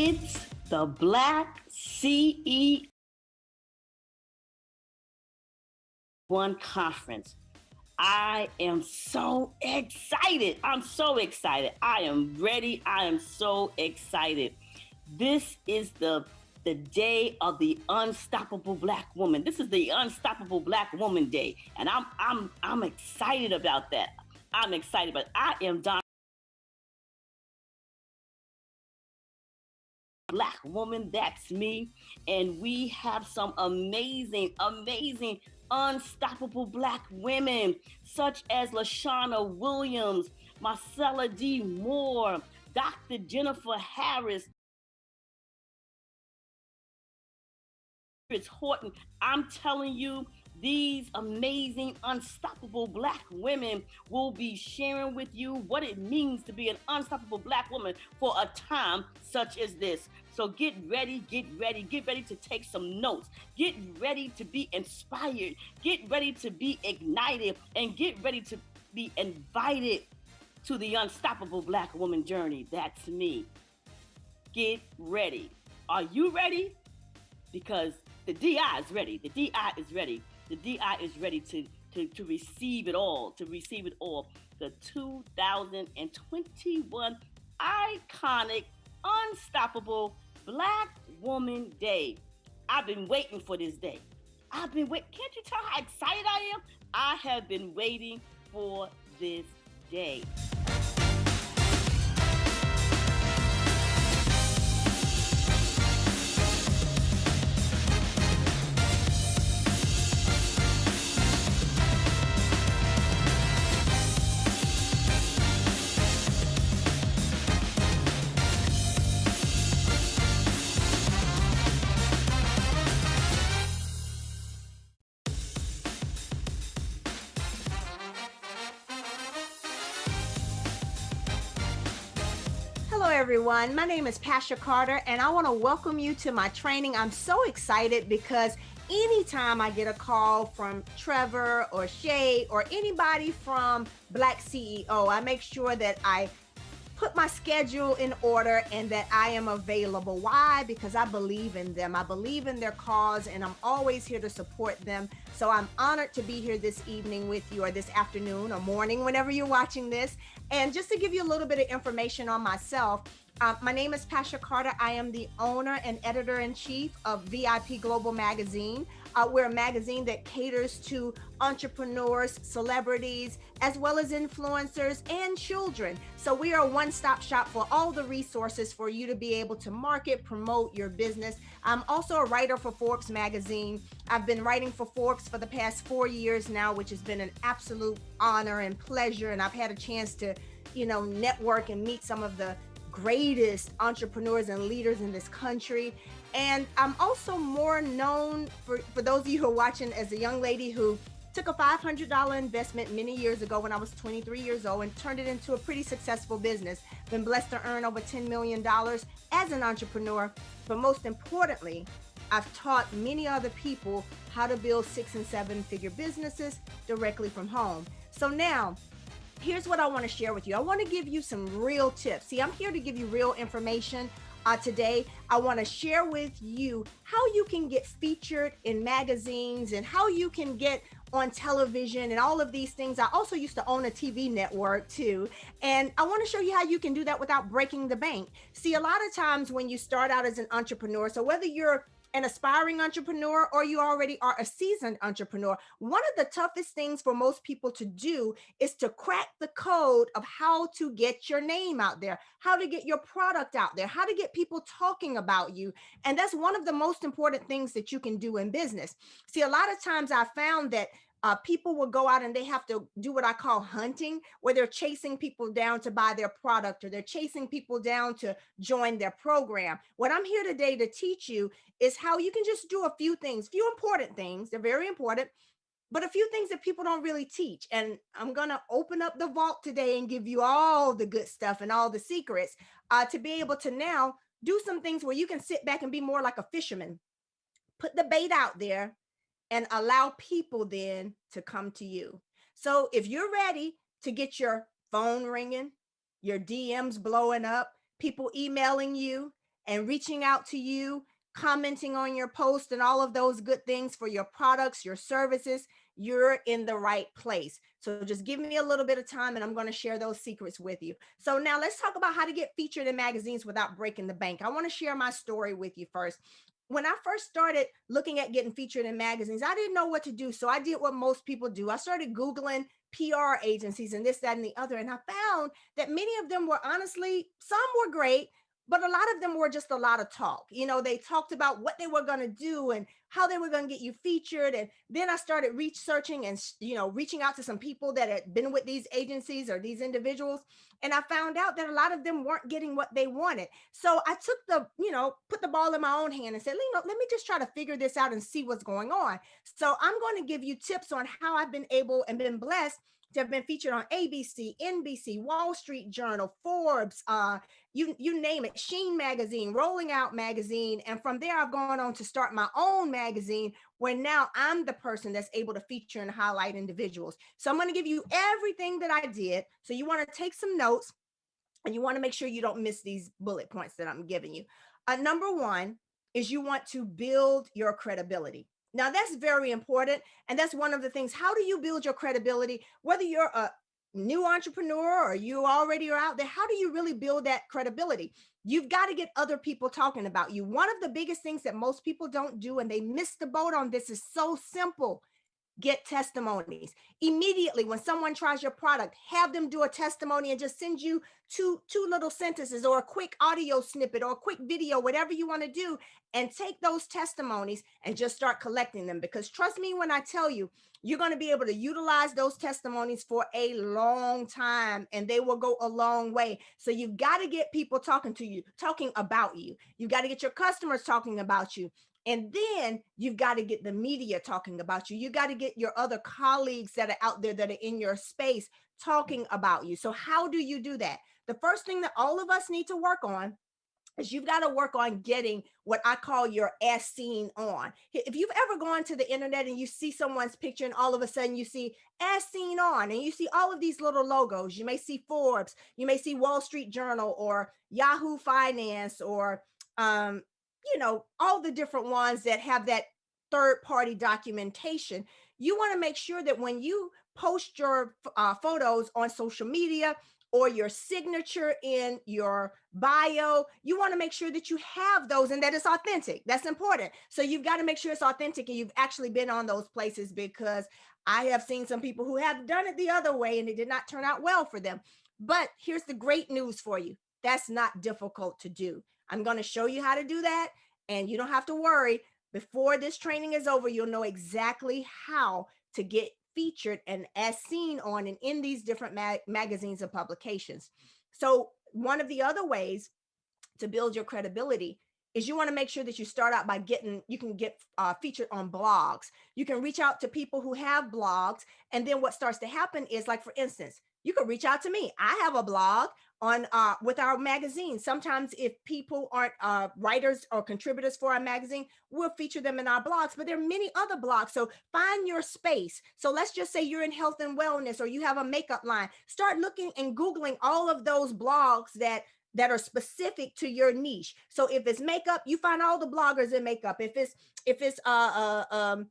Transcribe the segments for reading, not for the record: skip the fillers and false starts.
It's the Black CE One Conference. I am so excited. I'm so excited. I am ready. I am so excited. This is the day of the unstoppable Black woman. This is the Unstoppable Black Woman Day, and I'm excited about that. I'm excited, but I am Don, Black woman. That's me, and we have some amazing, unstoppable Black women, such as Lashana Williams, Marcella D. Moore, Dr. Jennifer Harris, Chris Horton. I'm telling you, these amazing, unstoppable Black women will be sharing with you what it means to be an unstoppable Black woman for a time such as this. So get ready to take some notes. Get ready to be inspired. Get ready to be ignited, and get ready to be invited to the unstoppable Black woman journey. That's me. Get ready. Are you ready? Because the DI is ready. The DI is ready. The DI is ready to receive it all, The 2021 iconic, unstoppable Black Woman Day. I've been waiting for this day. Can't you tell how excited I am? I have been waiting for this day. Hello everyone, my name is Pasha Carter and I want to welcome you to my training. I'm so excited because anytime I get a call from Trevor or Shay or anybody from Black CEO, I make sure that I put my schedule in order and that I am available. Why? Because I believe in them. I believe in their cause and I'm always here to support them. So I'm honored to be here this evening with you, or this afternoon or morning, whenever you're watching this. And just to give you a little bit of information on myself, my name is Pasha Carter. I am the owner and editor-in-chief of VIP Global Magazine. We're a magazine that caters to entrepreneurs, celebrities, as well as influencers and children. So we are a one-stop shop for all the resources for you to be able to market, promote your business. I'm also a writer for Forbes magazine. I've been writing for Forbes for the past 4 years now, which has been an absolute honor and pleasure. And I've had a chance to, network and meet some of the greatest entrepreneurs and leaders in this country. And I'm also more known for those of you who are watching as a young lady who took a $500 investment many years ago when I was 23 years old and turned it into a pretty successful business. Been blessed to earn over $10 million as an entrepreneur. But most importantly, I've taught many other people how to build 6- and 7-figure businesses directly from home. So now, here's what I want to share with you. I want to give you some real tips. See, I'm here to give you real information. Today, I want to share with you how you can get featured in magazines and how you can get on television and all of these things. I also used to own a TV network too. And I want to show you how you can do that without breaking the bank. See, a lot of times when you start out as an entrepreneur, so whether you're an aspiring entrepreneur or you already are a seasoned entrepreneur, one of the toughest things for most people to do is to crack the code of how to get your name out there, how to get your product out there, how to get people talking about you. And that's one of the most important things that you can do in business. See, a lot of times I found that people will go out and they have to do what I call hunting, where they're chasing people down to buy their product, or they're chasing people down to join their program. What I'm here today to teach you is how you can just do a few things, few important things. They're very important, but a few things that people don't really teach. And I'm going to open up the vault today and give you all the good stuff and all the secrets to be able to now do some things where you can sit back and be more like a fisherman, put the bait out there, and allow people then to come to you. So if you're ready to get your phone ringing, your DMs blowing up, people emailing you, and reaching out to you, commenting on your post, and all of those good things for your products, your services, you're in the right place. So just give me a little bit of time and I'm going to share those secrets with you. So now let's talk about how to get featured in magazines without breaking the bank. I want to share my story with you first. When I first started looking at getting featured in magazines, I didn't know what to do. So I did what most people do. I started Googling PR agencies and this, that, and the other. And I found that many of them were honestly, some were great, but a lot of them were just a lot of talk. You know, they talked about what they were going to do and how they were going to get you featured. And then I started researching and, reaching out to some people that had been with these agencies or these individuals. And I found out that a lot of them weren't getting what they wanted. So I took put the ball in my own hand and said, let me just try to figure this out and see what's going on. So I'm going to give you tips on how I've been able and been blessed to have been featured on ABC, NBC, Wall Street Journal, Forbes, you name it, Sheen Magazine, Rolling Out Magazine. And from there, I've gone on to start my own magazine where now I'm the person that's able to feature and highlight individuals. So I'm going to give you everything that I did. So you want to take some notes and you want to make sure you don't miss these bullet points that I'm giving you. Number one is you want to build your credibility. Now, that's very important. And that's one of the things. How do you build your credibility? Whether you're a new entrepreneur or you already are out there, how do you really build that credibility? You've got to get other people talking about you. One of the biggest things that most people don't do, and they miss the boat on this, is so simple. Get testimonies immediately. When someone tries your product, have them do a testimony and just send you two little sentences or a quick audio snippet or a quick video, whatever you want to do, and take those testimonies and just start collecting them. Because trust me when I tell you, you're going to be able to utilize those testimonies for a long time and they will go a long way. So you've got to get people talking to you, talking about you. You've got to get your customers talking about you. And then you've got to get the media talking about you. You got to get your other colleagues that are out there that are in your space talking about you. So how do you do that? The first thing that all of us need to work on is you've got to work on getting what I call your as seen on. If you've ever gone to the internet and you see someone's picture and all of a sudden you see as seen on and you see all of these little logos, you may see Forbes, you may see Wall Street Journal or Yahoo Finance or all the different ones that have that third party documentation. You want to make sure that when you post your photos on social media or your signature in your bio, you want to make sure that you have those and that it's authentic. That's important. So you've got to make sure it's authentic and you've actually been on those places, because I have seen some people who have done it the other way and it did not turn out well for them. But here's the great news for you. That's not difficult to do. I'm going to show you how to do that. And you don't have to worry. Before this training is over, you'll know exactly how to get featured and as seen on and in these different magazines and publications. So one of the other ways to build your credibility is you want to make sure that you start out by you can get featured on blogs. You can reach out to people who have blogs. And then what starts to happen is, like, for instance, you can reach out to me. I have a blog on with our magazine. Sometimes if people aren't writers or contributors for our magazine, we'll feature them in our blogs, but there are many other blogs. So find your space. So let's just say you're in health and wellness, or you have a makeup line. Start looking and Googling all of those blogs that are specific to your niche. So if it's makeup, you find all the bloggers in makeup. If it's a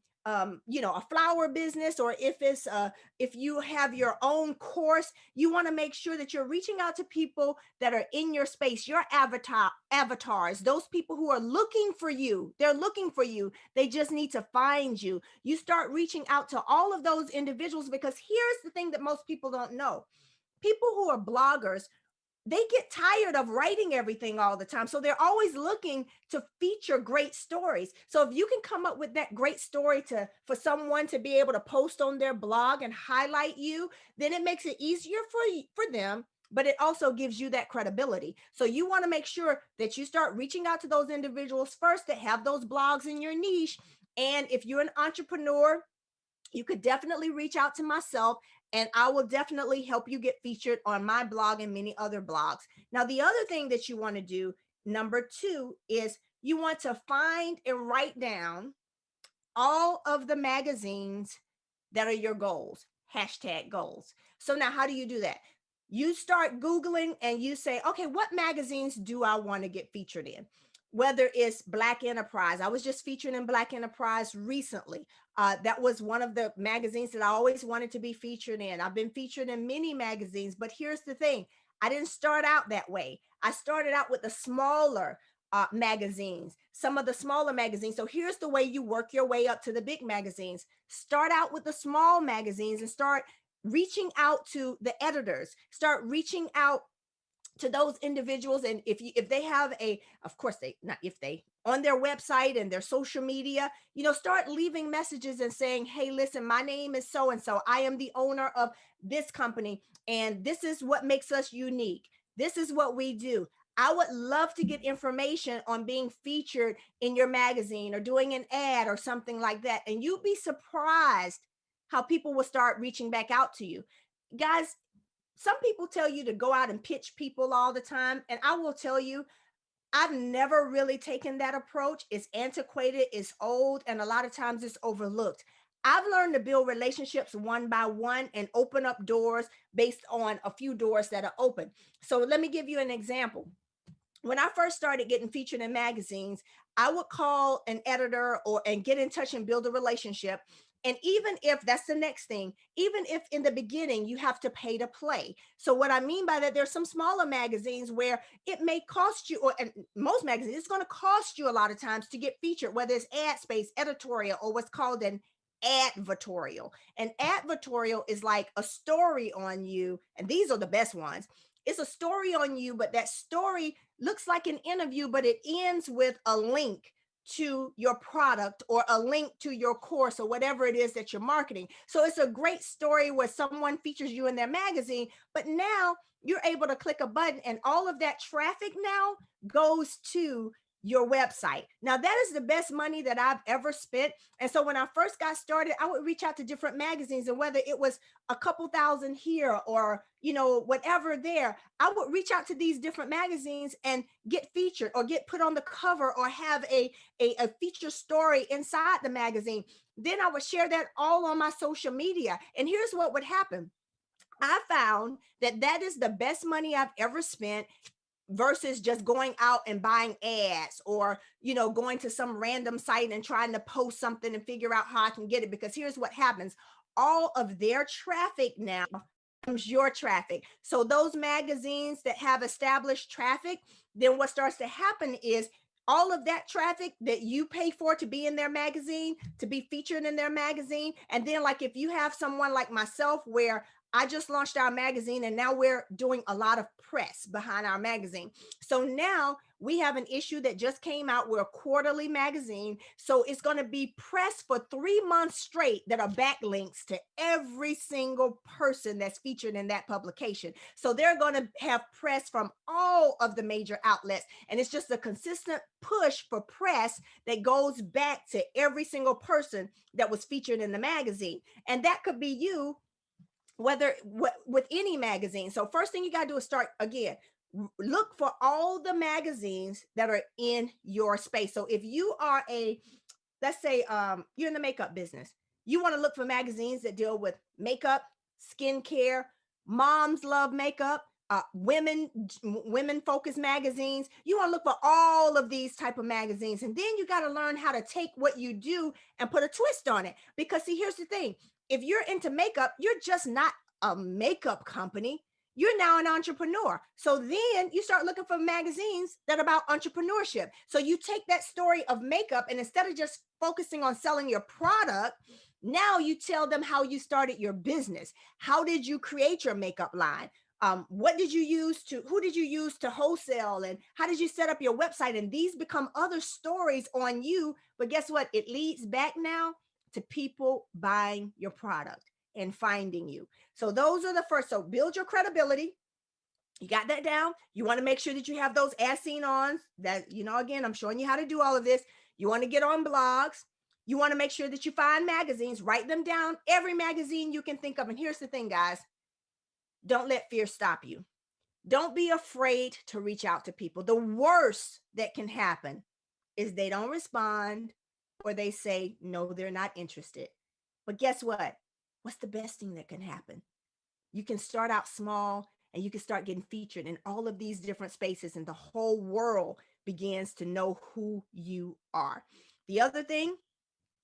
flower business, or if you have your own course, you want to make sure that you're reaching out to people that are in your space, your avatars, those people who are looking for you. They're looking for you. They just need to find you. You start reaching out to all of those individuals, because here's the thing that most people don't know. People who are bloggers, they get tired of writing everything all the time. So they're always looking to feature great stories. So if you can come up with that great story for someone to be able to post on their blog and highlight you, then it makes it easier for them, but it also gives you that credibility. So you want to make sure that you start reaching out to those individuals first that have those blogs in your niche. And if you're an entrepreneur, you could definitely reach out to myself, and I will definitely help you get featured on my blog and many other blogs. Now, the other thing that you want to do, number 2, is you want to find and write down all of the magazines that are your goals, #goals. So now how do you do that? You start Googling and you say, okay, what magazines do I want to get featured in? whether it's Black Enterprise. I was just featured in Black Enterprise recently. That was one of the magazines that I always wanted to be featured in. I've been featured in many magazines, but here's the thing. I didn't start out that way. I started out with the smaller magazines, some of the smaller magazines. So here's the way you work your way up to the big magazines. Start out with the small magazines and start reaching out to the editors, start reaching out to those individuals. And if they have a, of course they, not if they, on their website and their social media, start leaving messages and saying, hey, listen, my name is so and so, I am the owner of this company, and this is what makes us unique, this is what we do. I would love to get information on being featured in your magazine or doing an ad or something like that. And you'd be surprised how people will start reaching back out to you. Guys, some people tell you to go out and pitch people all the time. And I will tell you, I've never really taken that approach. It's antiquated, it's old, and a lot of times it's overlooked. I've learned to build relationships one by one and open up doors based on a few doors that are open. So let me give you an example. When I first started getting featured in magazines, I would call an editor or and get in touch and build a relationship. And even if that's the next thing, even if in the beginning you have to pay to play. So what I mean by that, there's some smaller magazines where it may cost you, or and most magazines, it's going to cost you a lot of times to get featured, whether it's ad space, editorial, or what's called an advertorial. An advertorial is like a story on you, and these are the best ones. It's a story on you, but that story looks like an interview, but it ends with a link to your product or a link to your course or whatever it is that you're marketing. So it's a great story where someone features you in their magazine, but now you're able to click a button and all of that traffic now goes to your website. Now that is the best money that I've ever spent. And so when I first got started, I would reach out to different magazines, and whether it was a couple thousand here or whatever there, I would reach out to these different magazines and get featured or get put on the cover or have a feature story inside the magazine. Then I would share that all on my social media. And here's what would happen. I found that that is the best money I've ever spent versus just going out and buying ads or going to some random site and trying to post something and figure out how I can get it. Because here's what happens. All of their traffic now becomes your traffic. So those magazines that have established traffic, then what starts to happen is all of that traffic that you pay for to be in their magazine, to be featured in their magazine. And then like if you have someone like myself where I just launched our magazine and now we're doing a lot of press behind our magazine. So now we have an issue that just came out. We're a quarterly magazine. So it's going to be pressed for 3 months straight that are backlinks to every single person that's featured in that publication. So they're going to have press from all of the major outlets. And it's just a consistent push for press that goes back to every single person that was featured in the magazine. And that could be you, whether with any magazine. So first thing you got to do is start again, look for all the magazines that are in your space. So if you are let's say you're in the makeup business, you want to look for magazines that deal with makeup, skincare, moms love makeup, women focused magazines. You want to look for all of these type of magazines, and then you got to learn how to take what you do and put a twist on it. Because see, here's the thing. If you're into makeup, you're just not a makeup company. You're now an entrepreneur. So then you start looking for magazines that are about entrepreneurship. So you take that story of makeup, and instead of just focusing on selling your product, now you tell them how you started your business. How did you create your makeup line? Who did you use to wholesale, and how did you set up your website? And these become other stories on you. But guess what? It leads back now to people buying your product and finding you. So those are the first. So build your credibility. You got that down. You want to make sure that you have those as seen ons that, again, I'm showing you how to do all of this. You want to get on blogs. You want to make sure that you find magazines, write them down, every magazine you can think of. And here's the thing, guys, don't let fear stop you. Don't be afraid to reach out to people. The worst that can happen is they don't respond, or they say, no, they're not interested. But guess what? What's the best thing that can happen? You can start out small and you can start getting featured in all of these different spaces, and the whole world begins to know who you are. The other thing,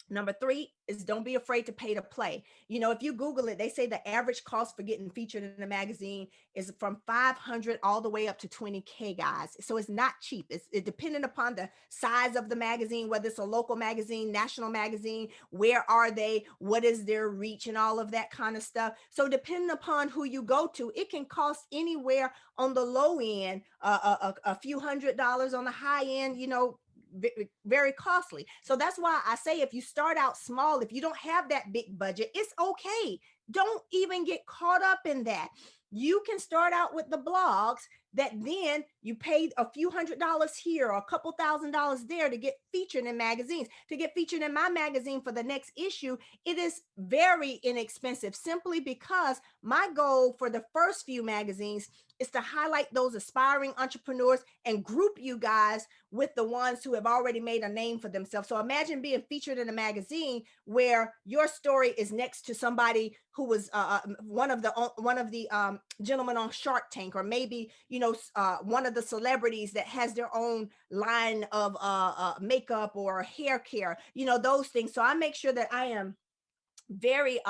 number three, is don't be afraid to pay to play. You know, if you Google it, they say the average cost for getting featured in a magazine is from 500 all the way up to 20K, guys. So it's not cheap. It's dependent upon the size of the magazine, whether it's a local magazine, national magazine, where are they, what is their reach, and all of that kind of stuff. So depending upon who you go to, it can cost anywhere on the low end, a few $100s, on the high end, you know, very costly. So that's why I say, if you start out small, if you don't have that big budget, it's okay. Don't even get caught up in that. You can start out with the blogs that then you paid a few $100s here or a couple $1,000s there to get featured in magazines. To get featured in my magazine for the next issue, it is very inexpensive, simply because my goal for the first few magazines is to highlight those aspiring entrepreneurs and group you guys with the ones who have already made a name for themselves. So imagine being featured in a magazine where your story is next to somebody who was one of the gentlemen on Shark Tank, or maybe, you know, one of the celebrities that has their own line of makeup or hair care, you know, those things. So I make sure that I am very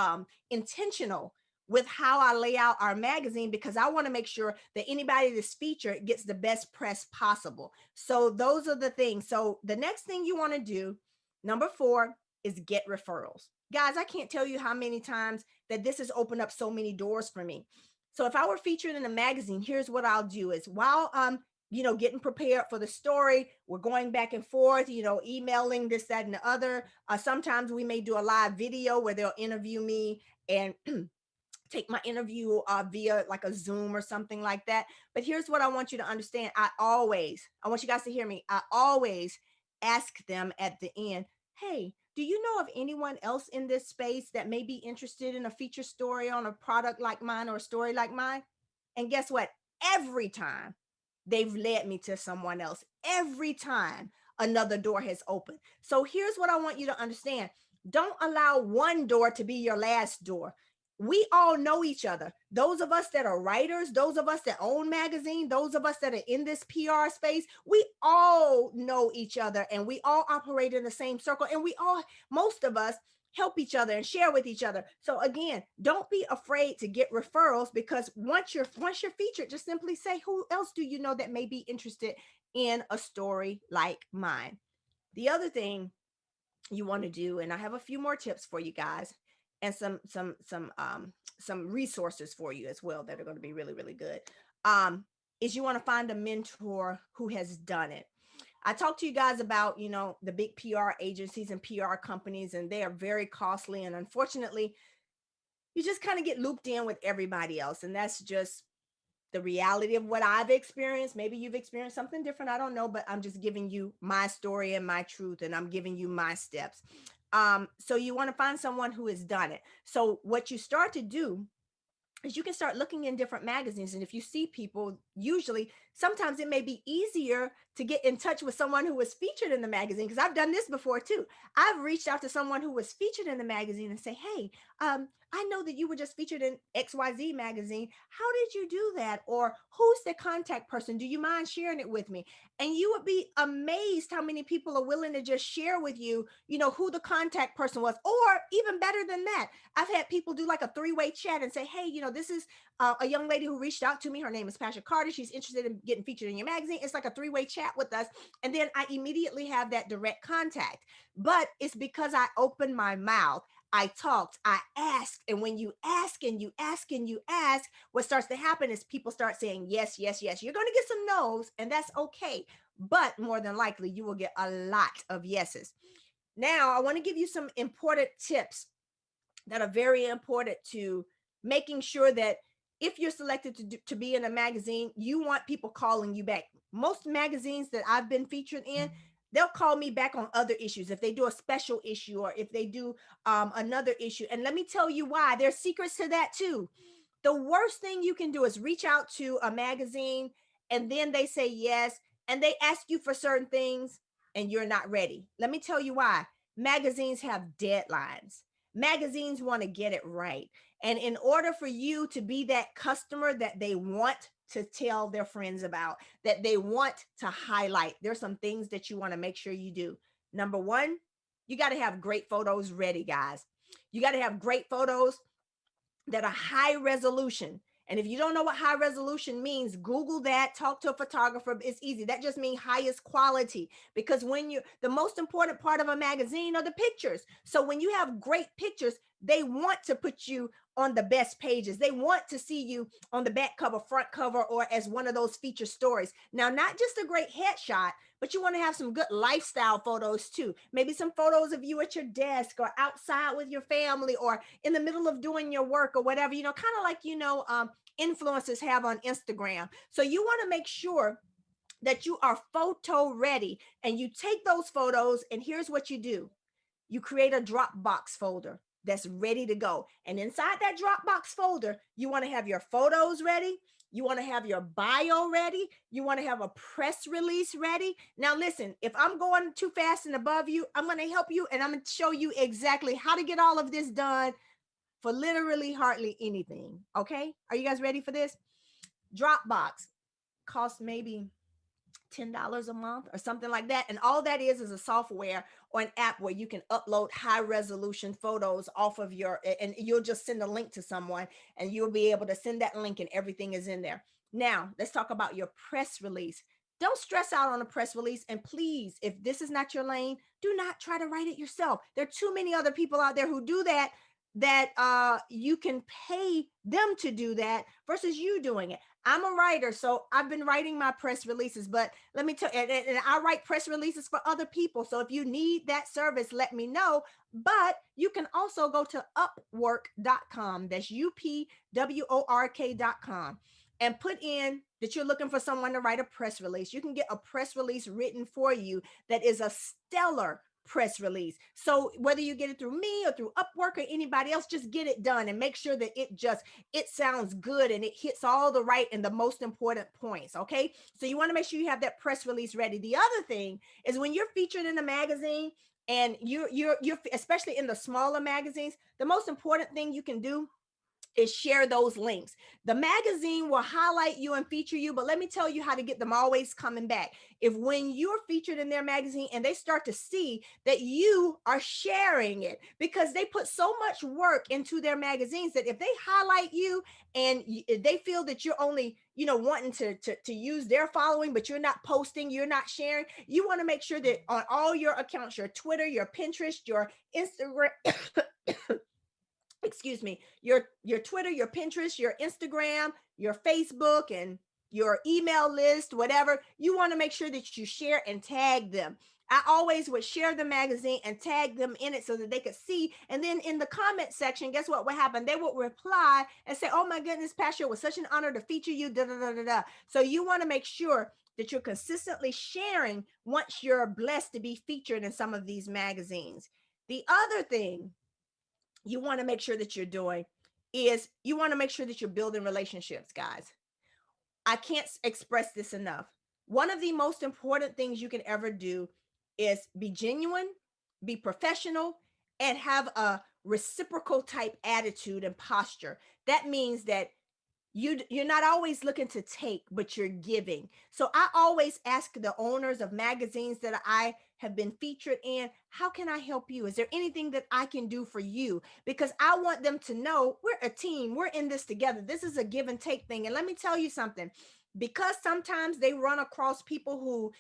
intentional with how I lay out our magazine, because I want to make sure that anybody that's featured gets the best press possible. So those are the things. So the next thing you want to do, number four, is get referrals. Guys, I can't tell you how many times that this has opened up so many doors for me. So if I were featured in a magazine, here's what I'll do is, while you know, getting prepared for the story, we're going back and forth, you know, emailing this, that, and the other. Sometimes we may do a live video where they'll interview me and take my interview via like a Zoom or something like that. But here's what I want you to understand. I want you guys to hear me. I always ask them at the end, hey, do you know of anyone else in this space that may be interested in a feature story on a product like mine or a story like mine? And guess what? Every time they've led me to someone else. Every time another door has opened. So here's what I want you to understand. Don't allow one door to be your last door. We all know each other. Those of us that are writers, those of us that own magazine, those of us that are in this PR space, we all know each other, and we all operate in the same circle, and we all, most of us, help each other and share with each other. So again, don't be afraid to get referrals, because once you're featured, just simply say, who else do you know that may be interested in a story like mine? The other thing you want to do, and I have a few more tips for you guys, and some resources for you as well that are going to be really, really good, is you want to find a mentor who has done it. I talked to you guys about, you know, the big PR agencies and PR companies, and they are very costly. And unfortunately, you just kind of get looped in with everybody else. And that's just the reality of what I've experienced. Maybe you've experienced something different. I don't know, but I'm just giving you my story and my truth, and I'm giving you my steps. So you want to find someone who has done it. So what you start to do is you can start looking in different magazines. And if you see people, usually sometimes it may be easier to get in touch with someone who was featured in the magazine, because I've done this before too. I've reached out to someone who was featured in the magazine and say, hey, I know that you were just featured in XYZ magazine. How did you do that? Or who's the contact person? Do you mind sharing it with me? And you would be amazed how many people are willing to just share with you, you know, who the contact person was. Or even better than that, I've had people do like a three-way chat and say, hey, you know, this is a young lady who reached out to me. Her name is Pasha Carter. She's interested in getting featured in your magazine. It's like a three-way chat with us. And then I immediately have that direct contact. But it's because I opened my mouth. I talked, I asked. And when you ask and you ask and you ask, what starts to happen is people start saying, yes, yes, yes. You're going to get some no's, and that's okay. But more than likely, you will get a lot of yeses. Now, I want to give you some important tips that are very important to making sure that if you're selected to be in a magazine, you want people calling you back. Most magazines that I've been featured in, they'll call me back on other issues if they do a special issue, or if they do another issue. And let me tell you why. There's secrets to that too. The worst thing you can do is reach out to a magazine, and then they say yes, and they ask you for certain things and you're not ready. Let me tell you why. Magazines have deadlines. Magazines want to get it right. And in order for you to be that customer that they want to tell their friends about, that they want to highlight, there's some things that you want to make sure you do. Number one, you got to have great photos ready, guys. You got to have great photos that are high resolution. And if you don't know what high resolution means, Google that, talk to a photographer. It's easy. That just means highest quality, because when you, the most important part of a magazine are the pictures. So when you have great pictures, they want to put you on the best pages. They want to see you on the back cover, front cover, or as one of those feature stories. Now, not just a great headshot, but you want to have some good lifestyle photos too. Maybe some photos of you at your desk or outside with your family or in the middle of doing your work or whatever, kind of like, influencers have on Instagram. So you want to make sure that you are photo ready, and you take those photos, and here's what you do. You create a Dropbox folder that's ready to go. And inside that Dropbox folder, you want to have your photos ready. You want to have your bio ready. You want to have a press release ready. Now, listen, if I'm going too fast and above you, I'm going to help you, and I'm going to show you exactly how to get all of this done for literally hardly anything. Okay. Are you guys ready for this? Dropbox costs maybe $10 a month or something like that. And all that is a software or an app where you can upload high resolution photos off of your, and you'll just send a link to someone and you'll be able to send that link and everything is in there. Now, let's talk about your press release. Don't stress out on a press release. And please, if this is not your lane, do not try to write it yourself. There are too many other people out there who do that you can pay them to do that versus you doing it. I'm a writer, so I've been writing my press releases, but let me tell you, and I write press releases for other people. So if you need that service, let me know. But you can also go to upwork.com. That's UPWORK.com, and put in that you're looking for someone to write a press release. You can get a press release written for you that is a stellar press release. So whether you get it through me or through Upwork or anybody else, just get it done and make sure that it sounds good and it hits all the right and the most important points. Okay. So you want to make sure you have that press release ready. The other thing is when you're featured in a magazine and you're especially in the smaller magazines, the most important thing you can do is share those links. The magazine will highlight you and feature you, but let me tell you how to get them always coming back. If when you're featured in their magazine and they start to see that you are sharing it, because they put so much work into their magazines, that if they highlight you and they feel that you're only, wanting to use their following, but you're not posting, you're not sharing, you want to make sure that on all your accounts, your Twitter, your Pinterest, your Instagram, excuse me, your Twitter, your Pinterest, your Instagram, your Facebook, and your email list, whatever, you want to make sure that you share and tag them. I always would share the magazine and tag them in it so that they could see. And then in the comment section, guess what would happen? They would reply and say, "Oh my goodness, Pastor, it was such an honor to feature you, da, da, da, da, da." So you want to make sure that you're consistently sharing once you're blessed to be featured in some of these magazines. The other thing you want to make sure that you're doing is you want to make sure that you're building relationships, guys. I can't express this enough. One of the most important things you can ever do is be genuine, be professional, and have a reciprocal type attitude and posture. That means that you're not always looking to take, but you're giving. So I always ask the owners of magazines that I have been featured in, how can I help you? Is there anything that I can do for you? Because I want them to know we're a team. We're in this together. This is a give and take thing. And let me tell you something, because sometimes they run across people who,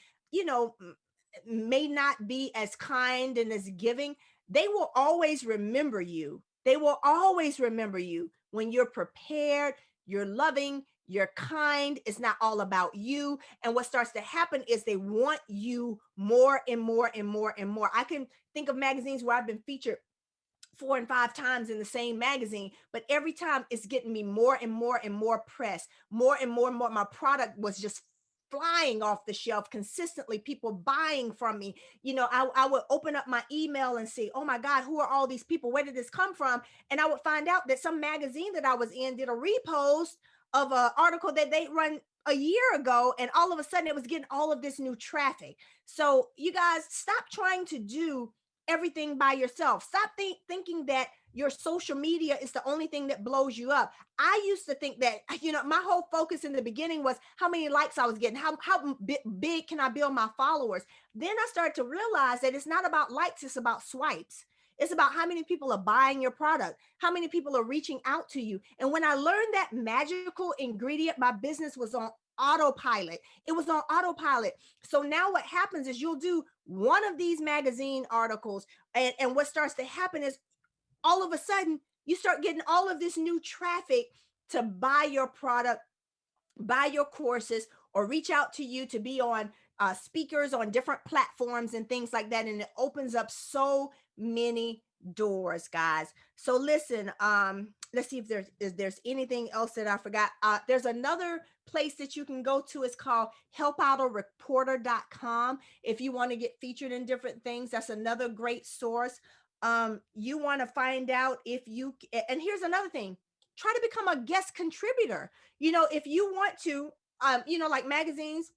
may not be as kind and as giving, they will always remember you. They will always remember you when you're prepared, you're loving, you're kind. It's not all about you. And what starts to happen is they want you more and more and more and more. I can think of magazines where I've been featured 4 and 5 times in the same magazine, but every time it's getting me more and more and more press, more and more and more. My product was just flying off the shelf consistently, people buying from me. I would open up my email and see, oh my God, who are all these people? Where did this come from? And I would find out that some magazine that I was in did a repost of an article that they run a year ago, and all of a sudden it was getting all of this new traffic. So you guys, stop trying to do everything by yourself. Stop thinking that your social media is the only thing that blows you up. I used to think that, my whole focus in the beginning was how many likes I was getting, how big can I build my followers. Then I started to realize that it's not about likes, it's about swipes. It's about how many people are buying your product, how many people are reaching out to you. And when I learned that magical ingredient, my business was on autopilot. It was on autopilot. So now what happens is you'll do one of these magazine articles, and what starts to happen is all of a sudden you start getting all of this new traffic to buy your product, buy your courses, or reach out to you to be on speakers on different platforms and things like that. And it opens up so many doors, guys. So listen, let's see if there's anything else that I forgot. There's another place that you can go to. It's called helpoutareporter.com. If you want to get featured in different things, that's another great source. You want to find out if you, and here's another thing, try to become a guest contributor. If you want to, like magazines,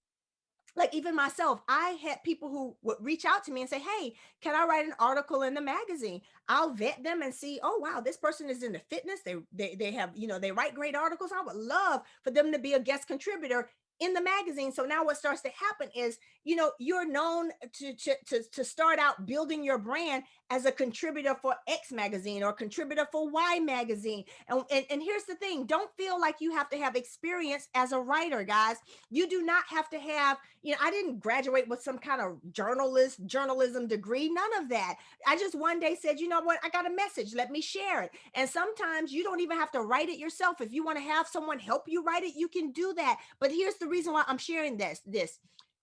like even myself, I had people who would reach out to me and say, hey, can I write an article in the magazine? I'll vet them and see, oh, wow, this person is into fitness. They have, they write great articles. I would love for them to be a guest contributor in the magazine. So now what starts to happen is, you're known to start out building your brand as a contributor for X magazine or contributor for Y magazine. And here's the thing, don't feel like you have to have experience as a writer, guys. You do not have to have, I didn't graduate with some kind of journalism degree, none of that. I just one day said, you know what, I got a message, let me share it. And sometimes you don't even have to write it yourself. If you want to have someone help you write it, you can do that. But here's the reason why I'm sharing this.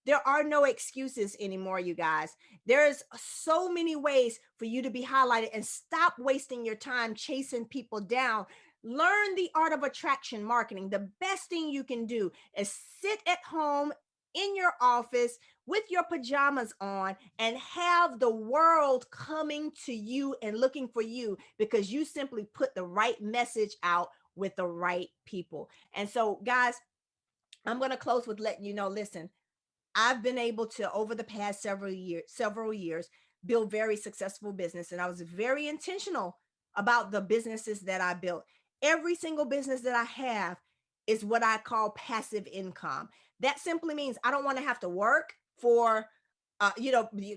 There are no excuses anymore, you guys. There's so many ways for you to be highlighted, and stop wasting your time chasing people down. Learn the art of attraction marketing. The best thing you can do is sit at home in your office with your pajamas on and have the world coming to you and looking for you, because you simply put the right message out with the right people. And so, guys, I'm going to close with letting you know, listen, I've been able to, over the past several years, build very successful business. And I was very intentional about the businesses that I built. Every single business that I have is what I call passive income. That simply means I don't want to have to work for,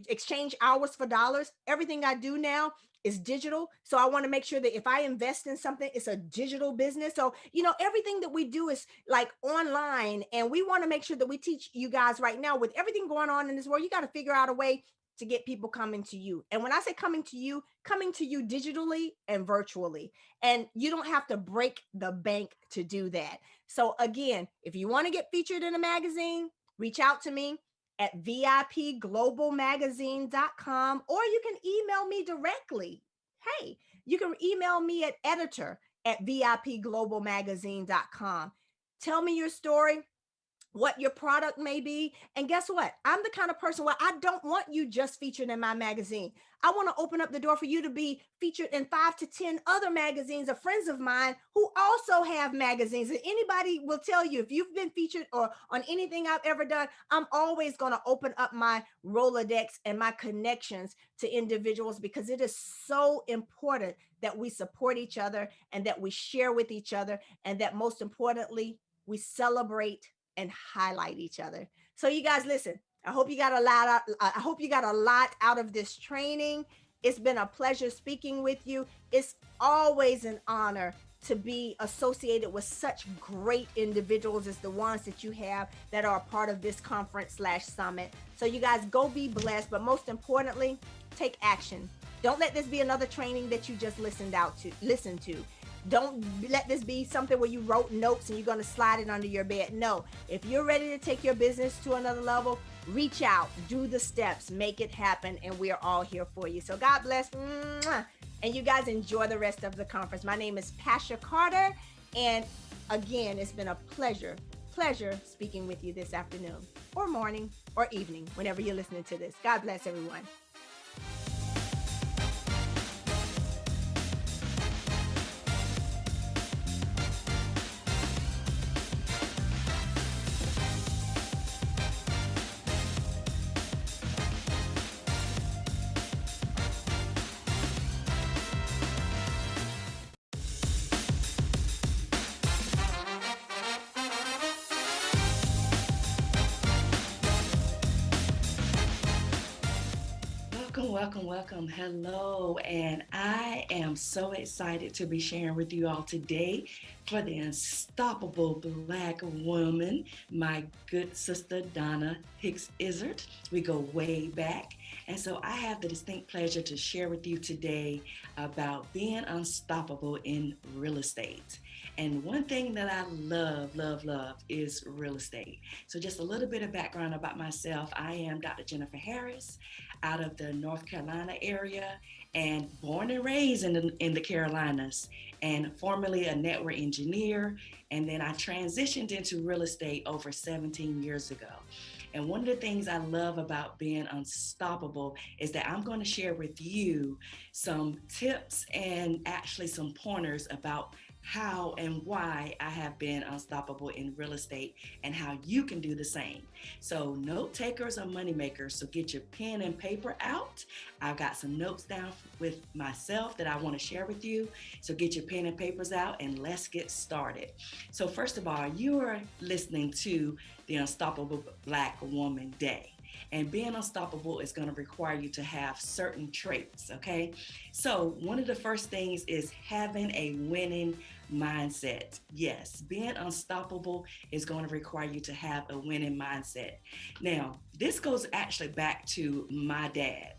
exchange hours for dollars. Everything I do now is digital. So I want to make sure that if I invest in something, it's a digital business. So, everything that we do is like online, and we want to make sure that we teach you guys right now, with everything going on in this world, you got to figure out a way to get people coming to you. And when I say coming to you digitally and virtually, and you don't have to break the bank to do that. So again, if you want to get featured in a magazine, reach out to me at vipglobalmagazine.com, or you can email me directly. Hey, you can email me at editor@vipglobalmagazine.com. Tell me your story, what your product may be. And guess what? I'm the kind of person where I don't want you just featured in my magazine. I want to open up the door for you to be featured in 5 to 10 other magazines of friends of mine who also have magazines. And anybody will tell you, if you've been featured or on anything I've ever done, I'm always going to open up my Rolodex and my connections to individuals, because it is so important that we support each other and that we share with each other, and that most importantly, we celebrate and highlight each other. So you guys, listen, I hope you got a lot out of this training. It's been a pleasure speaking with you. It's always an honor to be associated with such great individuals as the ones that you have that are a part of this conference/summit. So you guys, go be blessed, but most importantly, take action. Don't let this be another training that you just listen to. Don't let this be something where you wrote notes and you're going to slide it under your bed. No, if you're ready to take your business to another level, reach out, do the steps, make it happen, and we are all here for you. So God bless. And you guys enjoy the rest of the conference. My name is Pasha Carter. And again, it's been a pleasure speaking with you this afternoon or morning or evening, whenever you're listening to this. God bless everyone. welcome. Hello. And I am so excited to be sharing with you all today for the unstoppable Black woman, my good sister Donna Hicks Izzard. We go way back. And so I have the distinct pleasure to share with you today about being unstoppable in real estate. And one thing that I love is real estate. So just a little bit of background about myself. I am Dr. Jennifer Harris out of the North Carolina area and born and raised in the Carolinas and formerly a network engineer. And then I transitioned into real estate over 17 years ago. And one of the things I love about being unstoppable is that I'm going to share with you some tips and actually some pointers about how and why I have been unstoppable in real estate and how you can do the same. So note takers are money makers. So get your pen and paper out. I've got some notes down with myself that I want to share with you. So get your pen and papers out and let's get started. So first of all, you are listening to the Unstoppable Black Woman Day. And being unstoppable is going to require you to have certain traits, okay? So one of the first things is having a winning mindset. Yes, being unstoppable is going to require you to have a winning mindset. Now, this goes actually back to my dad.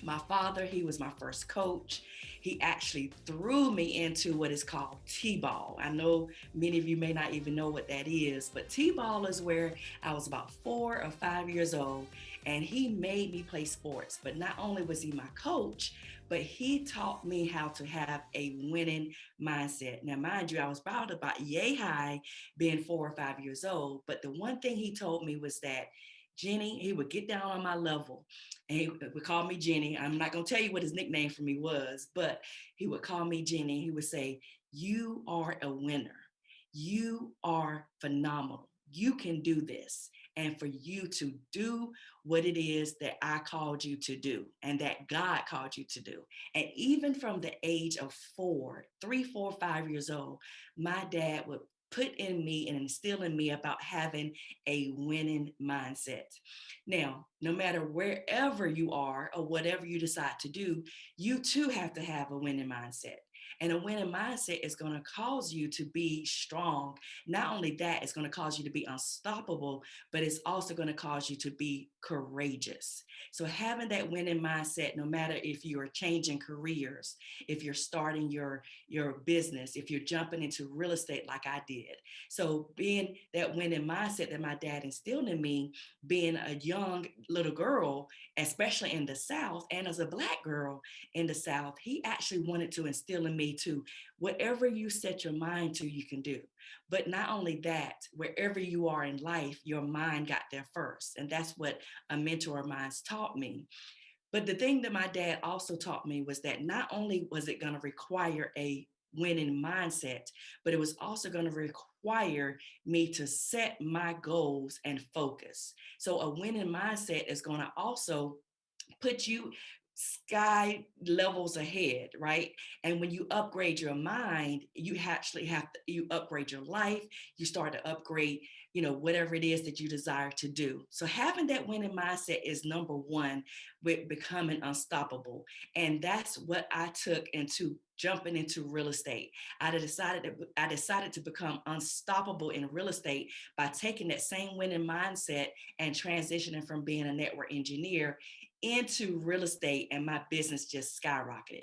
My father, he was my first coach. He actually threw me into what is called T-ball. I know many of you may not even know what that is, but T-ball is where I was about 4 or 5 years old and he made me play sports. But not only was he my coach, but he taught me how to have a winning mindset. Now, mind you, I was probably about yay high being 4 or 5 years old. But the one thing he told me was that Jenny, he would get down on my level and he would call me Jenny. I'm not going to tell you what his nickname for me was, but he would call me Jenny. He would say, "You are a winner. You are phenomenal. You can do this." And for you to do what it is that I called you to do and that God called you to do. And even from the age of 3, 4, 5 years old, my dad would put in me and instill in me about having a winning mindset. Now, no matter wherever you are or whatever you decide to do, you too have to have a winning mindset. And a winning mindset is going to cause you to be strong. Not only that, it's going to cause you to be unstoppable, but it's also going to cause you to be courageous. So having that winning mindset, no matter if you're changing careers, if you're starting your business, if you're jumping into real estate like I did. So being that winning mindset that my dad instilled in me, being a young little girl, especially in the South, and as a Black girl in the South, he actually wanted to instill in me to whatever you set your mind to, you can do. But not only that, wherever you are in life, your mind got there first. And that's what a mentor of mine taught me. But the thing that my dad also taught me was that not only was it going to require a winning mindset, but it was also going to require me to set my goals and focus. So a winning mindset is going to also put you sky levels ahead, right? And when you upgrade your mind, you actually have to, you upgrade your life, you start to upgrade, whatever it is that you desire to do. So having that winning mindset is number one with becoming unstoppable. And that's what I took into jumping into real estate. I decided to become unstoppable in real estate by taking that same winning mindset and transitioning from being a network engineer into real estate, and my business just skyrocketed.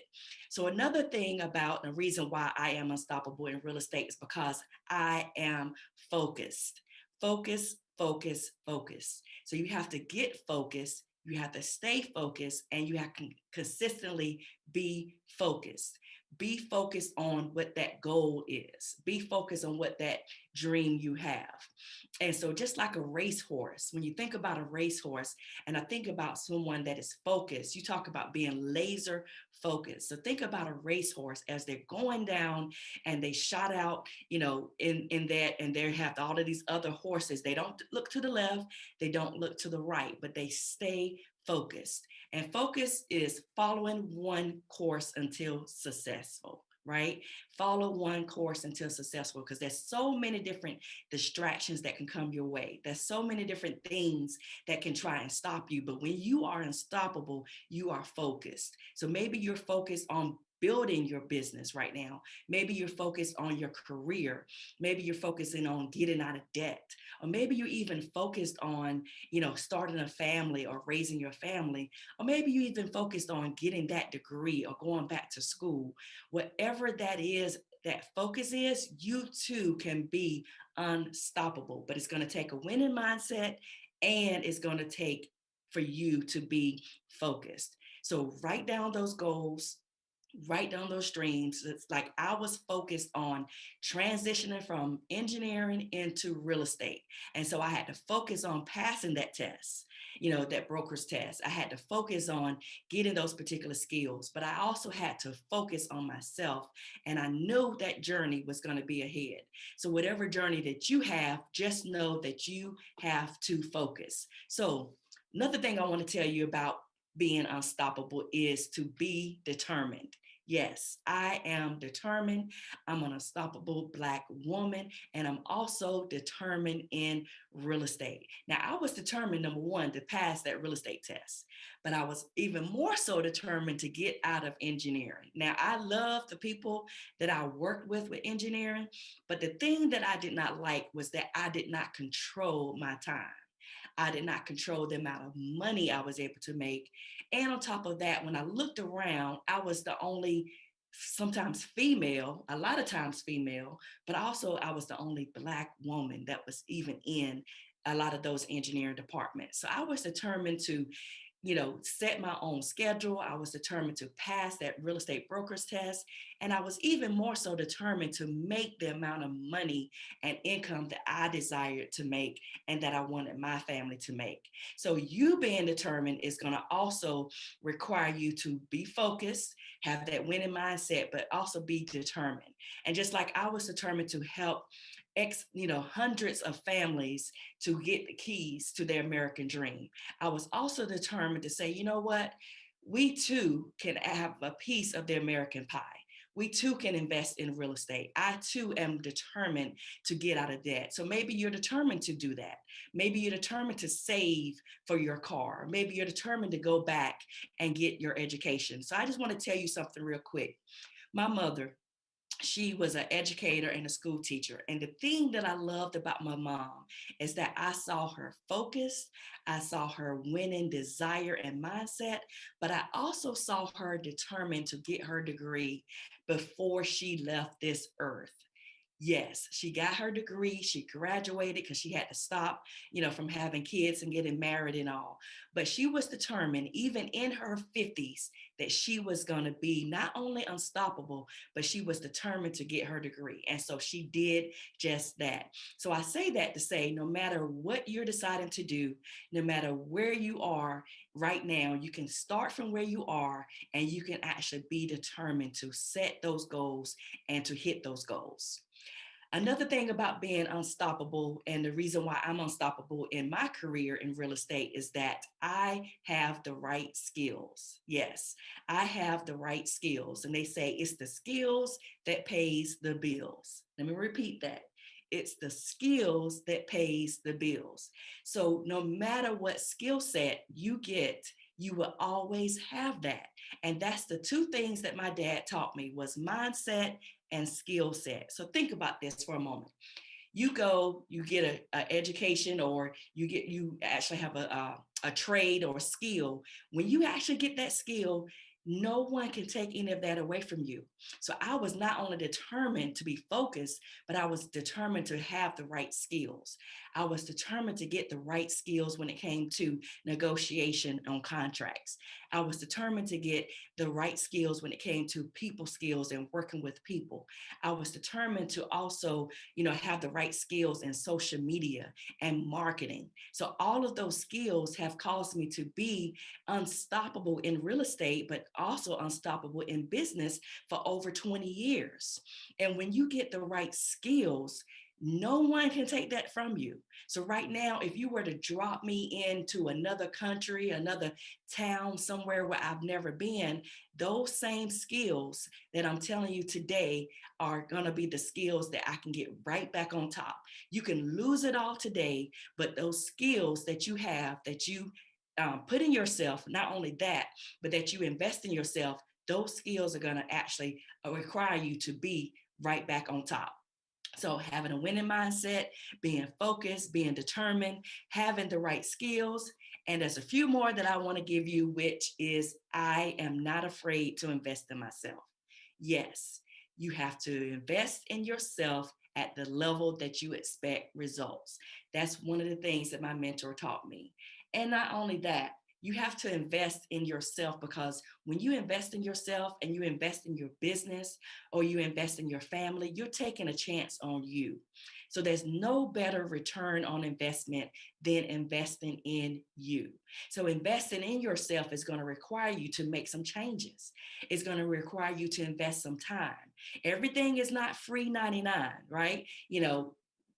So another thing about the reason why I am unstoppable in real estate is because I am focused. Focus, focus, focus. So you have to get focused, you have to stay focused, and you have to consistently be focused. Be focused on what that goal is. Be focused on what that dream you have. And so just like a racehorse, when you think about a racehorse, and I think about someone that is focused, you talk about being laser focused. So think about a racehorse as they're going down and they shot out, in that, and they have all of these other horses. They don't look to the left, they don't look to the right, but they stay focused. And focus is following one course until successful. right? Follow one course until successful, because there's so many different distractions that can come your way. There's so many different things that can try and stop you. But when you are unstoppable, you are focused. So maybe you're focused on building your business right now. Maybe you're focused on your career. Maybe you're focusing on getting out of debt. Or maybe you're even focused on, starting a family or raising your family. Or maybe you even focused on getting that degree or going back to school. Whatever that is, that focus is, you too can be unstoppable. But it's going to take a winning mindset, and it's going to take for you to be focused. So write down those goals, write down those streams. It's like I was focused on transitioning from engineering into real estate. And so I had to focus on passing that test, that broker's test. I had to focus on getting those particular skills, but I also had to focus on myself. And I knew that journey was going to be ahead. So whatever journey that you have, just know that you have to focus. So another thing I want to tell you about being unstoppable is to be determined. Yes, I am determined. I'm an unstoppable Black woman, and I'm also determined in real estate. Now, I was determined, number one, to pass that real estate test, but I was even more so determined to get out of engineering. Now, I love the people that I worked with engineering, but the thing that I did not like was that I did not control my time. I did not control the amount of money I was able to make. And on top of that, when I looked around, I was the only, sometimes female, a lot of times female, but also I was the only Black woman that was even in a lot of those engineering departments. So I was determined to set my own schedule. I was determined to pass that real estate broker's test. And I was even more so determined to make the amount of money and income that I desired to make and that I wanted my family to make. So you being determined is going to also require you to be focused, have that winning mindset, but also be determined. And just like I was determined to help hundreds of families to get the keys to their American dream, I was also determined to say, you know what? We too can have a piece of the American pie. We too can invest in real estate. I too am determined to get out of debt. So maybe you're determined to do that. Maybe you're determined to save for your car. Maybe you're determined to go back and get your education. So I just want to tell you something real quick. My mother, she was an educator and a school teacher. And the thing that I loved about my mom is that I saw her focused, I saw her winning desire and mindset, but I also saw her determined to get her degree before she left this earth. Yes, she got her degree. She graduated because she had to stop, from having kids and getting married and all. But she was determined, even in her 50s, that she was going to be not only unstoppable, but she was determined to get her degree. And so she did just that. So I say that to say, no matter what you're deciding to do, no matter where you are right now, you can start from where you are and you can actually be determined to set those goals and to hit those goals. Another thing about being unstoppable, and the reason why I'm unstoppable in my career in real estate, is that I have the right skills. Yes, I have the right skills. And they say it's the skills that pays the bills. Let me repeat that. It's the skills that pays the bills. So no matter what skill set you get, you will always have that. And that's the two things that my dad taught me, was mindset and skill set. So think about this for a moment. You go, you get an education, or you actually have a trade or a skill. When you actually get that skill, no one can take any of that away from you. So I was not only determined to be focused, but I was determined to have the right skills. I was determined to get the right skills when it came to negotiation on contracts. I was determined to get the right skills when it came to people skills and working with people. I was determined to also, have the right skills in social media and marketing. So all of those skills have caused me to be unstoppable in real estate, but also unstoppable in business for over 20 years. And when you get the right skills, No one can take that from you. So right now, if you were to drop me into another country, another town, somewhere where I've never been, those same skills that I'm telling you today are going to be the skills that I can get right back on top. You can lose it all today, but those skills that you have, that you put in yourself, not only that, but that you invest in yourself, those skills are going to actually require you to be right back on top. So having a winning mindset, being focused, being determined, having the right skills. And there's a few more that I want to give you, which is I am not afraid to invest in myself. Yes, you have to invest in yourself at the level that you expect results. That's one of the things that my mentor taught me. And not only that, you have to invest in yourself, because when you invest in yourself and you invest in your business or you invest in your family, you're taking a chance on you. So there's no better return on investment than investing in you. So investing in yourself is going to require you to make some changes. It's going to require you to invest some time. Everything is not free 99, right?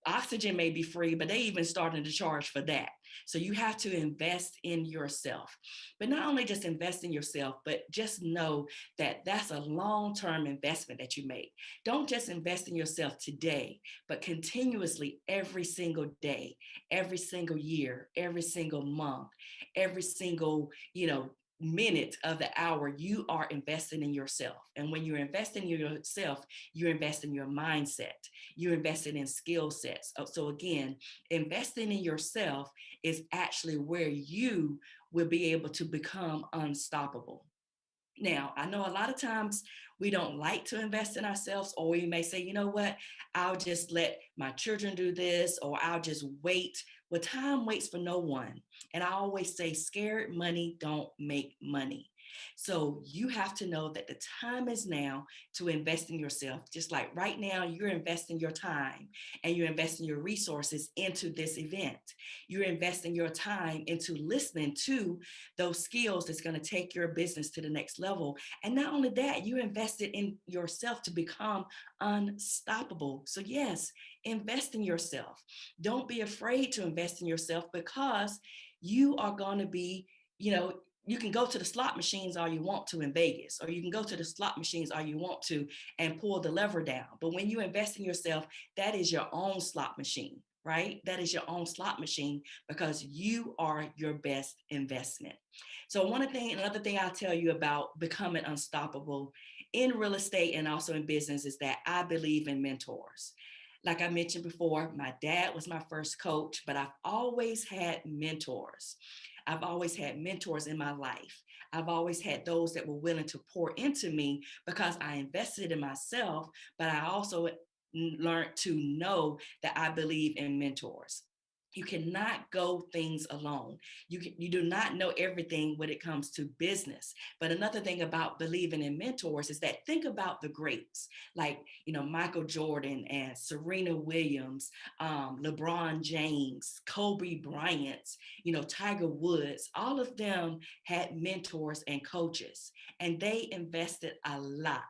Oxygen may be free, but they even starting to charge for that. So you have to invest in yourself. But not only just invest in yourself, but just know that that's a long-term investment that you make. Don't just invest in yourself today, but continuously every single day, every single year, every single month, every single, minute of the hour, you are investing in yourself. And when you're investing in yourself, you're investing in your mindset, you're investing in skill sets. So again, investing in yourself is actually where you will be able to become unstoppable. Now, I know a lot of times we don't like to invest in ourselves, or we may say, you know what, I'll just let my children do this, or I'll just wait. Well, time waits for no one. And I always say, scared money don't make money. So you have to know that the time is now to invest in yourself. Just like right now, you're investing your time and you're investing your resources into this event. You're investing your time into listening to those skills that's going to take your business to the next level. And not only that, you invested in yourself to become unstoppable. So yes, invest in yourself. Don't be afraid to invest in yourself, because you are going to be, you can go to the slot machines all you want to in Vegas, or you can go to the slot machines all you want to and pull the lever down. But when you invest in yourself, that is your own slot machine, right? That is your own slot machine, because you are your best investment. So another thing I'll tell you about becoming unstoppable in real estate and also in business is that I believe in mentors. Like I mentioned before, my dad was my first coach, but I've always had mentors. I've always had mentors in my life. I've always had those that were willing to pour into me because I invested in myself, but I also learned to know that I believe in mentors. You cannot go things alone. You do not know everything when it comes to business. But another thing about believing in mentors is that think about the greats, like, Michael Jordan and Serena Williams, LeBron James, Kobe Bryant, Tiger Woods. All of them had mentors and coaches, and they invested a lot.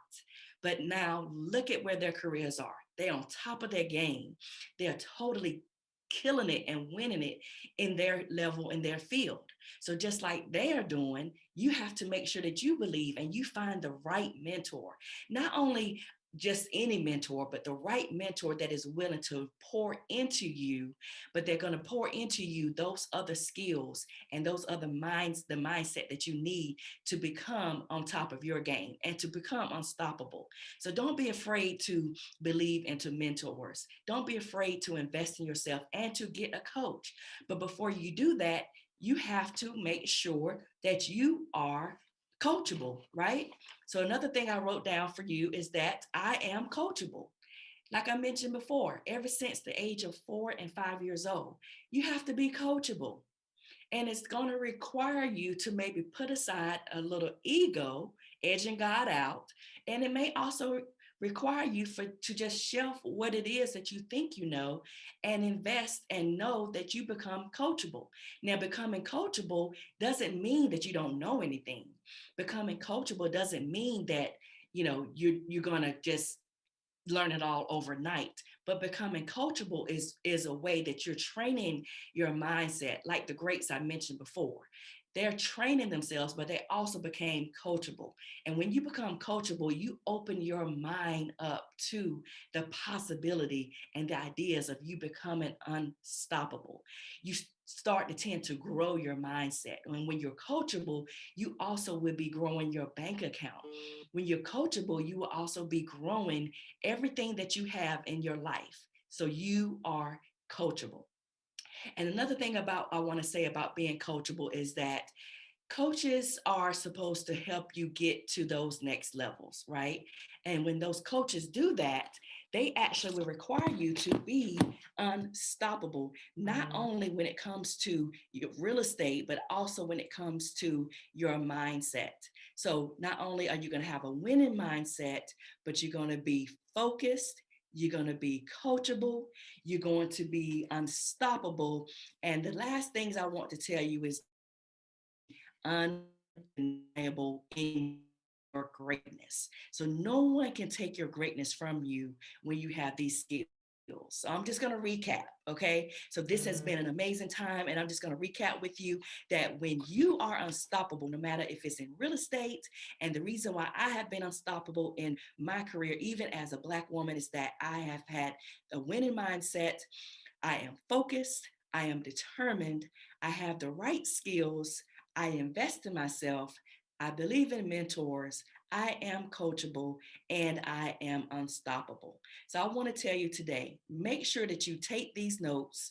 But now look at where their careers are. They're on top of their game. They're totally killing it and winning it in their level, in their field. So just like they are doing, you have to make sure that you believe and you find the right mentor. Not only just any mentor, but the right mentor that is willing to pour into you, but they're going to pour into you those other skills and those other the mindset that you need to become on top of your game and to become unstoppable. So don't be afraid to believe into mentors. Don't be afraid to invest in yourself and to get a coach. But before you do that, you have to make sure that you are coachable, right? So another thing I wrote down for you is that I am coachable. Like I mentioned before, ever since the age of 4 and 5 years old, you have to be coachable. And it's going to require you to maybe put aside a little ego, edging God out. And it may also require you to just shelf what it is that you think you know and invest and know that you become coachable. Now, becoming coachable doesn't mean that you don't know anything. Becoming coachable doesn't mean that, you're going to just learn it all overnight. But becoming coachable is a way that you're training your mindset, like the greats I mentioned before. They're training themselves, but they also became coachable. And when you become coachable, you open your mind up to the possibility and the ideas of you becoming unstoppable. You start to tend to grow your mindset. And when you're coachable, you also will be growing your bank account. When you're coachable, you will also be growing everything that you have in your life. So you are coachable. And another thing about I want to say about being coachable is that coaches are supposed to help you get to those next levels, right? And when those coaches do that, they actually will require you to be unstoppable, not only when it comes to your real estate, but also when it comes to your mindset. So not only are you going to have a winning mindset, but you're going to be focused. You're going to be coachable. You're going to be unstoppable. And the last things I want to tell you is undeniable in your greatness. So no one can take your greatness from you when you have these skills. So I'm just going to recap. Okay. So this has been an amazing time. And I'm just going to recap with you that when you are unstoppable, no matter if it's in real estate, and the reason why I have been unstoppable in my career, even as a Black woman, is that I have had a winning mindset. I am focused. I am determined. I have the right skills. I invest in myself. I believe in mentors. I am coachable and I am unstoppable. So I want to tell you today, make sure that you take these notes,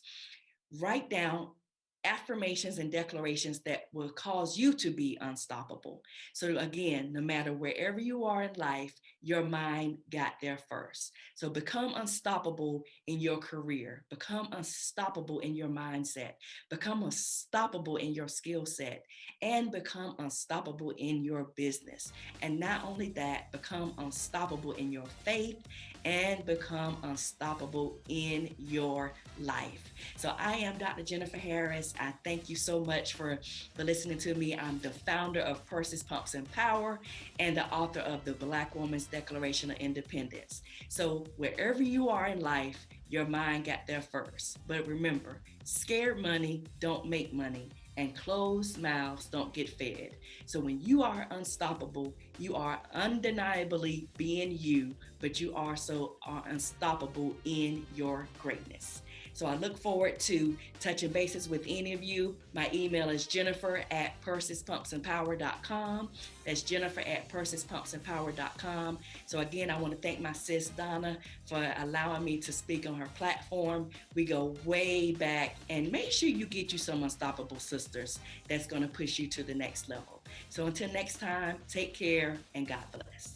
write down affirmations and declarations that will cause you to be unstoppable. So again, no matter wherever you are in life, your mind got there first. So become unstoppable in your career, become unstoppable in your mindset, become unstoppable in your skill set, and become unstoppable in your business. And not only that, become unstoppable in your faith and become unstoppable in your life. So I am Dr. Jennifer Harris. I thank you so much for listening to me. I'm the founder of Purses, Pumps, and Power and the author of the Black Woman's Declaration of Independence. So wherever you are in life, your mind got there first. But remember, scared money don't make money, and closed mouths don't get fed. So when you are unstoppable, you are undeniably being you, but you also are unstoppable in your greatness. So I look forward to touching bases with any of you. My email is jennifer@pursespumpsandpower.com. That's jennifer@pursespumpsandpower.com. So again, I want to thank my sis Donna for allowing me to speak on her platform. We go way back, and make sure you get you some unstoppable sisters that's going to push you to the next level. So until next time, take care and God bless.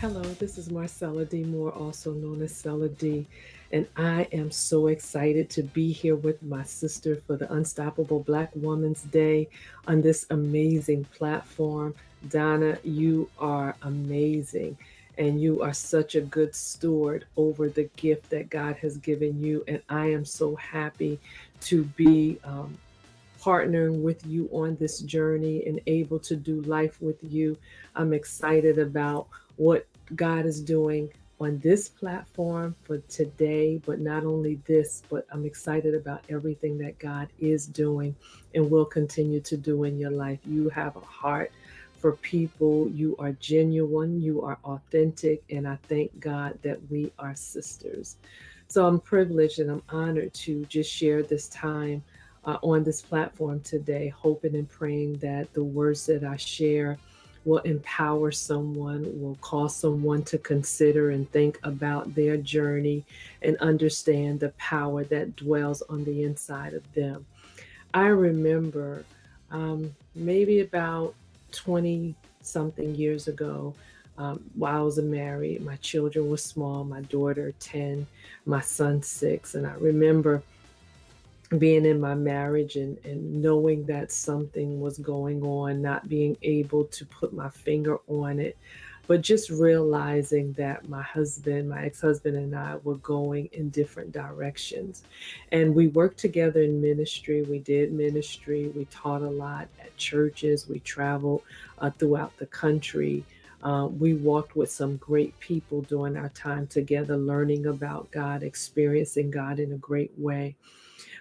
Hello, this is Marcella D. Moore, also known as Cella D, and I am so excited to be here with my sister for the Unstoppable Black Woman's Day on this amazing platform. Donna, you are amazing, and you are such a good steward over the gift that God has given you, and I am so happy to be partnering with you on this journey and able to do life with you. I'm excited about what God is doing on this platform for today, but not only this, but I'm excited about everything that God is doing and will continue to do in your life. You have a heart for people, you are genuine, you are authentic, and I thank God that we are sisters. So I'm privileged and I'm honored to just share this time on this platform today, hoping and praying that the words that I share will empower someone, will cause someone to consider and think about their journey and understand the power that dwells on the inside of them. I remember maybe about 20 something years ago. While I was married, my children were small, my daughter 10, my son 6. And I remember being in my marriage and knowing that something was going on, not being able to put my finger on it, but just realizing that my husband, my ex-husband, and I were going in different directions. And we worked together in ministry. We did ministry. We taught a lot at churches. We traveled throughout the country. We walked with some great people during our time together, learning about God, experiencing God in a great way.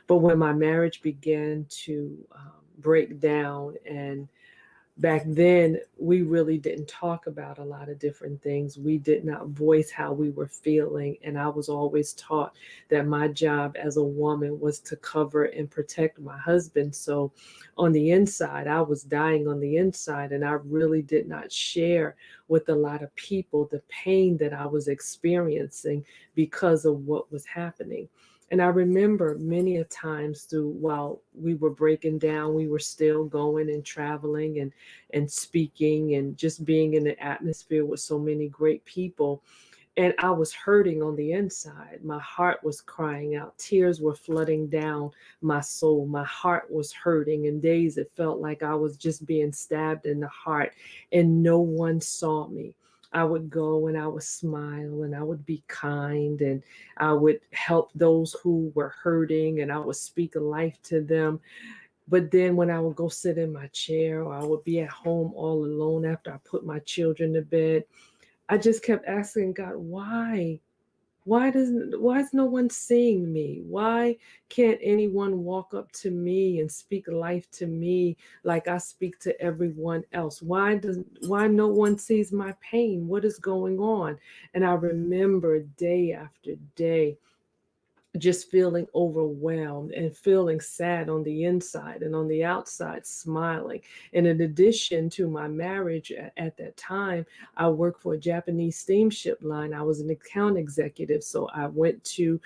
But when my marriage began to break down, and back then we really didn't talk about a lot of different things. We did not voice how we were feeling. And I was always taught that my job as a woman was to cover and protect my husband. So on the inside, I was dying on the inside, and I really did not share with a lot of people the pain that I was experiencing because of what was happening. And I remember many a times through while we were breaking down, we were still going and traveling and speaking and just being in the atmosphere with so many great people. And I was hurting on the inside. My heart was crying out. Tears were flooding down my soul. My heart was hurting. In days it felt like I was just being stabbed in the heart, and no one saw me. I would go and I would smile and I would be kind and I would help those who were hurting and I would speak life to them. But then when I would go sit in my chair or I would be at home all alone after I put my children to bed, I just kept asking God, why? Why is no one seeing me? Why can't anyone walk up to me and speak life to me like I speak to everyone else? Why no one sees my pain? What is going on? And I remember day after day just feeling overwhelmed and feeling sad on the inside, and on the outside smiling. And in addition to my marriage at that time, I worked for a Japanese steamship line. I was an account executive, so I went to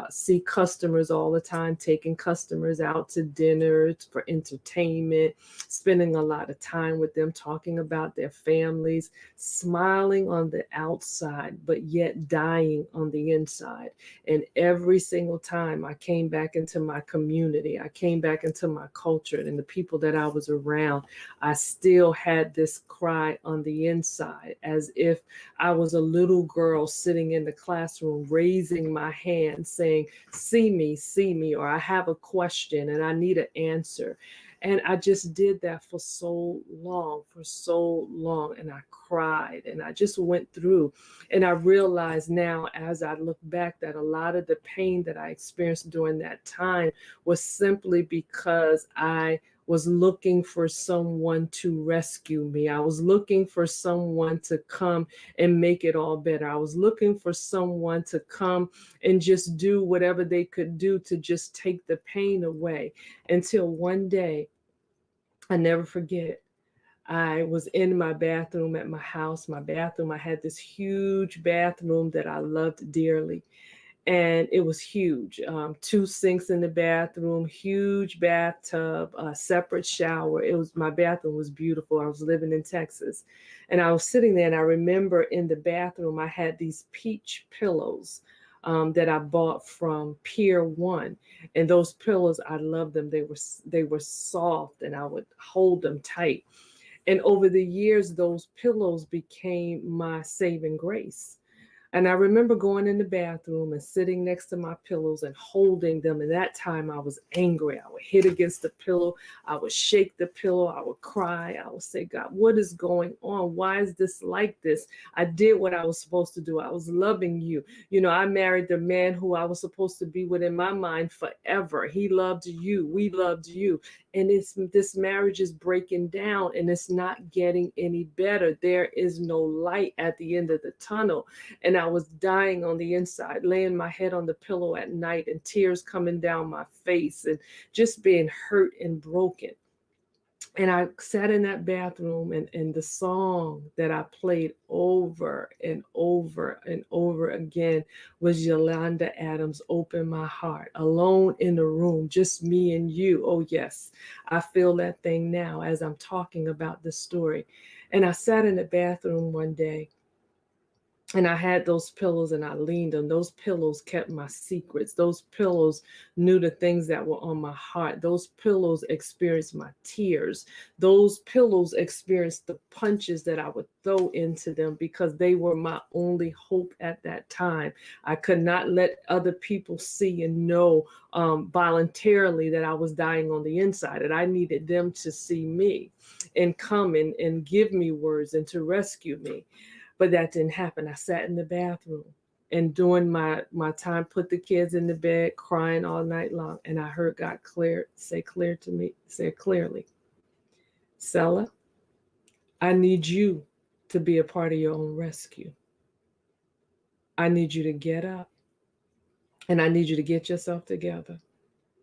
see customers all the time, taking customers out to dinner for entertainment, spending a lot of time with them, talking about their families, smiling on the outside but yet dying on the inside. And every single time I came back into my community, I came back into my culture and the people that I was around, I still had this cry on the inside, as if I was a little girl sitting in the classroom, raising my hand saying, see me, or I have a question and I need an answer. And I just did that for so long. And I cried and I just went through. And I realize now, as I look back, that a lot of the pain that I experienced during that time was simply because I was looking for someone to rescue me. I was looking for someone to come and make it all better. I was looking for someone to come and just do whatever they could do to just take the pain away. Until one day, I never forget, I was in my bathroom at my house. My bathroom, I had this huge bathroom that I loved dearly. And it was huge. 2 sinks in the bathroom, huge bathtub, a separate shower. My bathroom was beautiful. I was living in Texas. And I was sitting there, and I remember in the bathroom, I had these peach pillows that I bought from Pier 1. And those pillows, I loved them. They were soft, and I would hold them tight. And over the years, those pillows became my saving grace. And I remember going in the bathroom and sitting next to my pillows and holding them. And that time I was angry. I would hit against the pillow. I would shake the pillow. I would cry. I would say, God, what is going on? Why is this like this? I did what I was supposed to do. I was loving you. You know, I married the man who I was supposed to be with in my mind forever. He loved you. We loved you. And this marriage is breaking down, and it's not getting any better. There is no light at the end of the tunnel. And I was dying on the inside, laying my head on the pillow at night and tears coming down my face and just being hurt and broken. And I sat in that bathroom, and the song that I played over and over and over again was Yolanda Adams' Open My Heart, alone in the room, just me and you. Oh, yes, I feel that thing now as I'm talking about this story. And I sat in the bathroom one day, and I had those pillows and I leaned on those pillows, kept my secrets. Those pillows knew the things that were on my heart. Those pillows experienced my tears. Those pillows experienced the punches that I would throw into them because they were my only hope at that time. I could not let other people see and know voluntarily that I was dying on the inside, and I needed them to see me and come and give me words and to rescue me. But that didn't happen. I sat in the bathroom and during my time, put the kids in the bed, crying all night long. And I heard God say clearly, Sella, I need you to be a part of your own rescue. I need you to get up and I need you to get yourself together,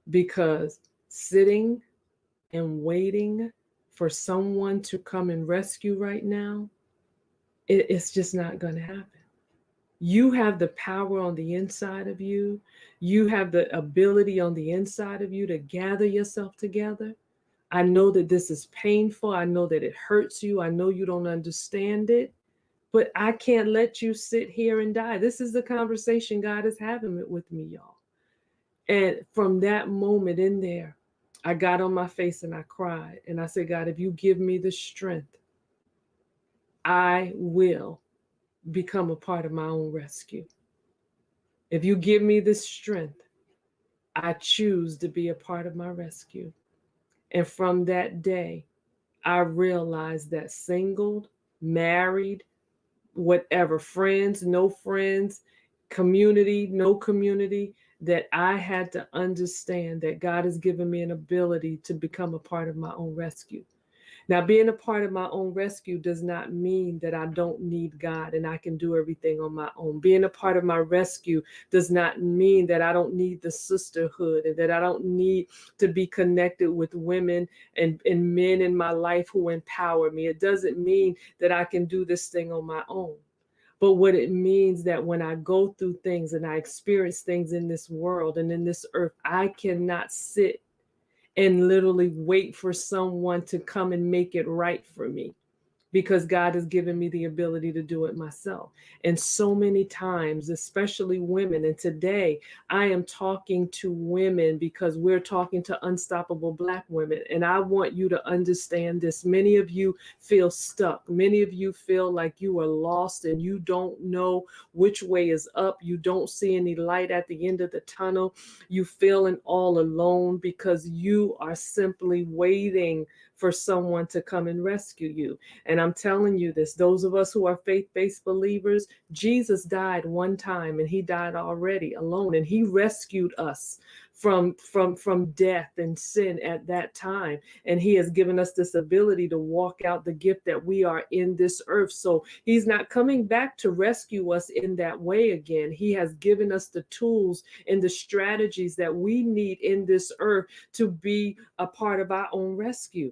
because sitting and waiting for someone to come and rescue right now, it's just not going to happen. You have the power on the inside of you. You have the ability on the inside of you to gather yourself together. I know that this is painful. I know that it hurts you. I know you don't understand it, but I can't let you sit here and die. This is the conversation God is having with me, y'all. And from that moment in there, I got on my face and I cried. And I said, God, if you give me the strength, I will become a part of my own rescue. If you give me the strength, I choose to be a part of my rescue. And from that day, I realized that single, married, whatever, friends, no friends, community, no community, that I had to understand that God has given me an ability to become a part of my own rescue. Now, being a part of my own rescue does not mean that I don't need God and I can do everything on my own. Being a part of my rescue does not mean that I don't need the sisterhood and that I don't need to be connected with women and men in my life who empower me. It doesn't mean that I can do this thing on my own. But what it means that when I go through things and I experience things in this world and in this earth, I cannot sit and literally wait for someone to come and make it right for me, because God has given me the ability to do it myself. And so many times, especially women, and today I am talking to women because we're talking to unstoppable Black women. And I want you to understand this. Many of you feel stuck. Many of you feel like you are lost and you don't know which way is up. You don't see any light at the end of the tunnel. You feeling all alone because you are simply waiting for someone to come and rescue you. And I'm telling you this, those of us who are faith-based believers, Jesus died one time and he died already alone, and he rescued us from death and sin at that time. And he has given us this ability to walk out the gift that we are in this earth. So he's not coming back to rescue us in that way again. He has given us the tools and the strategies that we need in this earth to be a part of our own rescue.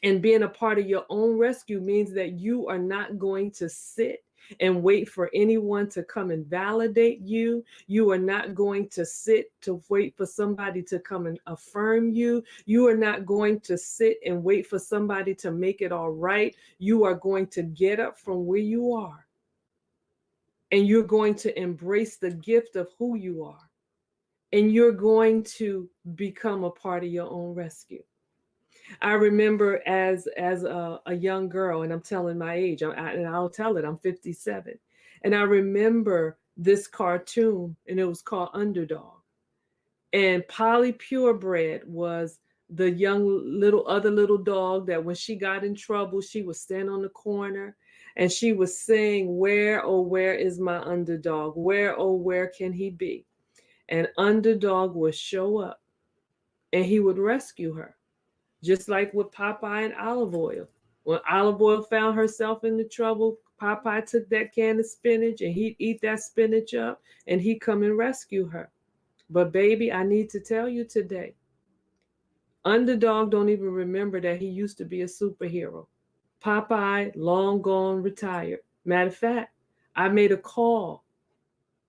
And being a part of your own rescue means that you are not going to sit and wait for anyone to come and validate you. You are not going to sit to wait for somebody to come and affirm you. You are not going to sit and wait for somebody to make it all right. You are going to get up from where you are, and you're going to embrace the gift of who you are, and you're going to become a part of your own rescue. I remember as a young girl, and I'm telling my age, and I'll tell it, I'm 57. And I remember this cartoon, and it was called Underdog. And Polly Purebred was the other little dog that when she got in trouble, she would stand on the corner and she was saying, "Where, oh, where is my underdog? Where, oh, where can he be?" And Underdog would show up and he would rescue her. Just like with Popeye and Olive Oyl. When Olive Oyl found herself in the trouble, Popeye took that can of spinach and he'd eat that spinach up and he'd come and rescue her. But baby, I need to tell you today, Underdog don't even remember that he used to be a superhero. Popeye, long gone, retired. Matter of fact, I made a call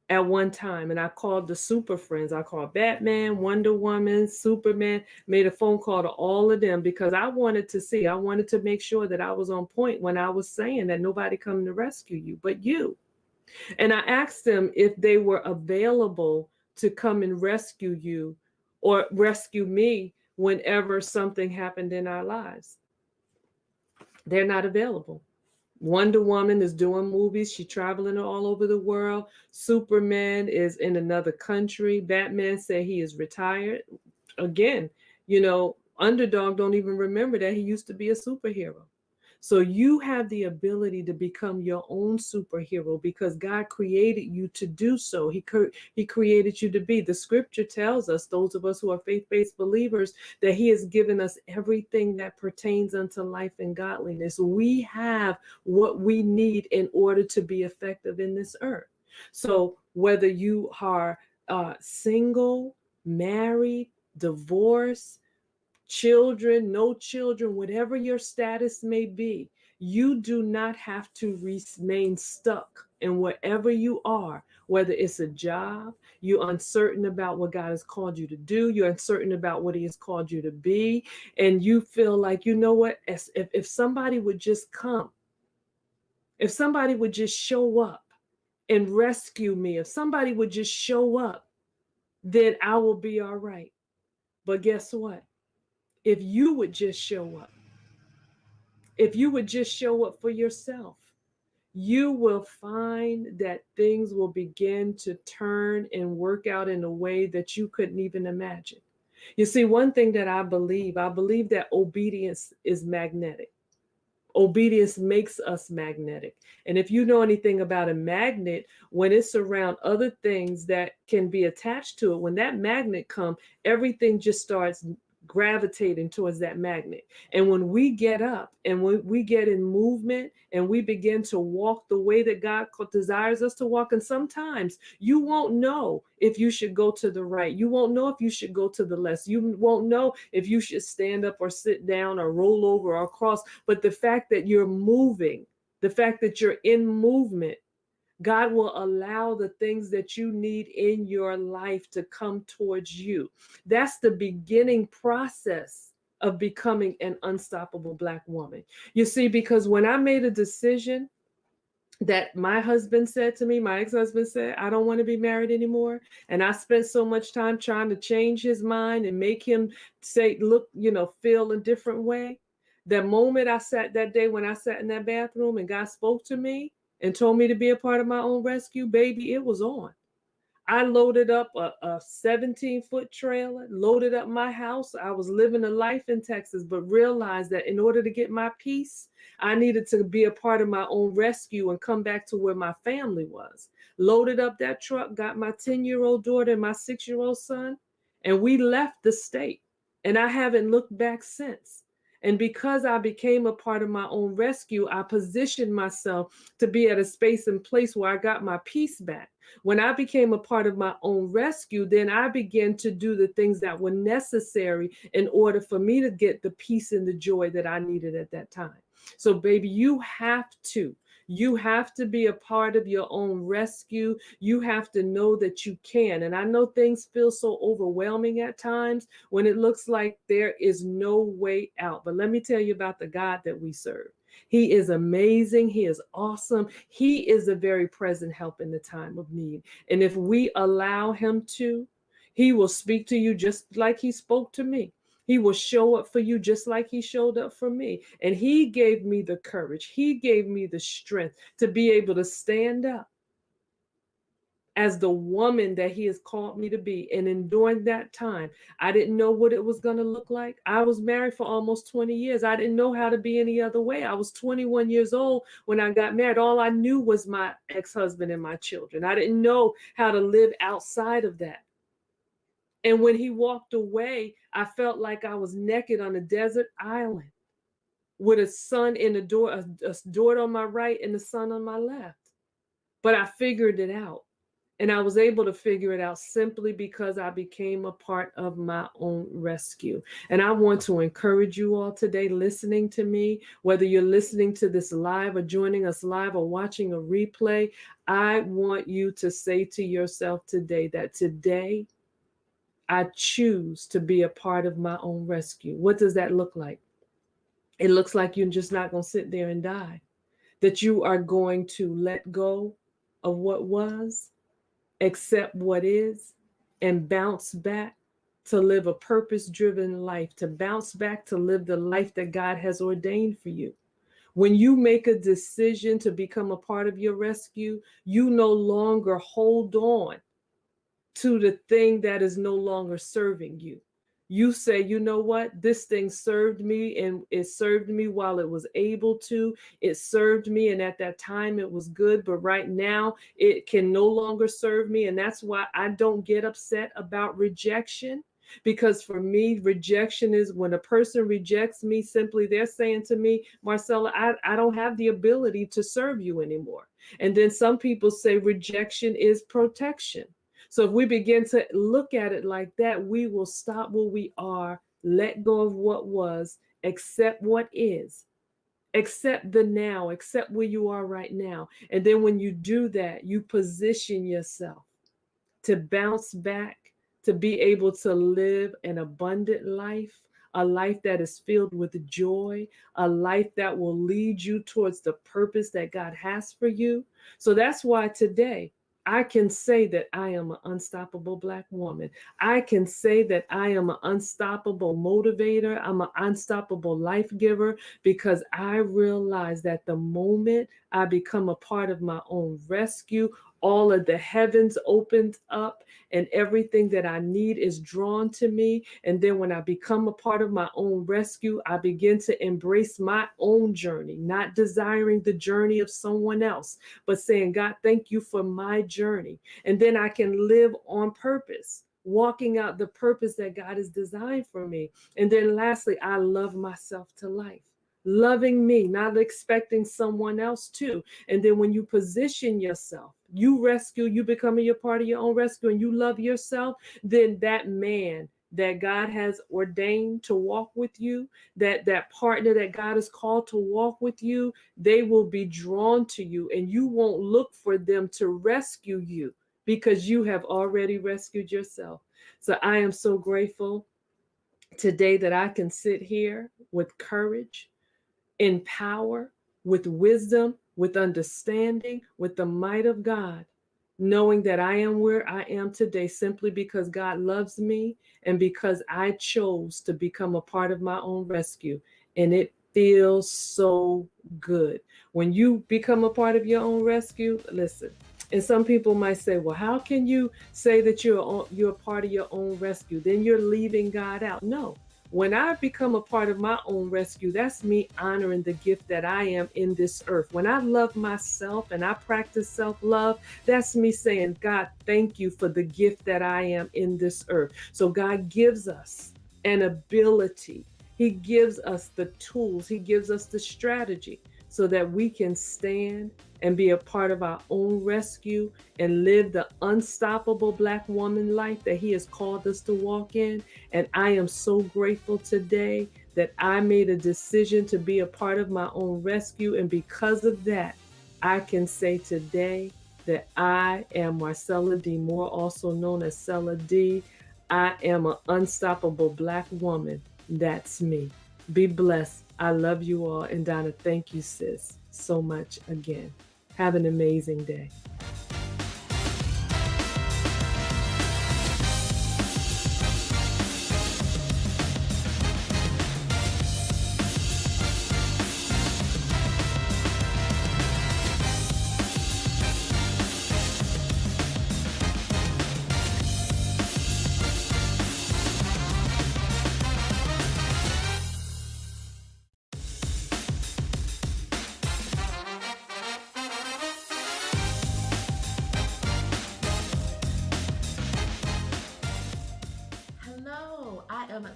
at one time and I called the super friends. I called Batman, Wonder Woman, Superman, made a phone call to all of them because I wanted to make sure that I was on point when I was saying that nobody come to rescue you but you. And I asked them if they were available to come and rescue you or rescue me whenever something happened in our lives. They're not available. Wonder Woman is doing movies. She's traveling all over the world. Superman is in another country. Batman said he is retired. Again, Underdog don't even remember that he used to be a superhero. So you have the ability to become your own superhero because God created you to do so. He created you to be. The scripture tells us, those of us who are faith-based believers, that he has given us everything that pertains unto life and godliness. We have what we need in order to be effective in this earth. So whether you are single, married, divorced, children, no children, whatever your status may be, you do not have to remain stuck in wherever you are, whether it's a job, you're uncertain about what God has called you to do, you're uncertain about what he has called you to be, and you feel like, you know what, if somebody would just come, if somebody would just show up and rescue me, if somebody would just show up, then I will be all right. But guess what? If you would just show up, if you would just show up for yourself, you will find that things will begin to turn and work out in a way that you couldn't even imagine. You see, one thing that I believe that obedience is magnetic. Obedience makes us magnetic. And if you know anything about a magnet, when it's around other things that can be attached to it, when that magnet comes, everything just starts gravitating towards that magnet. And when we get up and when we get in movement and we begin to walk the way that God desires us to walk, and sometimes you won't know if you should go to the right. You won't know if you should go to the left. You won't know if you should stand up or sit down or roll over or cross. But the fact that you're moving, the fact that you're in movement, God will allow the things that you need in your life to come towards you. That's the beginning process of becoming an unstoppable Black woman. You see, because when I made a decision that my husband said to me, my ex-husband said, I don't want to be married anymore. And I spent so much time trying to change his mind and make him say, look, feel a different way. The moment that day when I sat in that bathroom and God spoke to me and told me to be a part of my own rescue, baby, it was on. I loaded up a 17-foot trailer, loaded up my house. I was living a life in Texas, but realized that in order to get my peace, I needed to be a part of my own rescue and come back to where my family was. Loaded up that truck, got my 10-year-old daughter and my 6-year-old son, and we left the state. And I haven't looked back since. And because I became a part of my own rescue, I positioned myself to be at a space and place where I got my peace back. When I became a part of my own rescue, then I began to do the things that were necessary in order for me to get the peace and the joy that I needed at that time. So, baby, you have to be a part of your own rescue. You have to know that you can. And I know things feel so overwhelming at times when it looks like there is no way out. But let me tell you about the God that we serve. He is amazing. He is awesome. He is a very present help in the time of need. And if we allow him to, he will speak to you just like he spoke to me. He will show up for you just like he showed up for me. And he gave me the courage. He gave me the strength to be able to stand up as the woman that he has called me to be. And during that time, I didn't know what it was going to look like. I was married for almost 20 years. I didn't know how to be any other way. I was 21 years old when I got married. All I knew was my ex-husband and my children. I didn't know how to live outside of that. And when he walked away, I felt like I was naked on a desert island with a son in the door, a daughter on my right and the son on my left. But I figured it out. And I was able to figure it out simply because I became a part of my own rescue. And I want to encourage you all today listening to me, whether you're listening to this live or joining us live or watching a replay, I want you to say to yourself today that today I choose to be a part of my own rescue. What does that look like? It looks like you're just not going to sit there and die, that you are going to let go of what was, accept what is, and bounce back to live a purpose-driven life, to bounce back to live the life that God has ordained for you. When you make a decision to become a part of your rescue, you no longer hold on to the thing that is no longer serving you. You say, you know what? This thing served me, and it served me while it was able to. It served me, and at that time it was good, but right now it can no longer serve me. And that's why I don't get upset about rejection. Because for me, rejection is when a person rejects me, simply they're saying to me, Marcella, I don't have the ability to serve you anymore. And then some people say rejection is protection. So if we begin to look at it like that, we will stop where we are, let go of what was, accept what is, accept the now, accept where you are right now. And then when you do that, you position yourself to bounce back, to be able to live an abundant life, a life that is filled with joy, a life that will lead you towards the purpose that God has for you. So that's why today, I can say that I am an unstoppable Black woman. I can say that I am an unstoppable motivator. I'm an unstoppable life giver because I realize that the moment I become a part of my own rescue, all of the heavens opened up and everything that I need is drawn to me. And then when I become a part of my own rescue, I begin to embrace my own journey, not desiring the journey of someone else, but saying, God, thank you for my journey. And then I can live on purpose, walking out the purpose that God has designed for me. And then lastly, I love myself to life. Loving me, not expecting someone else to. And then when you position yourself, you rescue, you becoming a part of your own rescue, and you love yourself, then that man that God has ordained to walk with you, that partner that God has called to walk with you, they will be drawn to you, and you won't look for them to rescue you because you have already rescued yourself. So I am so grateful today that I can sit here with courage, in power, with wisdom, with understanding, with the might of God, knowing that I am where I am today simply because God loves me and because I chose to become a part of my own rescue. And it feels so good. When you become a part of your own rescue, listen, and some people might say, well, how can you say that you're a part of your own rescue? Then you're leaving God out. No. When I become a part of my own rescue, that's me honoring the gift that I am in this earth. When I love myself and I practice self-love, that's me saying, God, thank you for the gift that I am in this earth. So God gives us an ability. He gives us the tools. He gives us the strategy so that we can stand and be a part of our own rescue and live the unstoppable Black woman life that He has called us to walk in. And I am so grateful today that I made a decision to be a part of my own rescue. And because of that, I can say today that I am Marcella D. Moore, also known as Cella D. I am an unstoppable Black woman. That's me. Be blessed. I love you all. And Donna, thank you, sis, so much again. Have an amazing day.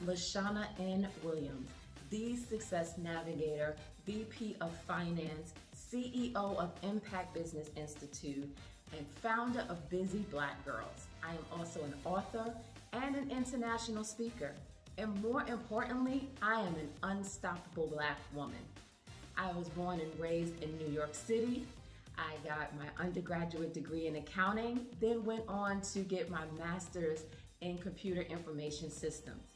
LaShawna N. Williams, the Success Navigator, VP of Finance, CEO of Impact Business Institute, and founder of Busy Black Girls. I am also an author and an international speaker. And more importantly, I am an unstoppable Black woman. I was born and raised in New York City. I got my undergraduate degree in accounting, then went on to get my master's in computer information systems.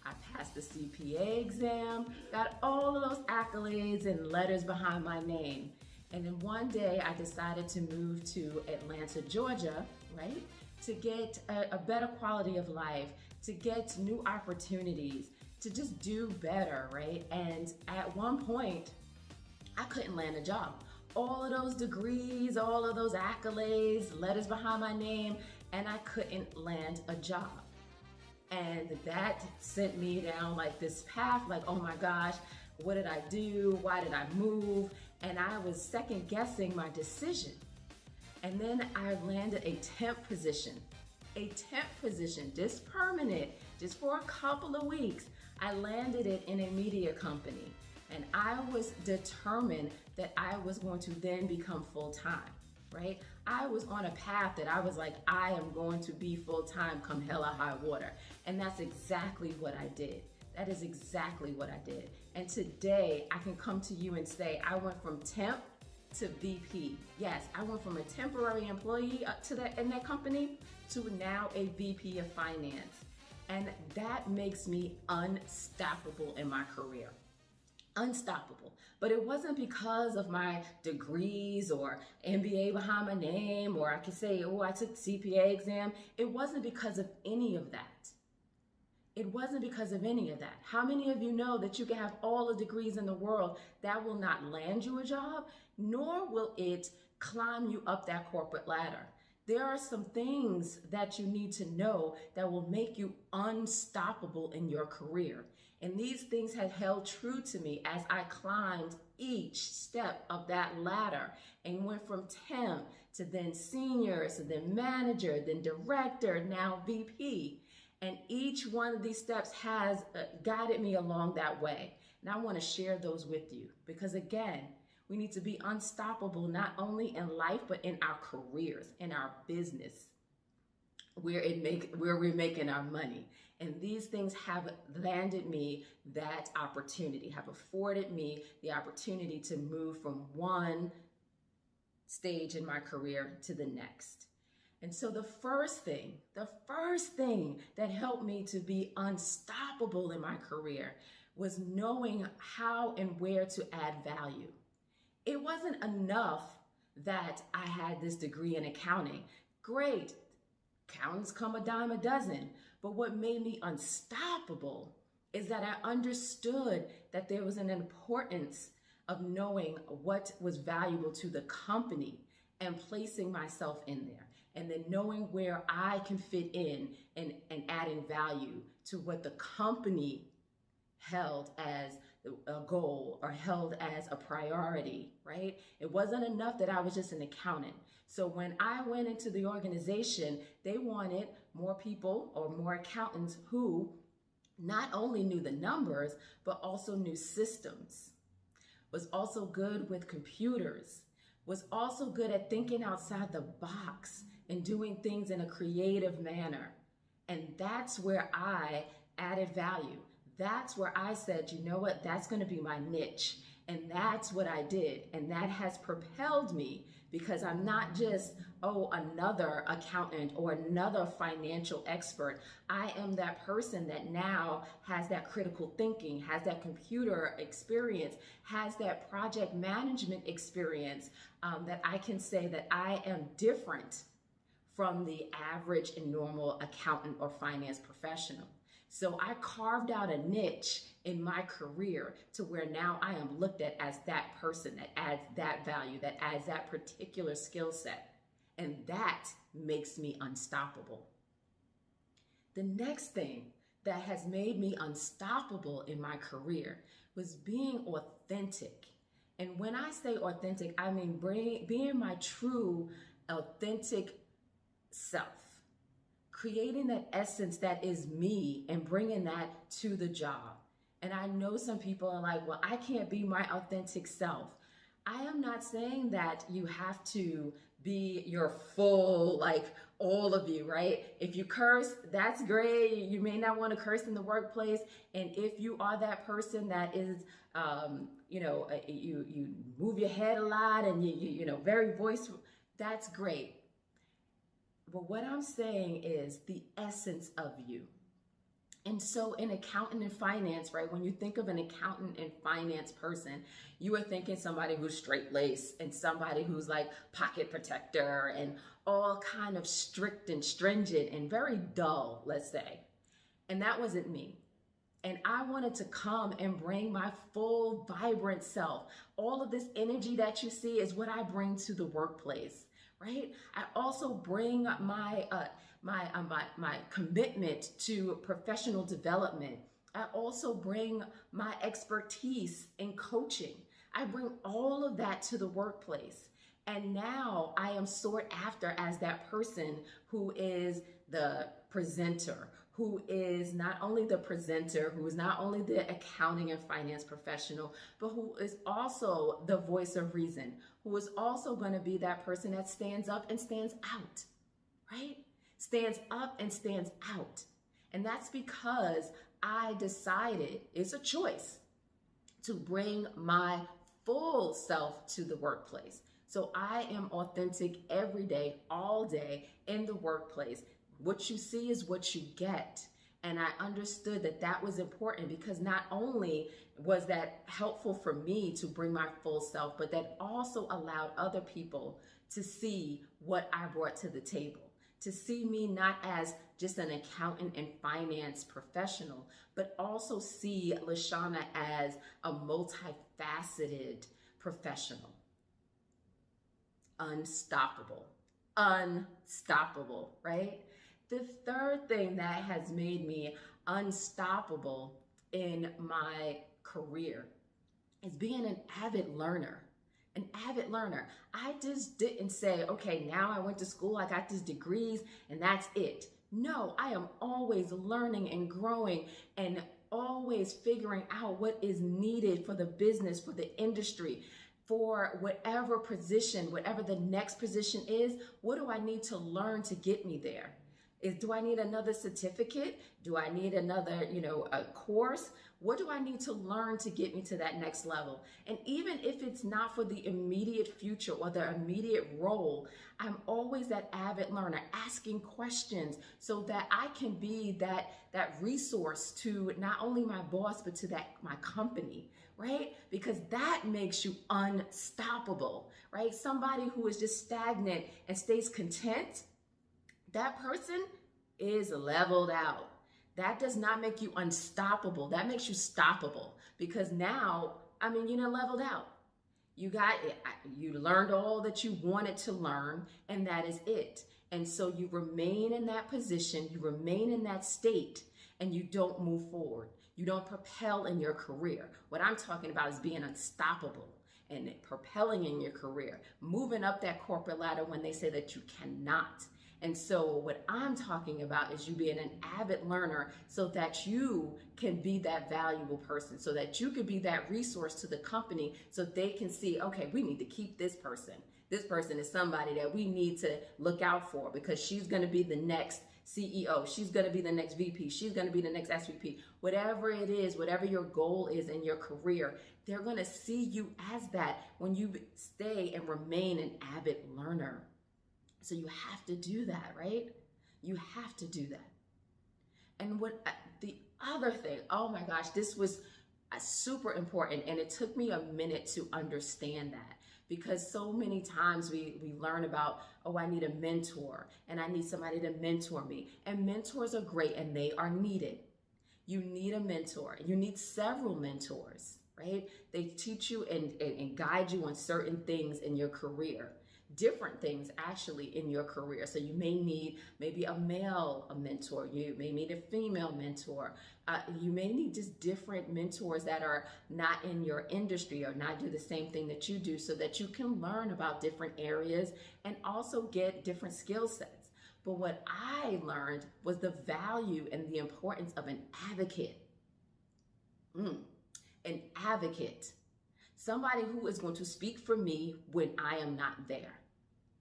I passed the CPA exam, got all of those accolades and letters behind my name. And then one day I decided to move to Atlanta, Georgia, right? To get a better quality of life, to get new opportunities, to just do better, right? And at one point, I couldn't land a job. All of those degrees, all of those accolades, letters behind my name, and I couldn't land a job. And that sent me down like this path, like, oh my gosh, what did I do? Why did I move? And I was second guessing my decision. And then I landed a temp position, just permanent, just for a couple of weeks. I landed it in a media company. And I was determined that I was going to then become full-time, right? I was on a path that I was like, I am going to be full-time come hell or high water. And that's exactly what I did. That is exactly what I did. And today I can come to you and say, I went from temp to VP. Yes, I went from a temporary employee in that company to now a VP of finance. And that makes me unstoppable in my career. Unstoppable. But it wasn't because of my degrees or MBA behind my name, or I could say, oh, I took the CPA exam. It wasn't because of any of that. It wasn't because of any of that. How many of you know that you can have all the degrees in the world, that will not land you a job, nor will it climb you up that corporate ladder? There are some things that you need to know that will make you unstoppable in your career. And these things have held true to me as I climbed each step of that ladder and went from temp to then senior, to then manager, then director, now VP. And each one of these steps has guided me along that way. And I want to share those with you because, again, we need to be unstoppable not only in life, but in our careers, in our business, where we're making our money. And these things have landed me that opportunity, have afforded me the opportunity to move from one stage in my career to the next. And so the first thing that helped me to be unstoppable in my career was knowing how and where to add value. It wasn't enough that I had this degree in accounting. Great, accountants come a dime a dozen. But what made me unstoppable is that I understood that there was an importance of knowing what was valuable to the company and placing myself in there. And then knowing where I can fit in and adding value to what the company held as a goal or held as a priority, right? It wasn't enough that I was just an accountant. So when I went into the organization, they wanted more people or more accountants who not only knew the numbers, but also knew systems, was also good with computers, was also good at thinking outside the box and doing things in a creative manner. And that's where I added value. That's where I said, you know what, that's going to be my niche. And that's what I did. And that has propelled me because I'm not just, another accountant or another financial expert. I am that person that now has that critical thinking, has that computer experience, has that project management experience, that I can say that I am different from the average and normal accountant or finance professional. So I carved out a niche in my career to where now I am looked at as that person that adds that value, that adds that particular skill set. And that makes me unstoppable. The next thing that has made me unstoppable in my career was being authentic. And when I say authentic, I mean being my true, authentic self. Creating that essence that is me and bringing that to the job. And I know some people are like, well, I can't be my authentic self. I am not saying that you have to be your full, like all of you, right? If you curse, that's great. You may not want to curse in the workplace. And if you are that person that is, you move your head a lot and you very voiceful, that's great. But what I'm saying is the essence of you. And so in accounting and finance, right, when you think of an accountant and finance person, you are thinking somebody who's straight-laced and somebody who's like pocket protector and all kind of strict and stringent and very dull, let's say. And that wasn't me. And I wanted to come and bring my full, vibrant self. All of this energy that you see is what I bring to the workplace, right? I also bring my commitment to professional development. I also bring my expertise in coaching. I bring all of that to the workplace. And now I am sought after as that person who is the presenter, who is not only the presenter, who is not only the accounting and finance professional, but who is also the voice of reason, who is also going to be that person that stands up and stands out, right? Stands up and stands out. And that's because I decided, it's a choice, to bring my full self to the workplace. So I am authentic every day, all day in the workplace. What you see is what you get. And I understood that that was important because not only was that helpful for me to bring my full self, but that also allowed other people to see what I brought to the table. To see me not as just an accountant and finance professional, but also see LaShawna as a multifaceted professional. Unstoppable, right? The third thing that has made me unstoppable in my career is being an avid learner. An avid learner. I just didn't say, okay, now I went to school, I got these degrees, and that's it. No, I am always learning and growing and always figuring out what is needed for the business, for the industry, for whatever position, whatever the next position is. What do I need to learn to get me there? Do I need another certificate? Do I need another, a course? What do I need to learn to get me to that next level? And even if it's not for the immediate future or the immediate role, I'm always that avid learner, asking questions so that I can be that resource to not only my boss, but to my company, right? Because that makes you unstoppable, right? Somebody who is just stagnant and stays content, that person is leveled out. That does not make you unstoppable. That makes you stoppable because now, you're leveled out. You learned all that you wanted to learn, and that is it. And so you remain in that position, you remain in that state, and you don't move forward. You don't propel in your career. What I'm talking about is being unstoppable and propelling in your career, moving up that corporate ladder when they say that you cannot. And so what I'm talking about is you being an avid learner so that you can be that valuable person, so that you can be that resource to the company so they can see, okay, we need to keep this person. This person is somebody that we need to look out for because she's going to be the next CEO. She's going to be the next VP. She's going to be the next SVP. Whatever it is, whatever your goal is in your career, they're going to see you as that when you stay and remain an avid learner. So you have to do that, right? You have to do that. And what the other thing, oh my gosh, this was super important. And it took me a minute to understand that because so many times we learn about, oh, I need a mentor and I need somebody to mentor me. And mentors are great and they are needed. You need a mentor. You need several mentors, right? They teach you and guide you on certain things in your career. Different things actually in your career. So you may need maybe a mentor, you may need a female mentor, you may need just different mentors that are not in your industry or not do the same thing that you do so that you can learn about different areas and also get different skill sets. But what I learned was the value and the importance of an advocate. An advocate. Somebody who is going to speak for me when I am not there.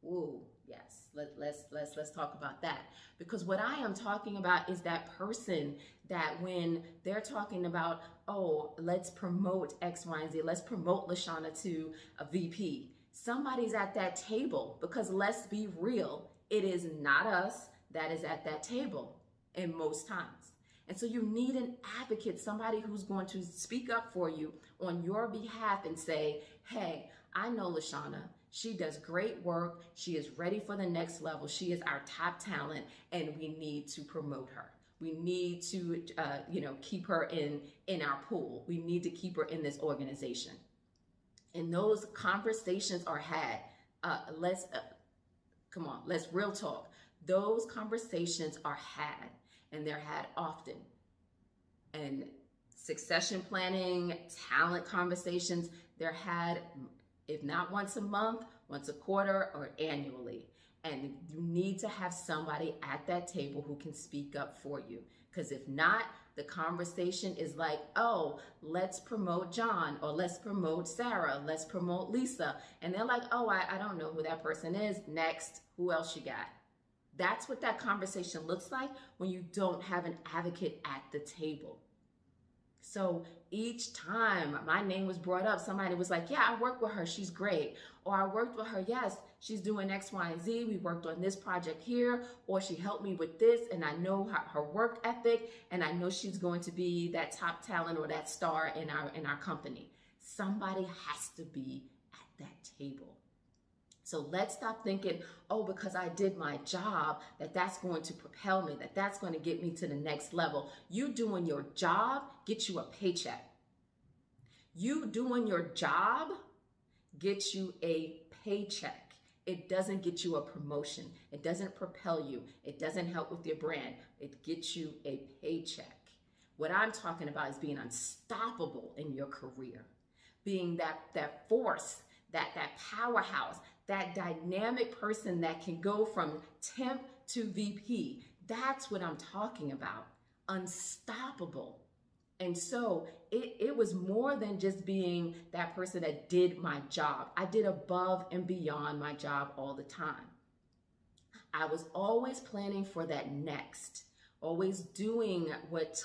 Ooh, yes. Let's talk about that. Because what I am talking about is that person that when they're talking about, oh, let's promote X, Y, and Z, let's promote LaShawna to a VP. Somebody's at that table, because let's be real, it is not us that is at that table in most times. And so you need an advocate, somebody who's going to speak up for you on your behalf and say, hey, I know LaShawna. She does great work. She is ready for the next level. She is our top talent, and we need to promote her. We need to, keep her in our pool. We need to keep her in this organization. And those conversations are had. Let's real talk. Those conversations are had, and they're had often. And succession planning, talent conversations, they're had, if not once a month, once a quarter, or annually. And you need to have somebody at that table who can speak up for you. Because if not, the conversation is like, oh, let's promote John, or let's promote Sarah, let's promote Lisa. And they're like, oh, I don't know who that person is. Next, who else you got? That's what that conversation looks like when you don't have an advocate at the table. So each time my name was brought up, somebody was like, yeah, I worked with her, she's great. Or I worked with her, yes, she's doing X, Y, and Z. We worked on this project here, or she helped me with this, and I know her work ethic, and I know she's going to be that top talent or that star in our company. Somebody has to be at that table. So let's stop thinking, oh, because I did my job, that's going to propel me, that's going to get me to the next level. You doing your job gets you a paycheck. You doing your job gets you a paycheck. It doesn't get you a promotion. It doesn't propel you. It doesn't help with your brand. It gets you a paycheck. What I'm talking about is being unstoppable in your career, being that force, that powerhouse, that dynamic person that can go from temp to VP. That's what I'm talking about. Unstoppable. And so it was more than just being that person that did my job. I did above and beyond my job all the time. I was always planning for that next, always doing what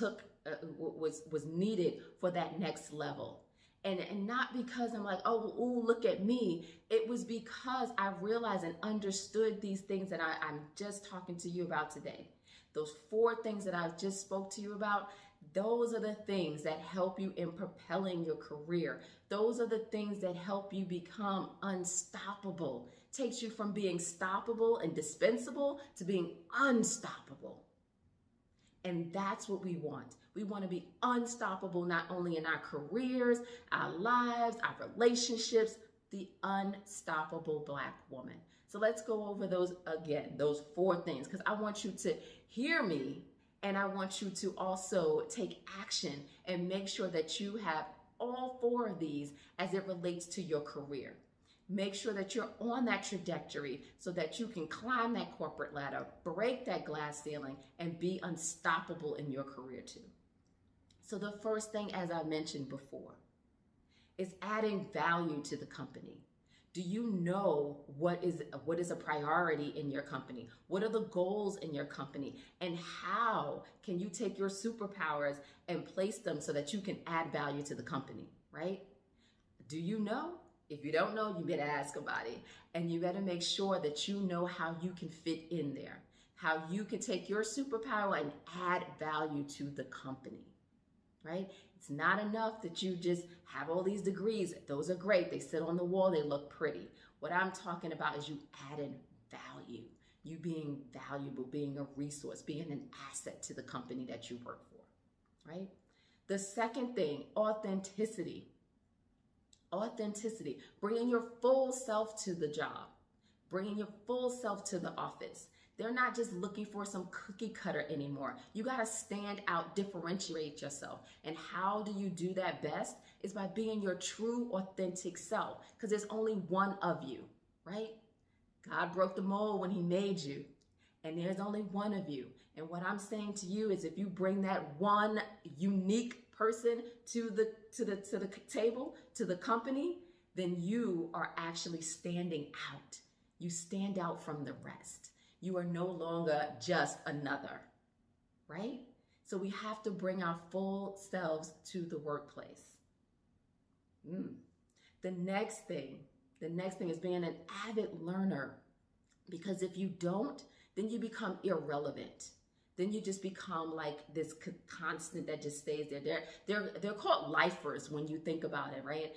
was needed for that next level. And not because I'm like, oh, ooh, look at me. It was because I realized and understood these things that I'm just talking to you about today. Those 4 things that I just spoke to you about, those are the things that help you in propelling your career. Those are the things that help you become unstoppable. Takes you from being stoppable and dispensable to being unstoppable. And that's what we want. We want to be unstoppable, not only in our careers, our lives, our relationships, the unstoppable Black woman. So let's go over those again, those 4 things, because I want you to hear me, and I want you to also take action and make sure that you have all 4 of these as it relates to your career. Make sure that you're on that trajectory so that you can climb that corporate ladder, break that glass ceiling, and be unstoppable in your career too. So the first thing, as I mentioned before, is adding value to the company. Do you know what is a priority in your company? What are the goals in your company? And how can you take your superpowers and place them so that you can add value to the company, right? Do you know? If you don't know, you better ask somebody. And you better make sure that you know how you can fit in there, how you can take your superpower and add value to the company, right? It's not enough that you just have all these degrees. Those are great. They sit on the wall. They look pretty. What I'm talking about is you adding value, you being valuable, being a resource, being an asset to the company that you work for, right? The second thing, authenticity. Authenticity, bringing your full self to the job, bringing your full self to the office. They're not just looking for some cookie cutter anymore. You got to stand out, differentiate yourself. And how do you do that best? Is by being your true, authentic self, because there's only one of you, right? God broke the mold when he made you, and there's only one of you. And what I'm saying to you is if you bring that one unique person to the table, to the company, then you are actually standing out. You stand out from the rest. You are no longer just another, right? So we have to bring our full selves to the workplace. The next thing is being an avid learner, because if you don't, then you become irrelevant. Then you just become like this constant that just stays there. They're called lifers when you think about it, right?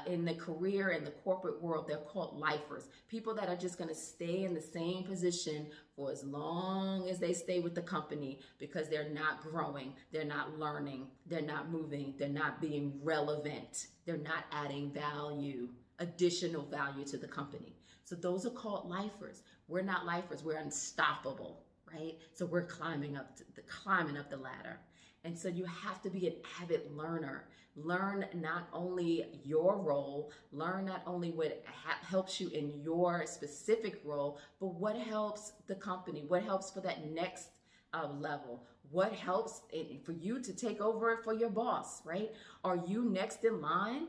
In the career and the corporate world, they're called lifers. People that are just going to stay in the same position for as long as they stay with the company, because they're not growing, they're not learning, they're not moving, they're not being relevant, they're not adding value, additional value to the company. So those are called lifers. We're not lifers, we're unstoppable, right? So we're climbing up the ladder. And so you have to be an avid learner. Learn not only your role, learn not only what helps you in your specific role, but what helps the company, what helps for that next level, what helps for you to take over for your boss, right? Are you next in line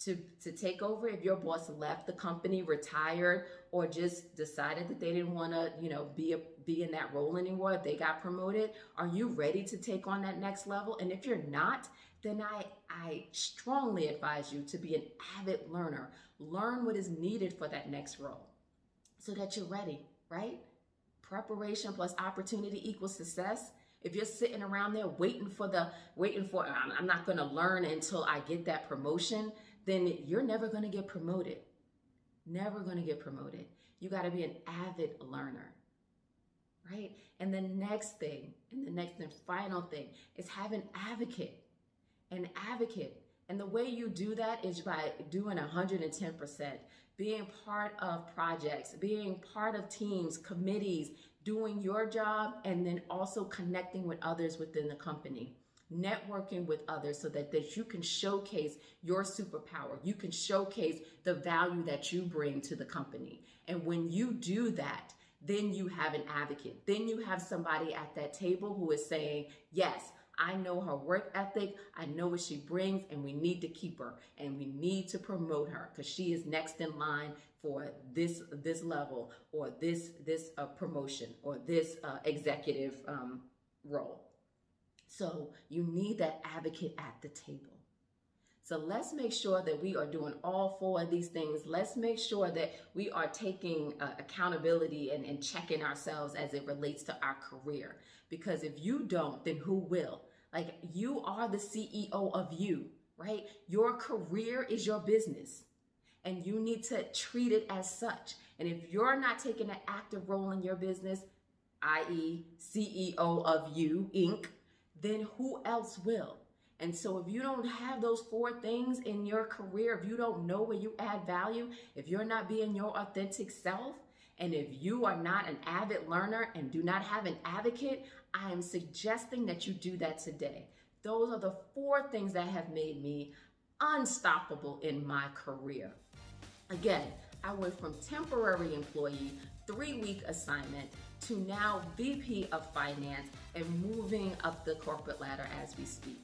to take over if your boss left the company, retired, or just decided that they didn't want to, be in that role anymore? They got promoted. Are you ready to take on that next level? And if you're not, then I strongly advise you to be an avid learner. Learn what is needed for that next role so that you're ready, right? Preparation plus opportunity equals success. If you're sitting around there waiting for I'm not going to learn until I get that promotion, then you're never going to get promoted. Never going to get promoted. You got to be an avid learner, right? And the next and final thing is have an advocate. An advocate. And the way you do that is by doing 110%, being part of projects, being part of teams, committees, doing your job, and then also connecting with others within the company. Networking with others so that you can showcase your superpower. You can showcase the value that you bring to the company. And when you do that, then you have an advocate. Then you have somebody at that table who is saying, yes, I know her work ethic, I know what she brings, and we need to keep her, and we need to promote her because she is next in line for this level, or this promotion, or this executive role. So you need that advocate at the table. So let's make sure that we are doing all four of these things. Let's make sure that we are taking accountability and checking ourselves as it relates to our career. Because if you don't, then who will? Like, you are the CEO of you, right? Your career is your business, and you need to treat it as such. And if you're not taking an active role in your business, i.e. CEO of you, Inc., then who else will? And so if you don't have those four things in your career, if you don't know where you add value, if you're not being your authentic self, and if you are not an avid learner and do not have an advocate, I am suggesting that you do that today. Those are the four things that have made me unstoppable in my career. Again, I went from temporary employee, 3-week assignment, to now VP of Finance and moving up the corporate ladder as we speak.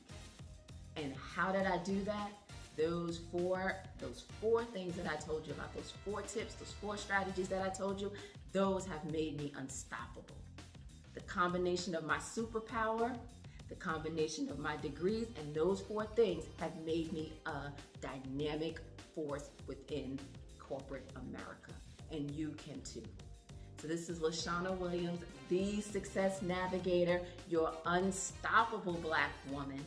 And how did I do that? Those four things that I told you about, those 4 tips, those 4 strategies that I told you, those have made me unstoppable. The combination of my superpower, the combination of my degrees, and those 4 things have made me a dynamic force within corporate America. And you can too. So this is LaShauna Williams, the Success Navigator, your unstoppable Black woman.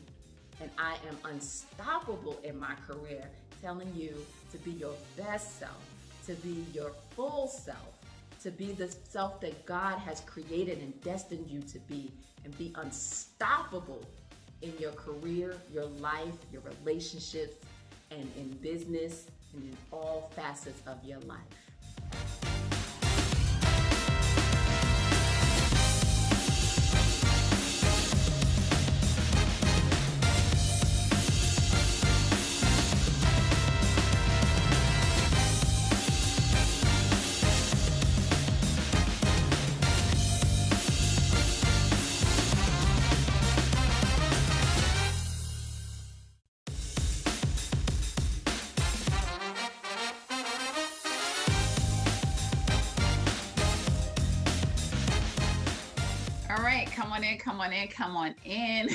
And I am unstoppable in my career, telling you to be your best self, to be your full self, to be the self that God has created and destined you to be, and be unstoppable in your career, your life, your relationships, and in business, and in all facets of your life. come on in, come on in, come on in.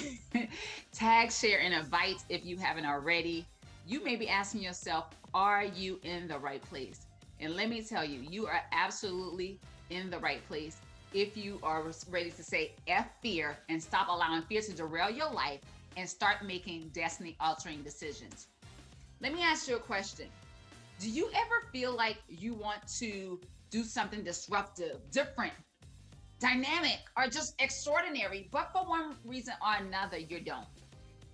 Tag, share, and invite if you haven't already. You may be asking yourself, are you in the right place? And let me tell you, you are absolutely in the right place if you are ready to say F fear and stop allowing fear to derail your life and start making destiny-altering decisions. Let me ask you a question. Do you ever feel like you want to do something disruptive, different, dynamic, or just extraordinary, but for one reason or another, you don't?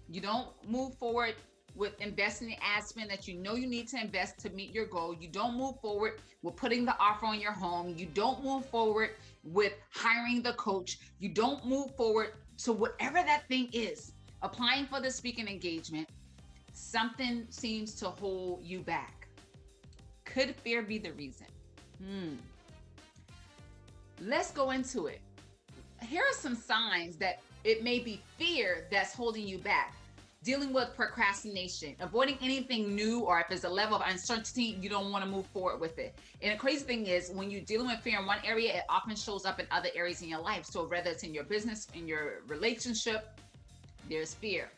You don't move forward with investing in ad spend that you know you need to invest to meet your goal. You don't move forward with putting the offer on your home. You don't move forward with hiring the coach. You don't move forward to whatever that thing is, applying for the speaking engagement. Something seems to hold you back. Could fear be the reason? Let's go into it. Here are some signs that it may be fear that's holding you back. Dealing with procrastination, avoiding anything new, or if there's a level of uncertainty, you don't want to move forward with it. And the crazy thing is, when you're dealing with fear in one area, it often shows up in other areas in your life. So whether it's in your business, in your relationship, there's fear.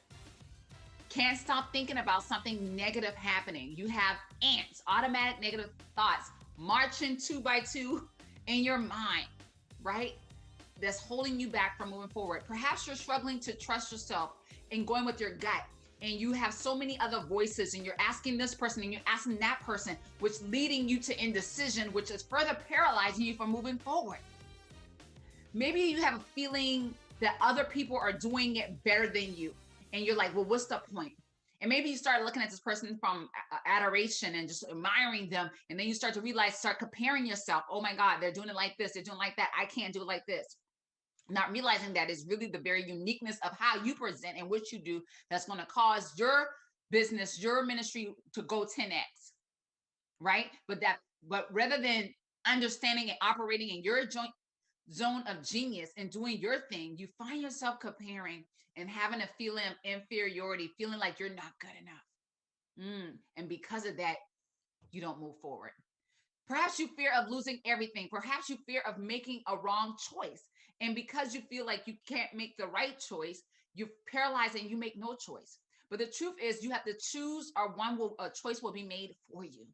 Can't stop thinking about something negative happening. You have ants, automatic negative thoughts, marching 2 by 2 in your mind, right? That's holding you back from moving forward. Perhaps you're struggling to trust yourself and going with your gut, and you have so many other voices, and you're asking this person and you're asking that person, which leading you to indecision, which is further paralyzing you from moving forward. Maybe you have a feeling that other people are doing it better than you, and you're like, well, what's the point? And maybe you start looking at this person from adoration and just admiring them, and then you start to realize, start comparing yourself. Oh my God, they're doing it like this, they're doing it like that. I can't do it like this. Not realizing that is really the very uniqueness of how you present and what you do that's going to cause your business, your ministry to go 10x, right? But rather than understanding and operating in your joint zone of genius and doing your thing, you find yourself comparing and having a feeling of inferiority, feeling like you're not good enough. And because of that, you don't move forward. Perhaps you fear of losing everything. Perhaps you fear of making a wrong choice. And because you feel like you can't make the right choice, you're paralyzed and you make no choice. But the truth is, you have to choose, or a choice will be made for you.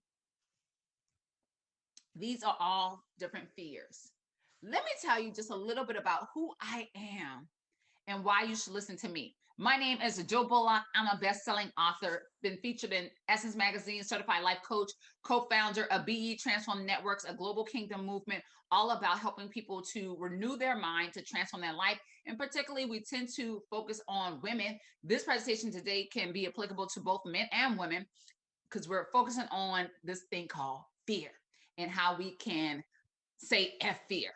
These are all different fears. Let me tell you just a little bit about who I am and why you should listen to me. My name is Jo Bullock. I'm a best-selling author, been featured in Essence Magazine, certified life coach, co-founder of BE Transform Networks, a global kingdom movement, all about helping people to renew their mind, to transform their life. And particularly, we tend to focus on women. This presentation today can be applicable to both men and women, because we're focusing on this thing called fear and how we can say F fear.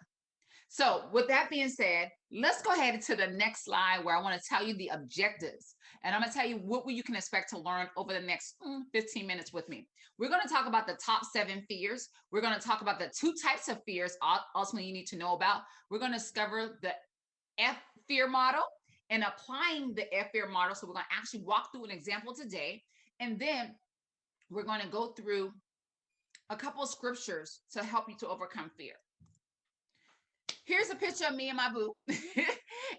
So with that being said, let's go ahead to the next slide, where I want to tell you the objectives. And I'm going to tell you what you can expect to learn over the next 15 minutes with me. We're going to talk about the top 7 fears. We're going to talk about the 2 types of fears ultimately you need to know about. We're going to discover the F fear model and applying the F fear model. So we're going to actually walk through an example today. And then we're going to go through a couple of scriptures to help you to overcome fear. Here's a picture of me and my boo.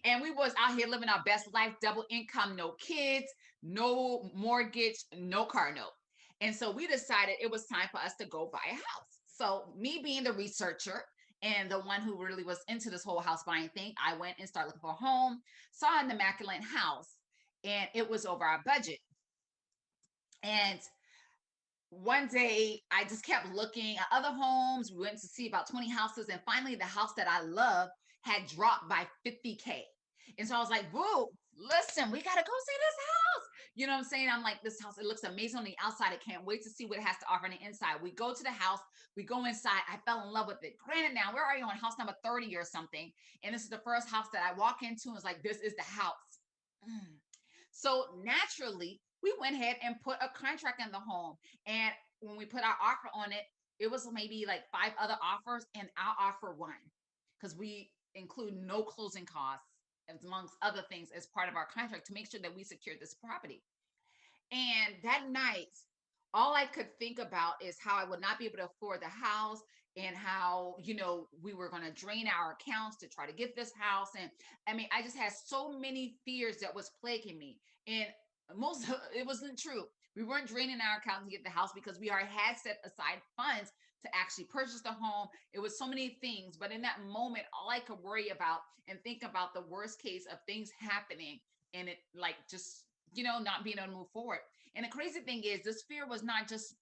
And we was out here living our best life, double income, no kids, no mortgage, no car note. And so we decided it was time for us to go buy a house. So me being the researcher and the one who really was into this whole house buying thing, I went and started looking for a home, saw an immaculate house, and it was over our budget. And one day I just kept looking at other homes. We went to see about 20 houses. And finally, the house that I love had dropped by $50K. And so I was like, whoa, listen, we got to go see this house. You know what I'm saying? I'm like, this house, it looks amazing on the outside. I can't wait to see what it has to offer on the inside. We go to the house, we go inside. I fell in love with it. Granted, now we're already on house number 30 or something. And this is the first house that I walk into and it's like, this is the house. So naturally, we went ahead and put a contract in the home. And when we put our offer on it, it was maybe like 5 other offers, and our offer won, because we include no closing costs, amongst other things, as part of our contract to make sure that we secured this property. And that night, all I could think about is how I would not be able to afford the house. and how, you know, we were going to drain our accounts to try to get this house. And I mean, I just had so many fears that was plaguing me. And most of it wasn't true. We weren't draining our account to get the house because we already had set aside funds to actually purchase the home. It was so many things. But in that moment, all I could worry about and think about the worst case of things happening and it like just, you know, not being able to move forward. And the crazy thing is, this fear was not just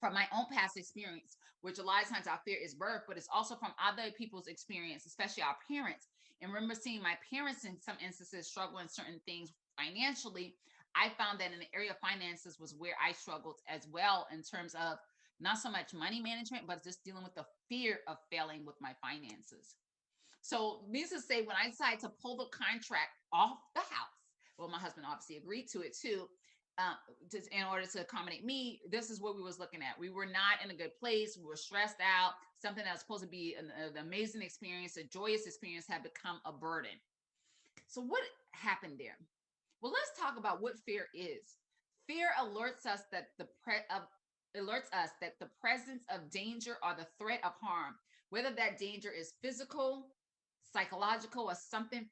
from my own past experience, which a lot of times our fear is birth, but it's also from other people's experience, especially our parents. And remember seeing my parents in some instances struggle in certain things financially. I found that in the area of finances was where I struggled as well, in terms of not so much money management, but just dealing with the fear of failing with my finances. So needless to say, when I decided to pull the contract off the house, well, my husband obviously agreed to it too, just in order to accommodate me. This is what we was looking at. We were not in a good place. We were stressed out. Something that was supposed to be an amazing experience, a joyous experience, had become a burden. So what happened there? Well, let's talk about what fear is. Fear alerts us that the presence of danger or the threat of harm, whether that danger is physical, psychological, or something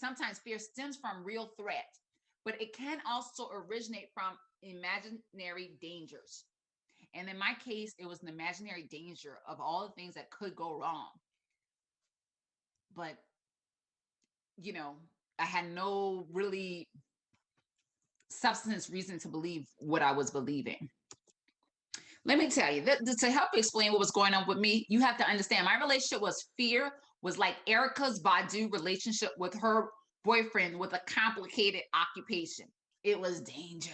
sometimes fear stems from real threat, but it can also originate from imaginary dangers. And in my case, it was an imaginary danger of all the things that could go wrong. But, you know, I had no really substance reason to believe what I was believing. Let me tell you, that to help explain what was going on with me, you have to understand my relationship was like Erykah Badu's relationship with her boyfriend with a complicated occupation. It was danger.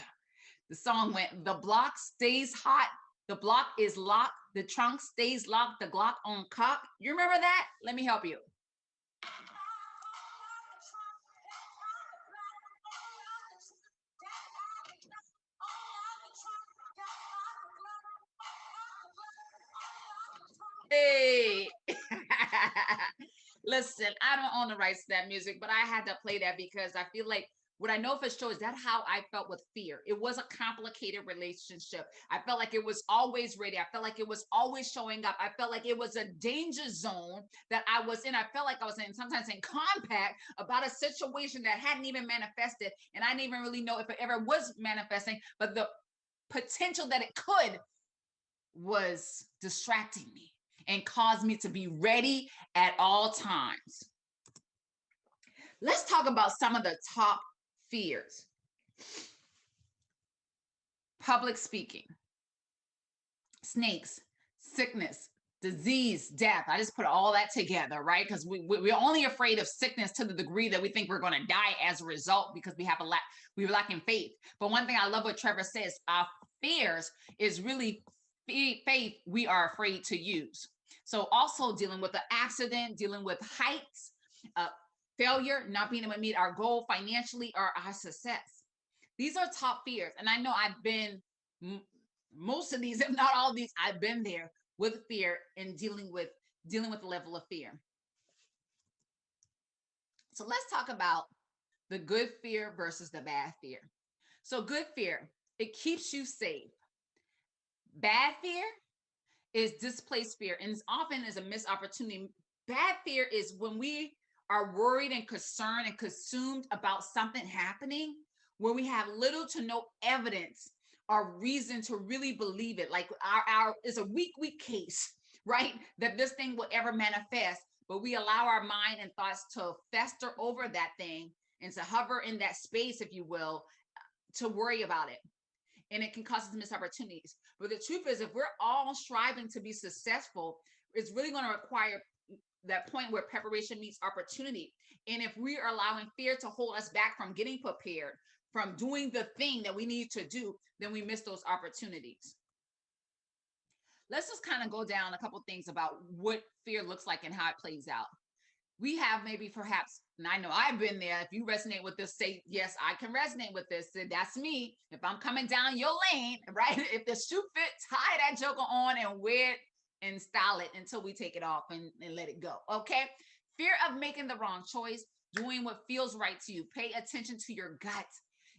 The song went, the block stays hot, the block is locked, the trunk stays locked, the Glock on cock. You remember that? Let me help you. Hey, listen, I don't own the rights to that music, but I had to play that because I feel like what I know for sure is that how I felt with fear. It was a complicated relationship. I felt like it was always ready. I felt like it was always showing up. I felt like it was a danger zone that I was in. I felt like I was sometimes in compact about a situation that hadn't even manifested. And I didn't even really know if it ever was manifesting, but the potential that it could was distracting me and caused me to be ready at all times. Let's talk about some of the top fears. Public speaking, snakes, sickness, disease, death. I just put all that together, right? Because we're only afraid of sickness to the degree that we think we're going to die as a result because we're lacking faith. But one thing I love what Trevor says, our fears is really faith we are afraid to use. So also dealing with the accident, dealing with heights, failure, not being able to meet our goal financially or our success. These are top fears. And I know I've been, most of these, if not all of these, I've been there with fear and dealing with the level of fear. So let's talk about the good fear versus the bad fear. So good fear, it keeps you safe. Bad fear is displaced fear, and often is a missed opportunity. Bad fear is when we are worried and concerned and consumed about something happening where we have little to no evidence or reason to really believe it. Like our is a weak case, right? That this thing will ever manifest, but we allow our mind and thoughts to fester over that thing and to hover in that space, if you will, to worry about it. And it can cause us missed opportunities. But the truth is, if we're all striving to be successful, it's really going to require that point where preparation meets opportunity. And if we are allowing fear to hold us back from getting prepared, from doing the thing that we need to do, then we miss those opportunities. Let's just kind of go down a couple things about what fear looks like and how it plays out. We have maybe perhaps, and I know I've been there. If you resonate with this, say, yes, I can resonate with this. That's me. If I'm coming down your lane, right? If the shoe fit, tie that joker on and wear it and style it until we take it off and let it go. Okay. Fear of making the wrong choice, doing what feels right to you. Pay attention to your gut.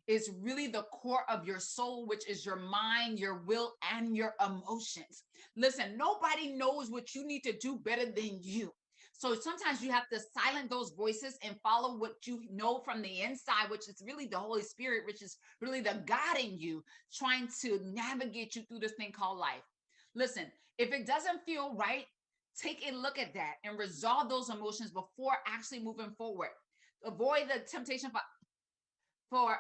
is really the core of your soul, which is your mind, your will, and your emotions. Listen, nobody knows what you need to do better than you. So sometimes you have to silence those voices and follow what you know from the inside, which is really the Holy Spirit, which is really the God in you trying to navigate you through this thing called life. Listen, if it doesn't feel right, take a look at that and resolve those emotions before actually moving forward. Avoid the temptation for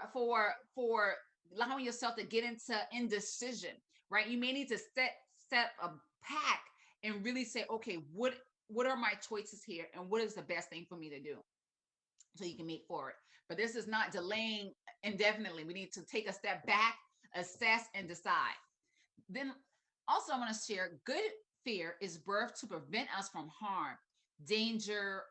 allowing yourself to get into indecision, right? You may need to set a pack and really say, okay, what are my choices here, and what is the best thing for me to do, so you can move forward. But this is not delaying indefinitely. We need to take a step back, assess, and decide. Then also, I want to share, good fear is birthed to prevent us from harm, danger,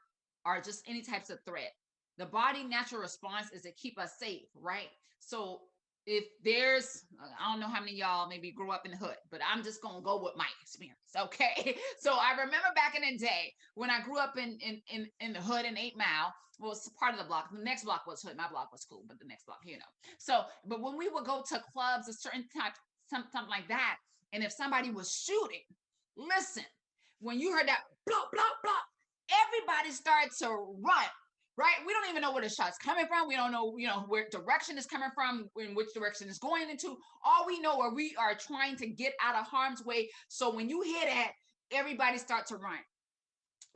or just any types of threat. The body natural response is to keep us safe, right? So if there's, I don't know how many of y'all maybe grew up in the hood, but I'm just gonna go with my experience, okay? So I remember back in the day when I grew up in the hood in 8 Mile. Well, it's part of the block. The next block was hood. My block was cool, but the next block, So, but when we would go to clubs, a certain type, something like that, and if somebody was shooting, listen, when you heard that blah blah blah, everybody started to run. Right? We don't even know where the shot's coming from. We don't know, where direction is coming from, in which direction it's going into. All we know are we are trying to get out of harm's way. So when you hear that, everybody start to run.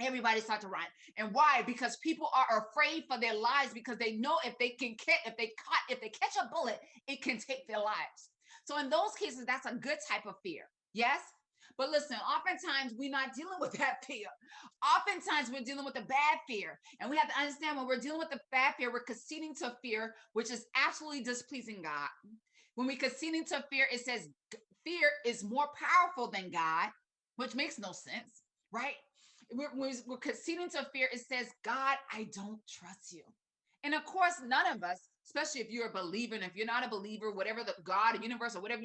Everybody start to run. And why? Because people are afraid for their lives, because they know if they catch a bullet, it can take their lives. So in those cases, that's a good type of fear. Yes? But listen, oftentimes we're not dealing with that fear. Oftentimes we're dealing with the bad fear. And we have to understand, when we're dealing with the bad fear, we're conceding to fear, which is absolutely displeasing God. When we conceding to fear, it says fear is more powerful than God, which makes no sense, right? We're conceding to fear. It says, God, I don't trust you. And of course, none of us, especially if you're a believer, and if you're not a believer, whatever the God, or universe, or whatever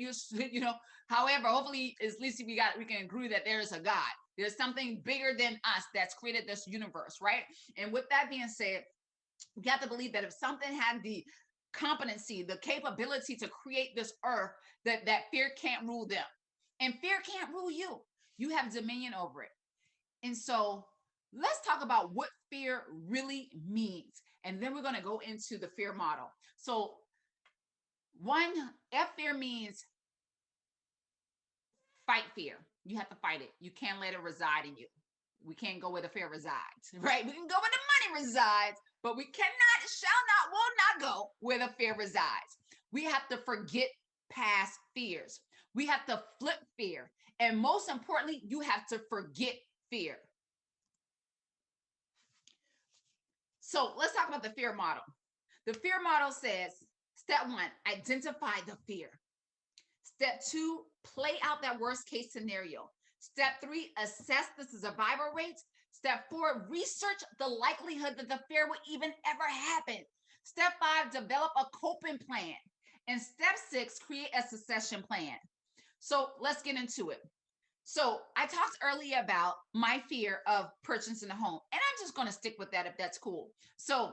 however, hopefully at least we can agree that there is a God. There's something bigger than us that's created this universe, right? And with that being said, we have to believe that if something had the competency, the capability to create this earth, that fear can't rule them. And fear can't rule you. You have dominion over it. And so let's talk about what fear really means. And then we're going to go into the fear model. So fear means fight fear. You have to fight it. You can't let it reside in you. We can't go where the fear resides, right? We can go where the money resides, but we will not go where the fear resides. We have to forget past fears. We have to flip fear. And most importantly, you have to forget fear. So let's talk about the fear model. The fear model says, step 1, identify the fear. Step 2, play out that worst case scenario. Step 3, assess the survival rates. Step 4, research the likelihood that the fear will even ever happen. Step 5, develop a coping plan. And step 6, create a succession plan. So let's get into it. So I talked earlier about my fear of purchasing a home, and I'm just going to stick with that if that's cool. So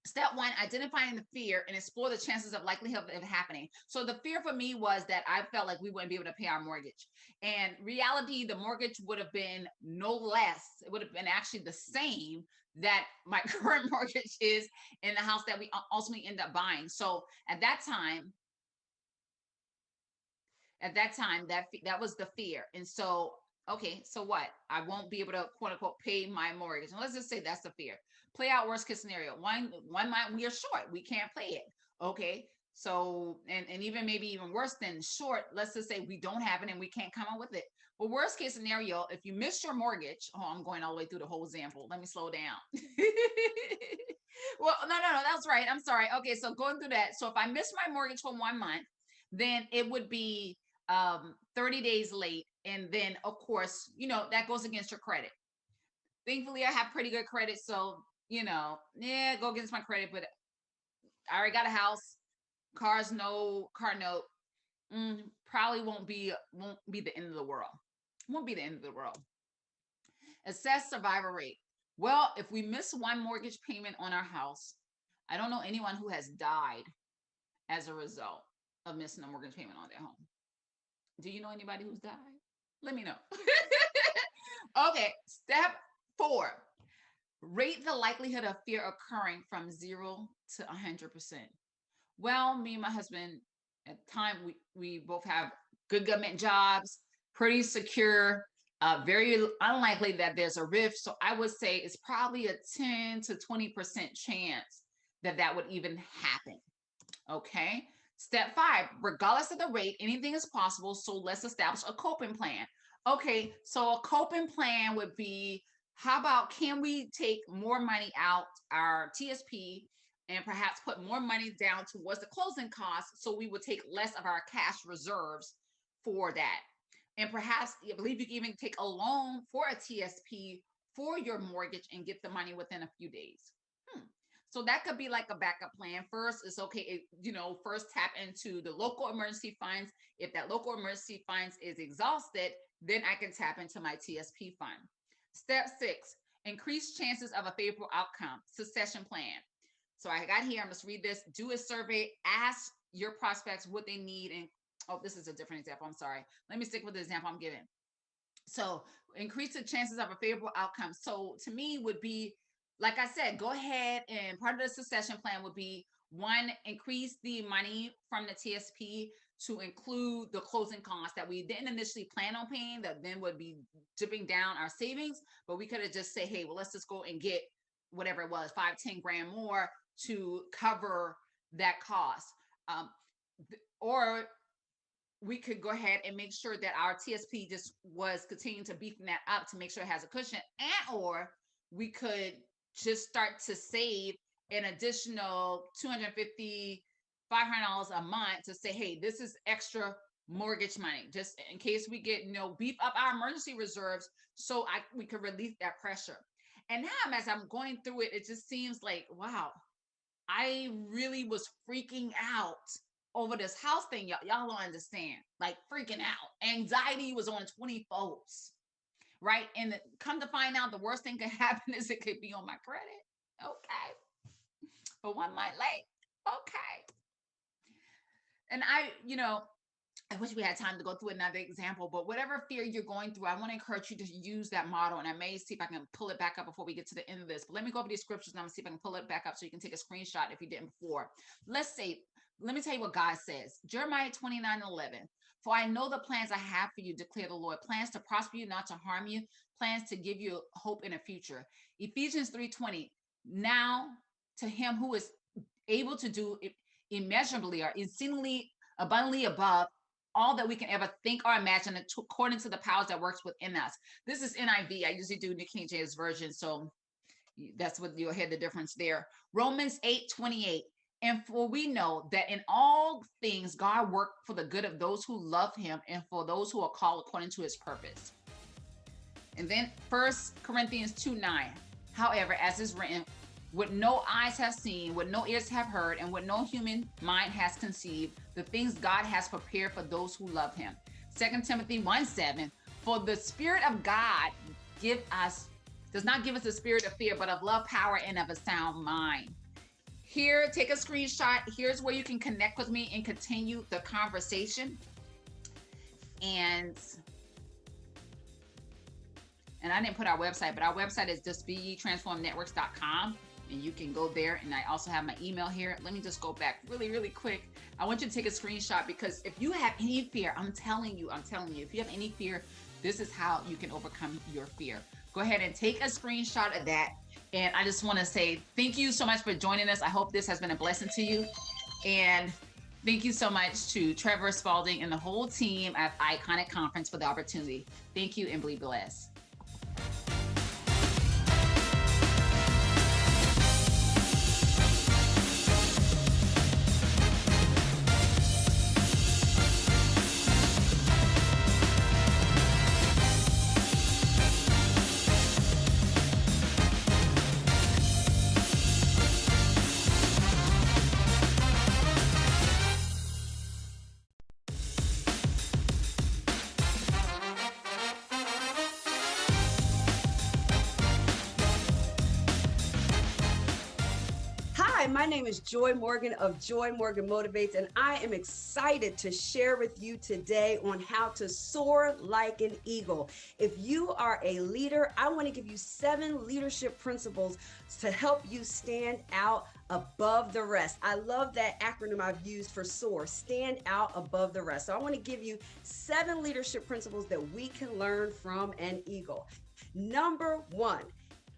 step 1, identifying the fear and explore the chances of likelihood of it happening. So the fear for me was that I felt like we wouldn't be able to pay our mortgage. And reality, the mortgage would have been no less. It would have been actually the same that my current mortgage is in the house that we ultimately end up buying. So at that time, that was the fear. And so, okay, so what? I won't be able to, quote unquote, pay my mortgage. And let's just say that's the fear. Play out worst case scenario. One month we are short. We can't pay it. Okay. So, and even maybe even worse than short, let's just say we don't have it and we can't come up with it. Well, worst case scenario, if you miss your mortgage, I'm going all the way through the whole example. Let me slow down. Well, no, that's right. I'm sorry. Okay. So going through that. So if I miss my mortgage for 1 month, then it would be 30 days late. And then of course, that goes against your credit. Thankfully, I have pretty good credit. So, go against my credit, but I already got a house, car note. Probably won't be the end of the world. Won't be the end of the world. Assess survival rate. Well, if we miss one mortgage payment on our house, I don't know anyone who has died as a result of missing a mortgage payment on their home. Do you know anybody who's died? Let me know. Okay, step 4. Rate the likelihood of fear occurring from 0 to 100%. Well, me and my husband, at the time, we both have good government jobs, pretty secure, very unlikely that there's a rift. So I would say it's probably a 10 to 20% chance that that would even happen. Okay. Step 5, regardless of the rate, anything is possible. So let's establish a coping plan. Okay. So a coping plan would be, how about, can we take more money out our TSP and perhaps put more money down towards the closing costs, so we would take less of our cash reserves for that? And perhaps, I believe you can even take a loan for a TSP for your mortgage and get the money within a few days. So that could be like a backup plan. First, it's okay, first tap into the local emergency funds. If that local emergency funds is exhausted, then I can tap into my TSP fund. Step 6, increase chances of a favorable outcome, succession plan. So I got here, I must read this. Do a survey, ask your prospects what they need. And oh, this is a different example. I'm sorry. Let me stick with the example I'm giving. So increase the chances of a favorable outcome. So to me would be, like I said, go ahead, and part of the succession plan would be, 1, increase the money from the TSP to include the closing costs that we didn't initially plan on paying, that then would be dipping down our savings. But we could have just say, hey, well, let's just go and get whatever it was, 5-10 grand more to cover that cost. Or we could go ahead and make sure that our TSP just was continuing to beefing that up to make sure it has a cushion, and or we could just start to save an additional $250, $500 a month to say, hey, this is extra mortgage money, just in case we get, beef up our emergency reserves, so we could relieve that pressure. And now, as I'm going through it, it just seems like, wow, I really was freaking out over this house thing. Y'all don't understand, like freaking out. Anxiety was on 20 folds, right? And come to find out, the worst thing could happen is it could be on my credit. Okay. But one might late. Okay. And I wish we had time to go through another example, but whatever fear you're going through, I want to encourage you to use that model. And I may see if I can pull it back up before we get to the end of this. But let me go over these scriptures and I'm going to see if I can pull it back up so you can take a screenshot if you didn't before. Let me tell you what God says. Jeremiah 29:11. For I know the plans I have for you, declare the Lord. Plans to prosper you, not to harm you. Plans to give you hope in a future. Ephesians 3:20. Now to him who is able to do immeasurably or exceedingly abundantly above all that we can ever think or imagine, according to the powers that works within us. This is NIV. I usually do New King James Version, so that's what you'll hear the difference there. Romans 8:28. And for we know that in all things God worked for the good of those who love him and for those who are called according to his purpose. And then 1 Corinthians 2:9. However, as is written, what no eyes have seen, what no ears have heard, and what no human mind has conceived, the things God has prepared for those who love him. 2 Timothy 1:7. For the Spirit of God does not give us a spirit of fear, but of love, power, and of a sound mind. Here, take a screenshot. Here's where you can connect with me and continue the conversation. And I didn't put our website, but our website is just betransformednetworks.com. And you can go there. And I also have my email here. Let me just go back really, really quick. I want you to take a screenshot, because if you have any fear, I'm telling you, if you have any fear, this is how you can overcome your fear. Go ahead and take a screenshot of that. And I just want to say thank you so much for joining us. I hope this has been a blessing to you. And thank you so much to Trevor Spalding and the whole team at Iconic Conference for the opportunity. Thank you, and be blessed. my name is Joy Morgan of Joy Morgan Motivates, and I am excited to share with you today on how to soar like an eagle. If you are a leader, I want to give you 7 leadership principles to help you stand out above the rest. I love that acronym I've used for SOAR, stand out above the rest. So I want to give you 7 leadership principles that we can learn from an eagle. Number 1,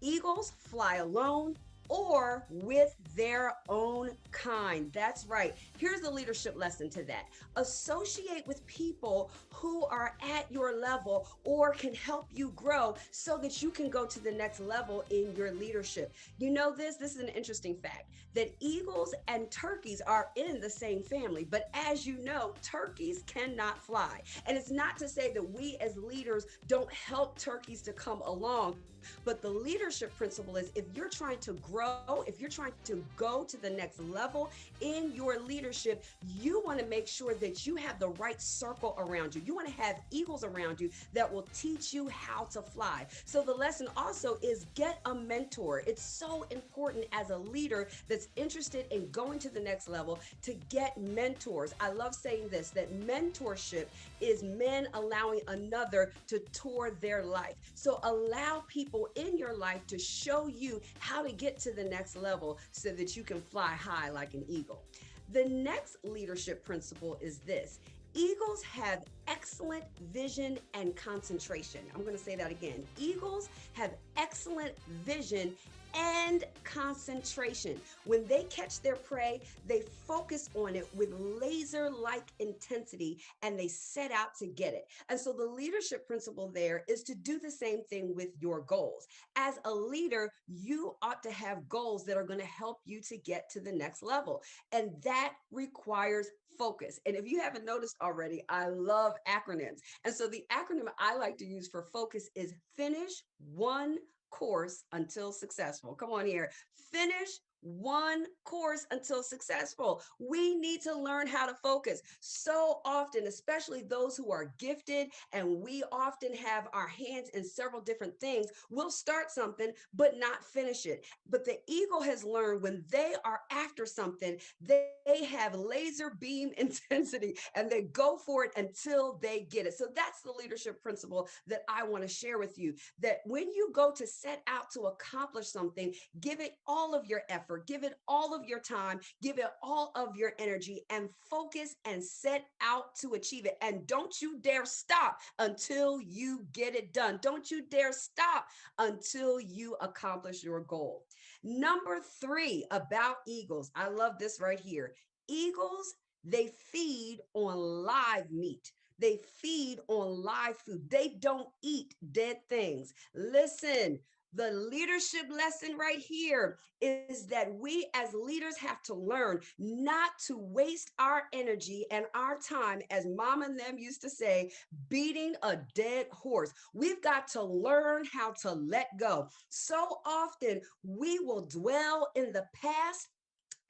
eagles fly alone or with their own kind. That's right. Here's the leadership lesson to that. Associate with people who are at your level or can help you grow so that you can go to the next level in your leadership. You know this is an interesting fact that eagles and turkeys are in the same family, but as you know, turkeys cannot fly. And it's not to say that we as leaders don't help turkeys to come along, but the leadership principle is if you're trying to grow, if you're trying to go to the next level in your leadership, you want to make sure that you have the right circle around you. You want to have eagles around you that will teach you how to fly. So the lesson also is get a mentor. It's so important as a leader that's interested in going to the next level to get mentors. I love saying this, that mentorship is men allowing another to tour their life. So allow people in your life to show you how to get to the next level so that you can fly high like an eagle. The next leadership principle is this. Eagles have excellent vision and concentration. I'm going to say that again. Eagles have excellent vision and concentration. When they catch their prey, they focus on it with laser-like intensity and they set out to get it. And so the leadership principle there is to do the same thing with your goals. As a leader, you ought to have goals that are going to help you to get to the next level. And that requires focus. And if you haven't noticed already, I love acronyms. And so the acronym I like to use for focus is finish one course until successful. Come on here. Finish one course until successful. We need to learn how to focus. So often, especially those who are gifted, and we often have our hands in several different things, we'll start something, but not finish it. But the eagle has learned when they are after something, they have laser beam intensity and they go for it until they get it. So that's the leadership principle that I want to share with you, that when you go to set out to accomplish something, give it all of your effort. Give it all of your time, give it all of your energy, and focus and set out to achieve it. And don't you dare stop until you get it done. Don't you dare stop until you accomplish your goal. Number 3 about eagles. I love this right here. Eagles, they feed on live meat. They feed on live food. They don't eat dead things. Listen, the leadership lesson right here is that we as leaders have to learn not to waste our energy and our time, as mom and them used to say, beating a dead horse. We've got to learn how to let go. So often we will dwell in the past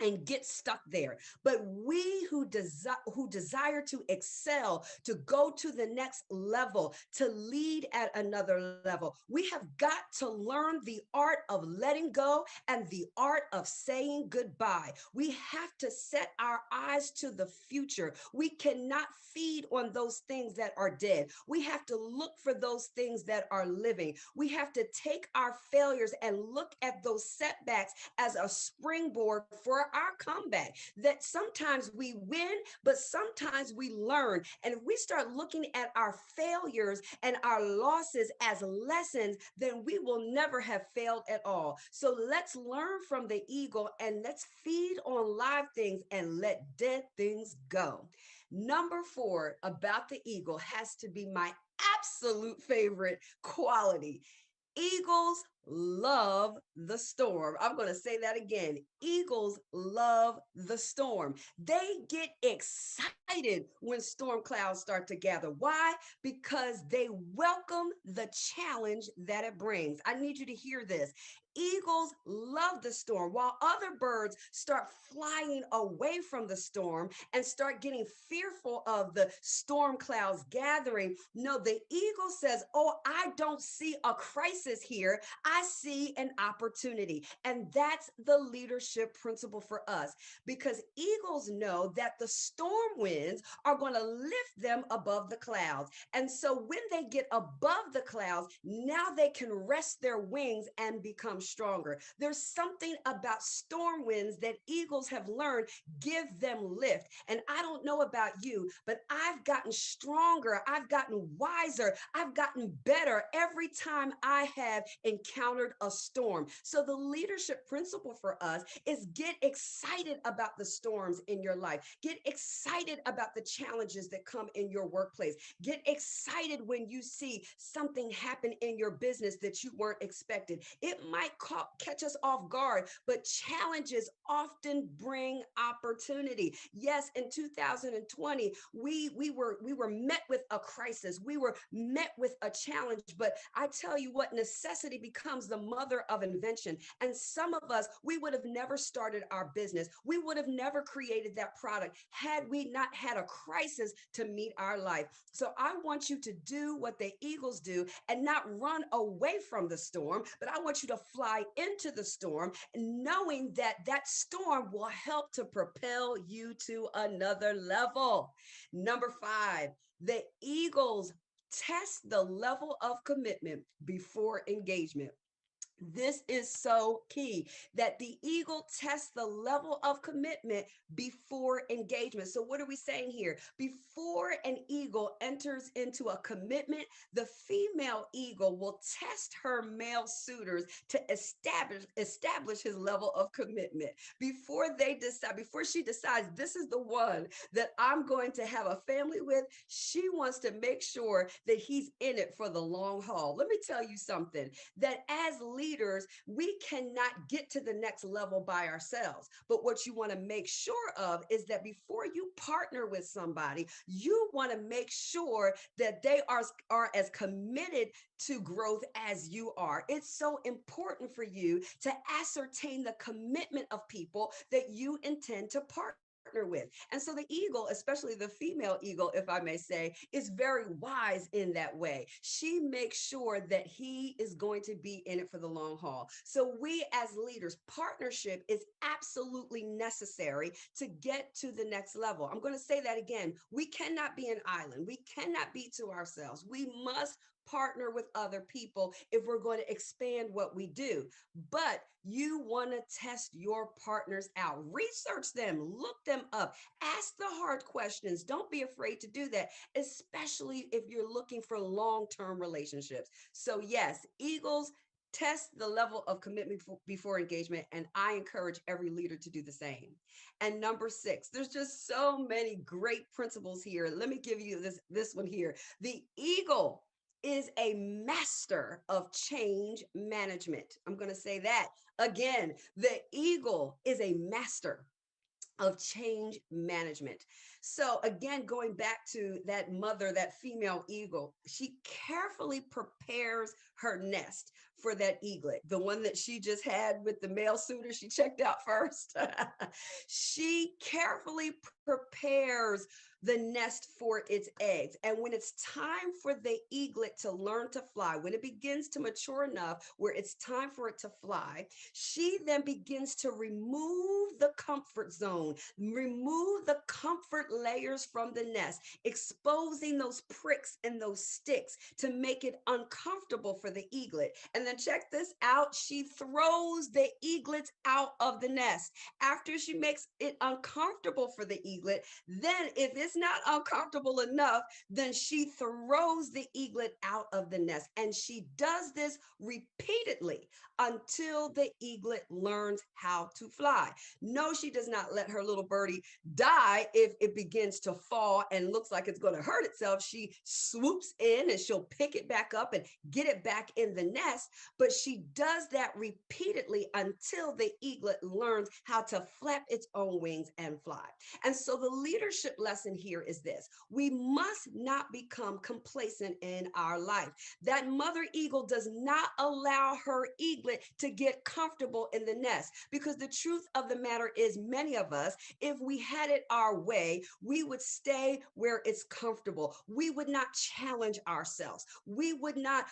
and get stuck there. But we who desire to excel, to go to the next level, to lead at another level, we have got to learn the art of letting go and the art of saying goodbye. We have to set our eyes to the future. We cannot feed on those things that are dead. We have to look for those things that are living. We have to take our failures and look at those setbacks as a springboard for our comeback. That sometimes we win, but sometimes we learn. And if we start looking at our failures and our losses as lessons, then we will never have failed at all. So let's learn from the eagle and let's feed on live things and let dead things go. Number 4 about the eagle has to be my absolute favorite quality. Eagles love the storm. I'm going to say that again. Eagles love the storm. They get excited when storm clouds start to gather. Why? Because they welcome the challenge that it brings. I need you to hear this. eagles love the storm, while other birds start flying away from the storm and start getting fearful of the storm clouds gathering. No, the eagle says, oh, I don't see a crisis here. I see an opportunity. And that's the leadership principle for us, because eagles know that the storm winds are going to lift them above the clouds. And so when they get above the clouds, now they can rest their wings and become stronger. There's something about storm winds that eagles have learned give them lift. And I don't know about you, but I've gotten stronger. I've gotten wiser. I've gotten better every time I have encountered a storm. So the leadership principle for us is get excited about the storms in your life. Get excited about the challenges that come in your workplace. Get excited when you see something happen in your business that you weren't expected. It might catch us off guard, but challenges often bring opportunity. Yes, in 2020, we were met with a crisis. We were met with a challenge, but I tell you what, necessity becomes the mother of invention. And some of us, we would have never started our business. We would have never created that product had we not had a crisis to meet our life. So I want you to do what the eagles do and not run away from the storm, but I want you to fly into the storm, knowing that that storm will help to propel you to another level. Number 5, the eagles test the level of commitment before engagement. This is so key, that the eagle tests the level of commitment before engagement. So what are we saying here? Before an eagle enters into a commitment, the female eagle will test her male suitors to establish his level of commitment. Before she decides this is the one that I'm going to have a family with, she wants to make sure that he's in it for the long haul. Let me tell you something, that as leaders, we cannot get to the next level by ourselves. But what you want to make sure of is that before you partner with somebody, you want to make sure that they are as committed to growth as you are. It's so important for you to ascertain the commitment of people that you intend to partner with. And so the eagle, especially the female eagle, if I may say, is very wise in that way. She makes sure that he is going to be in it for the long haul. So we as leaders, partnership is absolutely necessary to get to the next level. I'm going to say that again. We cannot be an island. We cannot be to ourselves. We must partner with other people if we're going to expand what we do. But you want to test your partners out. Research them, look them up, ask the hard questions. Don't be afraid to do that, especially if you're looking for long-term relationships. So yes, eagles test the level of commitment before engagement, and I encourage every leader to do the same. And number 6, there's just so many great principles here. Let me give you this one here. The eagle is a master of change management. I'm going to say that again. The eagle is a master of change management. So again, going back to that mother, that female eagle, she carefully prepares her nest for that eaglet, the one that she just had with the male suitor she checked out first. She carefully prepares the nest for its eggs. And when it's time for the eaglet to learn to fly, when it begins to mature enough where it's time for it to fly, she then begins to remove the comfort zone, remove the comfort layers from the nest, exposing those pricks and those sticks to make it uncomfortable for the eaglet. And then check this out, she throws the eaglets out of the nest. After she makes it uncomfortable for the eaglet, then if it's not uncomfortable enough, then she throws the eaglet out of the nest. And she does this repeatedly until the eaglet learns how to fly. No, she does not let her little birdie die if it begins to fall and looks like it's going to hurt itself, she swoops in and she'll pick it back up and get it back in the nest. But she does that repeatedly until the eaglet learns how to flap its own wings and fly. And so the leadership lesson here is this: we must not become complacent in our life. That mother eagle does not allow her eaglet to get comfortable in the nest, because the truth of the matter is, many of us, if we had it our way, we would stay where it's comfortable. We would not challenge ourselves. We would not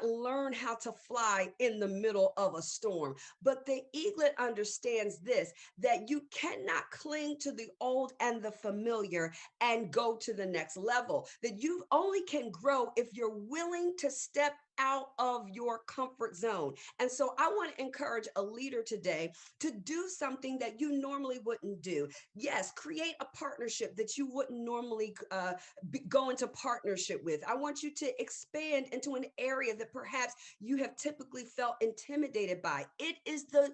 learn how to fly in the middle of a storm. But the eaglet understands this, that you cannot cling to the old and the familiar and go to the next level, that you only can grow if you're willing to step out of your comfort zone. And so I want to encourage a leader today to do something that you normally wouldn't do. Yes, create a partnership that you wouldn't normally go into partnership with. I want you to expand into an area that perhaps you have typically felt intimidated by. It is the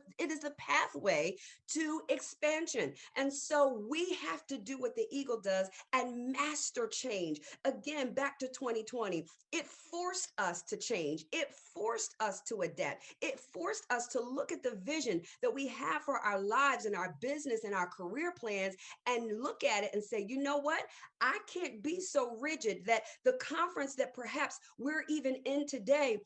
pathway to expansion. And so we have to do what the eagle does and master change. Again, back to 2020, it forced us to change. It forced us to adapt. It forced us to look at the vision that we have for our lives and our business and our career plans and look at it and say, you know what? I can't be so rigid that the conference that perhaps we're even in today,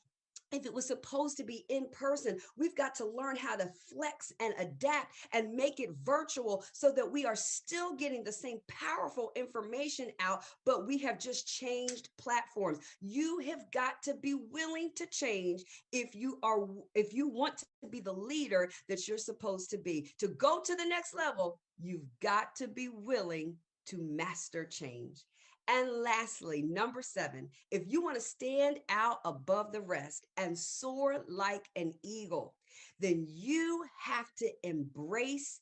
if it was supposed to be in person, we've got to learn how to flex and adapt and make it virtual so that we are still getting the same powerful information out, but we have just changed platforms. You have got to be willing to change if you want to be the leader that you're supposed to be. To go to the next level, you've got to be willing to master change. And lastly, number 7, if you want to stand out above the rest and soar like an eagle, then you have to embrace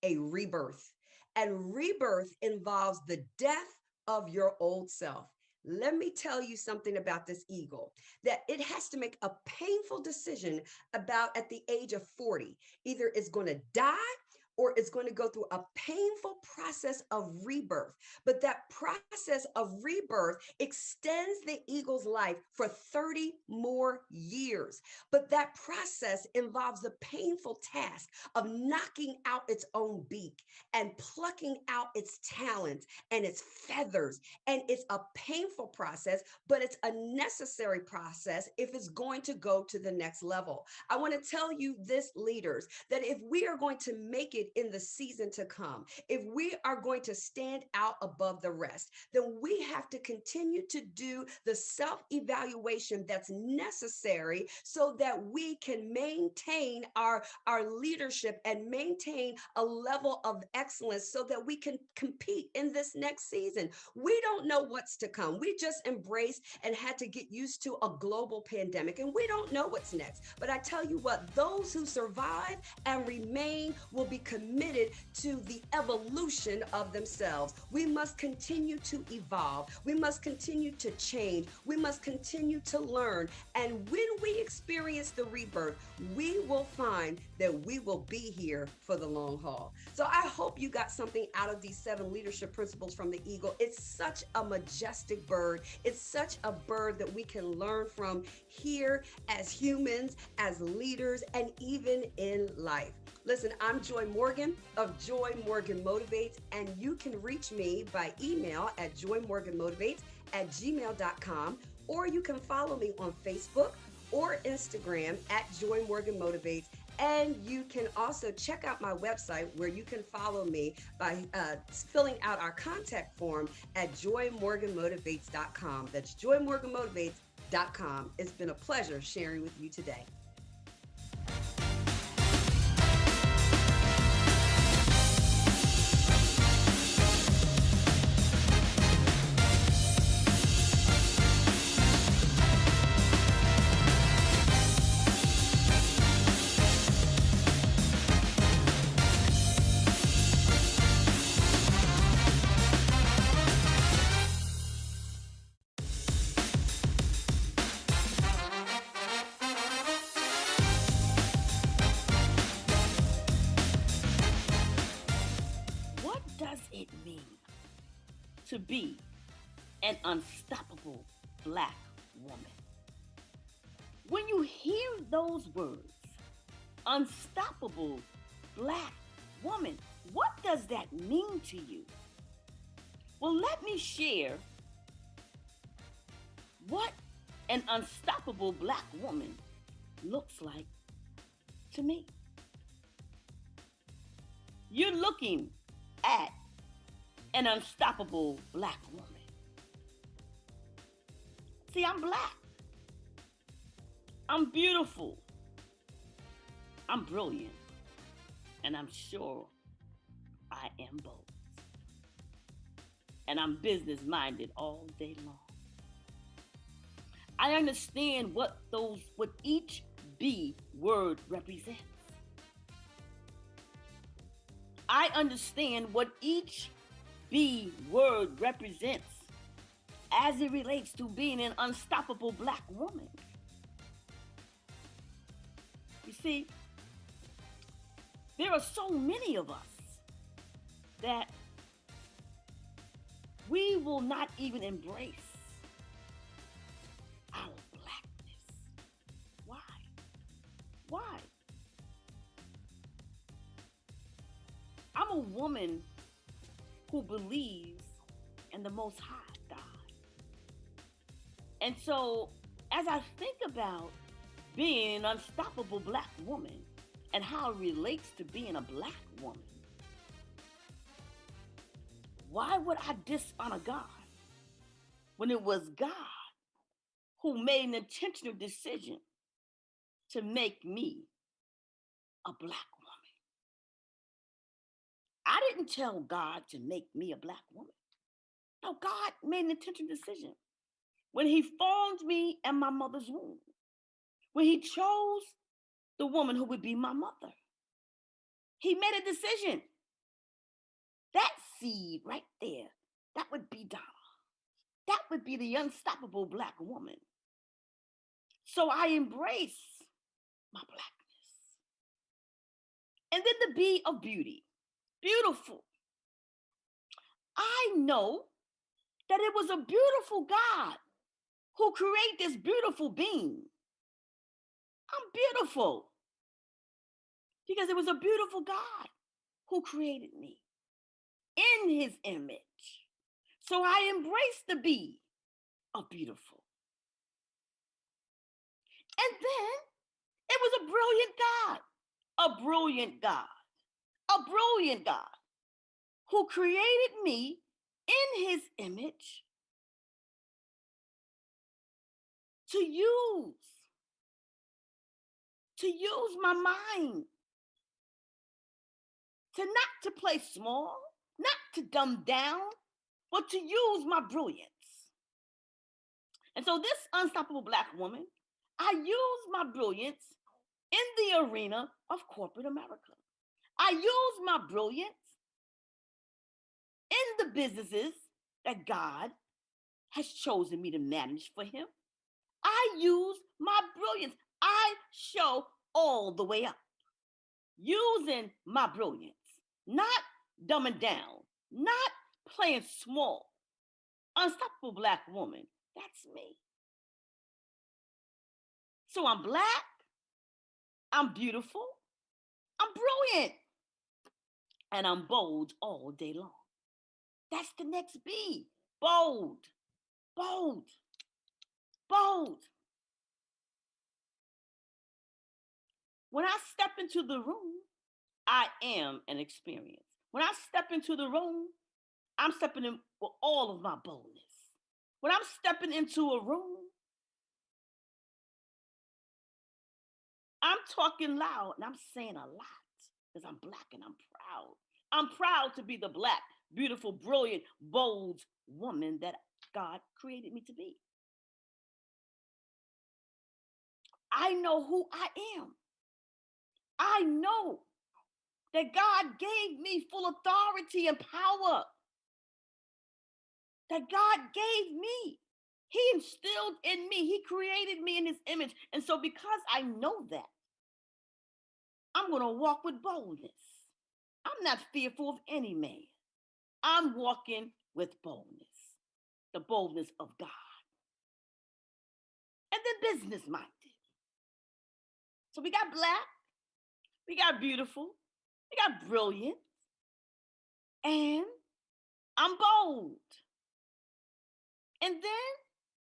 a rebirth. And rebirth involves the death of your old self. Let me tell you something about this eagle, that it has to make a painful decision about at the age of 40. Either it's going to die or it's going to go through a painful process of rebirth. But that process of rebirth extends the eagle's life for 30 more years. But that process involves the painful task of knocking out its own beak and plucking out its talons and its feathers. And it's a painful process, but it's a necessary process if it's going to go to the next level. I want to tell you this, leaders, that if we are going to make it in the season to come, if we are going to stand out above the rest, then we have to continue to do the self-evaluation that's necessary so that we can maintain our leadership and maintain a level of excellence so that we can compete in this next season. We don't know what's to come. We just embraced and had to get used to a global pandemic, and we don't know what's next. But I tell you what, those who survive and remain will be committed to the evolution of themselves. We must continue to evolve. We must continue to change. We must continue to learn. And when we experience the rebirth, we will find that we will be here for the long haul. So I hope you got something out of these 7 leadership principles from the eagle. It's such a majestic bird. It's such a bird that we can learn from here as humans, as leaders, and even in life. Listen, I'm Joy Morgan of Joy Morgan Motivates, and you can reach me by email at joymorganmotivates@gmail.com, or you can follow me on Facebook or Instagram at Joy Morgan Motivates. And you can also check out my website where you can follow me by filling out our contact form at joymorganmotivates.com. That's joymorganmotivates.com. It's been a pleasure sharing with you today. to be an unstoppable Black woman? When you hear those words, unstoppable Black woman, what does that mean to you? Well, let me share what an unstoppable Black woman looks like to me. You're looking at an unstoppable Black woman. See, I'm Black. I'm beautiful. I'm brilliant. And I'm sure I am bold. And I'm business-minded all day long. I understand what each B word represents. I understand what each B word represents as it relates to being an unstoppable Black woman. You see, there are so many of us that we will not even embrace our Blackness. Why? Why? I'm a woman who believes in the Most High God. And so, as I think about being an unstoppable Black woman and how it relates to being a Black woman, why would I dishonor God when it was God who made an intentional decision to make me a Black woman? I didn't tell God to make me a Black woman. No, God made an intentional decision. When he formed me in my mother's womb, when he chose the woman who would be my mother, he made a decision. That seed right there, that would be Donna. That would be the unstoppable Black woman. So I embrace my Blackness. And then the B of beauty, beautiful. I know that it was a beautiful God who created this beautiful being. I'm beautiful because it was a beautiful God who created me in his image. So I embrace the B of beautiful. And then it was a brilliant God, a brilliant God, a brilliant God who created me in his image to use my mind, to play small, not to dumb down, but to use my brilliance. And so this unstoppable Black woman, I use my brilliance in the arena of corporate America. I use my brilliance in the businesses that God has chosen me to manage for him. I use my brilliance. I show all the way up, using my brilliance, not dumbing down, not playing small. Unstoppable Black woman, that's me. So I'm Black, I'm beautiful, I'm brilliant, and I'm bold all day long. That's the next B, bold, bold, bold. When I step into the room, I am an experience. When I step into the room, I'm stepping in with all of my boldness. When I'm stepping into a room, I'm talking loud and I'm saying a lot because I'm Black and I'm proud. I'm proud to be the Black, beautiful, brilliant, bold woman that God created me to be. I know who I am. I know that God gave me full authority and power. That God gave me. He instilled in me. He created me in his image. And so because I know that, I'm going to walk with boldness. I'm not fearful of any man. I'm walking with boldness, the boldness of God. And then business minded. So we got black, we got beautiful, we got brilliant, and I'm bold. And then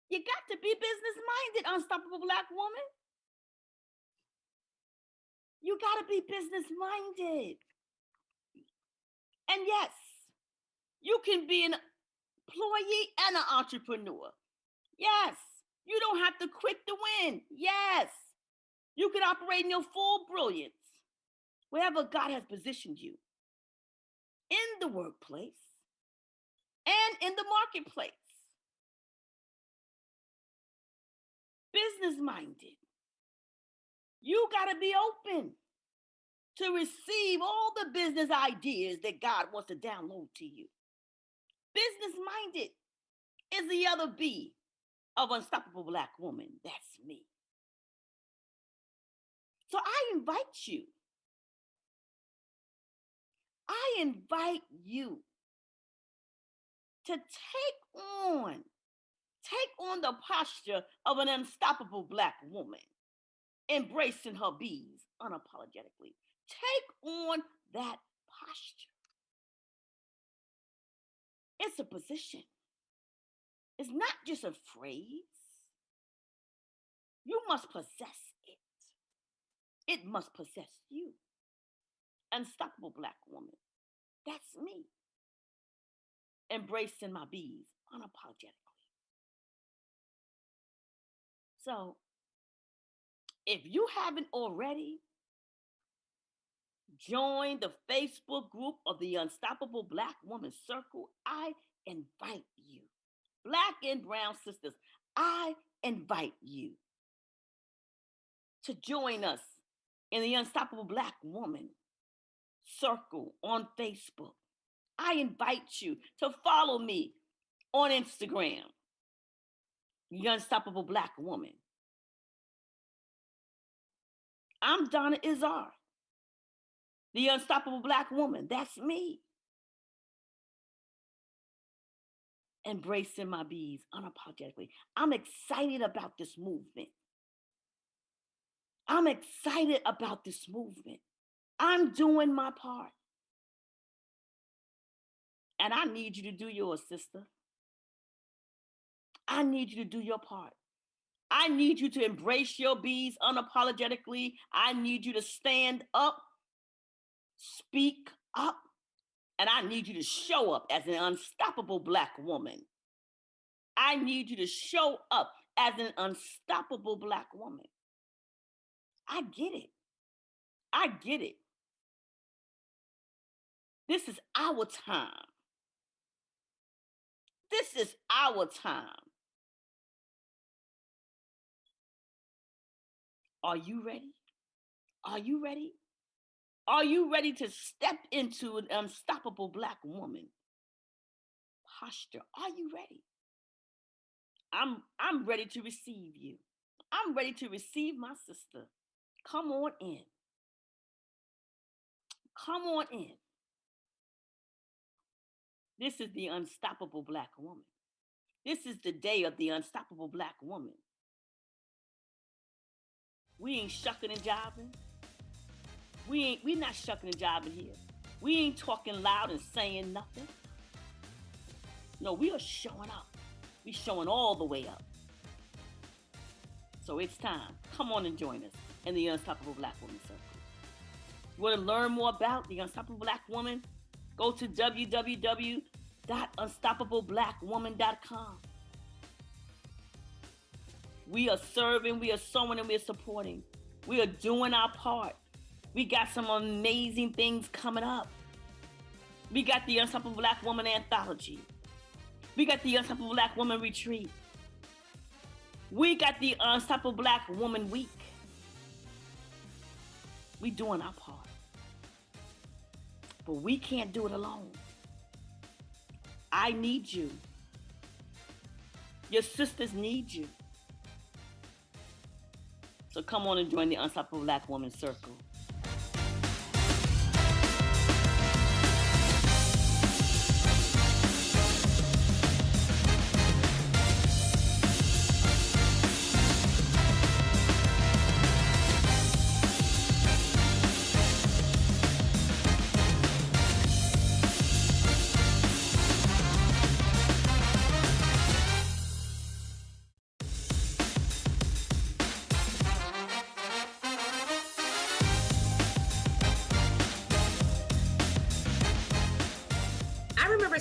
you got to be business minded, unstoppable Black woman. You got to be business minded. And yes, you can be an employee and an entrepreneur. Yes, you don't have to quit to win. Yes, you can operate in your full brilliance wherever God has positioned you, in the workplace and in the marketplace. Business minded. You got to be open to receive all the business ideas that God wants to download to you. Business minded is the other B of Unstoppable Black Woman. That's me. So I invite you to take on the posture of an unstoppable Black woman, embracing her B's unapologetically. Take on that posture. It's a position. It's not just a phrase. You must possess it. It must possess you. Unstoppable Black woman. That's me. Embracing my B's unapologetically. So, if you haven't already, join the Facebook group of the Unstoppable Black Woman Circle. I invite you. Black and brown sisters, I invite you to join us in the Unstoppable Black Woman Circle on Facebook. I invite you to follow me on Instagram, the Unstoppable Black Woman. I'm Donna Izar, the Unstoppable Black Woman. That's me. Embracing my B's unapologetically. I'm excited about this movement. I'm excited about this movement. I'm doing my part. And I need you to do yours, sister. I need you to do your part. I need you to embrace your B's unapologetically. I need you to stand up, speak up, and I need you to show up as an unstoppable Black woman. I need you to show up as an unstoppable Black woman. I get it. I get it. This is our time. This is our time. Are you ready? Are you ready? Are you ready to step into an unstoppable Black woman posture? Are you ready? I'm ready to receive you. I'm ready to receive my sister. Come on in. Come on in. This is the Unstoppable Black Woman. This is the day of the Unstoppable Black Woman. We ain't shucking and jiving. We not shucking and jiving here. We ain't talking loud and saying nothing. No, we are showing up. We showing all the way up. So it's time. Come on and join us in the Unstoppable Black Woman Circle. You want to learn more about the Unstoppable Black Woman? Go to www.unstoppableblackwoman.com. We are serving, we are sowing, and we are supporting. We are doing our part. We got some amazing things coming up. We got the Unstoppable Black Woman Anthology. We got the Unstoppable Black Woman Retreat. We got the Unstoppable Black Woman Week. We doing our part. But we can't do it alone. I need you. Your sisters need you. So come on and join the Unstoppable Black Woman Circle.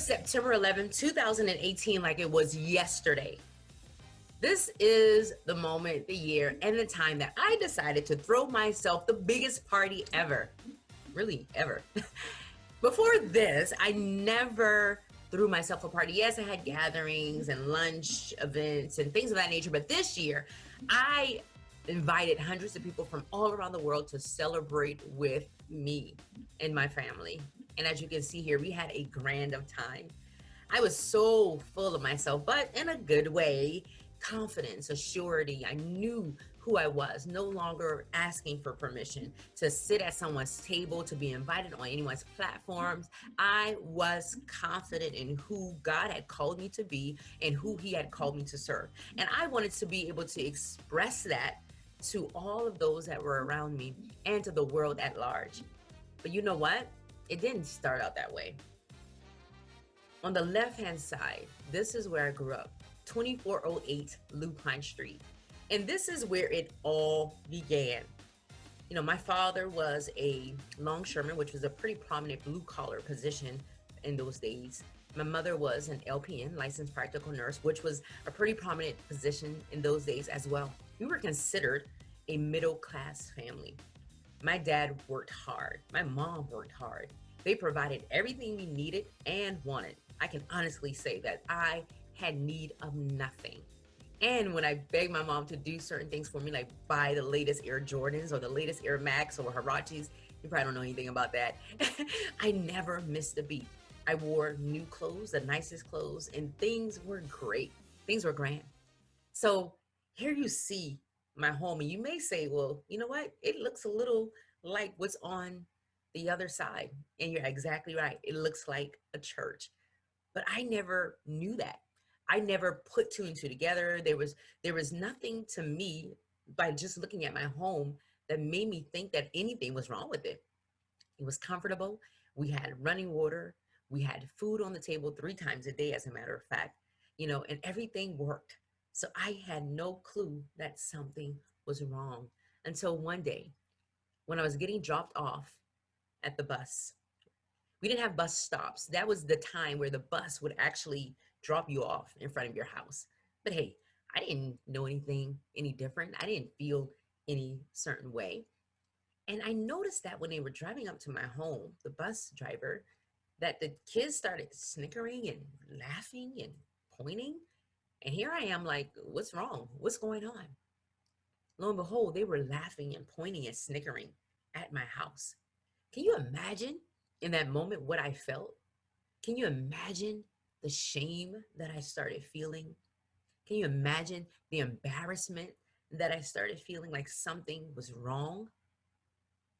September 11th, 2018, like it was yesterday. This is the moment, the year, and the time that I decided to throw myself the biggest party ever. Really, ever. Before this, I never threw myself a party. Yes, I had gatherings and lunch events and things of that nature, but this year, I invited hundreds of people from all around the world to celebrate with me and my family. And as you can see here, we had a grand of time. I was so full of myself, but in a good way, confidence, assurity. I knew who I was, no longer asking for permission to sit at someone's table, to be invited on anyone's platforms. I was confident in who God had called me to be and who he had called me to serve. And I wanted to be able to express that to all of those that were around me and to the world at large. But you know what? It didn't start out that way. On the left-hand side, this is where I grew up, 2408 Lupine Street. And this is where it all began. You know, my father was a longshoreman, which was a pretty prominent blue-collar position in those days. My mother was an LPN, licensed practical nurse, which was a pretty prominent position in those days as well. We were considered a middle-class family. My dad worked hard. My mom worked hard. They provided everything we needed and wanted. I can honestly say that I had need of nothing. And when I begged my mom to do certain things for me, like buy the latest Air Jordans or the latest Air Max or Huaraches, you probably don't know anything about that. I never missed a beat. I wore new clothes, the nicest clothes, and things were great. Things were grand. So here you see my home, and you may say, well, you know what? It looks a little like what's on the other side. And you're exactly right. It looks like a church. But I never knew that. I never put two and two together. There was nothing to me by just looking at my home that made me think that anything was wrong with it. It was comfortable. We had running water. We had food on the table 3 times a day, as a matter of fact, you know, and everything worked. So I had no clue that something was wrong until one day when I was getting dropped off at the bus. We didn't have bus stops. That was the time where the bus would actually drop you off in front of your house. But hey, I didn't know anything any different. I didn't feel any certain way. And I noticed that when they were driving up to my home, the bus driver, that the kids started snickering and laughing and pointing. And here I am like, what's wrong? What's going on? Lo and behold, they were laughing and pointing and snickering at my house. Can you imagine in that moment what I felt? Can you imagine the shame that I started feeling? Can you imagine the embarrassment that I started feeling, like something was wrong?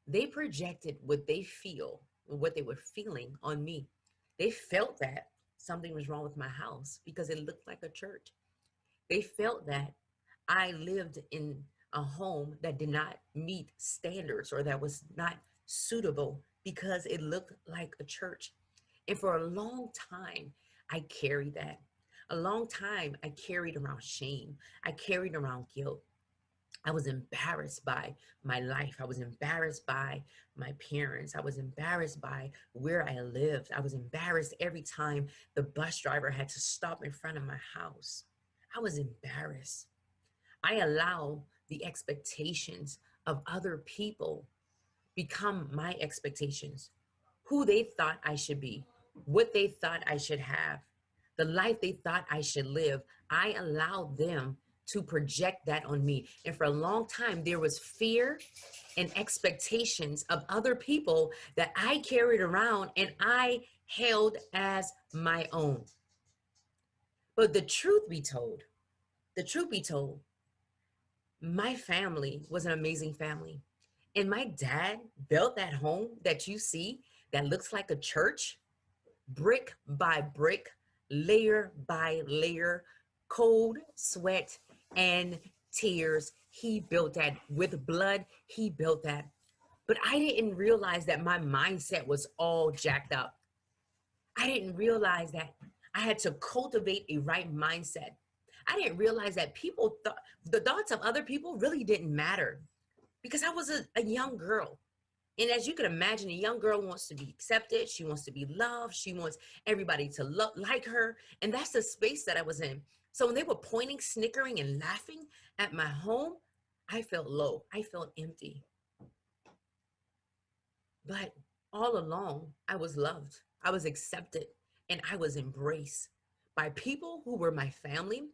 They projected what they feel, what they were feeling on me. They felt that something was wrong with my house because it looked like a church. They felt that I lived in a home that did not meet standards or that was not suitable because it looked like a church. And for a long time, I carried that. A long time, I carried around shame. I carried around guilt. I was embarrassed by my life. I was embarrassed by my parents. I was embarrassed by where I lived. I was embarrassed every time the bus driver had to stop in front of my house. I was embarrassed. I allow the expectations of other people become my expectations, who they thought I should be, what they thought I should have, the life they thought I should live. I allowed them to project that on me. And for a long time, there was fear and expectations of other people that I carried around and I held as my own. But the truth be told, my family was an amazing family. And my dad built that home that you see that looks like a church, brick by brick, layer by layer, cold, sweat, and tears. He built that with blood. He built that. But I didn't realize that my mindset was all jacked up. I didn't realize that I had to cultivate a right mindset. I didn't realize that people thought the thoughts of other people really didn't matter because I was a young girl And as you can imagine, a young girl wants to be accepted. She wants to be loved. She wants everybody to like her. And that's the space that I was in. So when they were pointing, snickering, and laughing at my home, I felt low. I felt empty. But all along, I was loved. I was accepted, and I was embraced by people who were my family,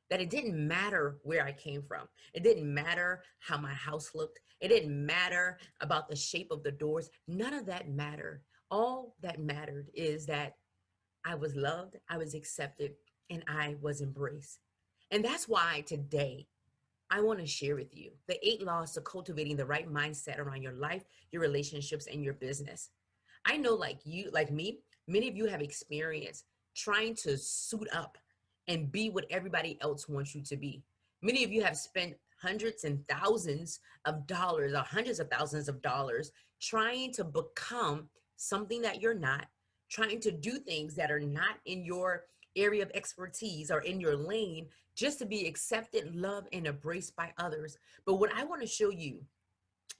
that it didn't matter where I came from. It didn't matter how my house looked. It didn't matter about the shape of the doors. None of that mattered. All that mattered is that I was loved, I was accepted, and I was embraced. And that's why today I want to share with you the 8 laws to cultivating the right mindset around your life, your relationships, and your business. I know, like you, like me, many of you have experienced trying to suit up and be what everybody else wants you to be. Many of you have spent hundreds and thousands of dollars or hundreds of thousands of dollars trying to become something that you're not, trying to do things that are not in your area of expertise or in your lane, just to be accepted, loved, and embraced by others. But what I want to show you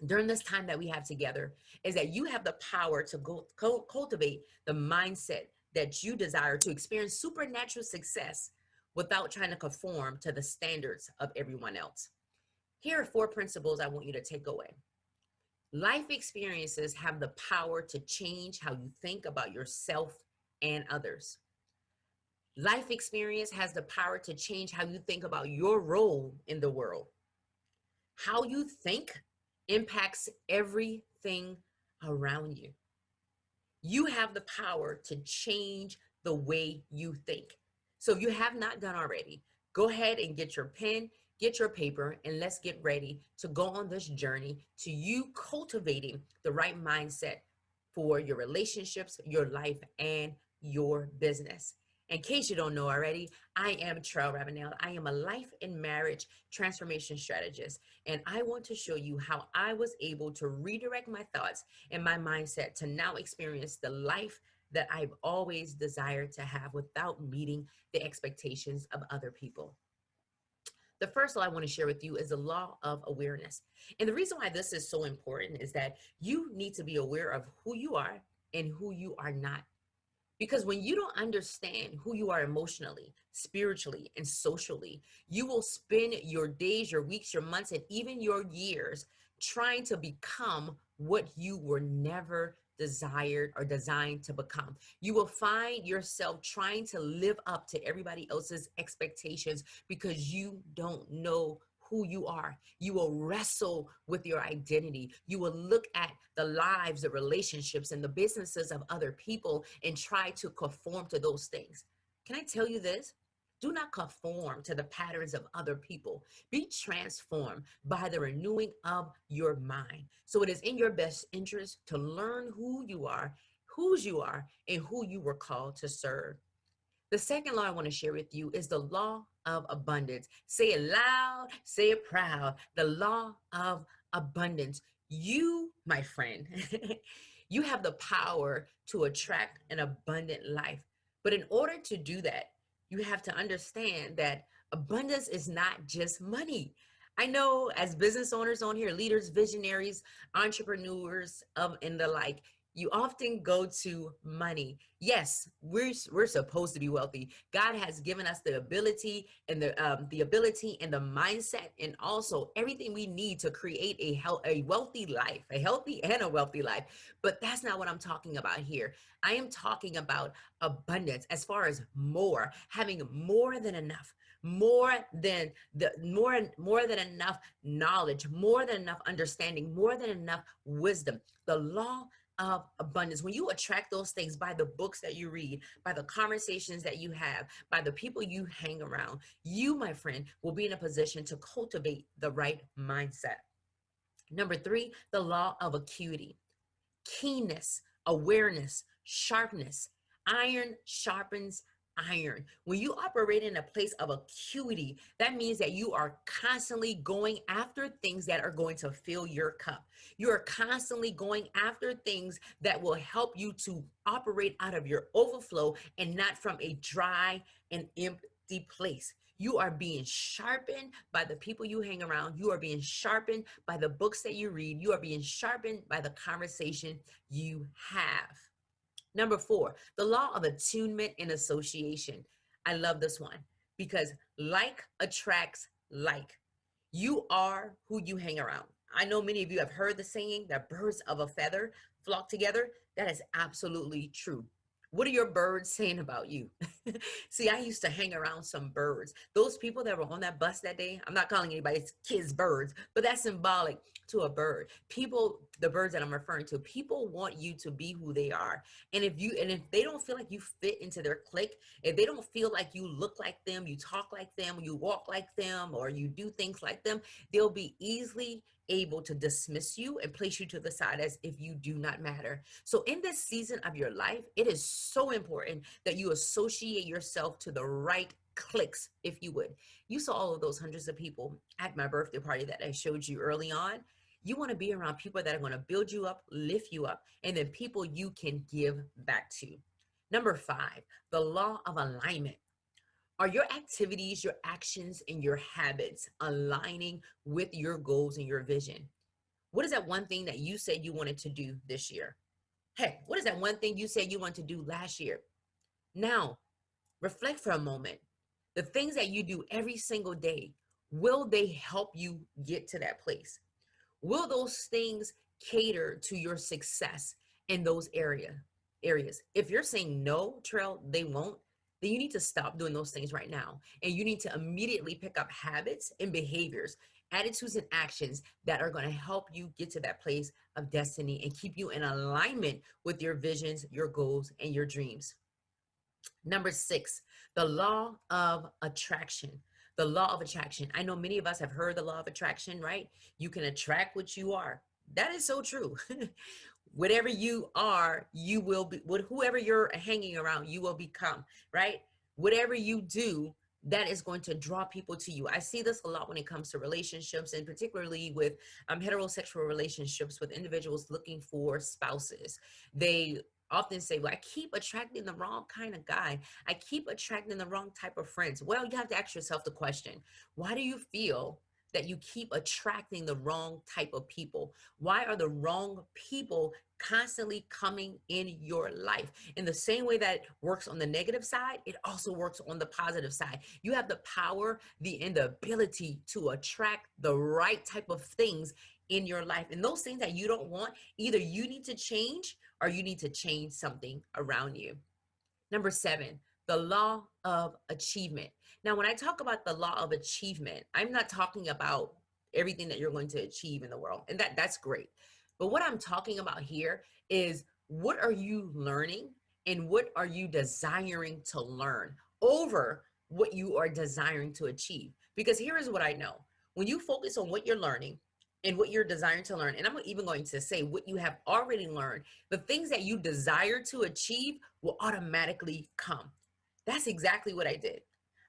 during this time that we have together is that you have the power to cultivate the mindset that you desire to experience supernatural success without trying to conform to the standards of everyone else. Here are 4 principles I want you to take away. Life experiences have the power to change how you think about yourself and others. Life experience has the power to change how you think about your role in the world. How you think impacts everything around you. You have the power to change the way you think. So if you have not done already, go ahead and get your pen, get your paper, and let's get ready to go on this journey to you cultivating the right mindset for your relationships, your life, and your business. In case you don't know already, I am Trell Ravenel. I am a life and marriage transformation strategist, and I want to show you how I was able to redirect my thoughts and my mindset to now experience the life that I've always desired to have without meeting the expectations of other people. The first law I want to share with you is the law of awareness. And the reason why this is so important is that you need to be aware of who you are and who you are not. Because when you don't understand who you are emotionally, spiritually, and socially, you will spend your days, your weeks, your months, and even your years trying to become what you were never desired or designed to become. You will find yourself trying to live up to everybody else's expectations because you don't know who you are. You will wrestle with your identity. You will look at the lives, the relationships, and the businesses of other people and try to conform to those things. Can I tell you this? Do not conform to the patterns of other people. Be transformed by the renewing of your mind. So it is in your best interest to learn who you are, whose you are, and who you were called to serve. The second law I want to share with you is the law of abundance. Say it loud, say it proud. The law of abundance. You, my friend, you have the power to attract an abundant life. But in order to do that, you have to understand that abundance is not just money. I know as business owners on here, leaders, visionaries, entrepreneurs, and the like, you often go to money. Yes, we're supposed to be wealthy. God has given us the ability and the ability and the mindset and also everything we need to create a wealthy life, a healthy and a wealthy life. But that's not what I'm talking about here. I am talking about abundance as far as more, having more than enough. More than enough knowledge, more than enough understanding, more than enough wisdom. The law of abundance. When you attract those things by the books that you read, by the conversations that you have, by the people you hang around, you, my friend, will be in a position to cultivate the right mindset. Number 3, the law of acuity. Keenness, awareness, sharpness. Iron sharpens iron. When you operate in a place of acuity, that means that you are constantly going after things that are going to fill your cup. You are constantly going after things that will help you to operate out of your overflow and not from a dry and empty place. You are being sharpened by the people you hang around. You are being sharpened by the books that you read. You are being sharpened by the conversation you have. Number 4, the law of attunement and association. I love this one because like attracts like. You are who you hang around. I know many of you have heard the saying that birds of a feather flock together. That is absolutely true. What are your birds saying about you? See, I used to hang around some birds. Those people that were on that bus that day, I'm not calling anybody's kids birds, but that's symbolic to a bird. People, the birds that I'm referring to, people want you to be who they are. And if they don't feel like you fit into their clique, if they don't feel like you look like them, you talk like them, you walk like them, or you do things like them, they'll be easily able to dismiss you and place you to the side as if you do not matter. So in this season of your life, it is so important that you associate yourself to the right cliques, if you would. You saw all of those hundreds of people at my birthday party that I showed you early on. You want to be around people that are going to build you up, lift you up, and then people you can give back to. Number 5, the law of alignment. Are your activities, your actions, and your habits aligning with your goals and your vision? What is that one thing that you said you wanted to do this year? Heck, what is that one thing you said you wanted to do last year? Now, reflect for a moment. The things that you do every single day, will they help you get to that place? Will those things cater to your success in those areas? If you're saying no, Trail, they won't, then you need to stop doing those things right now. And you need to immediately pick up habits and behaviors, attitudes and actions that are going to help you get to that place of destiny and keep you in alignment with your visions, your goals, and your dreams. Number 6, the law of attraction. The law of attraction. I know many of us have heard the law of attraction, right? You can attract what you are. That is so true. Whatever you are, you will be. Whoever you're hanging around, you will become, right? Whatever you do, that is going to draw people to you. I see this a lot when it comes to relationships, and particularly with heterosexual relationships with individuals looking for spouses. They often say, well, I keep attracting the wrong kind of guy. I keep attracting the wrong type of friends. Well, you have to ask yourself the question, why do you feel that you keep attracting the wrong type of people? Why are the wrong people constantly coming in your life? In the same way that works on the negative side, it also works on the positive side. You have the power, and the ability to attract the right type of things in your life. And those things that you don't want, either you need to change or you need to change something around you. Number 7, the law of achievement. Now, when I talk about the law of achievement, I'm not talking about everything that you're going to achieve in the world. And that's great. But what I'm talking about here is, what are you learning and what are you desiring to learn over what you are desiring to achieve? Because here is what I know. When you focus on what you're learning and what you're desiring to learn, and I'm even going to say what you have already learned, the things that you desire to achieve will automatically come. That's exactly what I did.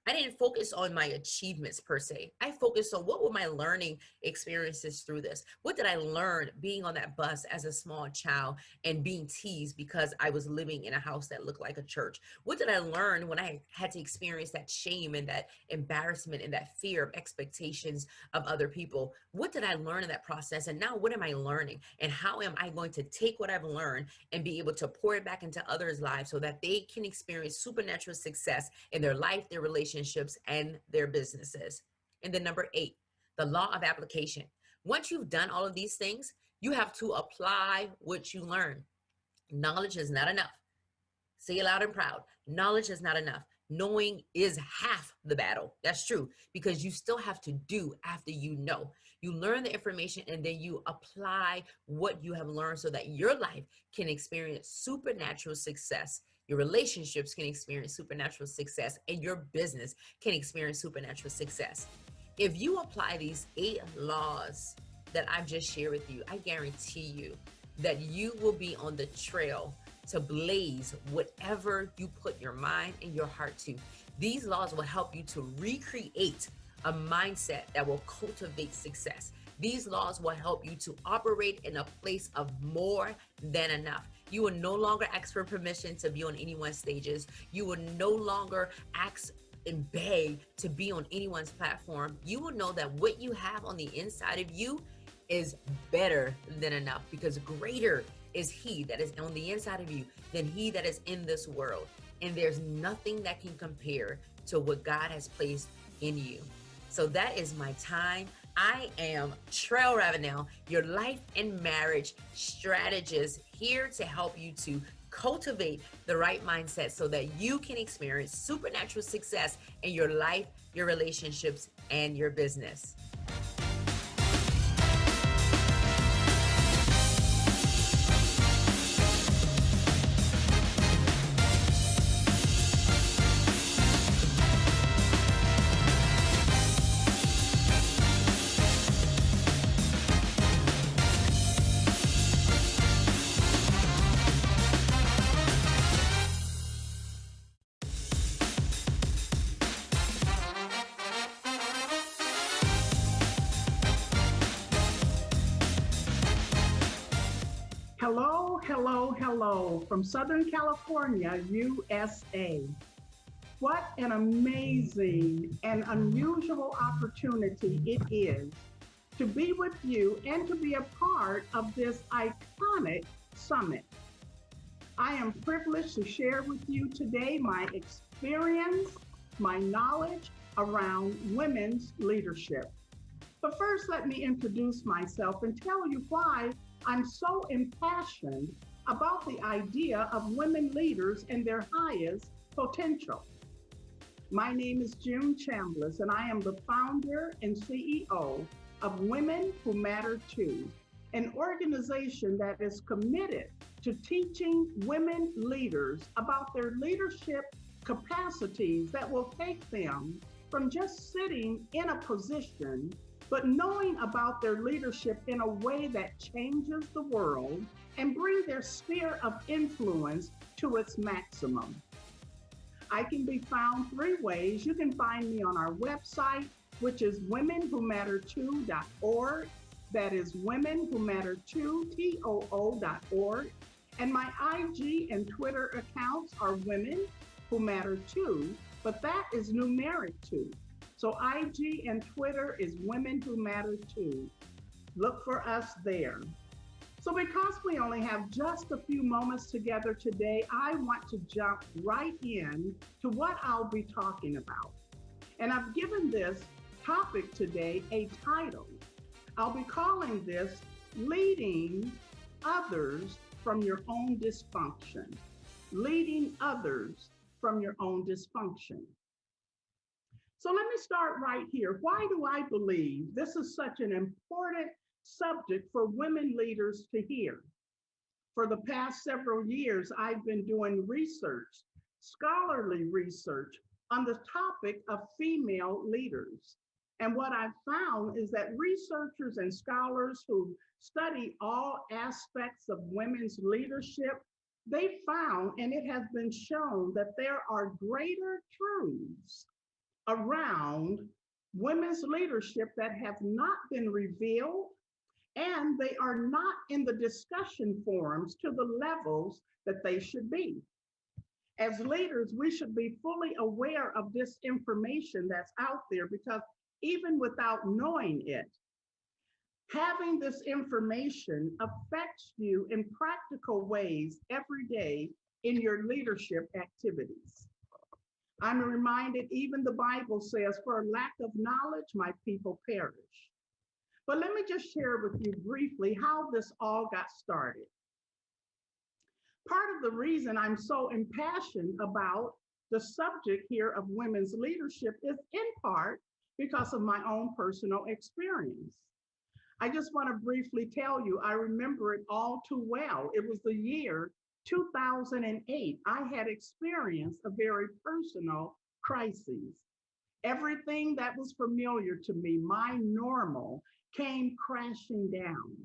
I didn't focus on my achievements per se. I focused on what were my learning experiences through this. What did I learn being on that bus as a small child and being teased because I was living in a house that looked like a church? What did I learn when I had to experience that shame and that embarrassment and that fear of expectations of other people? What did I learn in that process? And now what am I learning? And how am I going to take what I've learned and be able to pour it back into others' lives so that they can experience supernatural success in their life, their relationships, and their businesses? And then number 8, the law of application. Once you've done all of these things, you have to apply what you learn. Knowledge is not enough. Say it loud and proud. Knowledge is not enough. Knowing is half the battle. That's true, because you still have to do after you know. You learn the information and then you apply what you have learned so that your life can experience supernatural success. Your relationships can experience supernatural success, and your business can experience supernatural success. If you apply these 8 laws that I've just shared with you, I guarantee you that you will be on the trail to blaze whatever you put your mind and your heart to. These laws will help you to recreate a mindset that will cultivate success. These laws will help you to operate in a place of more than enough. You will no longer ask for permission to be on anyone's stages. You will no longer ask and beg to be on anyone's platform, you will know that what you have on the inside of you is better than enough, because greater is he that is on the inside of you than he that is in this world. And there's nothing that can compare to what God has placed in you. So that is my time. I am Trell Ravenel, your life and marriage strategist, here to help you to cultivate the right mindset so that you can experience supernatural success in your life, your relationships, and your business. Hello, hello, hello from Southern California, USA. What an amazing and unusual opportunity it is to be with you and to be a part of this iconic summit. I am privileged to share with you today my experience, my knowledge around women's leadership. But first, let me introduce myself and tell you why I'm so impassioned about the idea of women leaders and their highest potential. My name is June Chambliss, and I am the founder and CEO of Women Who Matter Too, an organization that is committed to teaching women leaders about their leadership capacities that will take them from just sitting in a position, but knowing about their leadership in a way that changes the world and bring their sphere of influence to its maximum. I can be found three ways. You can find me on our website, which is womenwhomatter2.org. That is womenwhomatter2.org. And my IG and Twitter accounts are Women Who Matter Too, but that is numeric 2. So IG and Twitter is Women Who Matter Too. Look for us there. So because we only have just a few moments together today, I want to jump right in to what I'll be talking about. And I've given this topic today a title. I'll be calling this Leading Others from Your Own Dysfunction. Leading Others from Your Own Dysfunction. So let me start right here. Why do I believe this is such an important subject for women leaders to hear? For the past several years, I've been doing research, scholarly research, on the topic of female leaders. And what I've found is that researchers and scholars who study all aspects of women's leadership, they found, and it has been shown, that there are greater truths around women's leadership that have not been revealed, and they are not in the discussion forums to the levels that they should be. As leaders, we should be fully aware of this information that's out there, because even without knowing it, having this information affects you in practical ways every day in your leadership activities. I'm reminded even the Bible says, for lack of knowledge, my people perish. But let me just share with you briefly how this all got started. Part of the reason I'm so impassioned about the subject here of women's leadership is in part because of my own personal experience. I just want to briefly tell you, I remember it all too well. It was the year 2008. I had experienced a very personal crisis. Everything that was familiar to me, my normal, came crashing down.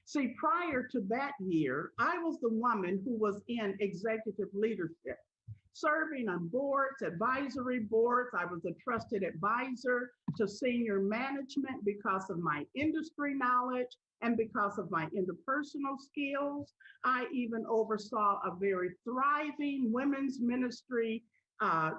See, prior to that year, I was the woman who was in executive leadership, serving on boards, advisory boards. I was a trusted advisor to senior management because of my industry knowledge and because of my interpersonal skills. I even oversaw a very thriving women's ministry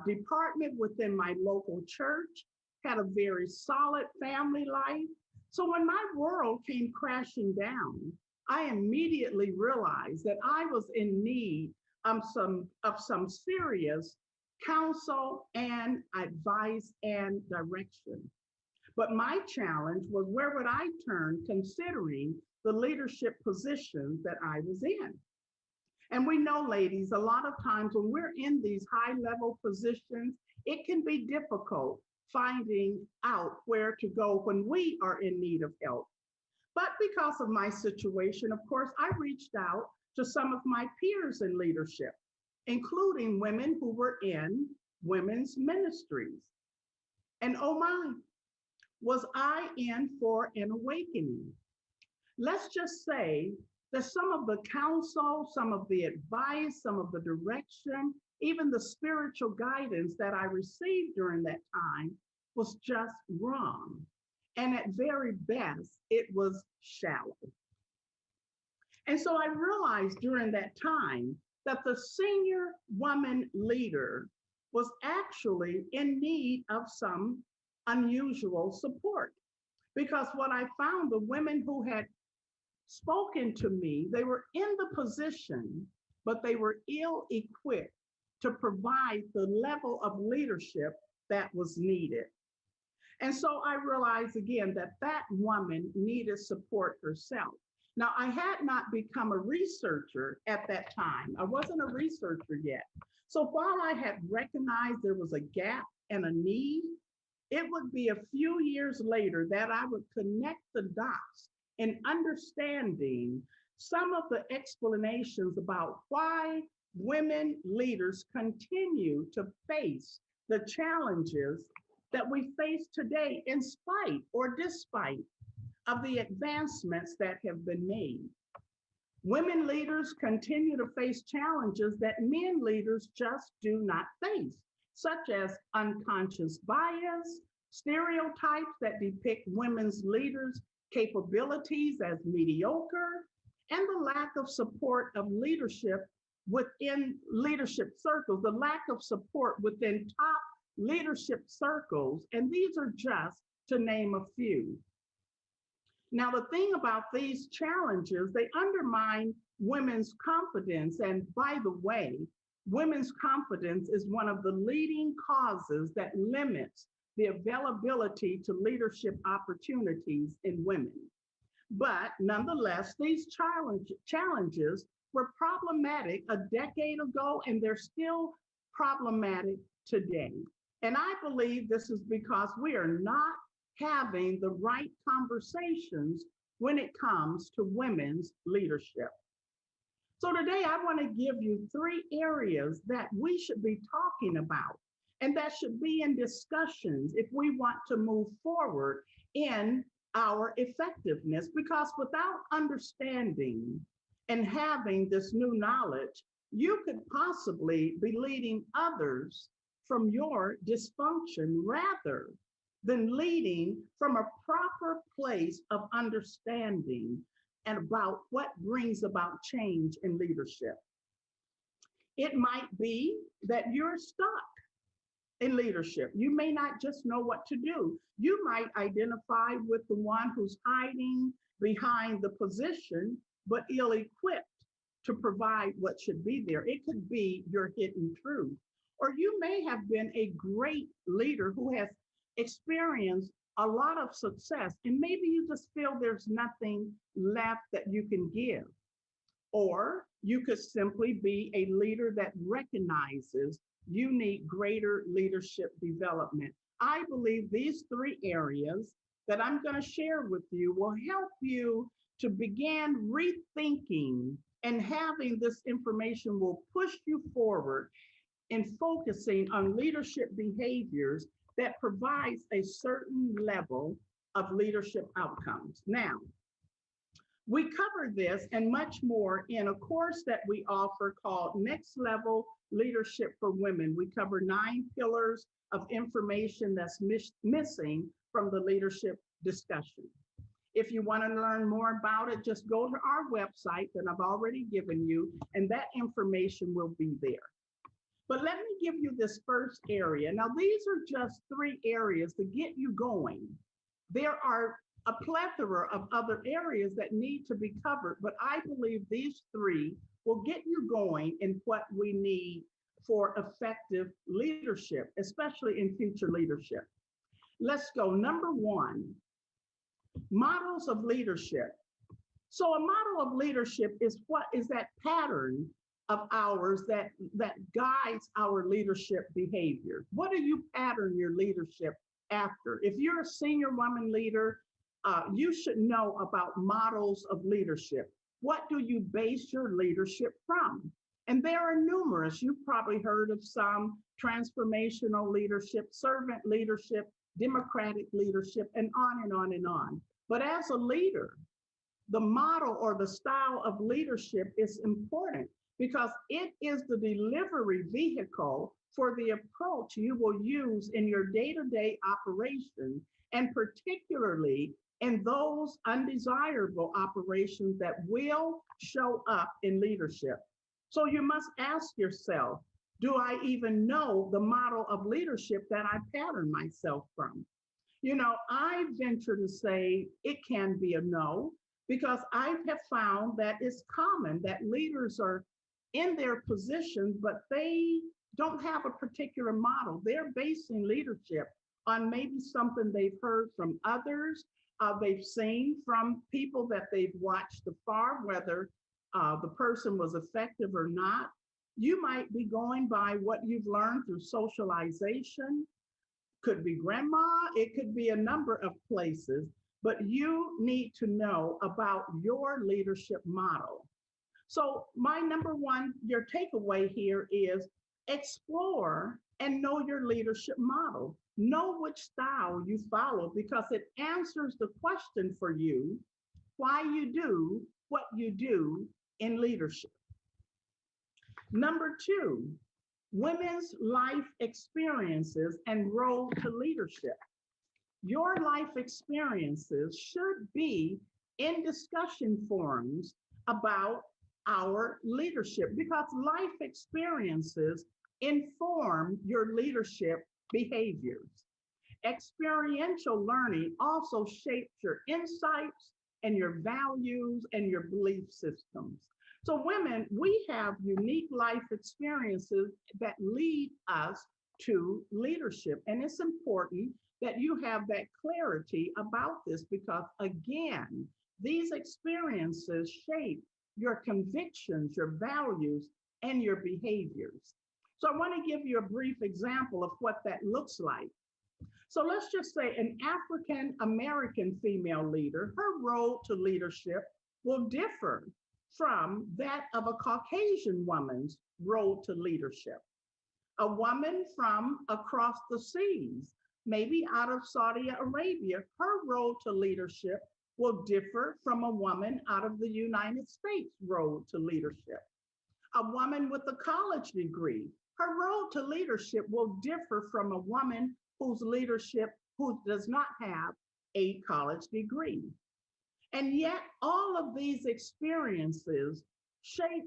department within my local church, had a very solid family life. So when my world came crashing down, I immediately realized that I was in need of some serious counsel and advice and direction. But my challenge was, where would I turn considering the leadership positions that I was in? And we know, ladies, a lot of times when we're in these high level positions, it can be difficult finding out where to go when we are in need of help. But because of my situation, of course, I reached out to some of my peers in leadership, including women who were in women's ministries. And oh my, was I in for an awakening? Let's just say that some of the counsel, some of the advice, some of the direction, even the spiritual guidance that I received during that time was just wrong. And at very best, it was shallow. And so I realized during that time that the senior woman leader was actually in need of some unusual support. Because what I found, the women who had spoken to me, they were in the position, but they were ill-equipped to provide the level of leadership that was needed. And so I realized again that that woman needed support herself. Now, I had not become a researcher at that time. I wasn't a researcher yet. So while I had recognized there was a gap and a need, it would be a few years later that I would connect the dots in understanding some of the explanations about why women leaders continue to face the challenges that we face today in spite or despite of the advancements that have been made. Women leaders continue to face challenges that men leaders just do not face, such as unconscious bias, stereotypes that depict women's leaders' capabilities as mediocre, and the lack of support of leadership within leadership circles, the lack of support within top leadership circles, and these are just to name a few. Now, the thing about these challenges, they undermine women's confidence, and by the way, women's confidence is one of the leading causes that limits the availability to leadership opportunities in women. But nonetheless, these challenges were problematic a decade ago, and they're still problematic today. And I believe this is because we are not having the right conversations when it comes to women's leadership. So today I want to give you 3 areas that we should be talking about and that should be in discussions if we want to move forward in our effectiveness, because without understanding and having this new knowledge, you could possibly be leading others from your dysfunction rather than leading from a proper place of understanding and about what brings about change in leadership. It might be that you're stuck in leadership. You may not just know what to do. You might identify with the one who's hiding behind the position, but ill-equipped to provide what should be there. It could be your hidden truth. Or you may have been a great leader who has experienced a lot of success, and maybe you just feel there's nothing left that you can give. Or you could simply be a leader that recognizes you need greater leadership development. I believe these 3 areas that I'm going to share with you will help you to begin rethinking, and having this information will push you forward in focusing on leadership behaviors that provides a certain level of leadership outcomes. Now, we cover this and much more in a course that we offer called Next Level Leadership for Women. We cover 9 pillars of information that's missing from the leadership discussion. If you want to learn more about it, just go to our website that I've already given you, and that information will be there. But let me give you this first area. Now, these are just 3 areas to get you going. There are a plethora of other areas that need to be covered, but I believe these 3 will get you going in what we need for effective leadership, especially in future leadership. Let's go. Number 1, models of leadership. So a model of leadership is what is that pattern of ours that guides our leadership behavior. What do you pattern your leadership after? If you're a senior woman leader, you should know about models of leadership. What do you base your leadership from? And there are numerous. You've probably heard of some: transformational leadership, servant leadership, democratic leadership, and on and on and on. But as a leader, the model or the style of leadership is important because it is the delivery vehicle for the approach you will use in your day-to-day operation, and particularly in those undesirable operations that will show up in leadership. So you must ask yourself, do I even know the model of leadership that I pattern myself from? You know, I venture to say it can be a no, because I have found that it's common that leaders are in their positions, but they don't have a particular model. They're basing leadership on maybe something they've heard from others, they've seen from people that they've watched afar, whether the person was effective or not. You might be going by what you've learned through socialization, could be grandma, it could be a number of places, but you need to know about your leadership model. So my number 1, your takeaway here is explore and know your leadership model. Know which style you follow because it answers the question for you why you do what you do in leadership. Number 2, women's life experiences and road to leadership. Your life experiences should be in discussion forums about our leadership because life experiences inform your leadership behaviors. Experiential learning also shapes your insights and your values and your belief systems. So women, we have unique life experiences that lead us to leadership. And it's important that you have that clarity about this because, again, these experiences shape your convictions, your values, and your behaviors. So I want to give you a brief example of what that looks like. So let's just say an African American female leader, her road to leadership will differ from that of a Caucasian woman's road to leadership. A woman from across the seas, maybe out of Saudi Arabia, her road to leadership will differ from a woman out of the United States' road to leadership. A woman with a college degree, her road to leadership will differ from a woman whose leadership, who does not have a college degree. And yet all of these experiences shape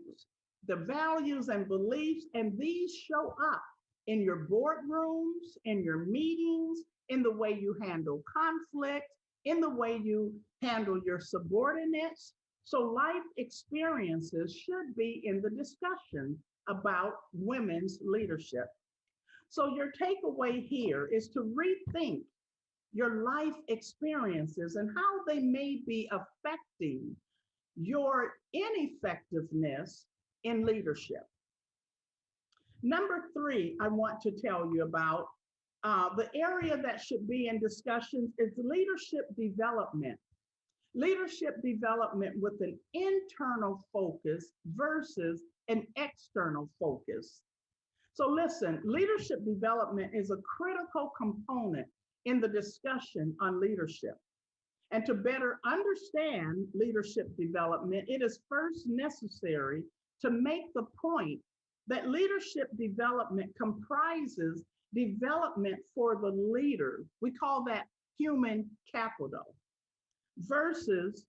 the values and beliefs, and these show up in your boardrooms, in your meetings, in the way you handle conflict, in the way you handle your subordinates. So life experiences should be in the discussion about women's leadership. So your takeaway here is to rethink your life experiences and how they may be affecting your ineffectiveness in leadership. Number 3, I want to tell you about the area that should be in discussions is leadership development. Leadership development with an internal focus versus an external focus. So listen, leadership development is a critical component in the discussion on leadership. And to better understand leadership development, it is first necessary to make the point that leadership development comprises development for the leader. We call that human capital versus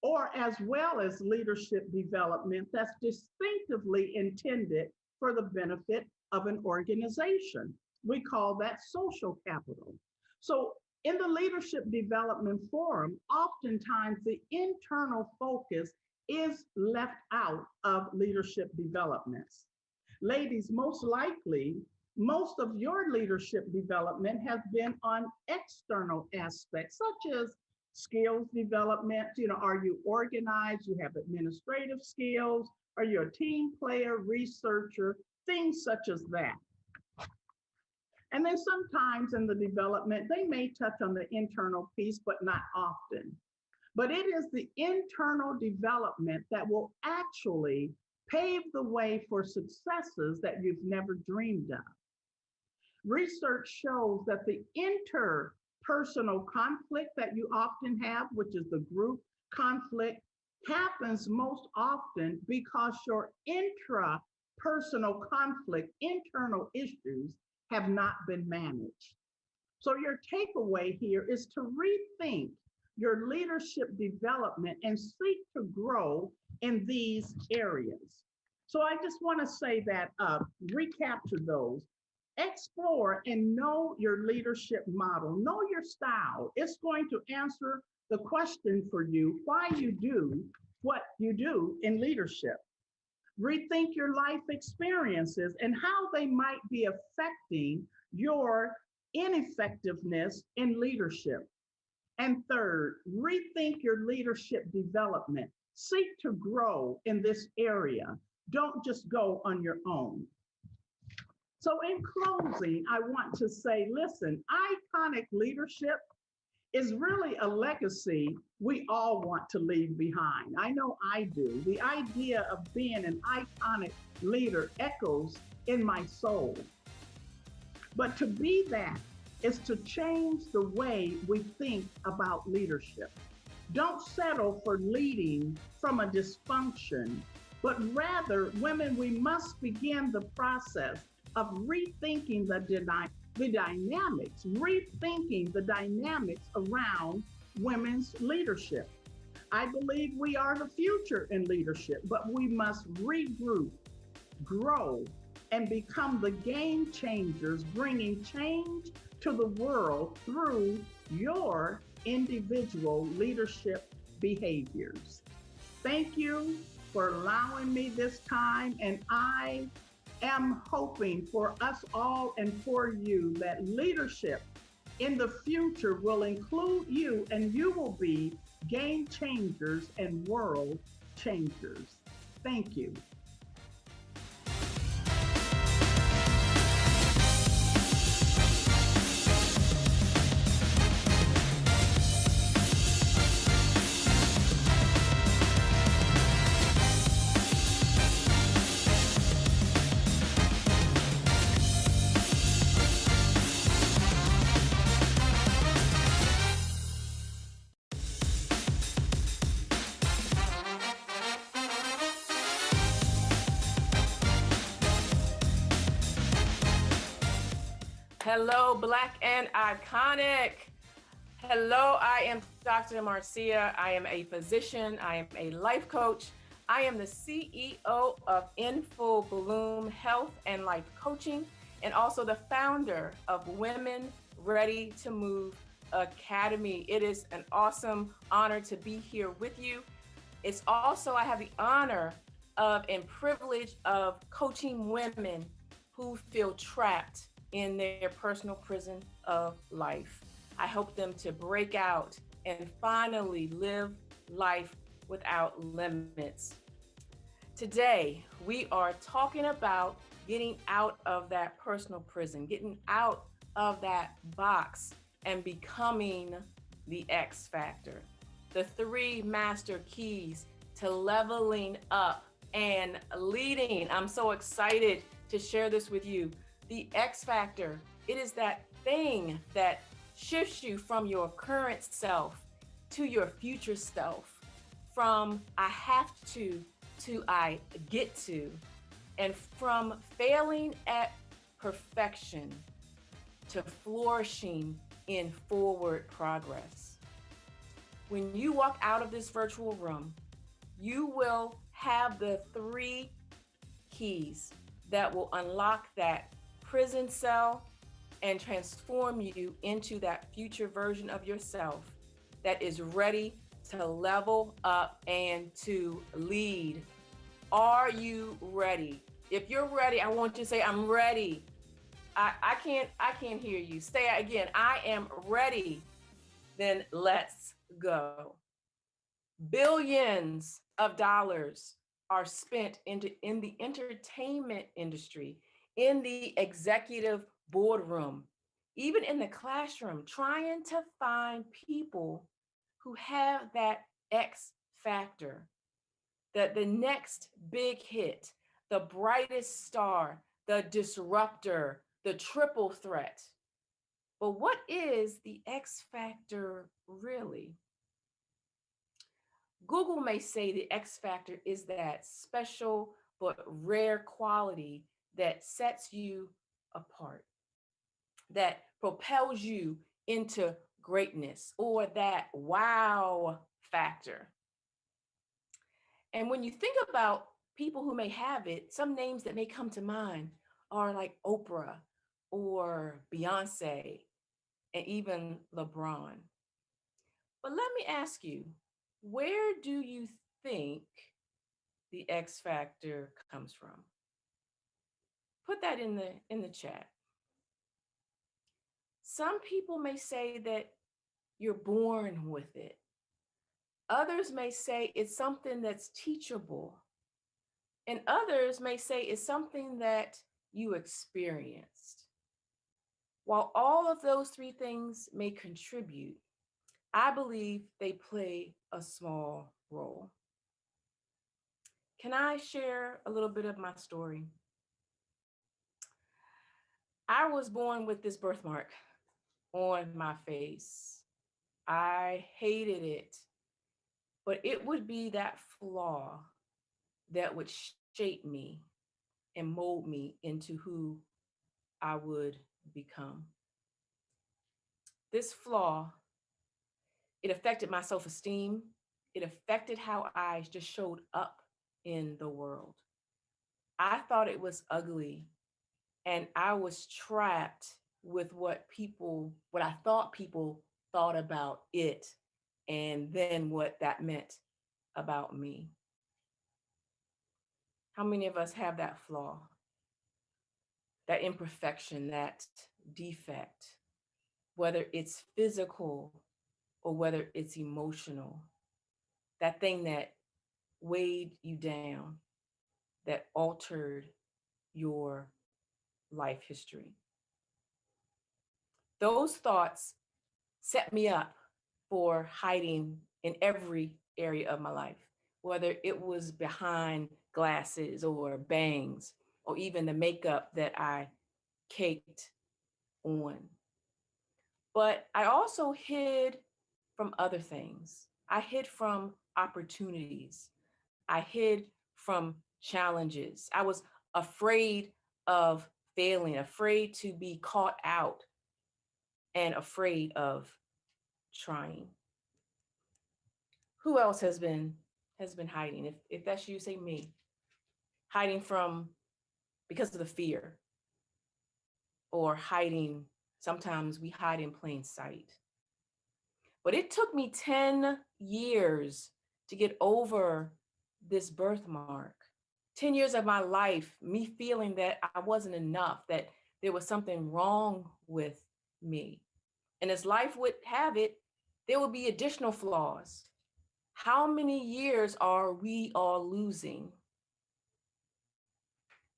or as well as leadership development that's distinctively intended for the benefit of an organization. We call that social capital. So in the Leadership Development Forum, oftentimes the internal focus is left out of leadership developments. Ladies, most likely, most of your leadership development has been on external aspects, such as skills development. Are you organized? You have administrative skills? Are you a team player, researcher? Things such as that. And then sometimes in the development, they may touch on the internal piece, but not often. But it is the internal development that will actually pave the way for successes that you've never dreamed of. Research shows that the interpersonal conflict that you often have, which is the group conflict, happens most often because your intrapersonal conflict, internal issues, have not been managed. So your takeaway here is to rethink your leadership development and seek to grow in these areas. So I just want to say that, recapture those. Explore and know your leadership model, know your style. It's going to answer the question for you why you do what you do in leadership. Rethink your life experiences and how they might be affecting your ineffectiveness in leadership. And third, rethink your leadership development. Seek to grow in this area. Don't just go on your own. So in closing, I want to say, listen, iconic leadership is really a legacy we all want to leave behind. I know I do. The idea of being an iconic leader echoes in my soul. But to be that is to change the way we think about leadership. Don't settle for leading from a dysfunction, but rather, women, we must begin the process of rethinking the dynamics, rethinking the dynamics around women's leadership. I believe we are the future in leadership, but we must regroup, grow, and become the game changers, bringing change to the world through your individual leadership behaviors. Thank you for allowing me this time, and I am hoping for us all and for you that leadership in the future will include you, and you will be game changers and world changers. Thank you. Hello, Black and Iconic. Hello, I am Dr. Marcia. I am a physician. I am a life coach. I am the CEO of In Full Bloom Health and Life Coaching, and also the founder of Women Ready to Move Academy. It is an awesome honor to be here with you. It's also, I have the honor of and privilege of coaching women who feel trapped in their personal prison of life. I help them to break out and finally live life without limits. Today, we are talking about getting out of that personal prison, getting out of that box and becoming the X factor. The 3 master keys to leveling up and leading. I'm so excited to share this with you. The X factor, it is that thing that shifts you from your current self to your future self, from I have to I get to, and from failing at perfection to flourishing in forward progress. When you walk out of this virtual room, you will have the 3 keys that will unlock that prison cell and transform you into that future version of yourself that is ready to level up and to lead. Are you ready? If you're ready, I want you to say, I'm ready. I can't hear you. Say it again. I am ready. Then let's go. Billions of dollars are spent in the entertainment industry, in the executive boardroom, even in the classroom, trying to find people who have that X factor, that the next big hit, the brightest star, the disruptor, the triple threat. But what is the X factor really? Google may say the X factor is that special but rare quality that sets you apart, that propels you into greatness, or that wow factor. And when you think about people who may have it, some names that may come to mind are like Oprah or Beyonce and even LeBron. But let me ask you, where do you think the X factor comes from? Put that in the chat. Some people may say that you're born with it. Others may say it's something that's teachable. And others may say it's something that you experienced. While all of those three things may contribute, I believe they play a small role. Can I share a little bit of my story? I was born with this birthmark on my face. I hated it, but it would be that flaw that would shape me and mold me into who I would become. This flaw, it affected my self-esteem. It affected how I just showed up in the world. I thought it was ugly, and I was trapped with what I thought people thought about it, and then what that meant about me. How many of us have that flaw, that imperfection, that defect, whether it's physical or whether it's emotional, that thing that weighed you down, that altered your life history? Those thoughts set me up for hiding in every area of my life, whether it was behind glasses or bangs, or even the makeup that I caked on. But I also hid from other things. I hid from opportunities. I hid from challenges. I was afraid of failing, afraid to be caught out, and afraid of trying. Who else has been hiding? If that's you, say me. Hiding from because of the fear, or hiding, sometimes we hide in plain sight. But it took me 10 years to get over this birthmark. 10 years of my life, me feeling that I wasn't enough, that there was something wrong with me. And as life would have it, there would be additional flaws. How many years are we all losing?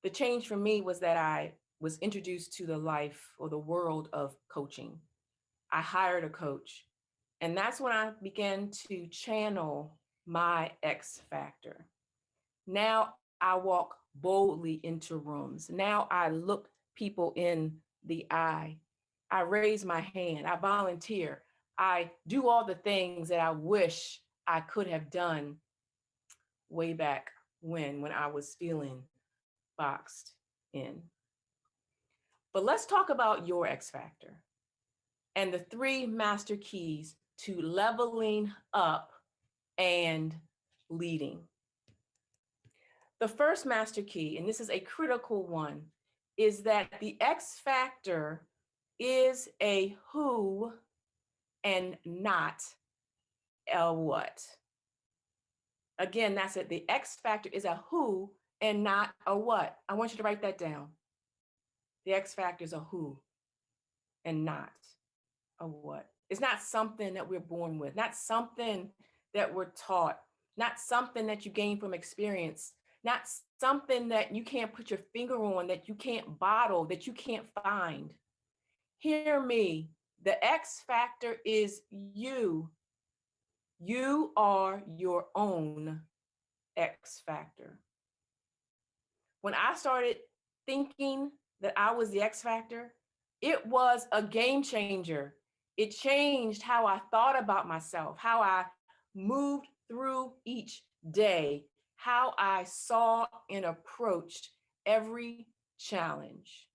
The change for me was that I was introduced to the life or the world of coaching. I hired a coach, and that's when I began to channel my X factor. Now I walk boldly into rooms. Now I look people in the eye. I raise my hand. I volunteer. I do all the things that I wish I could have done way back when I was feeling boxed in. But let's talk about your X factor and the 3 master keys to leveling up and leading. The first master key, and this is a critical one, is that the X factor is a who and not a what. Again, that's it. The X factor is a who and not a what. I want you to write that down. The X factor is a who and not a what. It's not something that we're born with, not something that we're taught, not something that you gain from experience, not something that you can't put your finger on, that you can't bottle, that you can't find. Hear me. The X factor is you. You are your own X factor. When I started thinking that I was the X factor, it was a game changer. It changed how I thought about myself, how I moved through each day, how I saw and approached every challenge.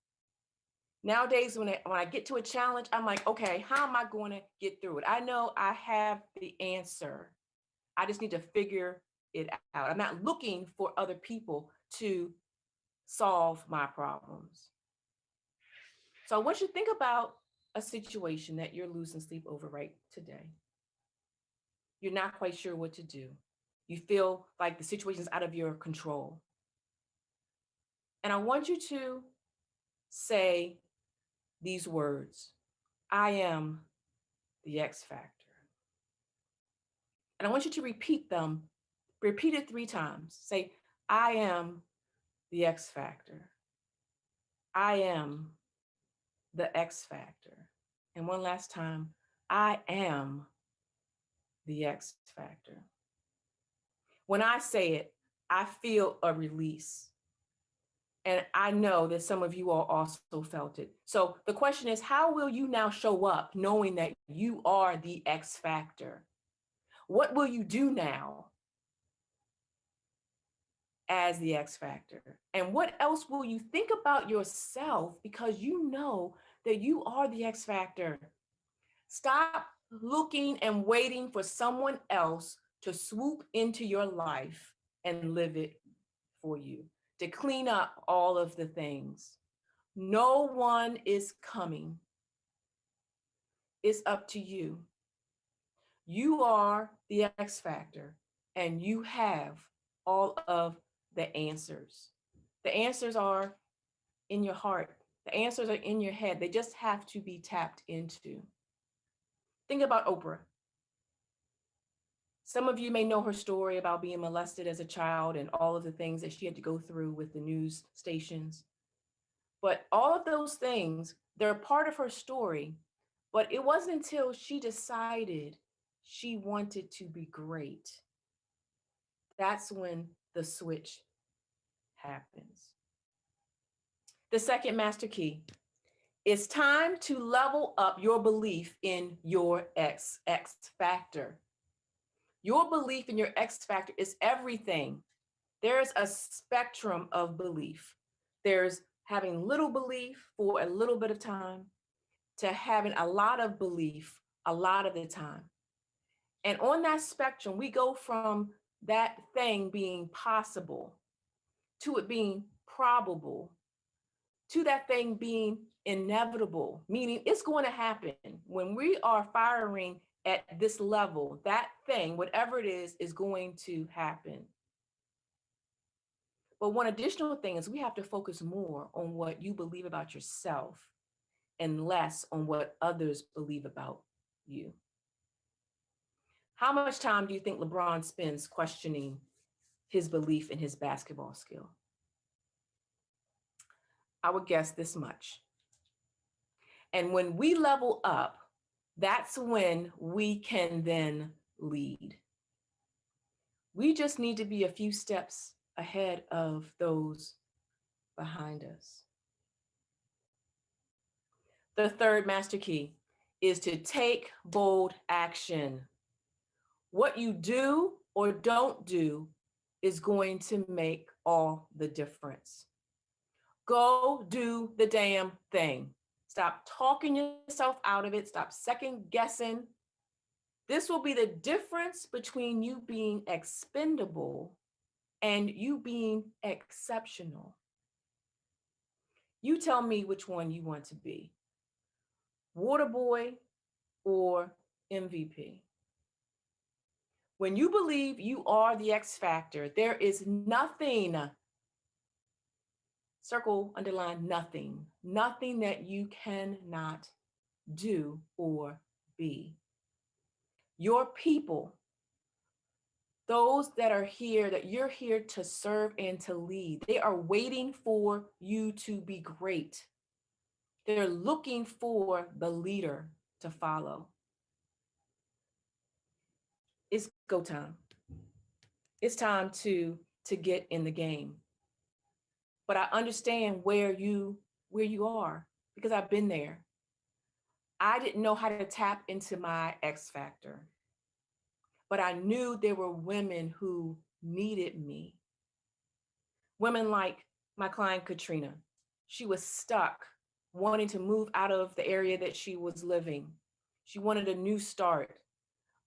Nowadays, when I get to a challenge, I'm like, okay, how am I going to get through it? I know I have the answer. I just need to figure it out. I'm not looking for other people to solve my problems. So I want you to think about a situation that you're losing sleep over right today. You're not quite sure what to do. You feel like the situation is out of your control. And I want you to say these words: I am the X factor. And I want you to repeat them. Repeat it 3 times. Say, I am the X factor. I am the X factor. And one last time, I am the X factor. When I say it, I feel a release. And I know that some of you all also felt it. So the question is, how will you now show up knowing that you are the X factor? What will you do now as the X factor? And what else will you think about yourself because you know that you are the X factor? Stop looking and waiting for someone else to swoop into your life and live it for you, to clean up all of the things. No one is coming. It's up to you. You are the X factor, and you have all of the answers. The answers are in your heart. The answers are in your head. They just have to be tapped into. Think about Oprah. Some of you may know her story about being molested as a child and all of the things that she had to go through with the news stations. But all of those things, they're part of her story. But it wasn't until she decided she wanted to be great. That's when the switch happens. The second master key: it's time to level up your belief in your X factor. Your belief in your X factor is everything. There's a spectrum of belief. There's having little belief for a little bit of time to having a lot of belief a lot of the time. And on that spectrum, we go from that thing being possible to it being probable to that thing being inevitable, meaning it's going to happen. When we are firing at this level, that thing, whatever it is going to happen. But one additional thing is we have to focus more on what you believe about yourself and less on what others believe about you. How much time do you think LeBron spends questioning his belief in his basketball skill? I would guess this much. And when we level up, that's when we can then lead. We just need to be a few steps ahead of those behind us. The third master key is to take bold action. What you do or don't do is going to make all the difference. Go do the damn thing. Stop talking yourself out of it. Stop second guessing. This will be the difference between you being expendable and you being exceptional. You tell me which one you want to be, water boy or MVP. When you believe you are the X factor, there is nothing, circle, underline, nothing that you cannot do or be. Your people, those that are here, that you're here to serve and to lead, they are waiting for you to be great. They're looking for the leader to follow. It's go time. It's time to get in the game. But I understand where you are, because I've been there. I didn't know how to tap into my X factor, but I knew there were women who needed me. Women like my client, Katrina. She was stuck, wanting to move out of the area that she was living. She wanted a new start.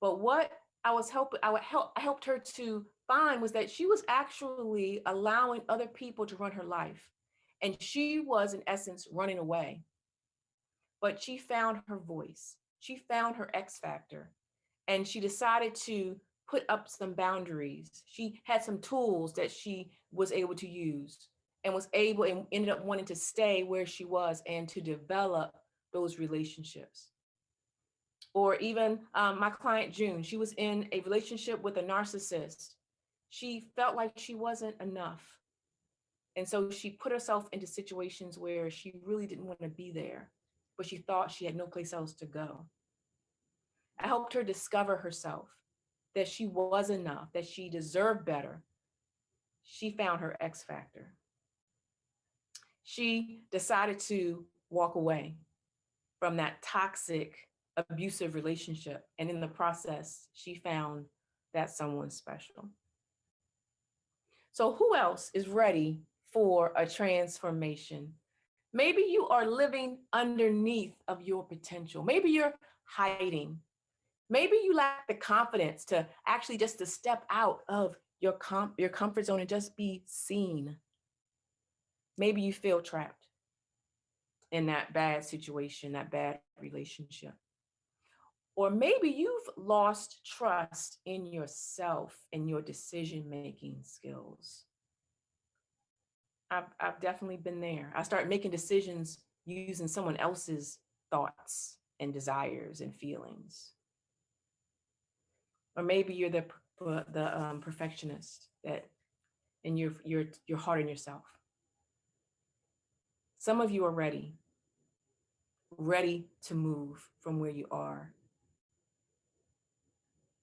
But what I helped her to find was that she was actually allowing other people to run her life. And she was, in essence, running away. But she found her voice. She found her X factor. And she decided to put up some boundaries. She had some tools that she was able to use and ended up wanting to stay where she was and to develop those relationships. Or even my client, June, she was in a relationship with a narcissist. She felt like she wasn't enough. And so she put herself into situations where she really didn't want to be there, but she thought she had no place else to go. I helped her discover herself, that she was enough, that she deserved better. She found her X factor. She decided to walk away from that toxic, abusive relationship. And in the process, she found that someone special. So who else is ready for a transformation? Maybe you are living underneath of your potential. Maybe you're hiding. Maybe you lack the confidence to actually just to step out of your comfort zone and just be seen. Maybe you feel trapped in that bad situation, that bad relationship. Or maybe you've lost trust in yourself and your decision-making skills. I've definitely been there. I started making decisions using someone else's thoughts and desires and feelings. Or maybe you're the perfectionist and you're hard on yourself. Some of you are ready to move from where you are.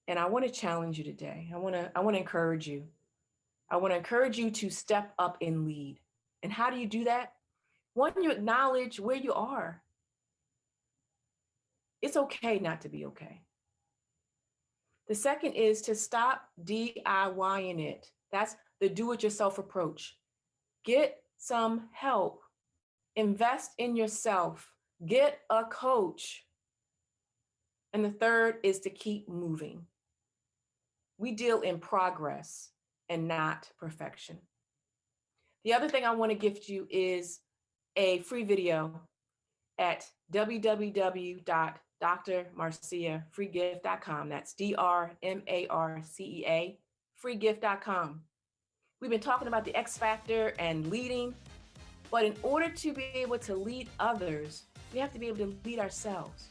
And I want to challenge you today. I want to encourage you. I want to encourage you to step up and lead. And how do you do that? One, you acknowledge where you are. It's okay not to be okay. The second is to stop DIYing it. That's the do-it-yourself approach. Get some help. Invest in yourself. Get a coach. And the third is to keep moving. We deal in progress and not perfection. The other thing I want to gift you is a free video at www.drmarciafreegift.com. That's DRMARCEA, freegift.com. We've been talking about the X factor and leading, but in order to be able to lead others, we have to be able to lead ourselves.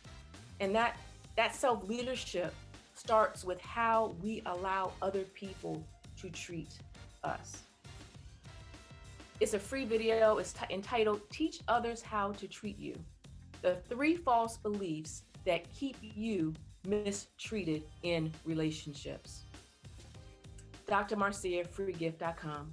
And that self-leadership starts with how we allow other people to treat us. It's a free video. It's entitled, Teach Others How to Treat You. The 3 false beliefs that keep you mistreated in relationships. Dr. Marcia, freegift.com.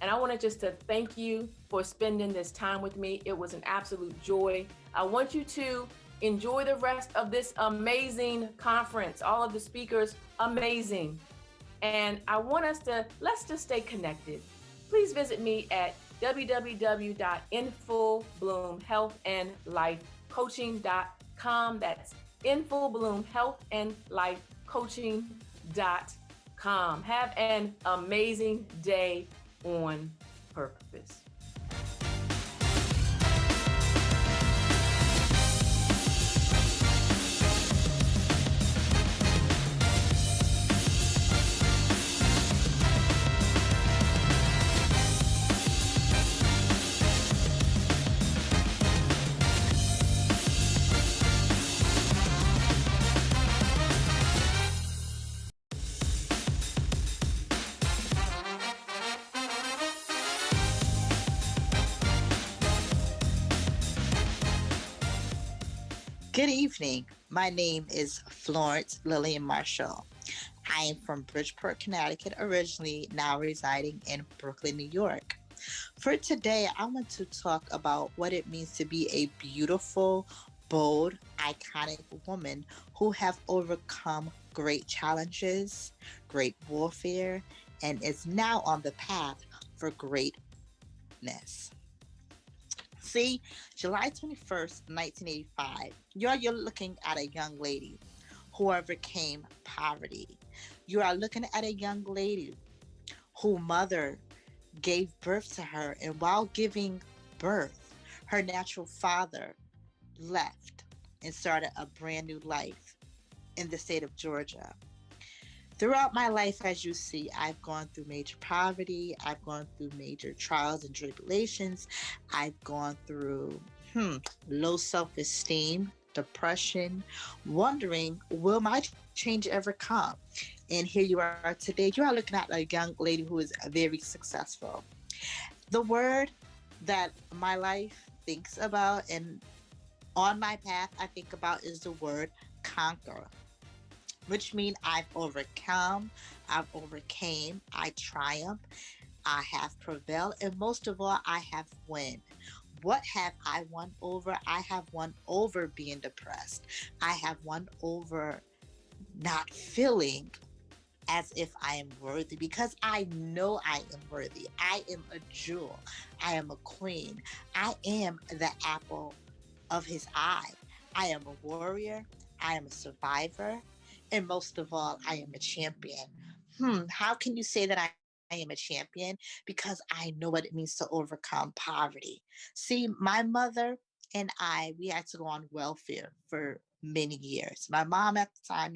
And I want to just to thank you for spending this time with me. It was an absolute joy. I want you to enjoy the rest of this amazing conference. All of the speakers, amazing. And I want us to, let's just stay connected. Please visit me at www.infobloomhealthandlifecoaching.com. That's infobloomhealthandlifecoaching.com. calm. Have an amazing day on purpose. Good evening. My name is Florence Lillian Marshall. I am from Bridgeport, Connecticut, originally, now residing in Brooklyn, New York. For today, I want to talk about what it means to be a beautiful, bold, iconic woman who have overcome great challenges, great warfare, and is now on the path for greatness. See, July 21st, 1985, you're looking at a young lady who overcame poverty. You are looking at a young lady whose mother gave birth to her, and while giving birth, her natural father left and started a brand new life in the state of Georgia. Throughout my life, as you see, I've gone through major poverty. I've gone through major trials and tribulations. I've gone through low self-esteem, depression, wondering, will my change ever come? And here you are today. You are looking at a young lady who is very successful. The word that my life thinks about and on my path I think about is the word conquer, which means I've overcome, I've overcame, I triumph, I have prevailed, and most of all, I have won. What have I won over? I have won over being depressed. I have won over not feeling as if I am worthy, because I know I am worthy. I am a jewel. I am a queen. I am the apple of his eye. I am a warrior. I am a survivor. And most of all, I am a champion. How can you say that I am a champion? Because I know what it means to overcome poverty. See, my mother and we had to go on welfare for many years. My mom at the time,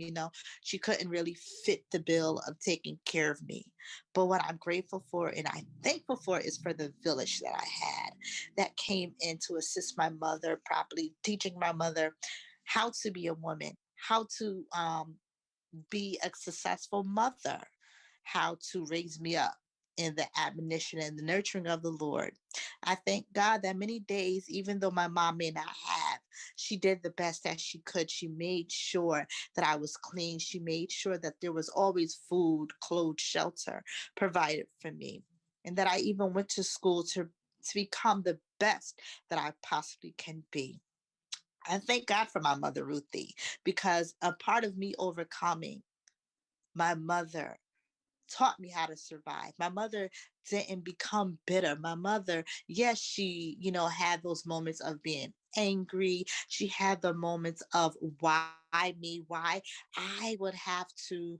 she couldn't really fit the bill of taking care of me. But what I'm grateful for and I'm thankful for is for the village that I had that came in to assist my mother properly, teaching my mother how to be a woman, how to be a successful mother, how to raise me up in the admonition and the nurturing of the Lord. I thank God that many days, even though my mom may not have, she did the best that she could. She made sure that I was clean. She made sure that there was always food, clothes, shelter provided for me. And that I even went to school to become the best that I possibly can be. I thank God for my mother, Ruthie, because a part of me overcoming, my mother taught me how to survive. My mother didn't become bitter. My mother, yes, she, had those moments of being angry. She had the moments of why me, why I would have to,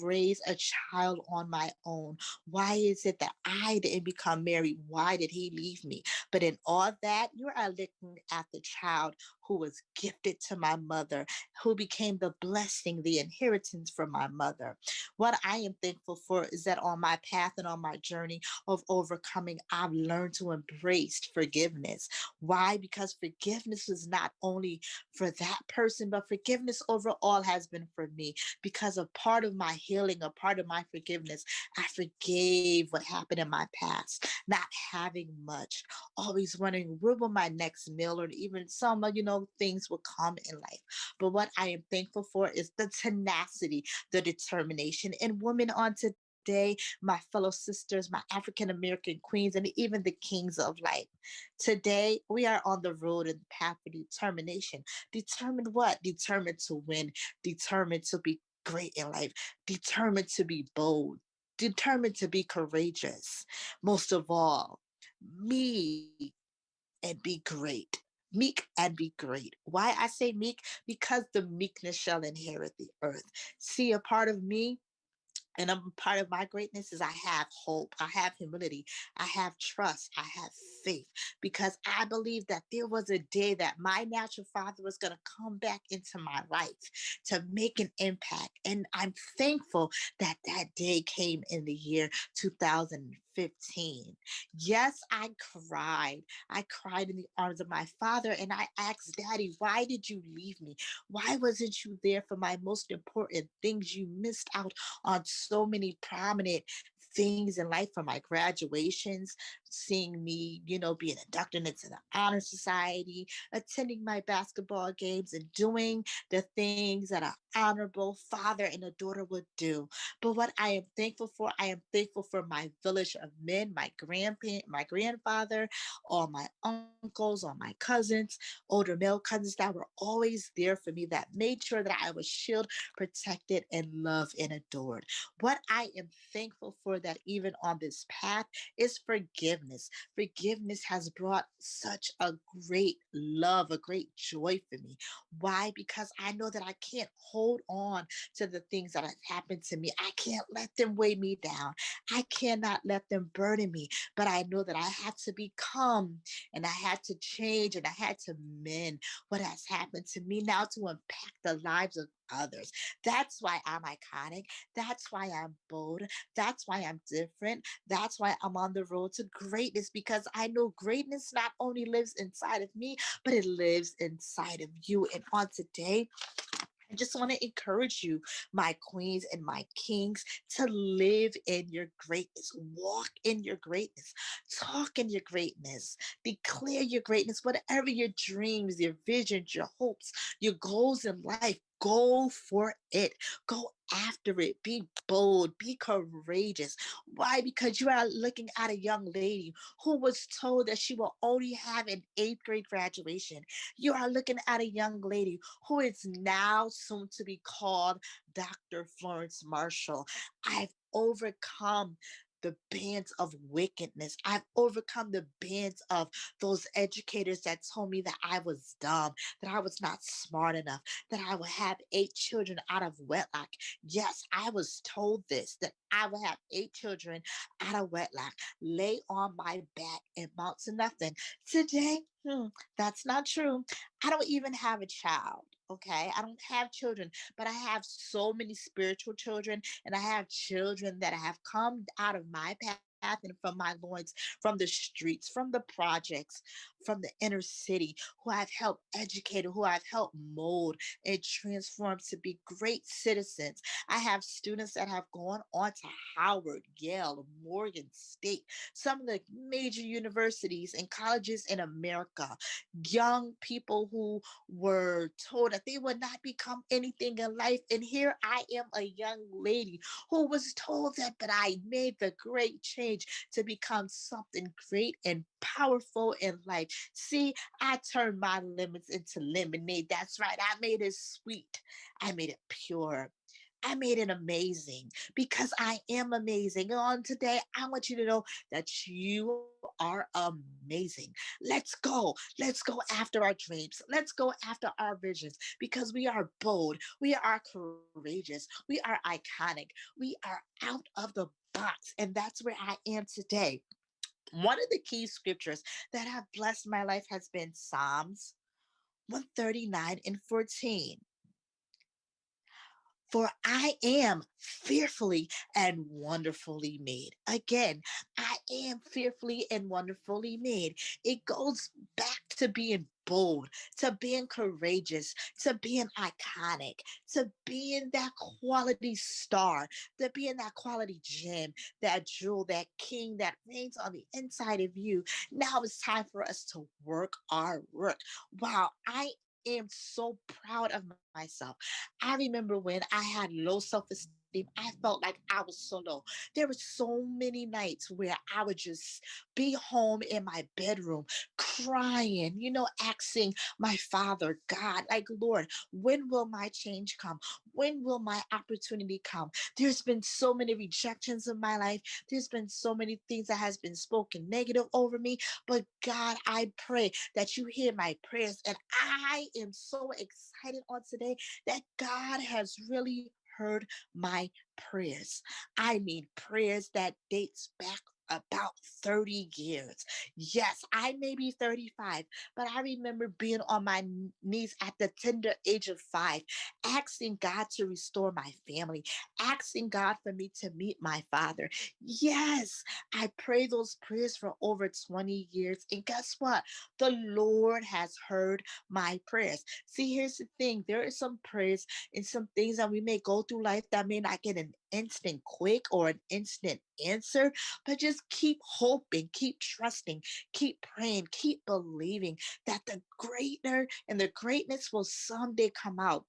raise a child on my own. Why is it that I didn't become married? Why did he leave me? But in all that, you are looking at the child who was gifted to my mother, who became the blessing, the inheritance from my mother. What I am thankful for is that on my path and on my journey of overcoming, I've learned to embrace forgiveness. Why? Because forgiveness is not only for that person, but forgiveness overall has been for me. Because a part of my healing, a part of my forgiveness, I forgave what happened in my past, not having much, always wondering where will my next meal or even some, things will come in life. But what I am thankful for is the tenacity, the determination, and women on today, my fellow sisters, my African American queens, and even the kings of life. Today, we are on the road and the path of determination. Determined what? Determined to win, determined to be great in life, determined to be bold, determined to be courageous. Most of all, me and be great. Meek and be great. Why I say meek? Because the meekness shall inherit the earth. See, a part of me And I'm part of my greatness is I have hope, I have humility, I have trust, I have faith, because I believe that there was a day that my natural father was going to come back into my life to make an impact. And I'm thankful that that day came in the year 2015. Yes, I cried. I cried in the arms of my father and I asked Daddy, why did you leave me? Why wasn't you there for my most important things? You missed out on so many prominent things in life, from my graduations, seeing me, being inducted into the honor society, attending my basketball games, and doing the things that an honorable father and a daughter would do. But what I am thankful for, I am thankful for my village of men, my grandparent, my grandfather, all my uncles, all my cousins, older male cousins that were always there for me, that made sure that I was shielded, protected, and loved and adored. What I am thankful for, that even on this path, is forgiveness. Forgiveness has brought such a great love, a great joy for me. Why? Because I know that I can't hold on to the things that have happened to me. I can't let them weigh me down. I cannot let them burden me. But I know that I have to become, and I had to change, and I had to mend what has happened to me now to impact the lives of others. That's why I'm iconic. That's why I'm bold. That's why I'm different. That's why I'm on the road to greatness, because I know greatness not only lives inside of me, but it lives inside of you. And on today, I just want to encourage you, my queens and my kings, to live in your greatness, walk in your greatness, talk in your greatness, declare your greatness, whatever your dreams, your visions, your hopes, your goals in life. Go for it. Go after it. Be bold. Be courageous. Why? Because you are looking at a young lady who was told that she will only have an eighth grade graduation. You are looking at a young lady who is now soon to be called Dr. Florence Marshall. I've overcome the bands of wickedness. I've overcome the bands of those educators that told me that I was dumb, that I was not smart enough, that I would have 8 children out of wedlock. Yes, I was told this, that I would have 8 children out of wedlock, lay on my back and mount to nothing. Today, that's not true. I don't even have a child. Okay. I don't have children, but I have so many spiritual children, and I have children that have come out of my path and from my loins, from the streets, from the projects, from the inner city, who I've helped educate, who I've helped mold and transform to be great citizens. I have students that have gone on to Howard, Yale, Morgan State, some of the major universities and colleges in America. Young people who were told that they would not become anything in life. And here I am, a young lady who was told that, but I made the great change to become something great and powerful in life. See, I turned my lemons into lemonade. That's right. I made it sweet. I made it pure. I made it amazing, because I am amazing. And on today, I want you to know that you are amazing. Let's go. Let's go after our dreams. Let's go after our visions, because we are bold. We are courageous. We are iconic. We are out of the box. And that's where I am today. One of the key scriptures that have blessed my life has been Psalms 139 and 14. For I am fearfully and wonderfully made. Again, I am fearfully and wonderfully made. It goes back to being bold, to being courageous, to being iconic, to being that quality star, to being that quality gem, that jewel, that king that reigns on the inside of you. Now it's time for us to work our work. Wow, I am so proud of myself. I remember when I had low self esteem. I felt like I was so low. There were so many nights where I would just be home in my bedroom crying, asking my father, God, like, Lord, when will my change come? When will my opportunity come? There's been so many rejections in my life. There's been so many things that has been spoken negative over me. But God, I pray that you hear my prayers. And I am so excited on today that God has really heard my prayers. I mean, prayers that dates back about 30 years. Yes, I may be 35, but I remember being on my knees at the tender age of 5, asking God to restore my family, asking God for me to meet my father. Yes, I prayed those prayers for over 20 years. And guess what? The Lord has heard my prayers. See, here's the thing, there are some prayers and some things that we may go through life that may not get an instant quick or an instant answer, but just keep hoping, keep trusting, keep praying, keep believing that the greater and the greatness will someday come out,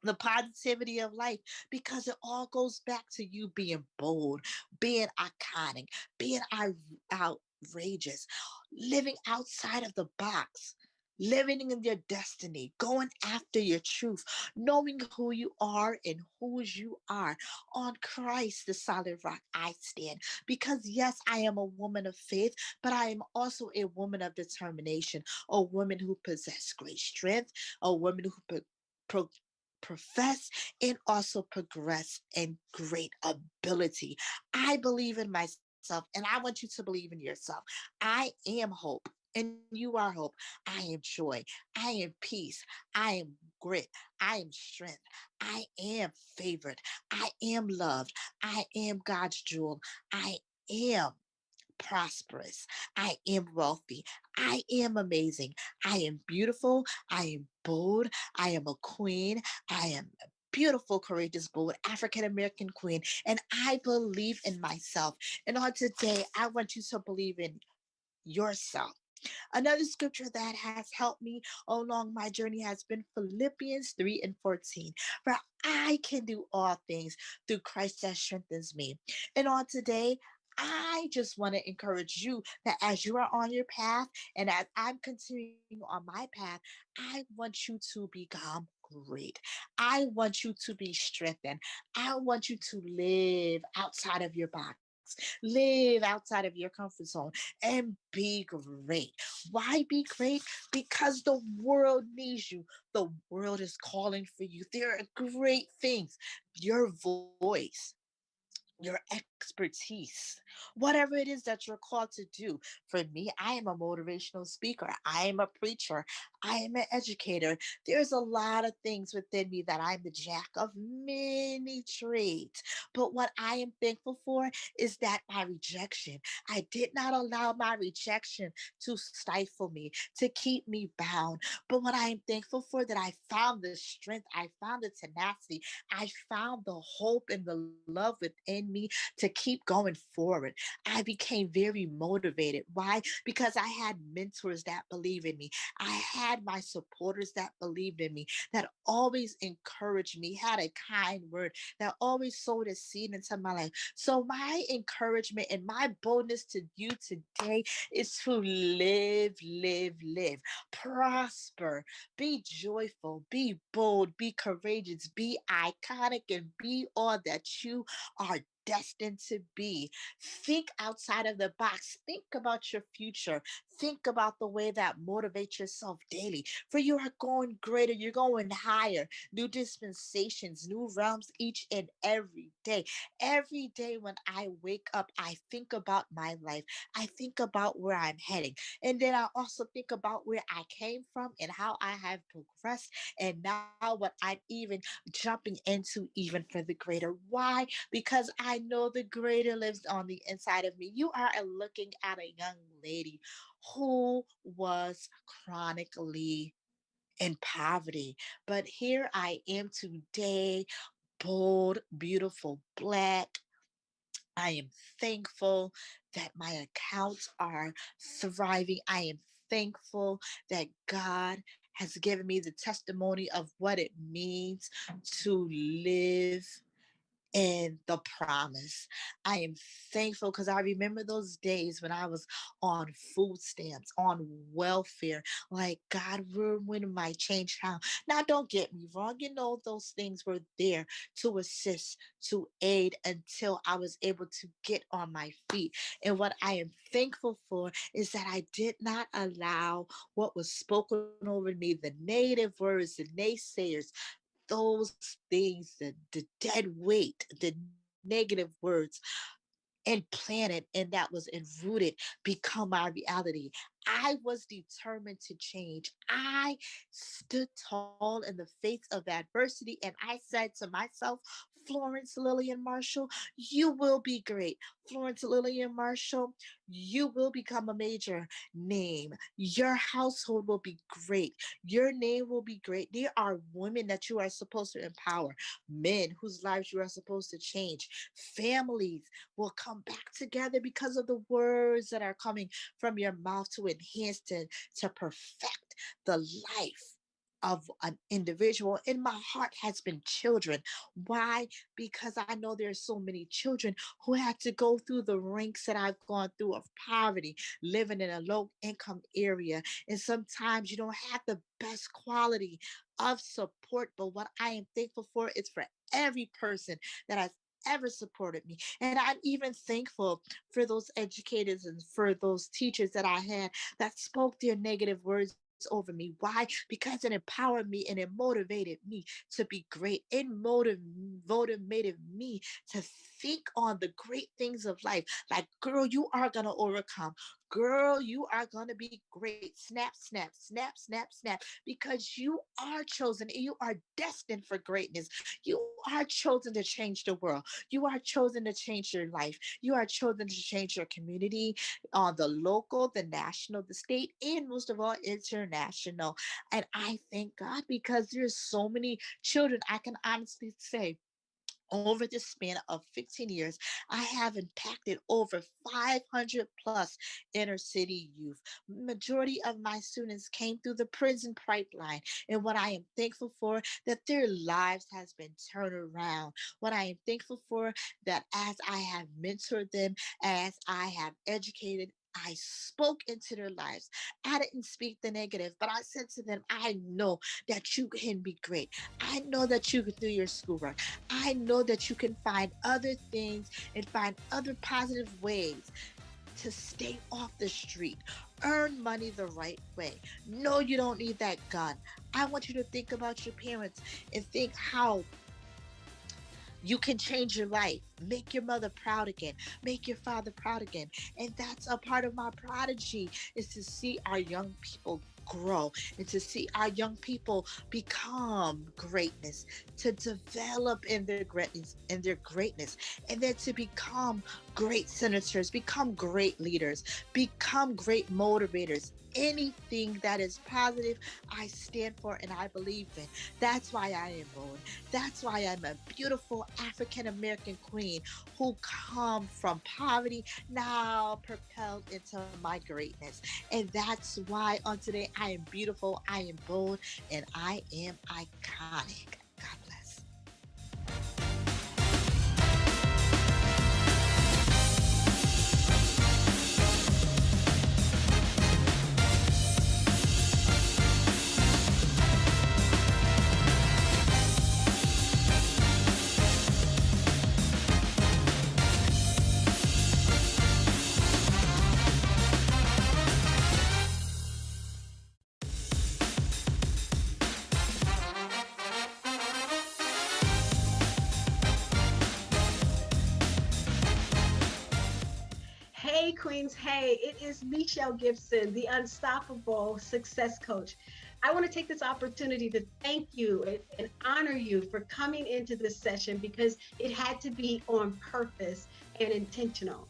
the positivity of life, because it all goes back to you being bold, being iconic, being outrageous, living outside of the box, living in your destiny, going after your truth, knowing who you are and whose you are. On Christ, the solid rock, I stand. Because yes, I am a woman of faith, but I am also a woman of determination, a woman who possesses great strength, a woman who profess and also progress in great ability. I believe in myself and I want you to believe in yourself. I am hope. And you are hope. I am joy. I am peace. I am grit. I am strength. I am favored. I am loved. I am God's jewel. I am prosperous. I am wealthy. I am amazing. I am beautiful. I am bold. I am a queen. I am a beautiful, courageous, bold African American queen. And I believe in myself. And on today, I want you to believe in yourself. Another scripture that has helped me along my journey has been Philippians 3 and 14. For I can do all things through Christ that strengthens me. And on today, I just want to encourage you that as you are on your path and as I'm continuing on my path, I want you to become great. I want you to be strengthened. I want you to live outside of your box, live outside of your comfort zone, and be great. Why be great? Because the world needs you. The world is calling for you. There are great things. Your voice, your expertise, whatever it is that you're called to do. For me, I am a motivational speaker. I am a preacher. I am an educator. There's a lot of things within me that I'm the jack of many trades. But what I am thankful for is that my rejection, I did not allow my rejection to stifle me, to keep me bound. But what I am thankful for that I found the strength, I found the tenacity, I found the hope and the love within me to keep going forward. I became very motivated. Why? Because I had mentors that believe in me. I had my supporters that believed in me, that always encouraged me, had a kind word, that always sowed a seed into my life. So my encouragement and my boldness to you today is to live, live, live, prosper, be joyful, be bold, be courageous, be iconic, and be all that you are destined to be. Think outside of the box. Think about your future. Think about the way that motivates yourself daily. For you are going greater, you're going higher, new dispensations, new realms each and every day. Every day when I wake up, I think about my life. I think about where I'm heading. And then I also think about where I came from and how I have progressed. And now what I'm even jumping into even for the greater. Why? Because I know the greater lives on the inside of me. You are looking at a young lady who was chronically in poverty. But here I am today, bold, beautiful, black. I am thankful that my accounts are thriving. I am thankful that God has given me the testimony of what it means to live in the promise. I am thankful because I remember those days when I was on food stamps, on welfare. Like, God, when my change now? Now, don't get me wrong. You know, those things were there to assist, to aid until I was able to get on my feet. And what I am thankful for is that I did not allow what was spoken over me, the negative words, the naysayers, those things, the dead weight, the negative words implanted and that was enrooted become my reality. I was determined to change. I stood tall in the face of adversity and I said to myself, Florence Lillian Marshall, you will be great. Florence Lillian Marshall, you will become a major name. Your household will be great. Your name will be great. There are women that you are supposed to empower, men whose lives you are supposed to change, families will come back together because of the words that are coming from your mouth to enhance to perfect the life of an individual. In my heart has been children. Why? Because I know there's so many children who had to go through the ranks that I've gone through of poverty, living in a low income area. And sometimes you don't have the best quality of support. But what I am thankful for is for every person that has ever supported me. And I'm even thankful for those educators and for those teachers that I had that spoke their negative words over me. Why? Because it empowered me and it motivated me to be great. It motivated me to think on the great things of life. Like, girl, you are going to overcome. Girl, you are going to be great. Snap, snap, snap, snap, snap. Because you are chosen and you are destined for greatness. You are chosen to change the world. You are chosen to change your life. You are chosen to change your community on the local, the national, the state, and most of all, international. And I thank God because there's so many children, I can honestly say, over the span of 15 years, I have impacted over 500 plus inner city youth. Majority of my students came through the prison pipeline. And what I am thankful for, that their lives has been turned around. What I am thankful for, that as I have mentored them, as I have educated, I spoke into their lives. I didn't speak the negative, but I said to them, I know that you can be great. I know that you can do your schoolwork. I know that you can find other things and find other positive ways to stay off the street. Earn money the right way. No, you don't need that gun. I want you to think about your parents and think how you can change your life. Make your mother proud again. Make your father proud again. And that's a part of my prodigy, is to see our young people grow and to see our young people become greatness, to develop in their greatness, and then to become great senators, become great leaders, become great motivators. Anything that is positive, I stand for and I believe in. That's why I am born. That's why I'm a beautiful African American queen who come from poverty, now propelled into my greatness. And that's why on today I am beautiful, I am bold, and I am iconic. God bless. Hey, Queens. Hey, it is Michelle Gibson, the Unstoppable Success Coach. I want to take this opportunity to thank you and honor you for coming into this session because it had to be on purpose and intentional.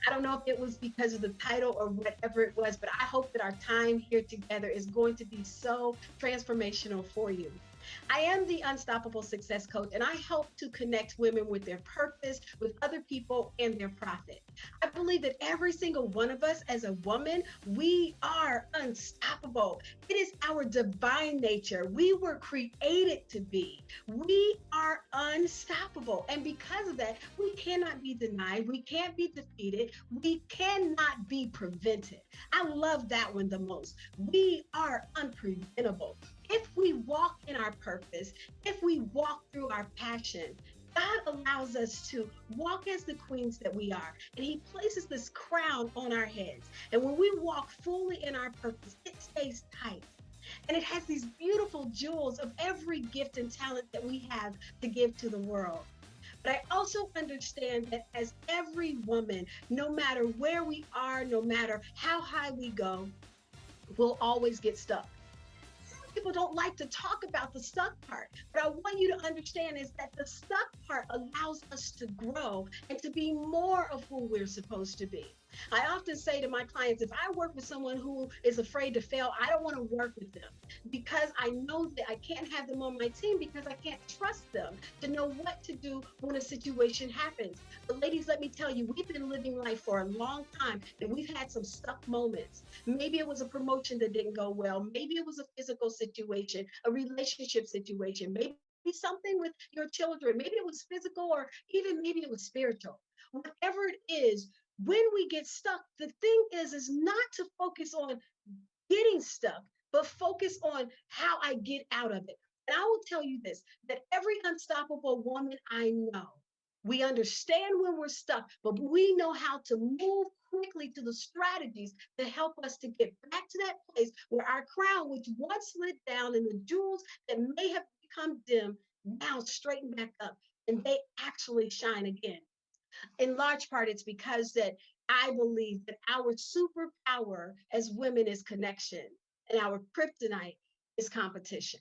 I don't know if it was because of the title or whatever it was, but I hope that our time here together is going to be so transformational for you. I am the Unstoppable Success Coach, and I help to connect women with their purpose, with other people, and their profit. I believe that every single one of us as a woman, we are unstoppable. It is our divine nature. We were created to be. We are unstoppable. And because of that, we cannot be denied. We can't be defeated. We cannot be prevented. I love that one the most. We are unpreventable. If we walk in our purpose, if we walk through our passion, God allows us to walk as the queens that we are, and He places this crown on our heads. And when we walk fully in our purpose, it stays tight. And it has these beautiful jewels of every gift and talent that we have to give to the world. But I also understand that as every woman, no matter where we are, no matter how high we go, we'll always get stuck. People don't like to talk about the stuck part, but I want you to understand is that the stuck part allows us to grow and to be more of who we're supposed to be. I often say to my clients, if I work with someone who is afraid to fail, I don't want to work with them because I know that I can't have them on my team because I can't trust them to know what to do when a situation happens. But ladies, let me tell you, we've been living life for a long time and we've had some stuck moments. Maybe it was a promotion that didn't go well. Maybe it was a physical situation, a relationship situation, maybe something with your children. Maybe it was physical or even maybe it was spiritual. Whatever it is, when we get stuck, the thing is not to focus on getting stuck, but focus on how I get out of it. And I will tell you this, that every unstoppable woman I know, we understand when we're stuck, but we know how to move quickly to the strategies that help us to get back to that place where our crown, which once slid down and the jewels that may have become dim, now straighten back up and they actually shine again. In large part, it's because that I believe that our superpower as women is connection and our kryptonite is competition.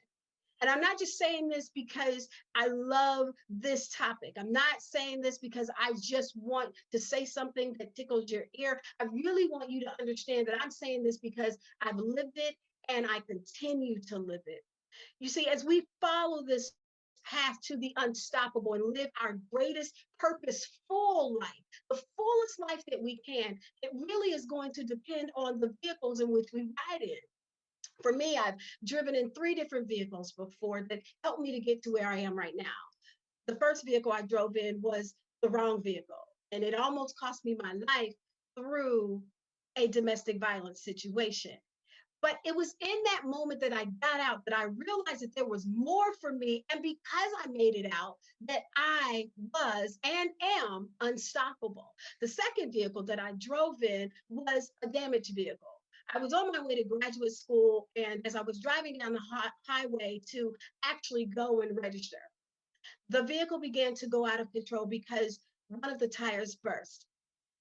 And I'm not just saying this because I love this topic. I'm not saying this because I just want to say something that tickles your ear. I really want you to understand that I'm saying this because I've lived it and I continue to live it. You see, as we follow this path to the unstoppable and live our greatest purposeful life, the fullest life that we can, it really is going to depend on the vehicles in which we ride in. For me, I've driven in 3 different vehicles before that helped me to get to where I am right now. The first vehicle I drove in was the wrong vehicle, and it almost cost me my life through a domestic violence situation. But it was in that moment that I got out that I realized that there was more for me. And because I made it out, that I was and am unstoppable. The second vehicle that I drove in was a damaged vehicle. I was on my way to graduate school, and as I was driving down the highway to actually go and register, the vehicle began to go out of control because one of the tires burst.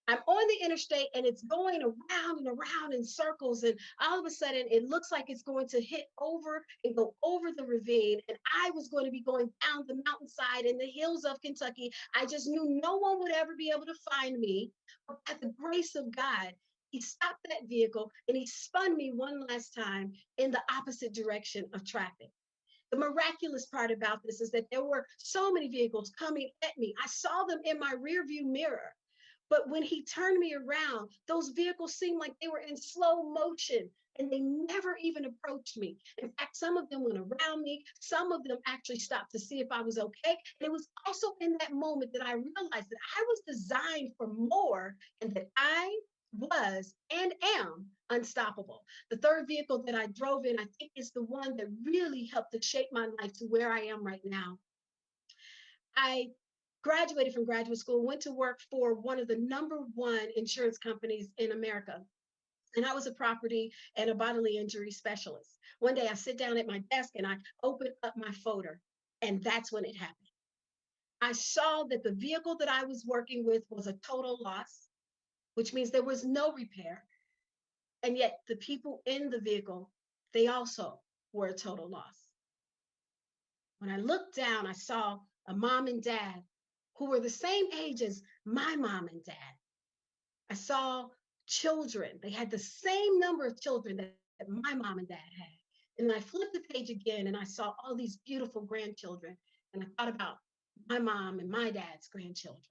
I'm on the interstate and it's going around and around in circles. And all of a sudden, it looks like it's going to hit over and go over the ravine. And I was going to be going down the mountainside in the hills of Kentucky. I just knew no one would ever be able to find me. But by the grace of God, he stopped that vehicle and he spun me one last time in the opposite direction of traffic. The miraculous part about this is that there were so many vehicles coming at me. I saw them in my rearview mirror. But when he turned me around, those vehicles seemed like they were in slow motion and they never even approached me. In fact, some of them went around me. Some of them actually stopped to see if I was okay. And it was also in that moment that I realized that I was designed for more and that I was and am unstoppable. The third vehicle that I drove in, I think is the one that really helped to shape my life to where I am right now. I graduated from graduate school, went to work for one of the #1 insurance companies in America. And I was a property and a bodily injury specialist. One day I sit down at my desk and I open up my folder, and that's when it happened. I saw that the vehicle that I was working with was a total loss, which means there was no repair. And yet the people in the vehicle, they also were a total loss. When I looked down, I saw a mom and dad who were the same age as my mom and dad. I saw children. They had the same number of children that my mom and dad had. And I flipped the page again and I saw all these beautiful grandchildren. And I thought about my mom and my dad's grandchildren.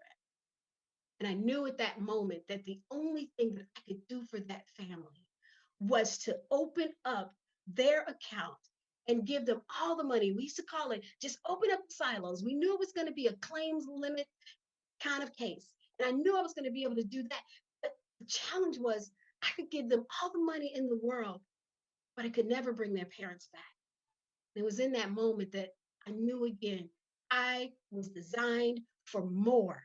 And I knew at that moment that the only thing that I could do for that family was to open up their account and give them all the money. We used to call it just open up the silos. We knew it was going to be a claims limit kind of case. And I knew I was going to be able to do that. But the challenge was I could give them all the money in the world, but I could never bring their parents back. And it was in that moment that I knew again, I was designed for more.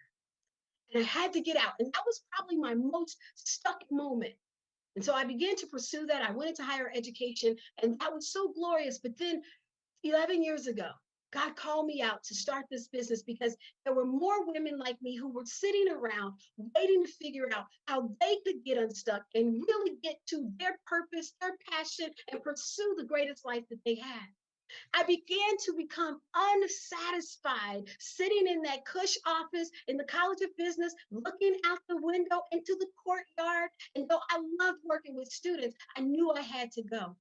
And I had to get out. And that was probably my most stuck moment And so I began to pursue that. I went into higher education, and that was so glorious. But then 11 years ago, God called me out to start this business because there were more women like me who were sitting around waiting to figure out how they could get unstuck and really get to their purpose, their passion, and pursue the greatest life that they had. I began to become unsatisfied sitting in that cush office in the College of Business, looking out the window into the courtyard. And though I loved working with students, I knew I had to go.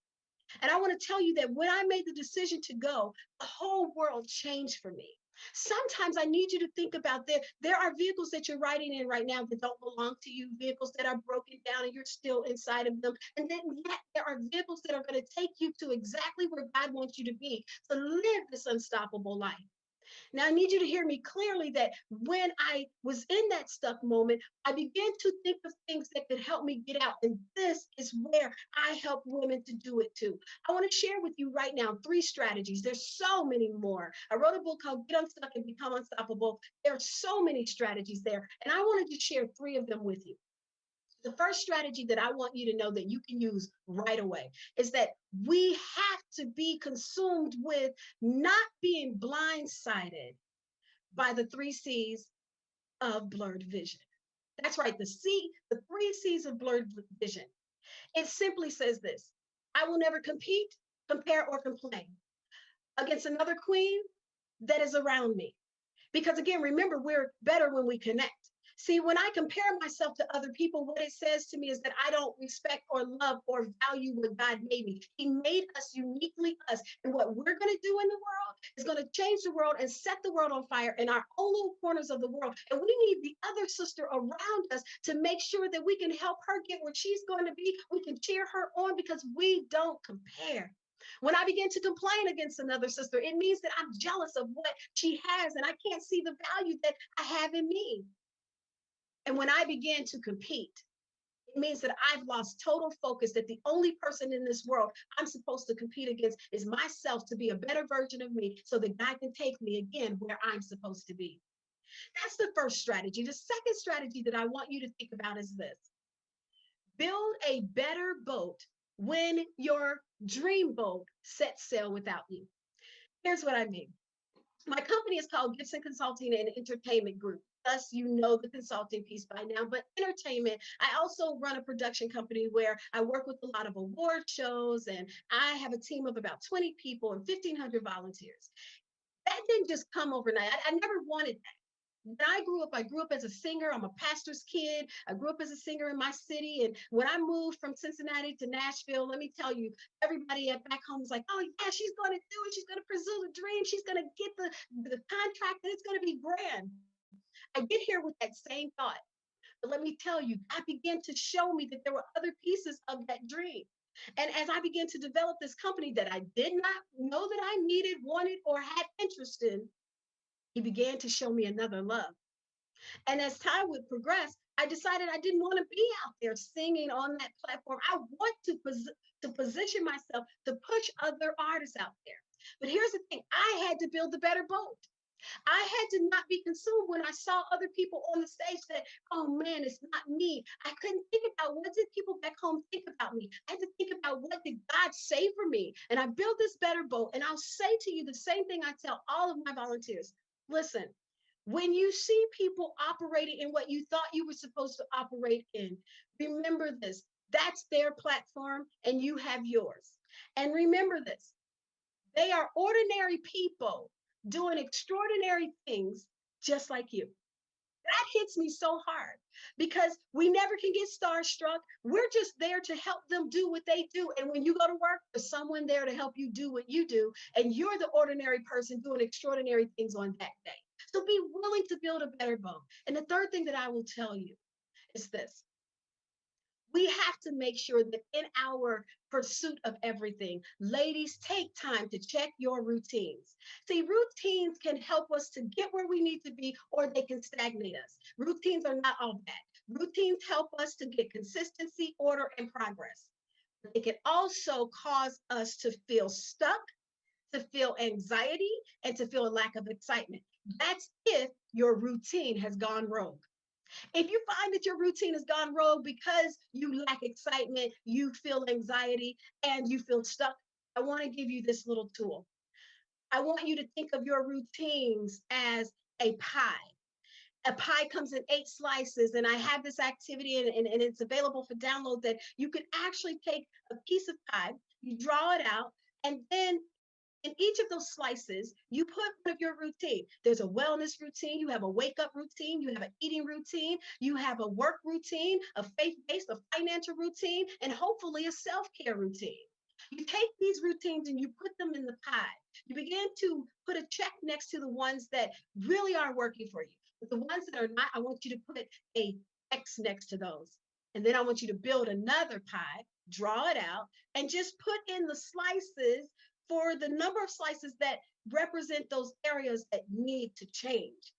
And I want to tell you that when I made the decision to go, the whole world changed for me. Sometimes I need you to think about there are vehicles that you're riding in right now that don't belong to you, vehicles that are broken down and you're still inside of them. And then yet there are vehicles that are going to take you to exactly where God wants you to be, to live this unstoppable life. Now, I need you to hear me clearly that when I was in that stuck moment, I began to think of things that could help me get out. And this is where I help women to do it too. I want to share with you right now 3 strategies. There's so many more. I wrote a book called Get Unstuck and Become Unstoppable. There are so many strategies there. And I wanted to share 3 of them with you. The first strategy that I want you to know that you can use right away is that we have to be consumed with not being blindsided by the 3 C's of blurred vision. That's right, the 3 C's of blurred vision. It simply says this: I will never compete, compare, or complain against another queen that is around me. Because again, remember, we're better when we connect. See, when I compare myself to other people, what it says to me is that I don't respect or love or value what God made me. He made us uniquely us. And what we're going to do in the world is going to change the world and set the world on fire in our own little corners of the world. And we need the other sister around us to make sure that we can help her get where she's going to be. We can cheer her on because we don't compare. When I begin to complain against another sister, it means that I'm jealous of what she has and I can't see the value that I have in me. And when I began to compete, it means that I've lost total focus that the only person in this world I'm supposed to compete against is myself, to be a better version of me so that God can take me again where I'm supposed to be. That's the first strategy. The second strategy that I want you to think about is this: build a better boat when your dream boat sets sail without you. Here's what I mean. My company is called Gibson Consulting and Entertainment Group. Thus, you know the consulting piece by now, but entertainment. I also run a production company where I work with a lot of award shows, and I have a team of about 20 people and 1,500 volunteers. That didn't just come overnight. I never wanted that. When I grew up as a singer. I'm a pastor's kid. I grew up as a singer in my city. And when I moved from Cincinnati to Nashville, let me tell you, everybody back home was like, oh yeah, she's going to do it. She's going to pursue the dream. She's going to get the contract and it's going to be grand. I get here with that same thought. But let me tell you, God began to show me that there were other pieces of that dream. And as I began to develop this company that I did not know that I needed, wanted, or had interest in, He began to show me another love. And as time would progress, I decided I didn't want to be out there singing on that platform. I want to position myself to push other artists out there. But here's the thing: I had to build a better boat. I had to not be consumed when I saw other people on the stage that, oh man, it's not me. I couldn't think about what did people back home think about me. I had to think about what did God say for me. And I built this better boat. And I'll say to you the same thing I tell all of my volunteers. Listen, when you see people operating in what you thought you were supposed to operate in, remember this: that's their platform and you have yours. And remember this: they are ordinary people doing extraordinary things just like you. That hits me so hard because we never can get starstruck. We're just there to help them do what they do. And when you go to work, there's someone there to help you do what you do. And you're the ordinary person doing extraordinary things on that day. So be willing to build a better boat. And the third thing that I will tell you is this: we have to make sure that in our pursuit of everything, ladies, take time to check your routines. See, routines can help us to get where we need to be, or they can stagnate us. Routines are not all bad. Routines help us to get consistency, order, and progress. They can also cause us to feel stuck, to feel anxiety, and to feel a lack of excitement. That's if your routine has gone rogue. If you find that your routine has gone rogue because you lack excitement, you feel anxiety, and you feel stuck, I want to give you this little tool. I want you to think of your routines as a pie. A pie comes in 8 slices, and I have this activity, and it's available for download, that you can actually take a piece of pie, you draw it out, and then in each of those slices, you put one of your routine. There's a wellness routine, you have a wake up routine, you have an eating routine, you have a work routine, a faith-based, a financial routine, and hopefully a self-care routine. You take these routines and you put them in the pie. You begin to put a check next to the ones that really aren't working for you. But the ones that are not, I want you to put a X next to those. And then I want you to build another pie, draw it out, and just put in the slices for the number of slices that represent those areas that need to change.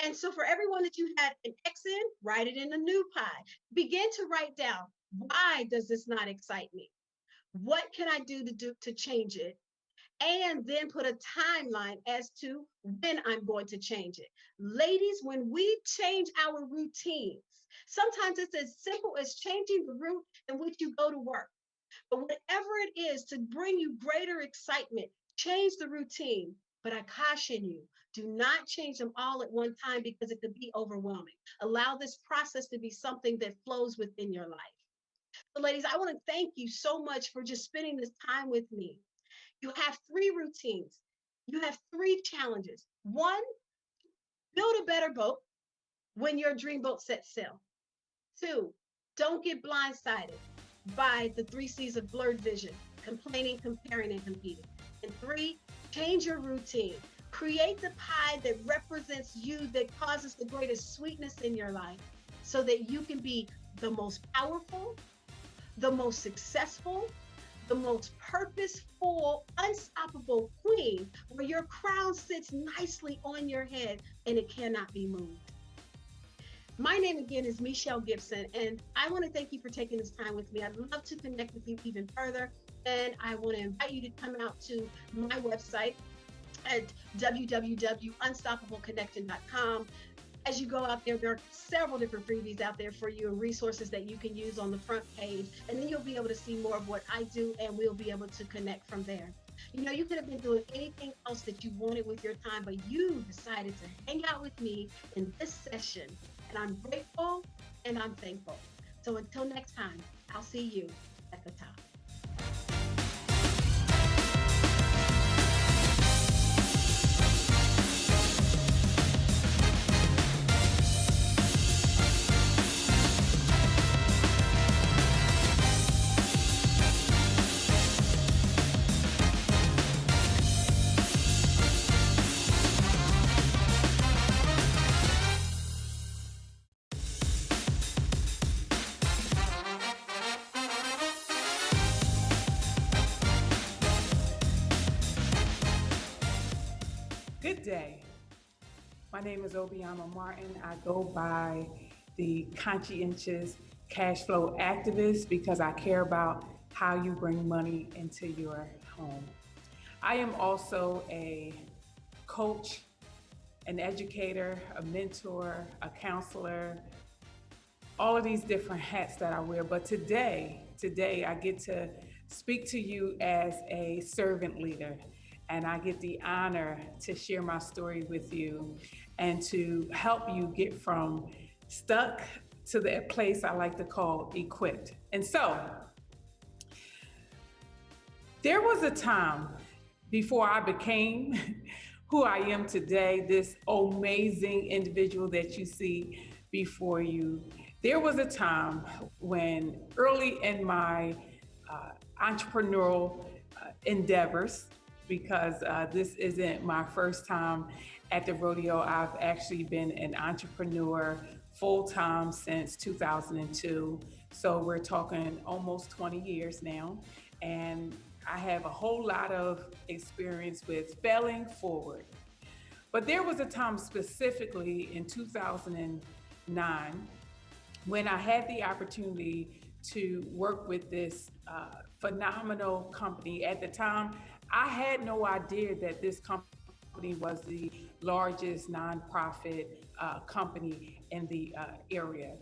And so for everyone that you had an X in, write it in a new pie. Begin to write down, why does this not excite me? What can I do to change it? And then put a timeline as to when I'm going to change it. Ladies, when we change our routines, sometimes it's as simple as changing the route in which you go to work. But whatever it is to bring you greater excitement, change the routine. But I caution you, do not change them all at one time because it could be overwhelming. Allow this process to be something that flows within your life. So ladies, I want to thank you so much for just spending this time with me. You have 3 routines. You have 3 challenges. 1, build a better boat when your dream boat sets sail. 2, don't get blindsided by the 3 C's of blurred vision: complaining, comparing, and competing. And 3, change your routine. Create the pie that represents you, that causes the greatest sweetness in your life, so that you can be the most powerful, the most successful, the most purposeful, unstoppable queen, where your crown sits nicely on your head and it cannot be moved. My name again is Michelle Gibson, and I want to thank you for taking this time with me. I'd love to connect with you even further, and I want to invite you to come out to my website at www.unstoppableconnection.com. As you go out there, there are several different freebies out there for you and resources that you can use on the front page, and then you'll be able to see more of what I do, and we'll be able to connect from there. You know, you could have been doing anything else that you wanted with your time, but you decided to hang out with me in this session. And I'm grateful and I'm thankful. So until next time, I'll see you at the top. Good day. My name is Obiama Martin. I go by the conscientious cash flow activist because I care about how you bring money into your home. I am also a coach, an educator, a mentor, a counselor, all of these different hats that I wear. But today I get to speak to you as a servant leader. And I get the honor to share my story with you and to help you get from stuck to the place I like to call equipped. And so, there was a time before I became who I am today, this amazing individual that you see before you. There was a time when early in my entrepreneurial endeavors, because this isn't my first time at the rodeo. I've actually been an entrepreneur full-time since 2002. So we're talking almost 20 years now. And I have a whole lot of experience with failing forward. But there was a time specifically in 2009 when I had the opportunity to work with this phenomenal company. At the time, I had no idea that this company was the largest nonprofit company in the area.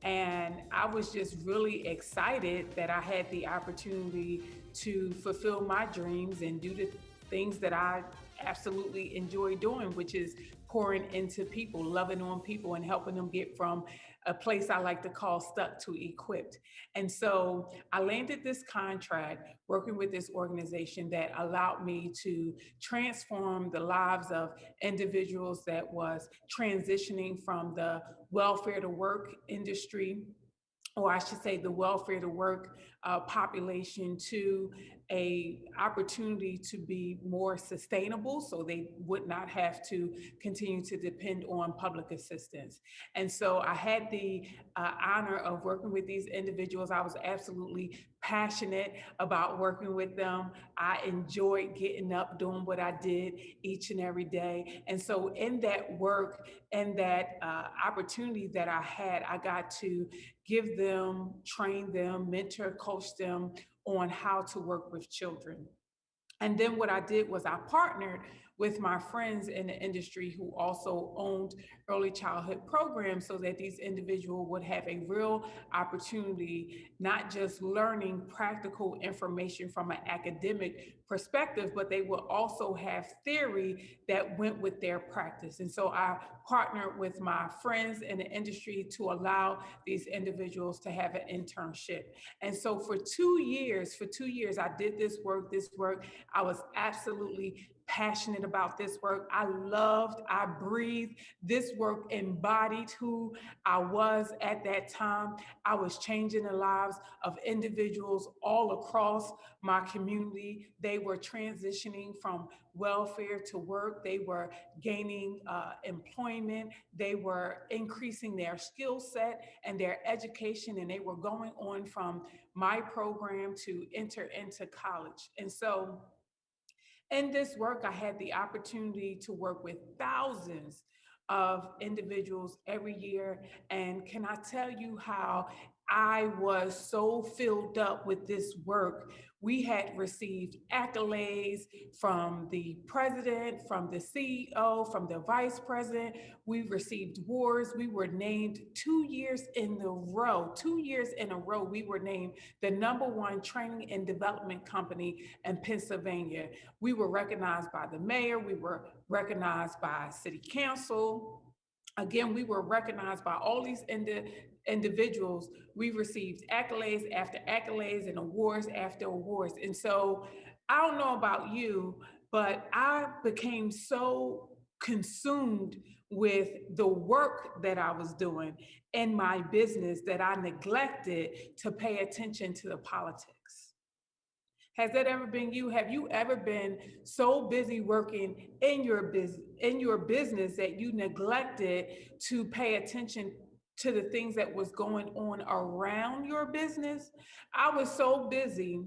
And I was just really excited that I had the opportunity to fulfill my dreams and do the things that I absolutely enjoy doing, which is pouring into people, loving on people, and helping them get from a place I like to call stuck to equipped. And so I landed this contract working with this organization that allowed me to transform the lives of individuals that was transitioning from the welfare to work industry, or I should say the welfare to work population, to a opportunity to be more sustainable so they would not have to continue to depend on public assistance. And so I had the honor of working with these individuals. I was absolutely passionate about working with them. I enjoyed getting up, doing what I did each and every day. And so in that work and that opportunity that I had, I got to give them, train them, mentor, coach them on how to work with children. And then what I did was I partnered with my friends in the industry who also owned early childhood programs so that these individuals would have a real opportunity, not just learning practical information from an academic perspective, but they will also have theory that went with their practice. And so I partnered with my friends in the industry to allow these individuals to have an internship. And so for 2 years, I did this work. I was absolutely passionate about this work. I breathed. This work embodied who I was at that time. I was changing the lives of individuals all across my community. They were transitioning from welfare to work. They were gaining employment. They were increasing their skill set and their education, and they were going on from my program to enter into college. And so in this work, I had the opportunity to work with thousands of individuals every year. And can I tell you how I was so filled up with this work? We had received accolades from the president, from the CEO, from the vice president. We received awards. We were named 2 years in a row, we were named the #1 training and development company in Pennsylvania. We were recognized by the mayor. We were recognized by city council. Again, we were recognized by all these individuals. We received accolades after accolades and awards after awards. And so I don't know about you, but I became so consumed with the work that I was doing in my business that I neglected to pay attention to the politics. Has that ever been you? Have you ever been so busy working in your business that you neglected to pay attention to the things that was going on around your business? I was so busy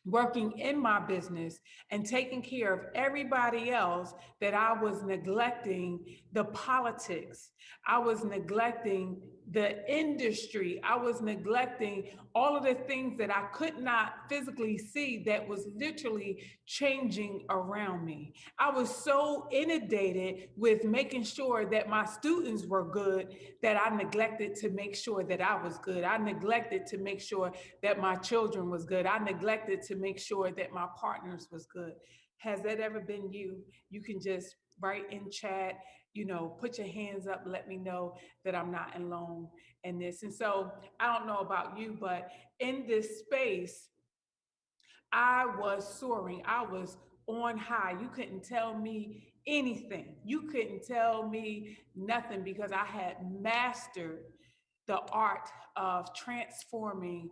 working in my business and taking care of everybody else that I was neglecting the politics. I was neglecting the industry. I was neglecting all of the things that I could not physically see that was literally changing around me. I was so inundated with making sure that my students were good that I neglected to make sure that I was good. I neglected to make sure that my children was good. I neglected to make sure that my partners was good. Has that ever been you? You can just write in chat, put your hands up, let me know that I'm not alone in this. And so I don't know about you, but in this space, I was soaring. I was on high. You couldn't tell me anything. You couldn't tell me nothing because I had mastered the art of transforming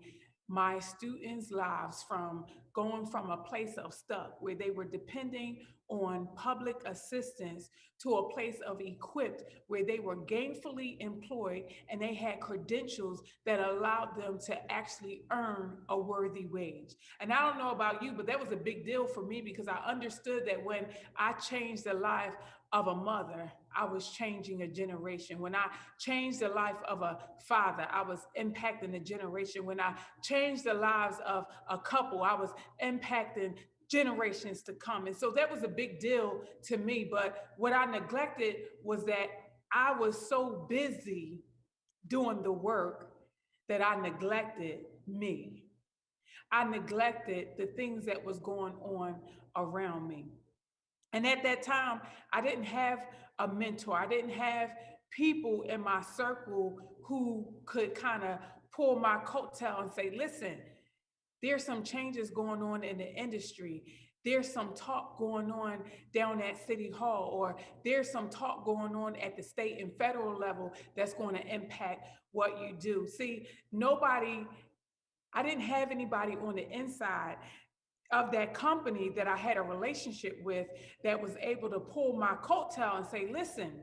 my students' lives from going from a place of stuck where they were depending on public assistance to a place of equipped where they were gainfully employed and they had credentials that allowed them to actually earn a worthy wage. And I don't know about you, but that was a big deal for me because I understood that when I changed the life of a mother, I was changing a generation. When I changed the life of a father, I was impacting a generation. When I changed the lives of a couple, I was impacting generations to come. And so that was a big deal to me. But what I neglected was that I was so busy doing the work that I neglected me. I neglected the things that was going on around me. And at that time, I didn't have a mentor. I didn't have people in my circle who could kind of pull my coattail and say, listen, there's some changes going on in the industry. There's some talk going on down at City Hall, or there's some talk going on at the state and federal level that's going to impact what you do. See, I didn't have anybody on the inside of that company that I had a relationship with that was able to pull my coattail and say, listen,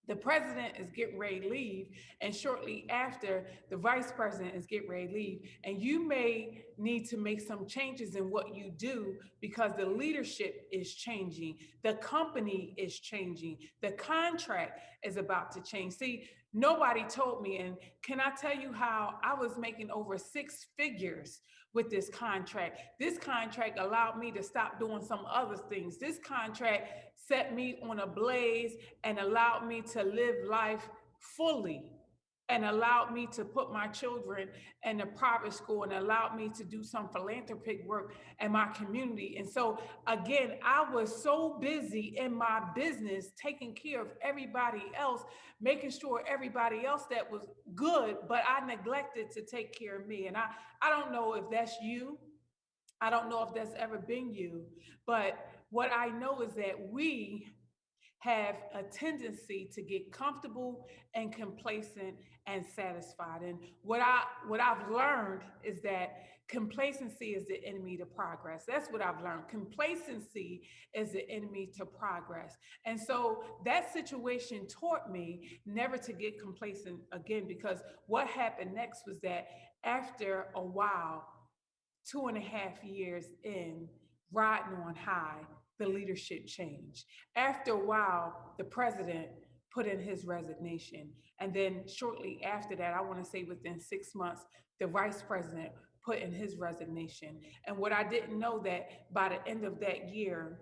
the president is getting ready to leave, and shortly after, the vice president is getting ready to leave. And you may need to make some changes in what you do because the leadership is changing. The company is changing. The contract is about to change. See, nobody told me, and can I tell you how I was making over 6 figures with this contract? This contract allowed me to stop doing some other things. This contract set me on a blaze and allowed me to live life fully, and allowed me to put my children in a private school, and allowed me to do some philanthropic work in my community. And so again, I was so busy in my business, taking care of everybody else, making sure everybody else that was good, but I neglected to take care of me. And I don't know if that's you. I don't know if that's ever been you, but what I know is that we have a tendency to get comfortable and complacent and satisfied. And what I've learned is that complacency is the enemy to progress. That's what I've learned. Complacency is the enemy to progress. And so that situation taught me never to get complacent again, because what happened next was that after a while, 2.5 years in, riding on high, the leadership changed. After a while, the president put in his resignation. And then shortly after that, I want to say within 6 months, the vice president put in his resignation. And what I didn't know, that by the end of that year,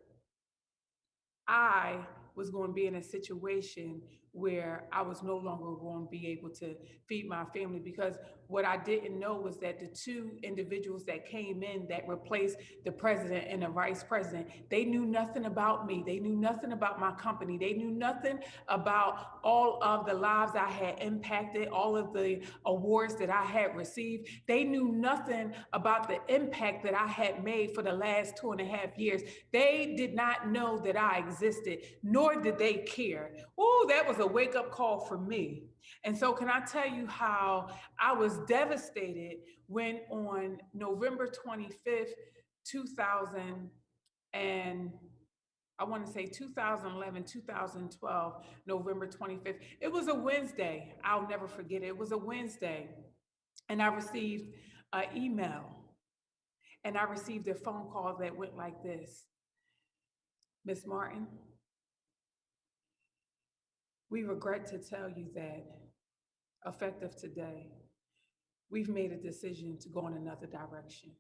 I was going to be in a situation where I was no longer going to be able to feed my family, because what I didn't know was that the 2 individuals that came in that replaced the president and the vice president, they knew nothing about me. They knew nothing about my company. They knew nothing about all of the lives I had impacted, all of the awards that I had received. They knew nothing about the impact that I had made for the last 2.5 years. They did not know that I existed, nor did they care. Oh, that was a wake-up call for me. And so can I tell you how I was devastated when on November 25th, 2011, 2012, November 25th. It was a Wednesday. I'll never forget it. It was a Wednesday. And I received an email, and I received a phone call that went like this: Ms. Martin, we regret to tell you that effective today, we've made a decision to go in another direction.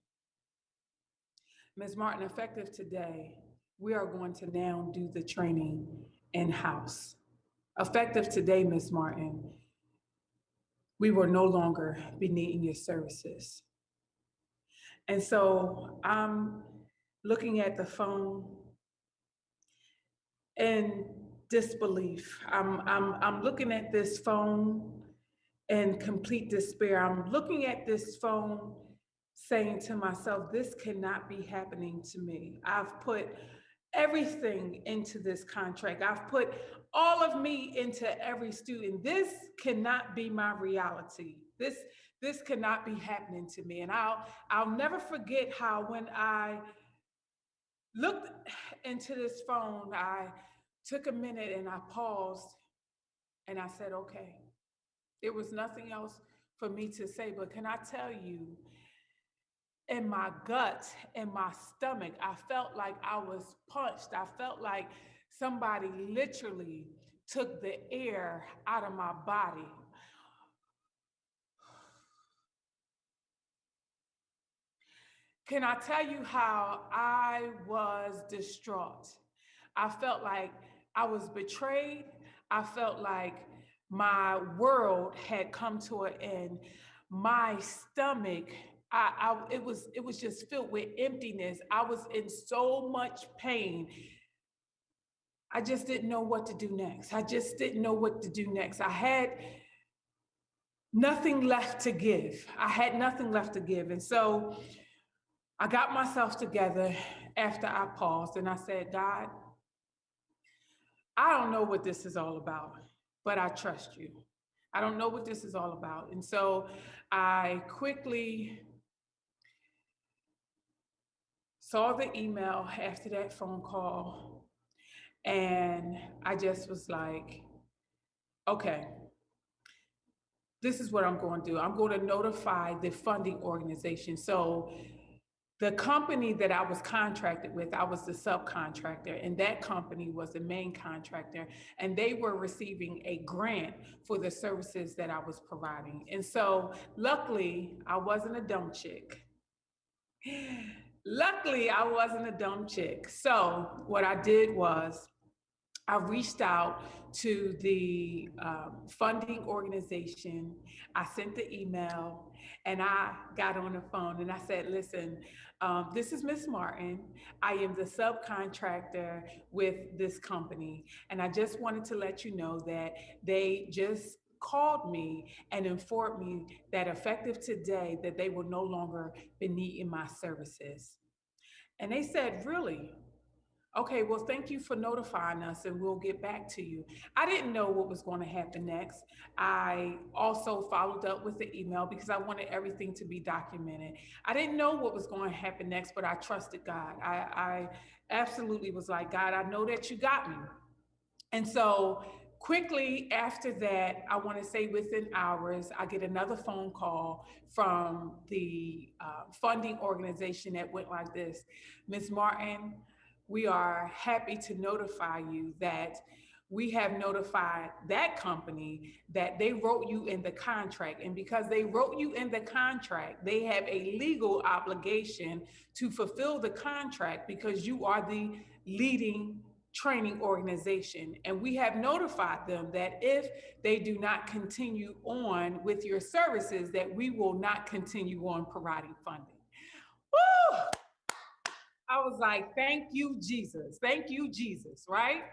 Ms. Martin, effective today, we are going to now do the training in-house. Effective today, Ms. Martin, we will no longer be needing your services. And so I'm looking at the phone in disbelief. I'm looking at this phone in complete despair. I'm looking at this phone saying to myself, this cannot be happening to me. I've put everything into this contract. I've put all of me into every student. This cannot be my reality. This cannot be happening to me. And I'll never forget how when I looked into this phone, I took a minute and I paused and I said, okay. There was nothing else for me to say, but can I tell you, in my gut, in my stomach, I felt like I was punched. I felt like somebody literally took the air out of my body. can I tell you how I was distraught? I felt like I was betrayed. I felt like my world had come to an end. My stomach, it was just filled with emptiness. I was in so much pain. I just didn't know what to do next. I just didn't know what to do next. I had nothing left to give. I had nothing left to give. And so I got myself together after I paused and I said, God, I don't know what this is all about, but I trust you. I don't know what this is all about. And so I quickly saw the email after that phone call, and I just was like, okay, this is what I'm going to do. I'm going to notify the funding organization. So the company that I was contracted with, I was the subcontractor, and that company was the main contractor, and they were receiving a grant for the services that I was providing. And so luckily, I wasn't a dumb chick. Luckily, I wasn't a dumb chick. So what I did was I reached out to the funding organization. I sent the email and I got on the phone and I said, listen, this is Miss Martin. I am the subcontractor with this company. And I just wanted to let you know that they just called me and informed me that effective today that they will no longer be needing my services. And they said, really? Okay, well, thank you for notifying us and we'll get back to you. I didn't know what was going to happen next. I also followed up with the email because I wanted everything to be documented. I didn't know what was going to happen next, but I trusted God. I absolutely was like, God, I know that you got me. And so quickly after that, I want to say within hours, I get another phone call from the funding organization that went like this. Ms. Martin, we are happy to notify you that we have notified that company that they wrote you in the contract. And because they wrote you in the contract, they have a legal obligation to fulfill the contract because you are the leading training organization. And we have notified them that if they do not continue on with your services, that we will not continue on providing funding. Woo! I was like, thank you, Jesus. Thank you, Jesus, right?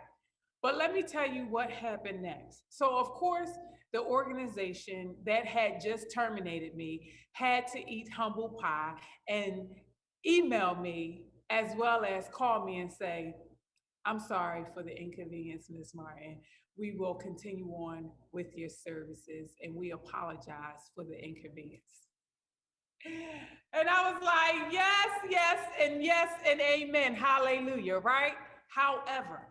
But let me tell you what happened next. So of course, the organization that had just terminated me had to eat humble pie and email me as well as call me and say, I'm sorry for the inconvenience, Ms. Martin. We will continue on with your services and we apologize for the inconvenience. And I was like, yes, and amen. Hallelujah, right? However,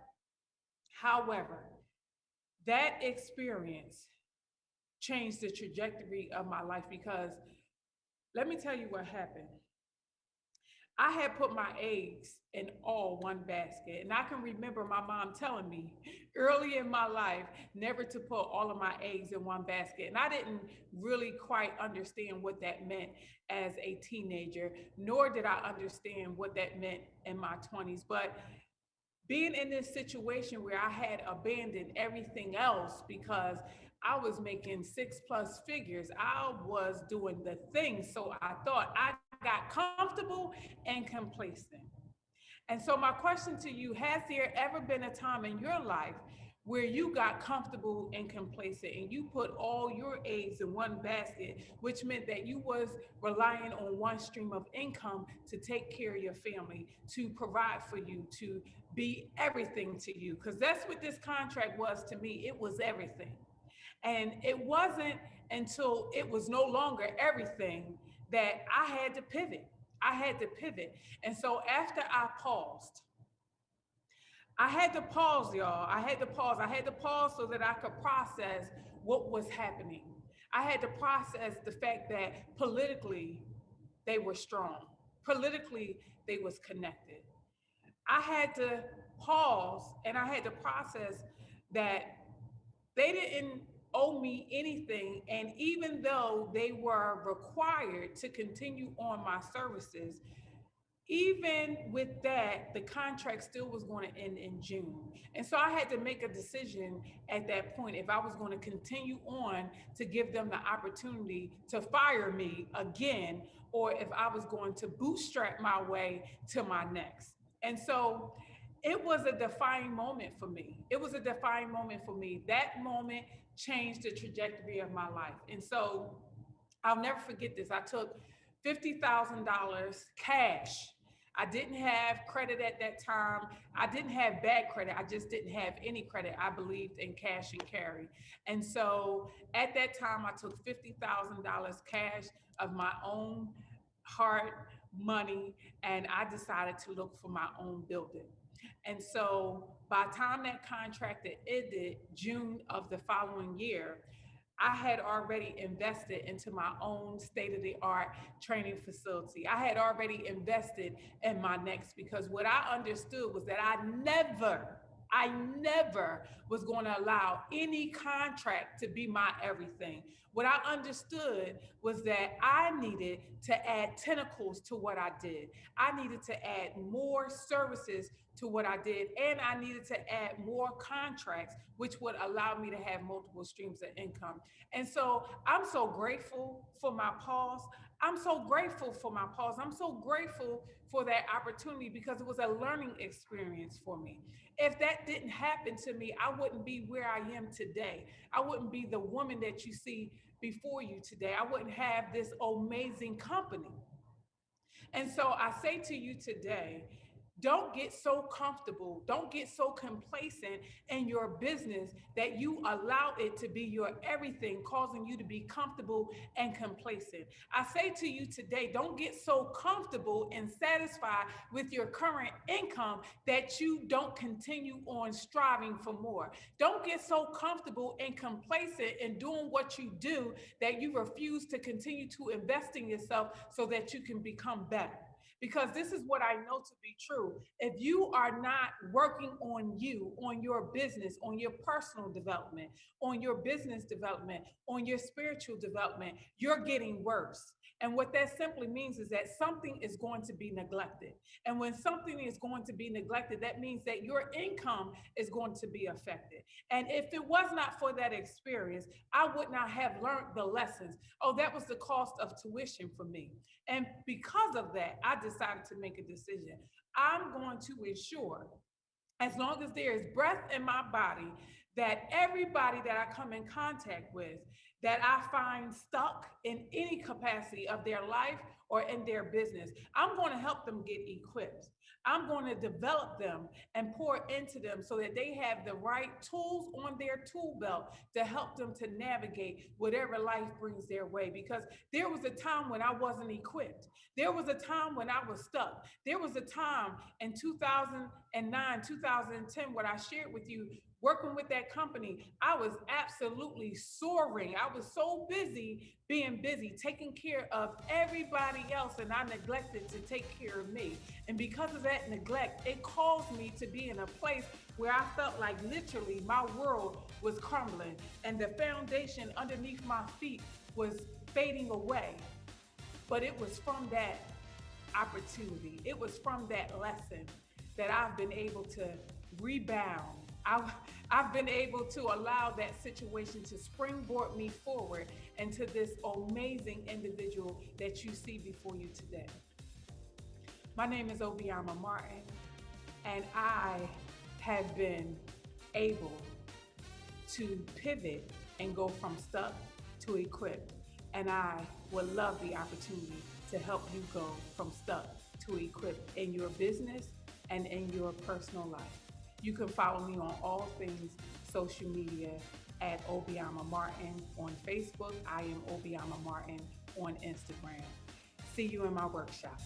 that experience changed the trajectory of my life because let me tell you what happened. I had put my eggs in all one basket. And I can remember my mom telling me early in my life never to put all of my eggs in one basket. And I didn't really quite understand what that meant as a teenager, nor did I understand what that meant in my 20s. But being in this situation where I had abandoned everything else because I was making 6+ figures, I was doing the thing. So I thought I got comfortable and complacent. And so my question to you, has there ever been a time in your life where you got comfortable and complacent and you put all your eggs in one basket, which meant that you was relying on one stream of income to take care of your family, to provide for you, to be everything to you? Because that's what this contract was to me. It was everything. And it wasn't until it was no longer everything that I had to pivot. And so after I paused, I had to pause, y'all. I had to pause so that I could process what was happening. I had to process the fact that politically they were strong. Politically, they was connected. I had to pause and I had to process that they didn't owe me anything. And even though they were required to continue on my services, even with that, the contract still was going to end in June. And so I had to make a decision at that point if I was going to continue on to give them the opportunity to fire me again, or if I was going to bootstrap my way to my next. And so it was a defining moment for me. It was a defining moment for me. That moment changed the trajectory of my life. And so I'll never forget this. I took $50,000 cash. I didn't have credit at that time. I didn't have bad credit. I just didn't have any credit. I believed in cash and carry. And so at that time, I took $50,000 cash of my own hard money, and I decided to look for my own building. And so by the time that contract ended, June of the following year, I had already invested into my own state-of-the-art training facility. I had already invested in my next, because what I understood was that I never was going to allow any contract to be my everything. What I understood was that I needed to add tentacles to what I did. I needed to add more services to what I did, and I needed to add more contracts, which would allow me to have multiple streams of income. And so I'm so grateful for my pause. I'm so grateful for my pause. I'm so grateful for that opportunity, because it was a learning experience for me. If that didn't happen to me, I wouldn't be where I am today. I wouldn't be the woman that you see before you today. I wouldn't have this amazing company. And so I say to you today, don't get so comfortable, don't get so complacent in your business that you allow it to be your everything, causing you to be comfortable and complacent. I say to you today, don't get so comfortable and satisfied with your current income that you don't continue on striving for more. Don't get so comfortable and complacent in doing what you do that you refuse to continue to invest in yourself so that you can become better. Because this is what I know to be true. If you are not working on you, on your business, on your personal development, on your business development, on your spiritual development, you're getting worse. And what that simply means is that something is going to be neglected. And when something is going to be neglected, that means that your income is going to be affected. And if it was not for that experience, I would not have learned the lessons. Oh, that was the cost of tuition for me. And because of that, I decided to make a decision. I'm going to ensure, as long as there is breath in my body, that everybody that I come in contact with, that I find stuck in any capacity of their life or in their business, I'm going to help them get equipped. I'm going to develop them and pour into them so that they have the right tools on their tool belt to help them to navigate whatever life brings their way. Because there was a time when I wasn't equipped. There was a time when I was stuck. There was a time in 2009, 2010, what I shared with you, working with that company, I was absolutely soaring. I was so busy being busy, taking care of everybody else, and I neglected to take care of me. And because of that neglect, it caused me to be in a place where I felt like literally my world was crumbling and the foundation underneath my feet was fading away. But it was from that opportunity, it was from that lesson that I've been able to rebound. I've been able to allow that situation to springboard me forward into this amazing individual that you see before you today. My name is Obiama Martin, and I have been able to pivot and go from stuck to equipped. And I would love the opportunity to help you go from stuck to equipped in your business and in your personal life. You can follow me on all things social media at Obiama Martin on Facebook. I am Obiama Martin on Instagram. See you in my workshop.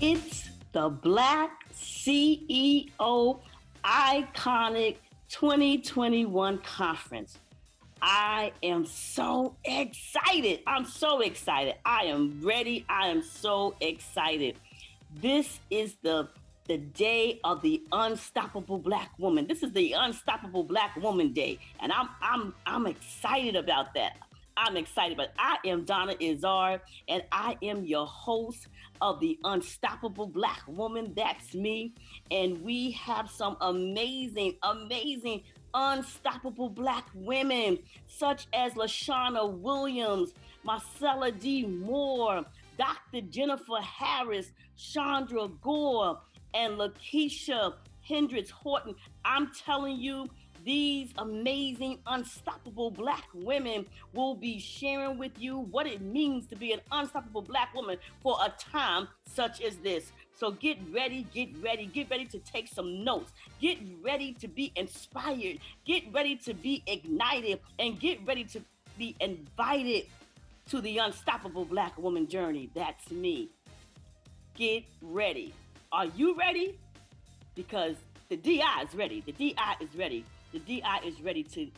It's the Black CEO Iconic 2021 Conference. I am so excited. I'm so excited. I am ready. I am so excited. This is the day of the unstoppable Black woman. This is the unstoppable Black woman day, and I'm excited about that. I'm excited, but I am Donna Izard, and I am your host of the Unstoppable Black Woman. That's me, and we have some amazing, amazing unstoppable Black women, such as Lashana Williams, Marcella D. Moore, Dr. Jennifer Harris, Chandra Gore, and Lakeisha Hendricks Horton. I'm telling you, these amazing, unstoppable Black women will be sharing with you what it means to be an unstoppable Black woman for a time such as this. So get ready to take some notes. Get ready to be inspired. Get ready to be ignited, and get ready to be invited to the unstoppable Black woman journey. That's me. Get ready. Are you ready? Because the DI is ready. The DI is ready. The DI is ready to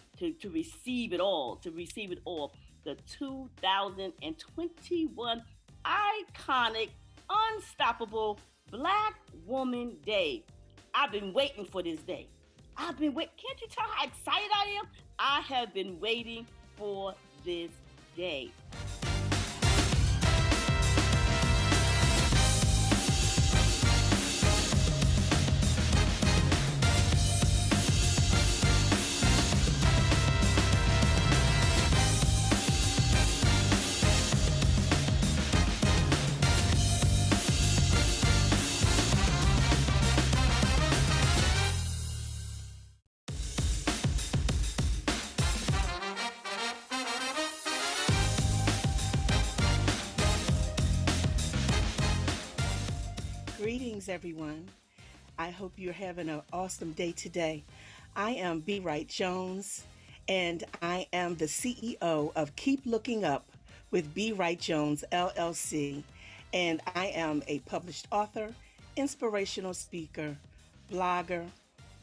receive it all, The 2021 Iconic Unstoppable Black Woman Day. I've been waiting for this day. Can't you tell how excited I am? I have been waiting for this day. Greetings, everyone. I hope you're having an awesome day today. I am B. Wright Jones, and I am the CEO of Keep Looking Up with B. Wright Jones, LLC. And I am a published author, inspirational speaker, blogger,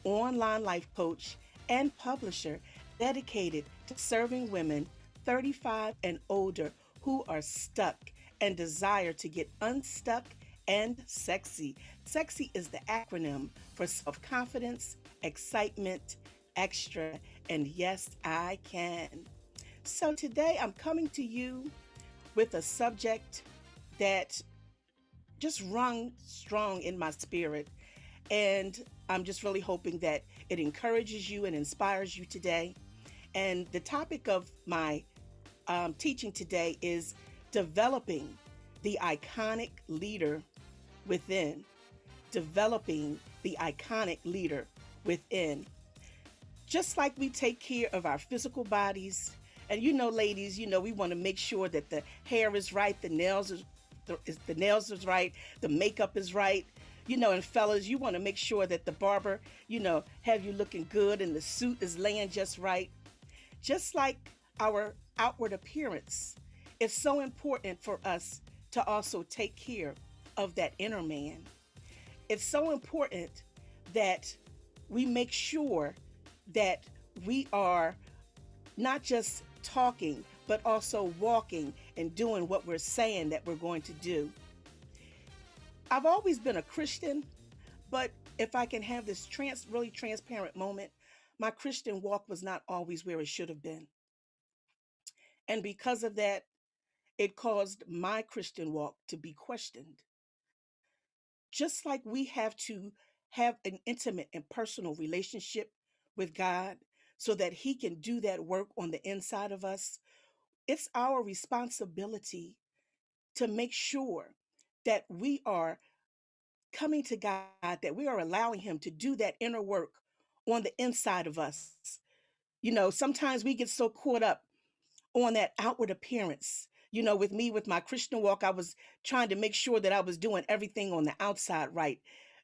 online life coach, and publisher dedicated to serving women 35 and older who are stuck and desire to get unstuck and sexy. Sexy is the acronym for self-confidence, excitement, extra, and yes, I can. So today I'm coming to you with a subject that just rung strong in my spirit. And I'm just really hoping that it encourages you and inspires you today. And the topic of my teaching today is developing the iconic leader within. Developing the iconic leader within. Just like we take care of our physical bodies, and ladies, we want to make sure that the hair is right, the nails is right, the makeup is right, and fellas, you want to make sure that the barber, have you looking good and the suit is laying just right. Just like our outward appearance, it's so important for us to also take care of that inner man. It's so important that we make sure that we are not just talking, but also walking and doing what we're saying that we're going to do. I've always been a Christian, but if I can have this really transparent moment, my Christian walk was not always where it should have been. And because of that, it caused my Christian walk to be questioned. Just like we have to have an intimate and personal relationship with God so that He can do that work on the inside of us, it's our responsibility to make sure that we are coming to God, that we are allowing Him to do that inner work on the inside of us. Sometimes we get so caught up on that outward appearance. With me, with my Christian walk, I was trying to make sure that I was doing everything on the outside right,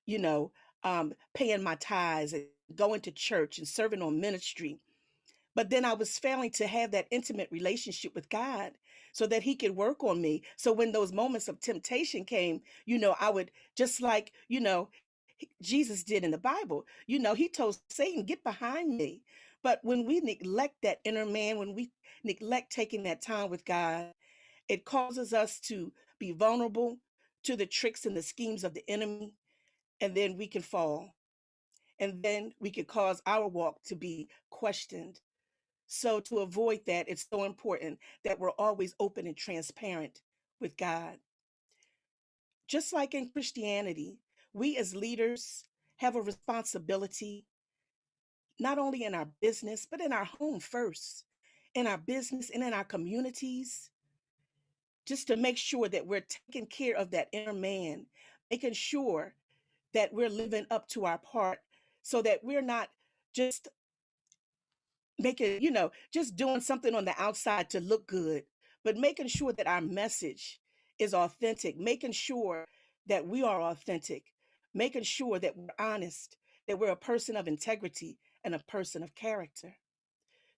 paying my tithes and going to church and serving on ministry. But then I was failing to have that intimate relationship with God. so that he could work on me. So when those moments of temptation came, I would, just like, Jesus did in the Bible, he told Satan, get behind me. But when we neglect that inner man, when we neglect taking that time with God, it causes us to be vulnerable to the tricks and the schemes of the enemy. And then we can fall. And then we could cause our walk to be questioned. So to avoid that, it's so important that we're always open and transparent with God. Just like in Christianity, we as leaders have a responsibility, not only in our business, but in our home first, in our business and in our communities, just to make sure that we're taking care of that inner man, making sure that we're living up to our part so that we're not just making, just doing something on the outside to look good, but making sure that our message is authentic, making sure that we are authentic, making sure that we're honest, that we're a person of integrity and a person of character.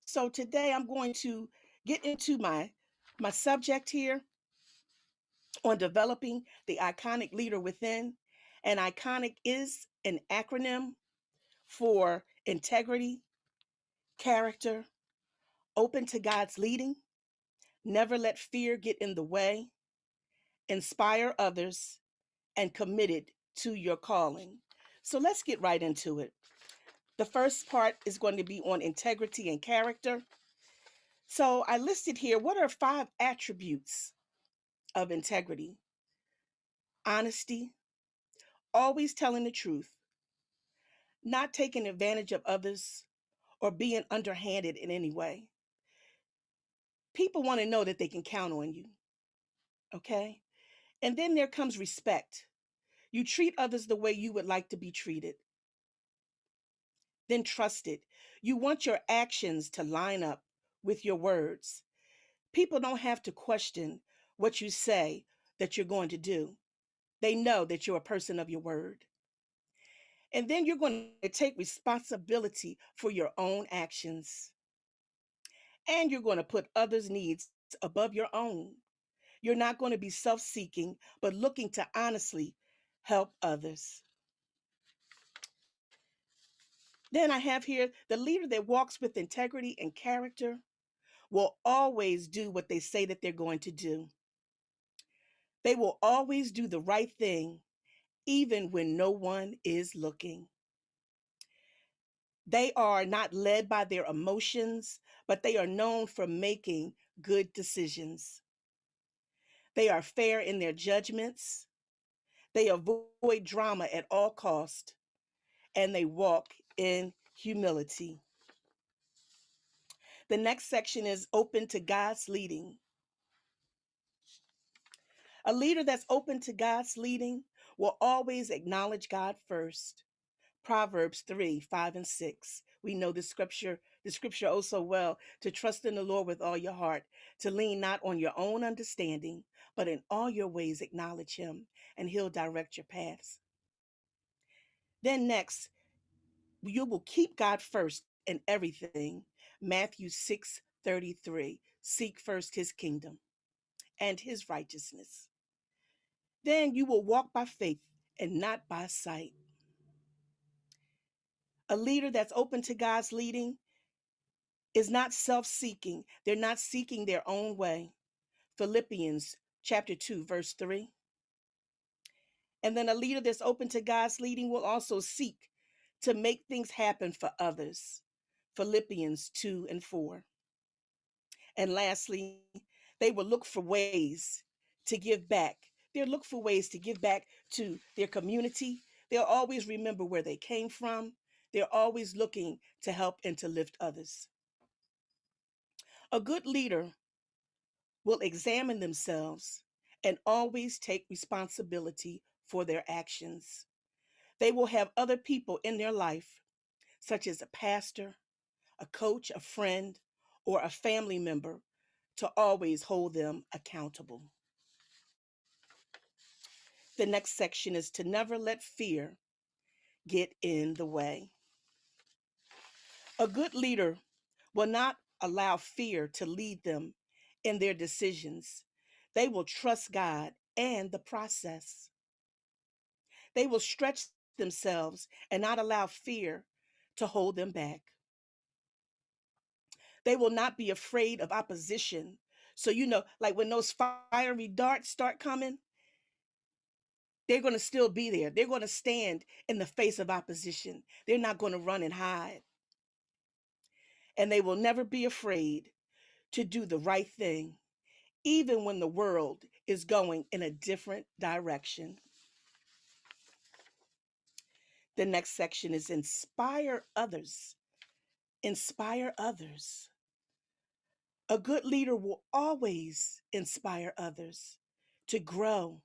So today I'm going to get into my subject here on developing the iconic leader within. And iconic is an acronym for integrity, character, open to God's leading, never let fear get in the way, inspire others, and committed to your calling. So let's get right into it. The first part is going to be on integrity and character. So I listed here, what are 5 attributes of integrity? Honesty, always telling the truth, not taking advantage of others or being underhanded in any way. People want to know that they can count on you, okay? And then there comes respect. You treat others the way you would like to be treated. Then trusted. You want your actions to line up with your words. People don't have to question what you say that you're going to do. They know that you're a person of your word. And then you're going to take responsibility for your own actions. And you're going to put others' needs above your own. You're not going to be self seeking, but looking to honestly help others. Then I have here the leader that walks with integrity and character will always do what they say that they're going to do. They will always do the right thing, even when no one is looking. They are not led by their emotions, but they are known for making good decisions. They are fair in their judgments. They avoid drama at all cost, and they walk in humility. The next section is open to God's leading. A leader that's open to God's leading will always acknowledge God first. Proverbs 3, 5, and 6. We know the scripture oh so well, to trust in the Lord with all your heart, to lean not on your own understanding, but in all your ways acknowledge him, and he'll direct your paths. Then next, you will keep God first in everything. Matthew 6:33. Seek first his kingdom and his righteousness. Then you will walk by faith and not by sight. A leader that's open to God's leading is not self-seeking. They're not seeking their own way. Philippians chapter 2, verse 3. And then a leader that's open to God's leading will also seek to make things happen for others. Philippians 2 and 4. And lastly, they will look for ways to give back. They'll look for ways to give back to their community. They'll always remember where they came from. They're always looking to help and to lift others. A good leader will examine themselves and always take responsibility for their actions. They will have other people in their life, such as a pastor, a coach, a friend, or a family member, to always hold them accountable. The next section is to never let fear get in the way. A good leader will not allow fear to lead them in their decisions. They will trust God and the process. They will stretch themselves and not allow fear to hold them back. They will not be afraid of opposition. So, like when those fiery darts start coming, they're going to still be there. They're going to stand in the face of opposition. They're not going to run and hide. And they will never be afraid to do the right thing, even when the world is going in a different direction. The next section is inspire others. Inspire others. A good leader will always inspire others to grow,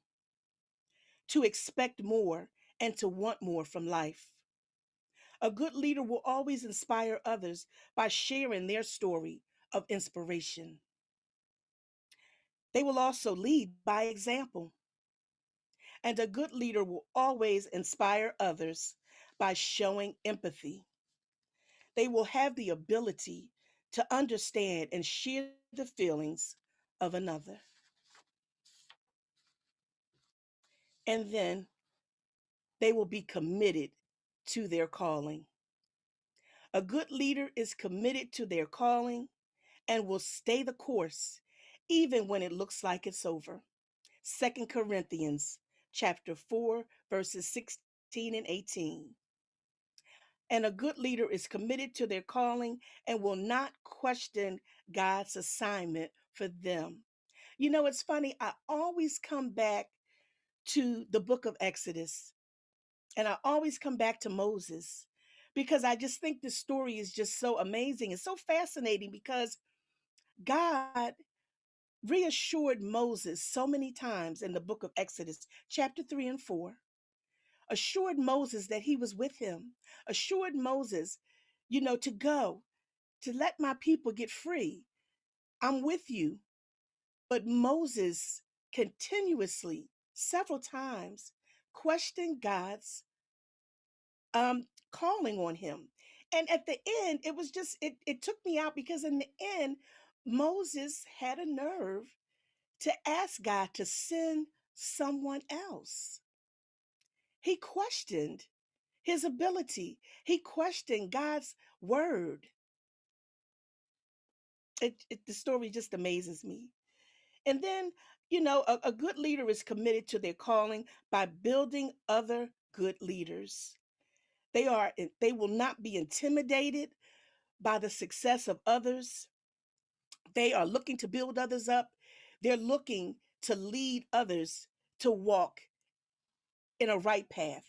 to expect more, and to want more from life. A good leader will always inspire others by sharing their story of inspiration. They will also lead by example. And a good leader will always inspire others by showing empathy. They will have the ability to understand and share the feelings of another. And then they will be committed to their calling. A good leader is committed to their calling and will stay the course even when it looks like it's over. 2 Corinthians chapter 4, verses 16 and 18. And a good leader is committed to their calling and will not question God's assignment for them. It's funny, I always come back to the book of Exodus, and I always come back to Moses because I just think this story is just so amazing and so fascinating because God reassured Moses so many times in the book of Exodus, chapter 3 and 4, assured Moses that he was with him, assured Moses, to go, to let my people get free. I'm with you. But Moses continuously, several times, questioned God's calling on him. And at the end, it was just, it took me out because in the end, Moses had a nerve to ask God to send someone else. He questioned his ability. He questioned God's word. The story just amazes me. And then, a good leader is committed to their calling by building other good leaders. They will not be intimidated by the success of others. They are looking to build others up. They're looking to lead others to walk in a right path.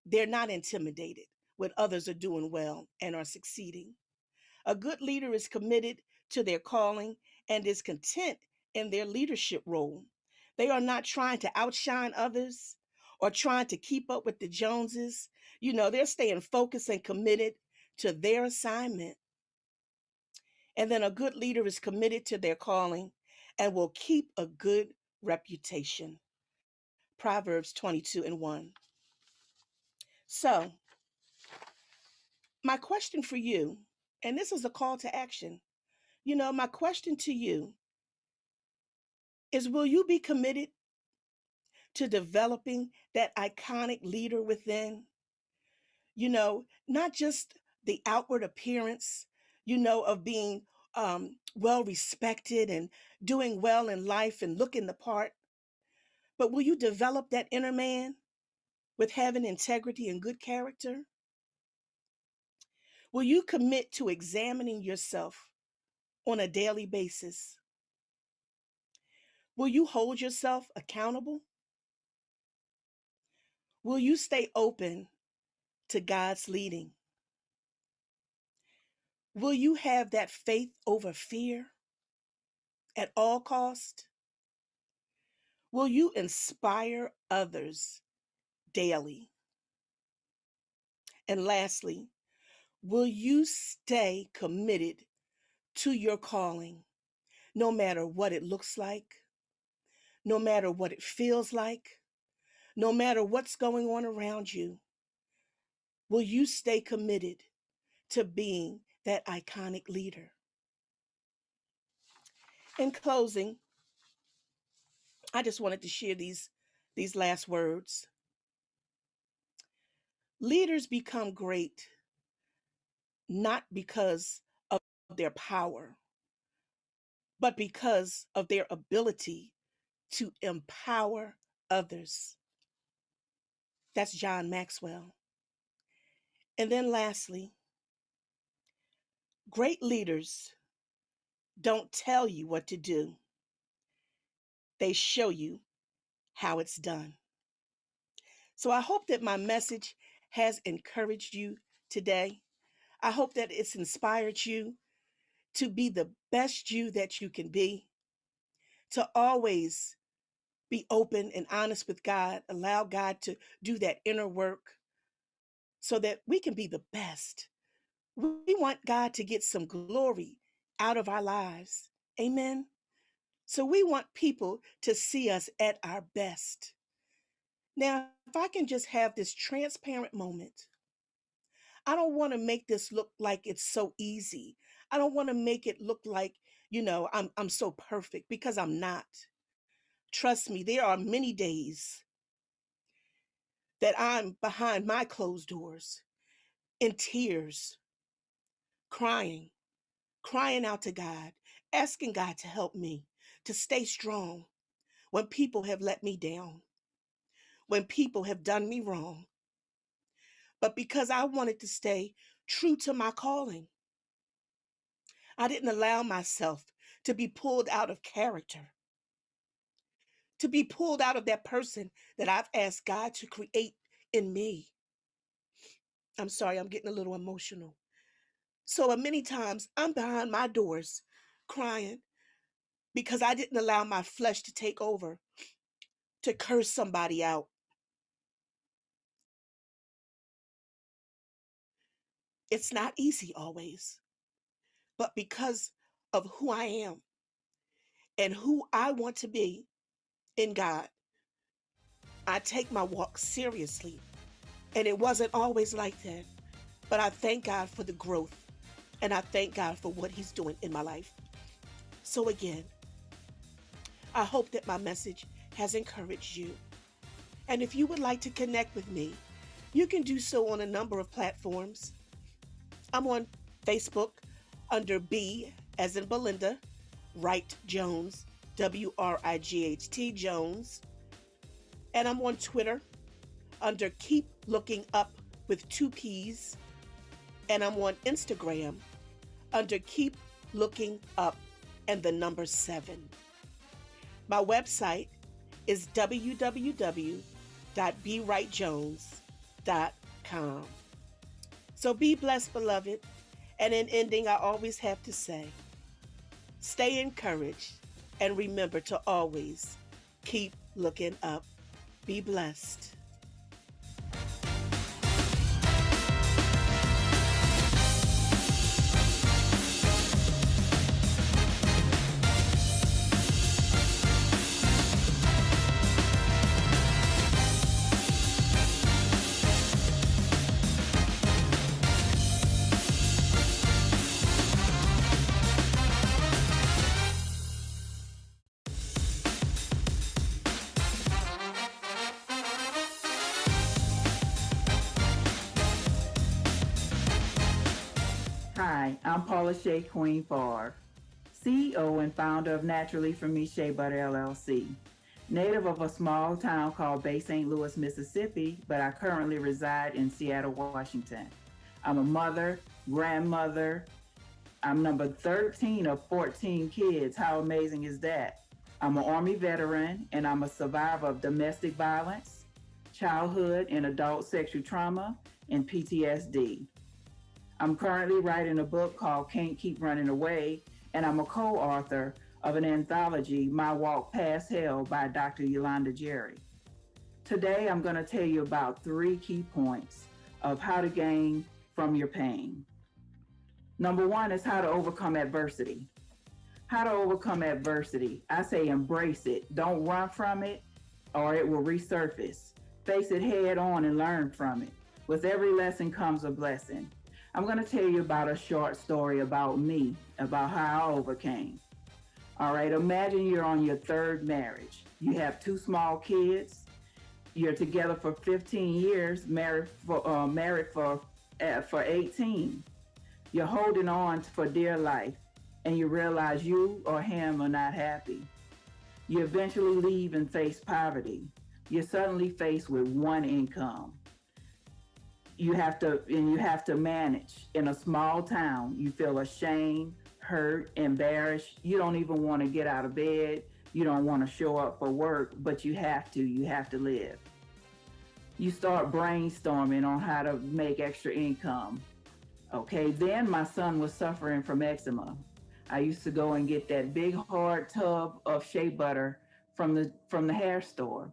They're not intimidated when others are doing well and are succeeding. A good leader is committed to their calling and is content in their leadership role. They are not trying to outshine others or trying to keep up with the Joneses. They're staying focused and committed to their assignment. And then a good leader is committed to their calling and will keep a good reputation. Proverbs 22 and 1. So, my question for you, and this is a call to action, my question to you is, will you be committed to developing that iconic leader within? Not just the outward appearance, of being well respected and doing well in life and looking the part, but will you develop that inner man with having integrity and good character? Will you commit to examining yourself on a daily basis? Will you hold yourself accountable? Will you stay open to God's leading? Will you have that faith over fear at all cost? Will you inspire others daily? And lastly, will you stay committed to your calling, no matter what it looks like, no matter what it feels like, no matter what's going on around you? Will you stay committed to being that iconic leader? In closing, I just wanted to share these last words. Leaders become great not because of their power, but because of their ability to empower others. That's John Maxwell. And then lastly, great leaders don't tell you what to do. They show you how it's done. So I hope that my message has encouraged you today. I hope that it's inspired you to be the best you that you can be, to always be open and honest with God, allow God to do that inner work so that we can be the best. We want God to get some glory out of our lives. Amen. So we want people to see us at our best. Now, if I can just have this transparent moment, I don't want to make this look like it's so easy. I don't want to make it look like, I'm so perfect, because I'm not. Trust me, there are many days that I'm behind my closed doors in tears, crying out to God, asking God to help me to stay strong when people have let me down, when people have done me wrong. But because I wanted to stay true to my calling, I didn't allow myself to be pulled out of character, to be pulled out of that person that I've asked God to create in me. I'm sorry, I'm getting a little emotional. So many times I'm behind my doors crying because I didn't allow my flesh to take over, to curse somebody out. It's not easy always, but because of who I am and who I want to be in God, I take my walk seriously. And it wasn't always like that, but I thank God for the growth, and I thank God for what He's doing in my life. So again, I hope that my message has encouraged you. And if you would like to connect with me, you can do so on a number of platforms. I'm on Facebook under B as in Belinda, Wright Jones, WRIGHT Jones. And I'm on Twitter under Keep Looking Up with 2 P's. And I'm on Instagram under Keep Looking Up and the number 7. My website is www.bewrightjones.com. So be blessed, beloved. And in ending, I always have to say, stay encouraged and remember to always keep looking up. Be blessed. Hi, I'm Paula Shea Queen Favre, CEO and founder of Naturally For Me Shea Butter LLC. Native of a small town called Bay St. Louis, Mississippi, but I currently reside in Seattle, Washington. I'm a mother, grandmother. I'm number 13 of 14 kids. How amazing is that? I'm an Army veteran, and I'm a survivor of domestic violence, childhood and adult sexual trauma, and PTSD. I'm currently writing a book called Can't Keep Running Away, and I'm a co-author of an anthology, My Walk Past Hell by Dr. Yolanda Jerry. Today, I'm going to tell you about 3 key points of how to gain from your pain. Number 1 is how to overcome adversity. How to overcome adversity. I say embrace it. Don't run from it or it will resurface. Face it head on and learn from it. With every lesson comes a blessing. I'm going to tell you about a short story about me, about how I overcame. All right, imagine you're on your third marriage. You have 2 small kids. You're together for 15 years, married for 18. You're holding on for dear life, and you realize you or him are not happy. You eventually leave and face poverty. You're suddenly faced with one income. You have to manage. In a small town, you feel ashamed, hurt, embarrassed. You don't even want to get out of bed. You don't want to show up for work, but you have to live. You start brainstorming on how to make extra income. Okay, then my son was suffering from eczema. I used to go and get that big hard tub of shea butter from the hair store.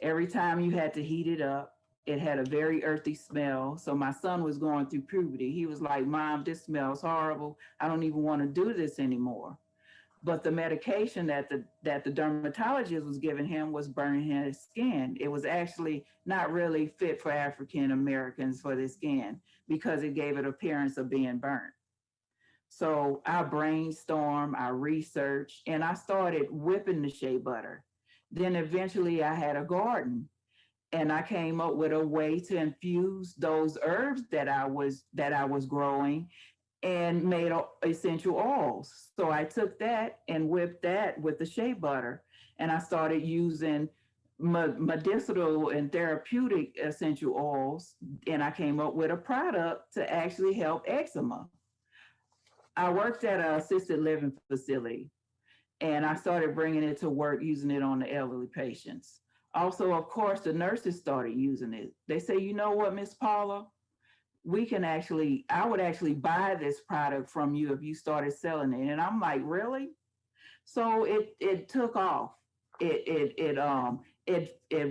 Every time you had to heat it up, it had a very earthy smell. So my son was going through puberty. He was like, "Mom, this smells horrible. I don't even want to do this anymore." But the medication that the dermatologist was giving him was burning his skin. It was actually not really fit for African Americans for their skin because it gave it appearance of being burnt. So I brainstormed, I researched, and I started whipping the shea butter. Then eventually I had a garden, and I came up with a way to infuse those herbs that I was growing and made essential oils. So I took that and whipped that with the shea butter, and I started using medicinal and therapeutic essential oils, and I came up with a product to actually help eczema. I worked at an assisted living facility, and I started bringing it to work, using it on the elderly patients. Also, of course, the nurses started using it. They say, "You know what, Miss Paula, I would actually buy this product from you if you started selling it." And I'm like, "Really?" So it took off. It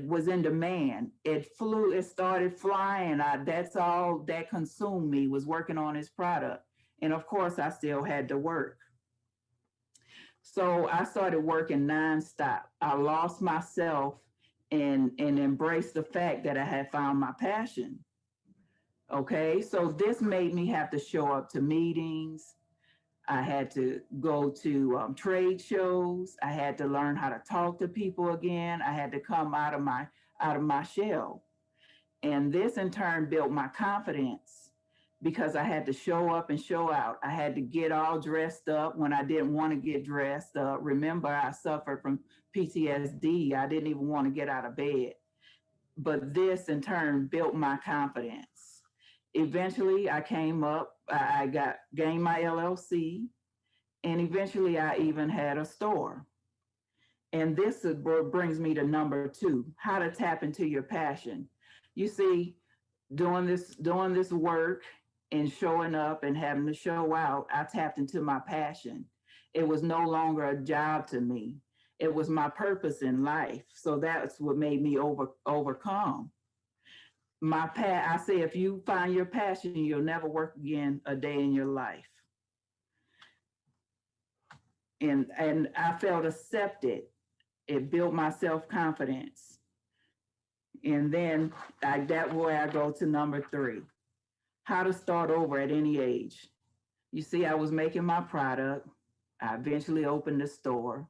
was in demand. It started flying. That's all that consumed me, was working on this product. And of course, I still had to work. So I started working nonstop. I lost myself and embraced the fact that I had found my passion. Okay, so this made me have to show up to meetings. I had to go to trade shows. I had to learn how to talk to people again. I had to come out of my shell. And this in turn built my confidence, because I had to show up and show out. I had to get all dressed up when I didn't want to get dressed up. Remember, I suffered from PTSD. I didn't even want to get out of bed. But this in turn built my confidence. Eventually, I came up, gained my LLC, and eventually I even had a store. And this brings me to number 2, how to tap into your passion. You see, doing this work and showing up and having to show out, I tapped into my passion. It was no longer a job to me. It was my purpose in life. So that's what made me overcome. I say, if you find your passion, you'll never work again a day in your life. And I felt accepted. It built my self-confidence. And then that way I go to number 3, how to start over at any age. You see, I was making my product. I eventually opened the store,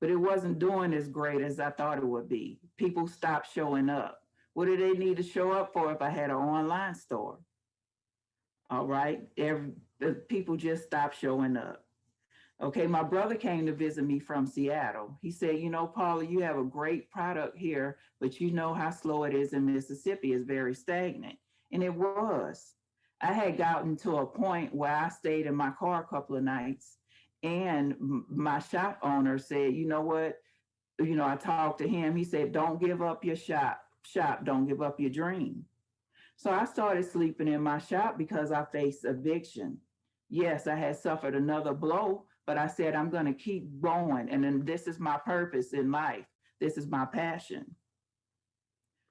but it wasn't doing as great as I thought it would be. People stopped showing up. What did they need to show up for if I had an online store? All right, the people just stopped showing up. Okay, my brother came to visit me from Seattle. He said, "You know, Paula, you have a great product here, but you know how slow it is in Mississippi. It's very stagnant." And it was. I had gotten to a point where I stayed in my car a couple of nights, and my shop owner said, "You know what?" I talked to him. He said, "Don't give up your shop. Don't give up your dream." So I started sleeping in my shop because I faced eviction. Yes, I had suffered another blow, but I said, I'm going to keep going. And then this is my purpose in life. This is my passion.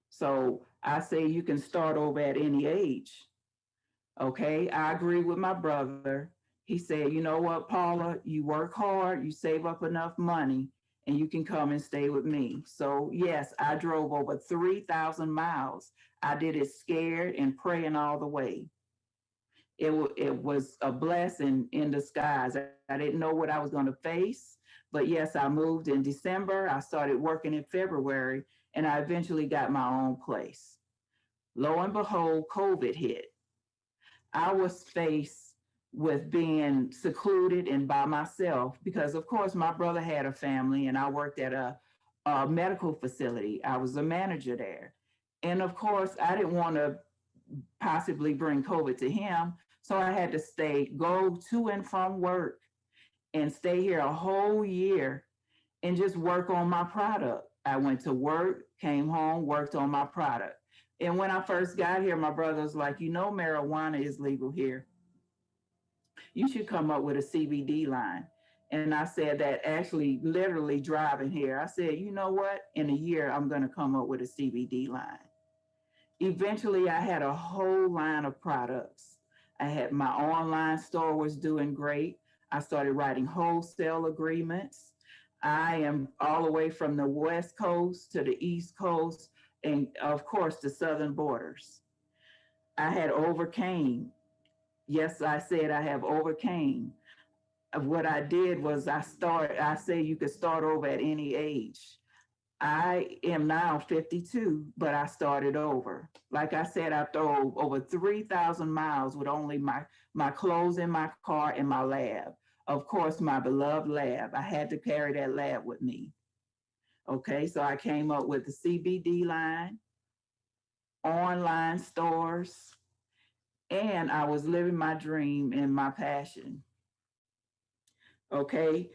So I say you can start over at any age. Okay, I agree with my brother. He said, "You know what, Paula, you work hard, you save up enough money, and you can come and stay with me." So yes, I drove over 3,000 miles. I did it scared and praying all the way. it was a blessing in disguise. I didn't know what I was going to face, but yes, I moved in December. I started working in February, and I eventually got my own place. Lo and behold, COVID hit. I was faced with being secluded and by myself because, of course, my brother had a family and I worked at a medical facility. I was a manager there. And of course, I didn't want to possibly bring COVID to him. So I had to go to and from work and stay here a whole year and just work on my product. I went to work, came home, worked on my product. And when I first got here, my brother was like, marijuana is legal here. You should come up with a CBD line. And I said that actually literally driving here. I said, you know what? In a year, I'm going to come up with a CBD line. Eventually, I had a whole line of products. I had my online store was doing great. I started writing wholesale agreements. I am all the way from the West Coast to the East Coast and, of course, the southern borders. I had overcame. Yes, I said I have overcame. What I did was I say you could start over at any age. I am now 52, but I started over. Like I said, I drove over 3,000 miles with only my clothes in my car and my lab. Of course, my beloved lab. I had to carry that lab with me. Okay, so I came up with the CBD line, online stores, and I was living my dream and my passion. Okay,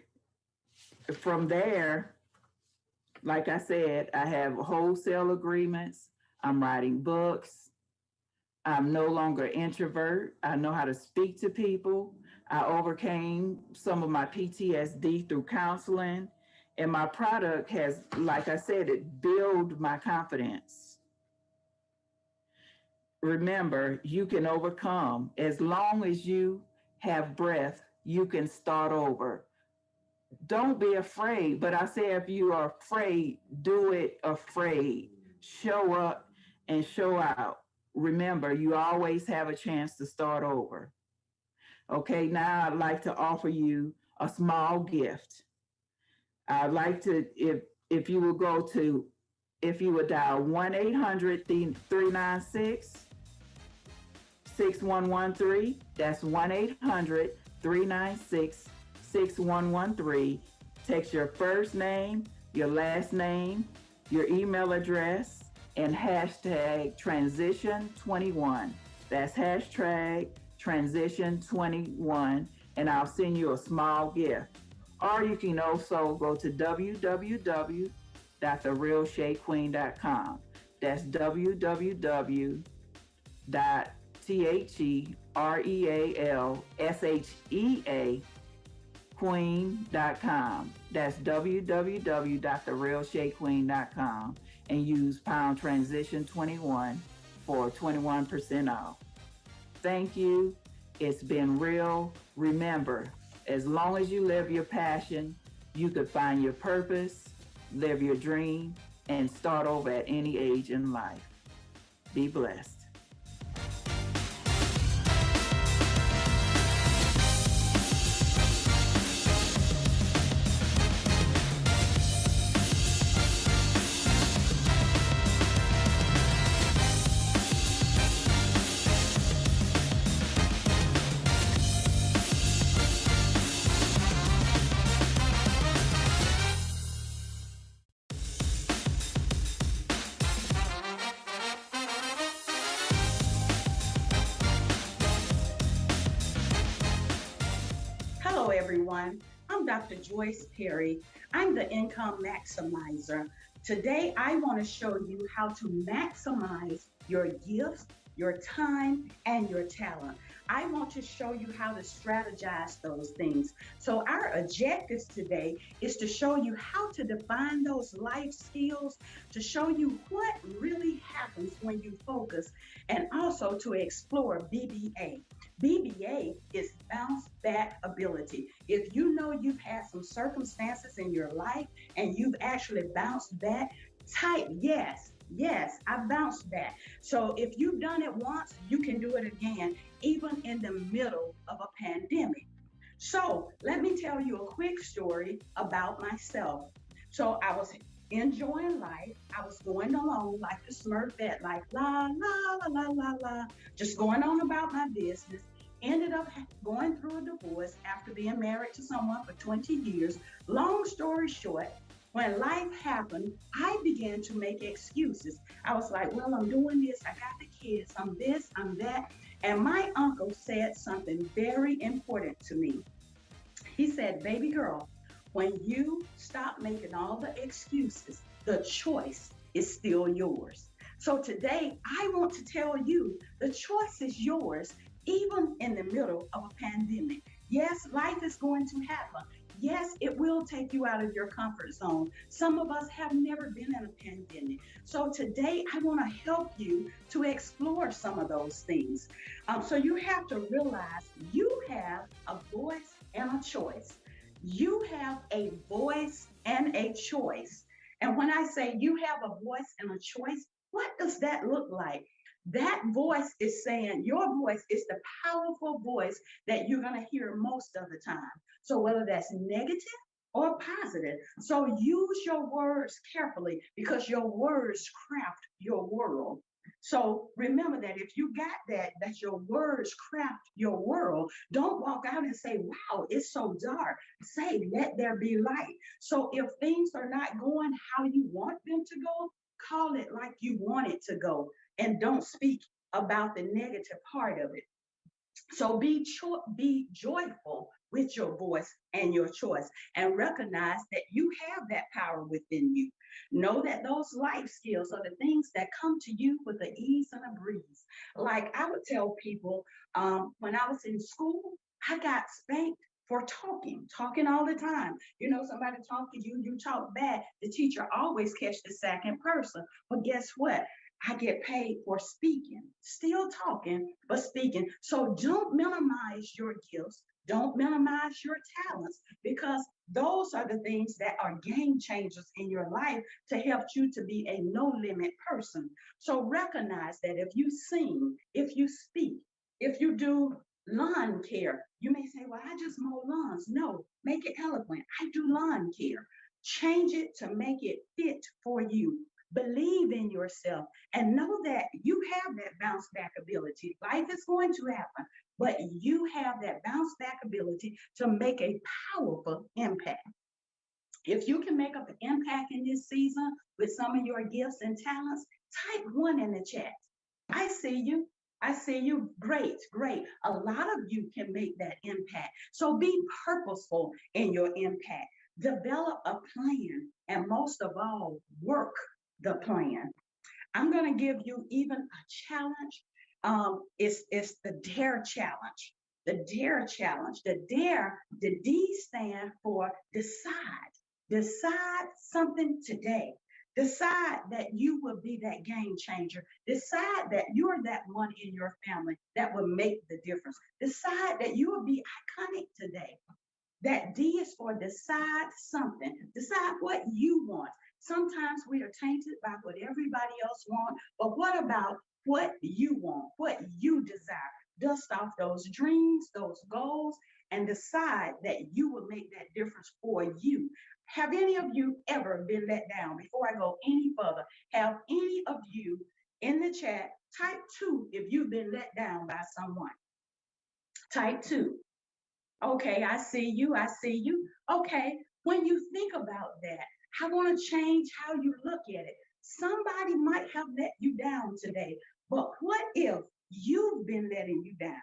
from there, like I said, I have wholesale agreements. I'm writing books. I'm no longer an introvert. I know how to speak to people. I overcame some of my PTSD through counseling. And my product has, like I said, it built my confidence. Remember, you can overcome. As long as you have breath, you can start over. Don't be afraid. But I say if you are afraid, do it afraid. Show up and show out. Remember, you always have a chance to start over. Okay, now I'd like to offer you a small gift. I'd like to, if you will go to, if you would dial 1-800-396-6113, that's 1-800-396-6113. Text your first name, your last name, your email address, and hashtag transition21. That's hashtag transition21, and I'll send you a small gift. Or you can also go to www.therealshaqueen.com. That's www.therealshaqueen.com. That's www.therealshaqueen.com, and use pound transition 21 for 21% off. Thank you. It's been real. Remember, as long as you live your passion, you could find your purpose, live your dream, and start over at any age in life. Be blessed. Hello, everyone. I'm Dr. Joyce Perry. I'm the Income Maximizer. Today, I want to show you how to maximize your gifts, your time, and your talent. I want to show you how to strategize those things. So our objectives today is to show you how to define those life skills, to show you what really happens when you focus, and also to explore BBA. BBA is bounce back ability. If you know you've had some circumstances in your life and you've actually bounced back, type yes. Yes, I bounced back. So if you've done it once, you can do it again, even in the middle of a pandemic. So let me tell you a quick story about myself. So I was enjoying life. I was going along like the Smurfette, like la la la la la la, just going on about my business. Ended up going through a divorce after being married to someone for 20 years. Long story short, when life happened, I began to make excuses. I was like, well, I'm doing this, I got the kids, I'm this, I'm that. And my uncle said something very important to me. He said, baby girl, when you stop making all the excuses, the choice is still yours. So today, I want to tell you the choice is yours, even in the middle of a pandemic. Yes, life is going to happen. Yes, it will take you out of your comfort zone. Some of us have never been in a pandemic. So today, I want to help you to explore some of those things. So you have to realize you have a voice and a choice. You have a voice and a choice. And when I say you have a voice and a choice, what does that look like? That voice is saying, your voice is the powerful voice that you're going to hear most of the time. So whether that's negative or positive. So use your words carefully because your words craft your world. So remember that if you got that your words craft your world, don't walk out and say, wow, it's so dark. Say, let there be light. So if things are not going how you want them to go, call it like you want it to go and don't speak about the negative part of it. So be joyful with your voice and your choice and recognize that you have that power within you. Know that those life skills are the things that come to you with the ease and a breeze. Like I would tell people when I was in school, I got spanked for talking all the time. You know, somebody talk to you, you talk back. The teacher always catch the second person. But guess what? I get paid for speaking, still talking, but speaking. So don't minimize your gifts. Don't minimize your talents because those are the things that are game changers in your life to help you to be a no limit person. So recognize that if you sing, if you speak, if you do lawn care, you may say, well, I just mow lawns. No, make it eloquent. I do lawn care. Change it to make it fit for you. Believe in yourself and know that you have that bounce back ability. Life is going to happen, but you have that bounce back ability to make a powerful impact. If you can make up an impact in this season with some of your gifts and talents, type 1 in the chat. I see you. I see you. Great, great. A lot of you can make that impact. So be purposeful in your impact. Develop a plan and most of all, work the plan. I'm going to give you even a challenge. It's the DARE challenge. The DARE challenge. The DARE, the D stand for decide. Decide something today. Decide that you will be that game changer. Decide that you're that one in your family that will make the difference. Decide that you will be iconic today. That D is for decide something. Decide what you want. Sometimes we are tainted by what everybody else wants, but what about what you want, what you desire? Dust off those dreams, those goals, and decide that you will make that difference for you. Have any of you ever been let down? Before I go any further, have any of you in the chat, type 2 if you've been let down by someone. Type 2. Okay, I see you, I see you. Okay, when you think about that, I want to change how you look at it. Somebody might have let you down today, but what if you've been letting you down?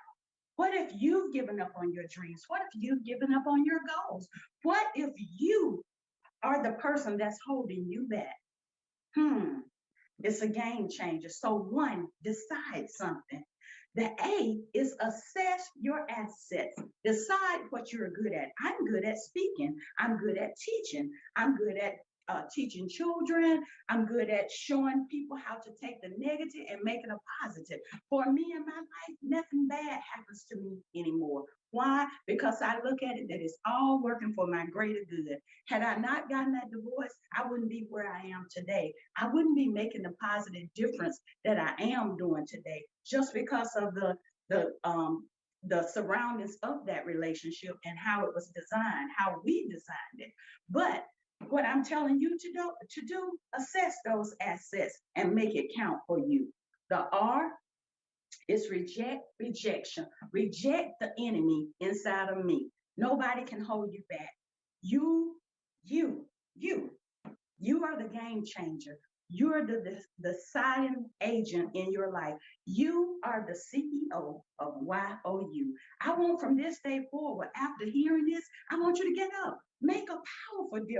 What if you've given up on your dreams? What if you've given up on your goals? What if you are the person that's holding you back? It's a game changer. So 1, decide something. The A is assess your assets. Decide what you're good at. I'm good at speaking. I'm good at teaching. I'm good at teaching children. I'm good at showing people how to take the negative and make it a positive. For me in my life, nothing bad happens to me anymore. Why? Because I look at it that it's all working for my greater good. Had I not gotten that divorce, I wouldn't be where I am today. I wouldn't be making the positive difference that I am doing today, just because of the surroundings of that relationship and how it was designed, how we designed it. But what I'm telling you to do, assess those assets and make it count for you. The R is rejection. Reject the enemy inside of me. Nobody can hold you back. You are the game changer. You're the deciding agent in your life. You are the CEO of YOU. I want from this day forward, after hearing this, I want you to get up, make a powerful difference.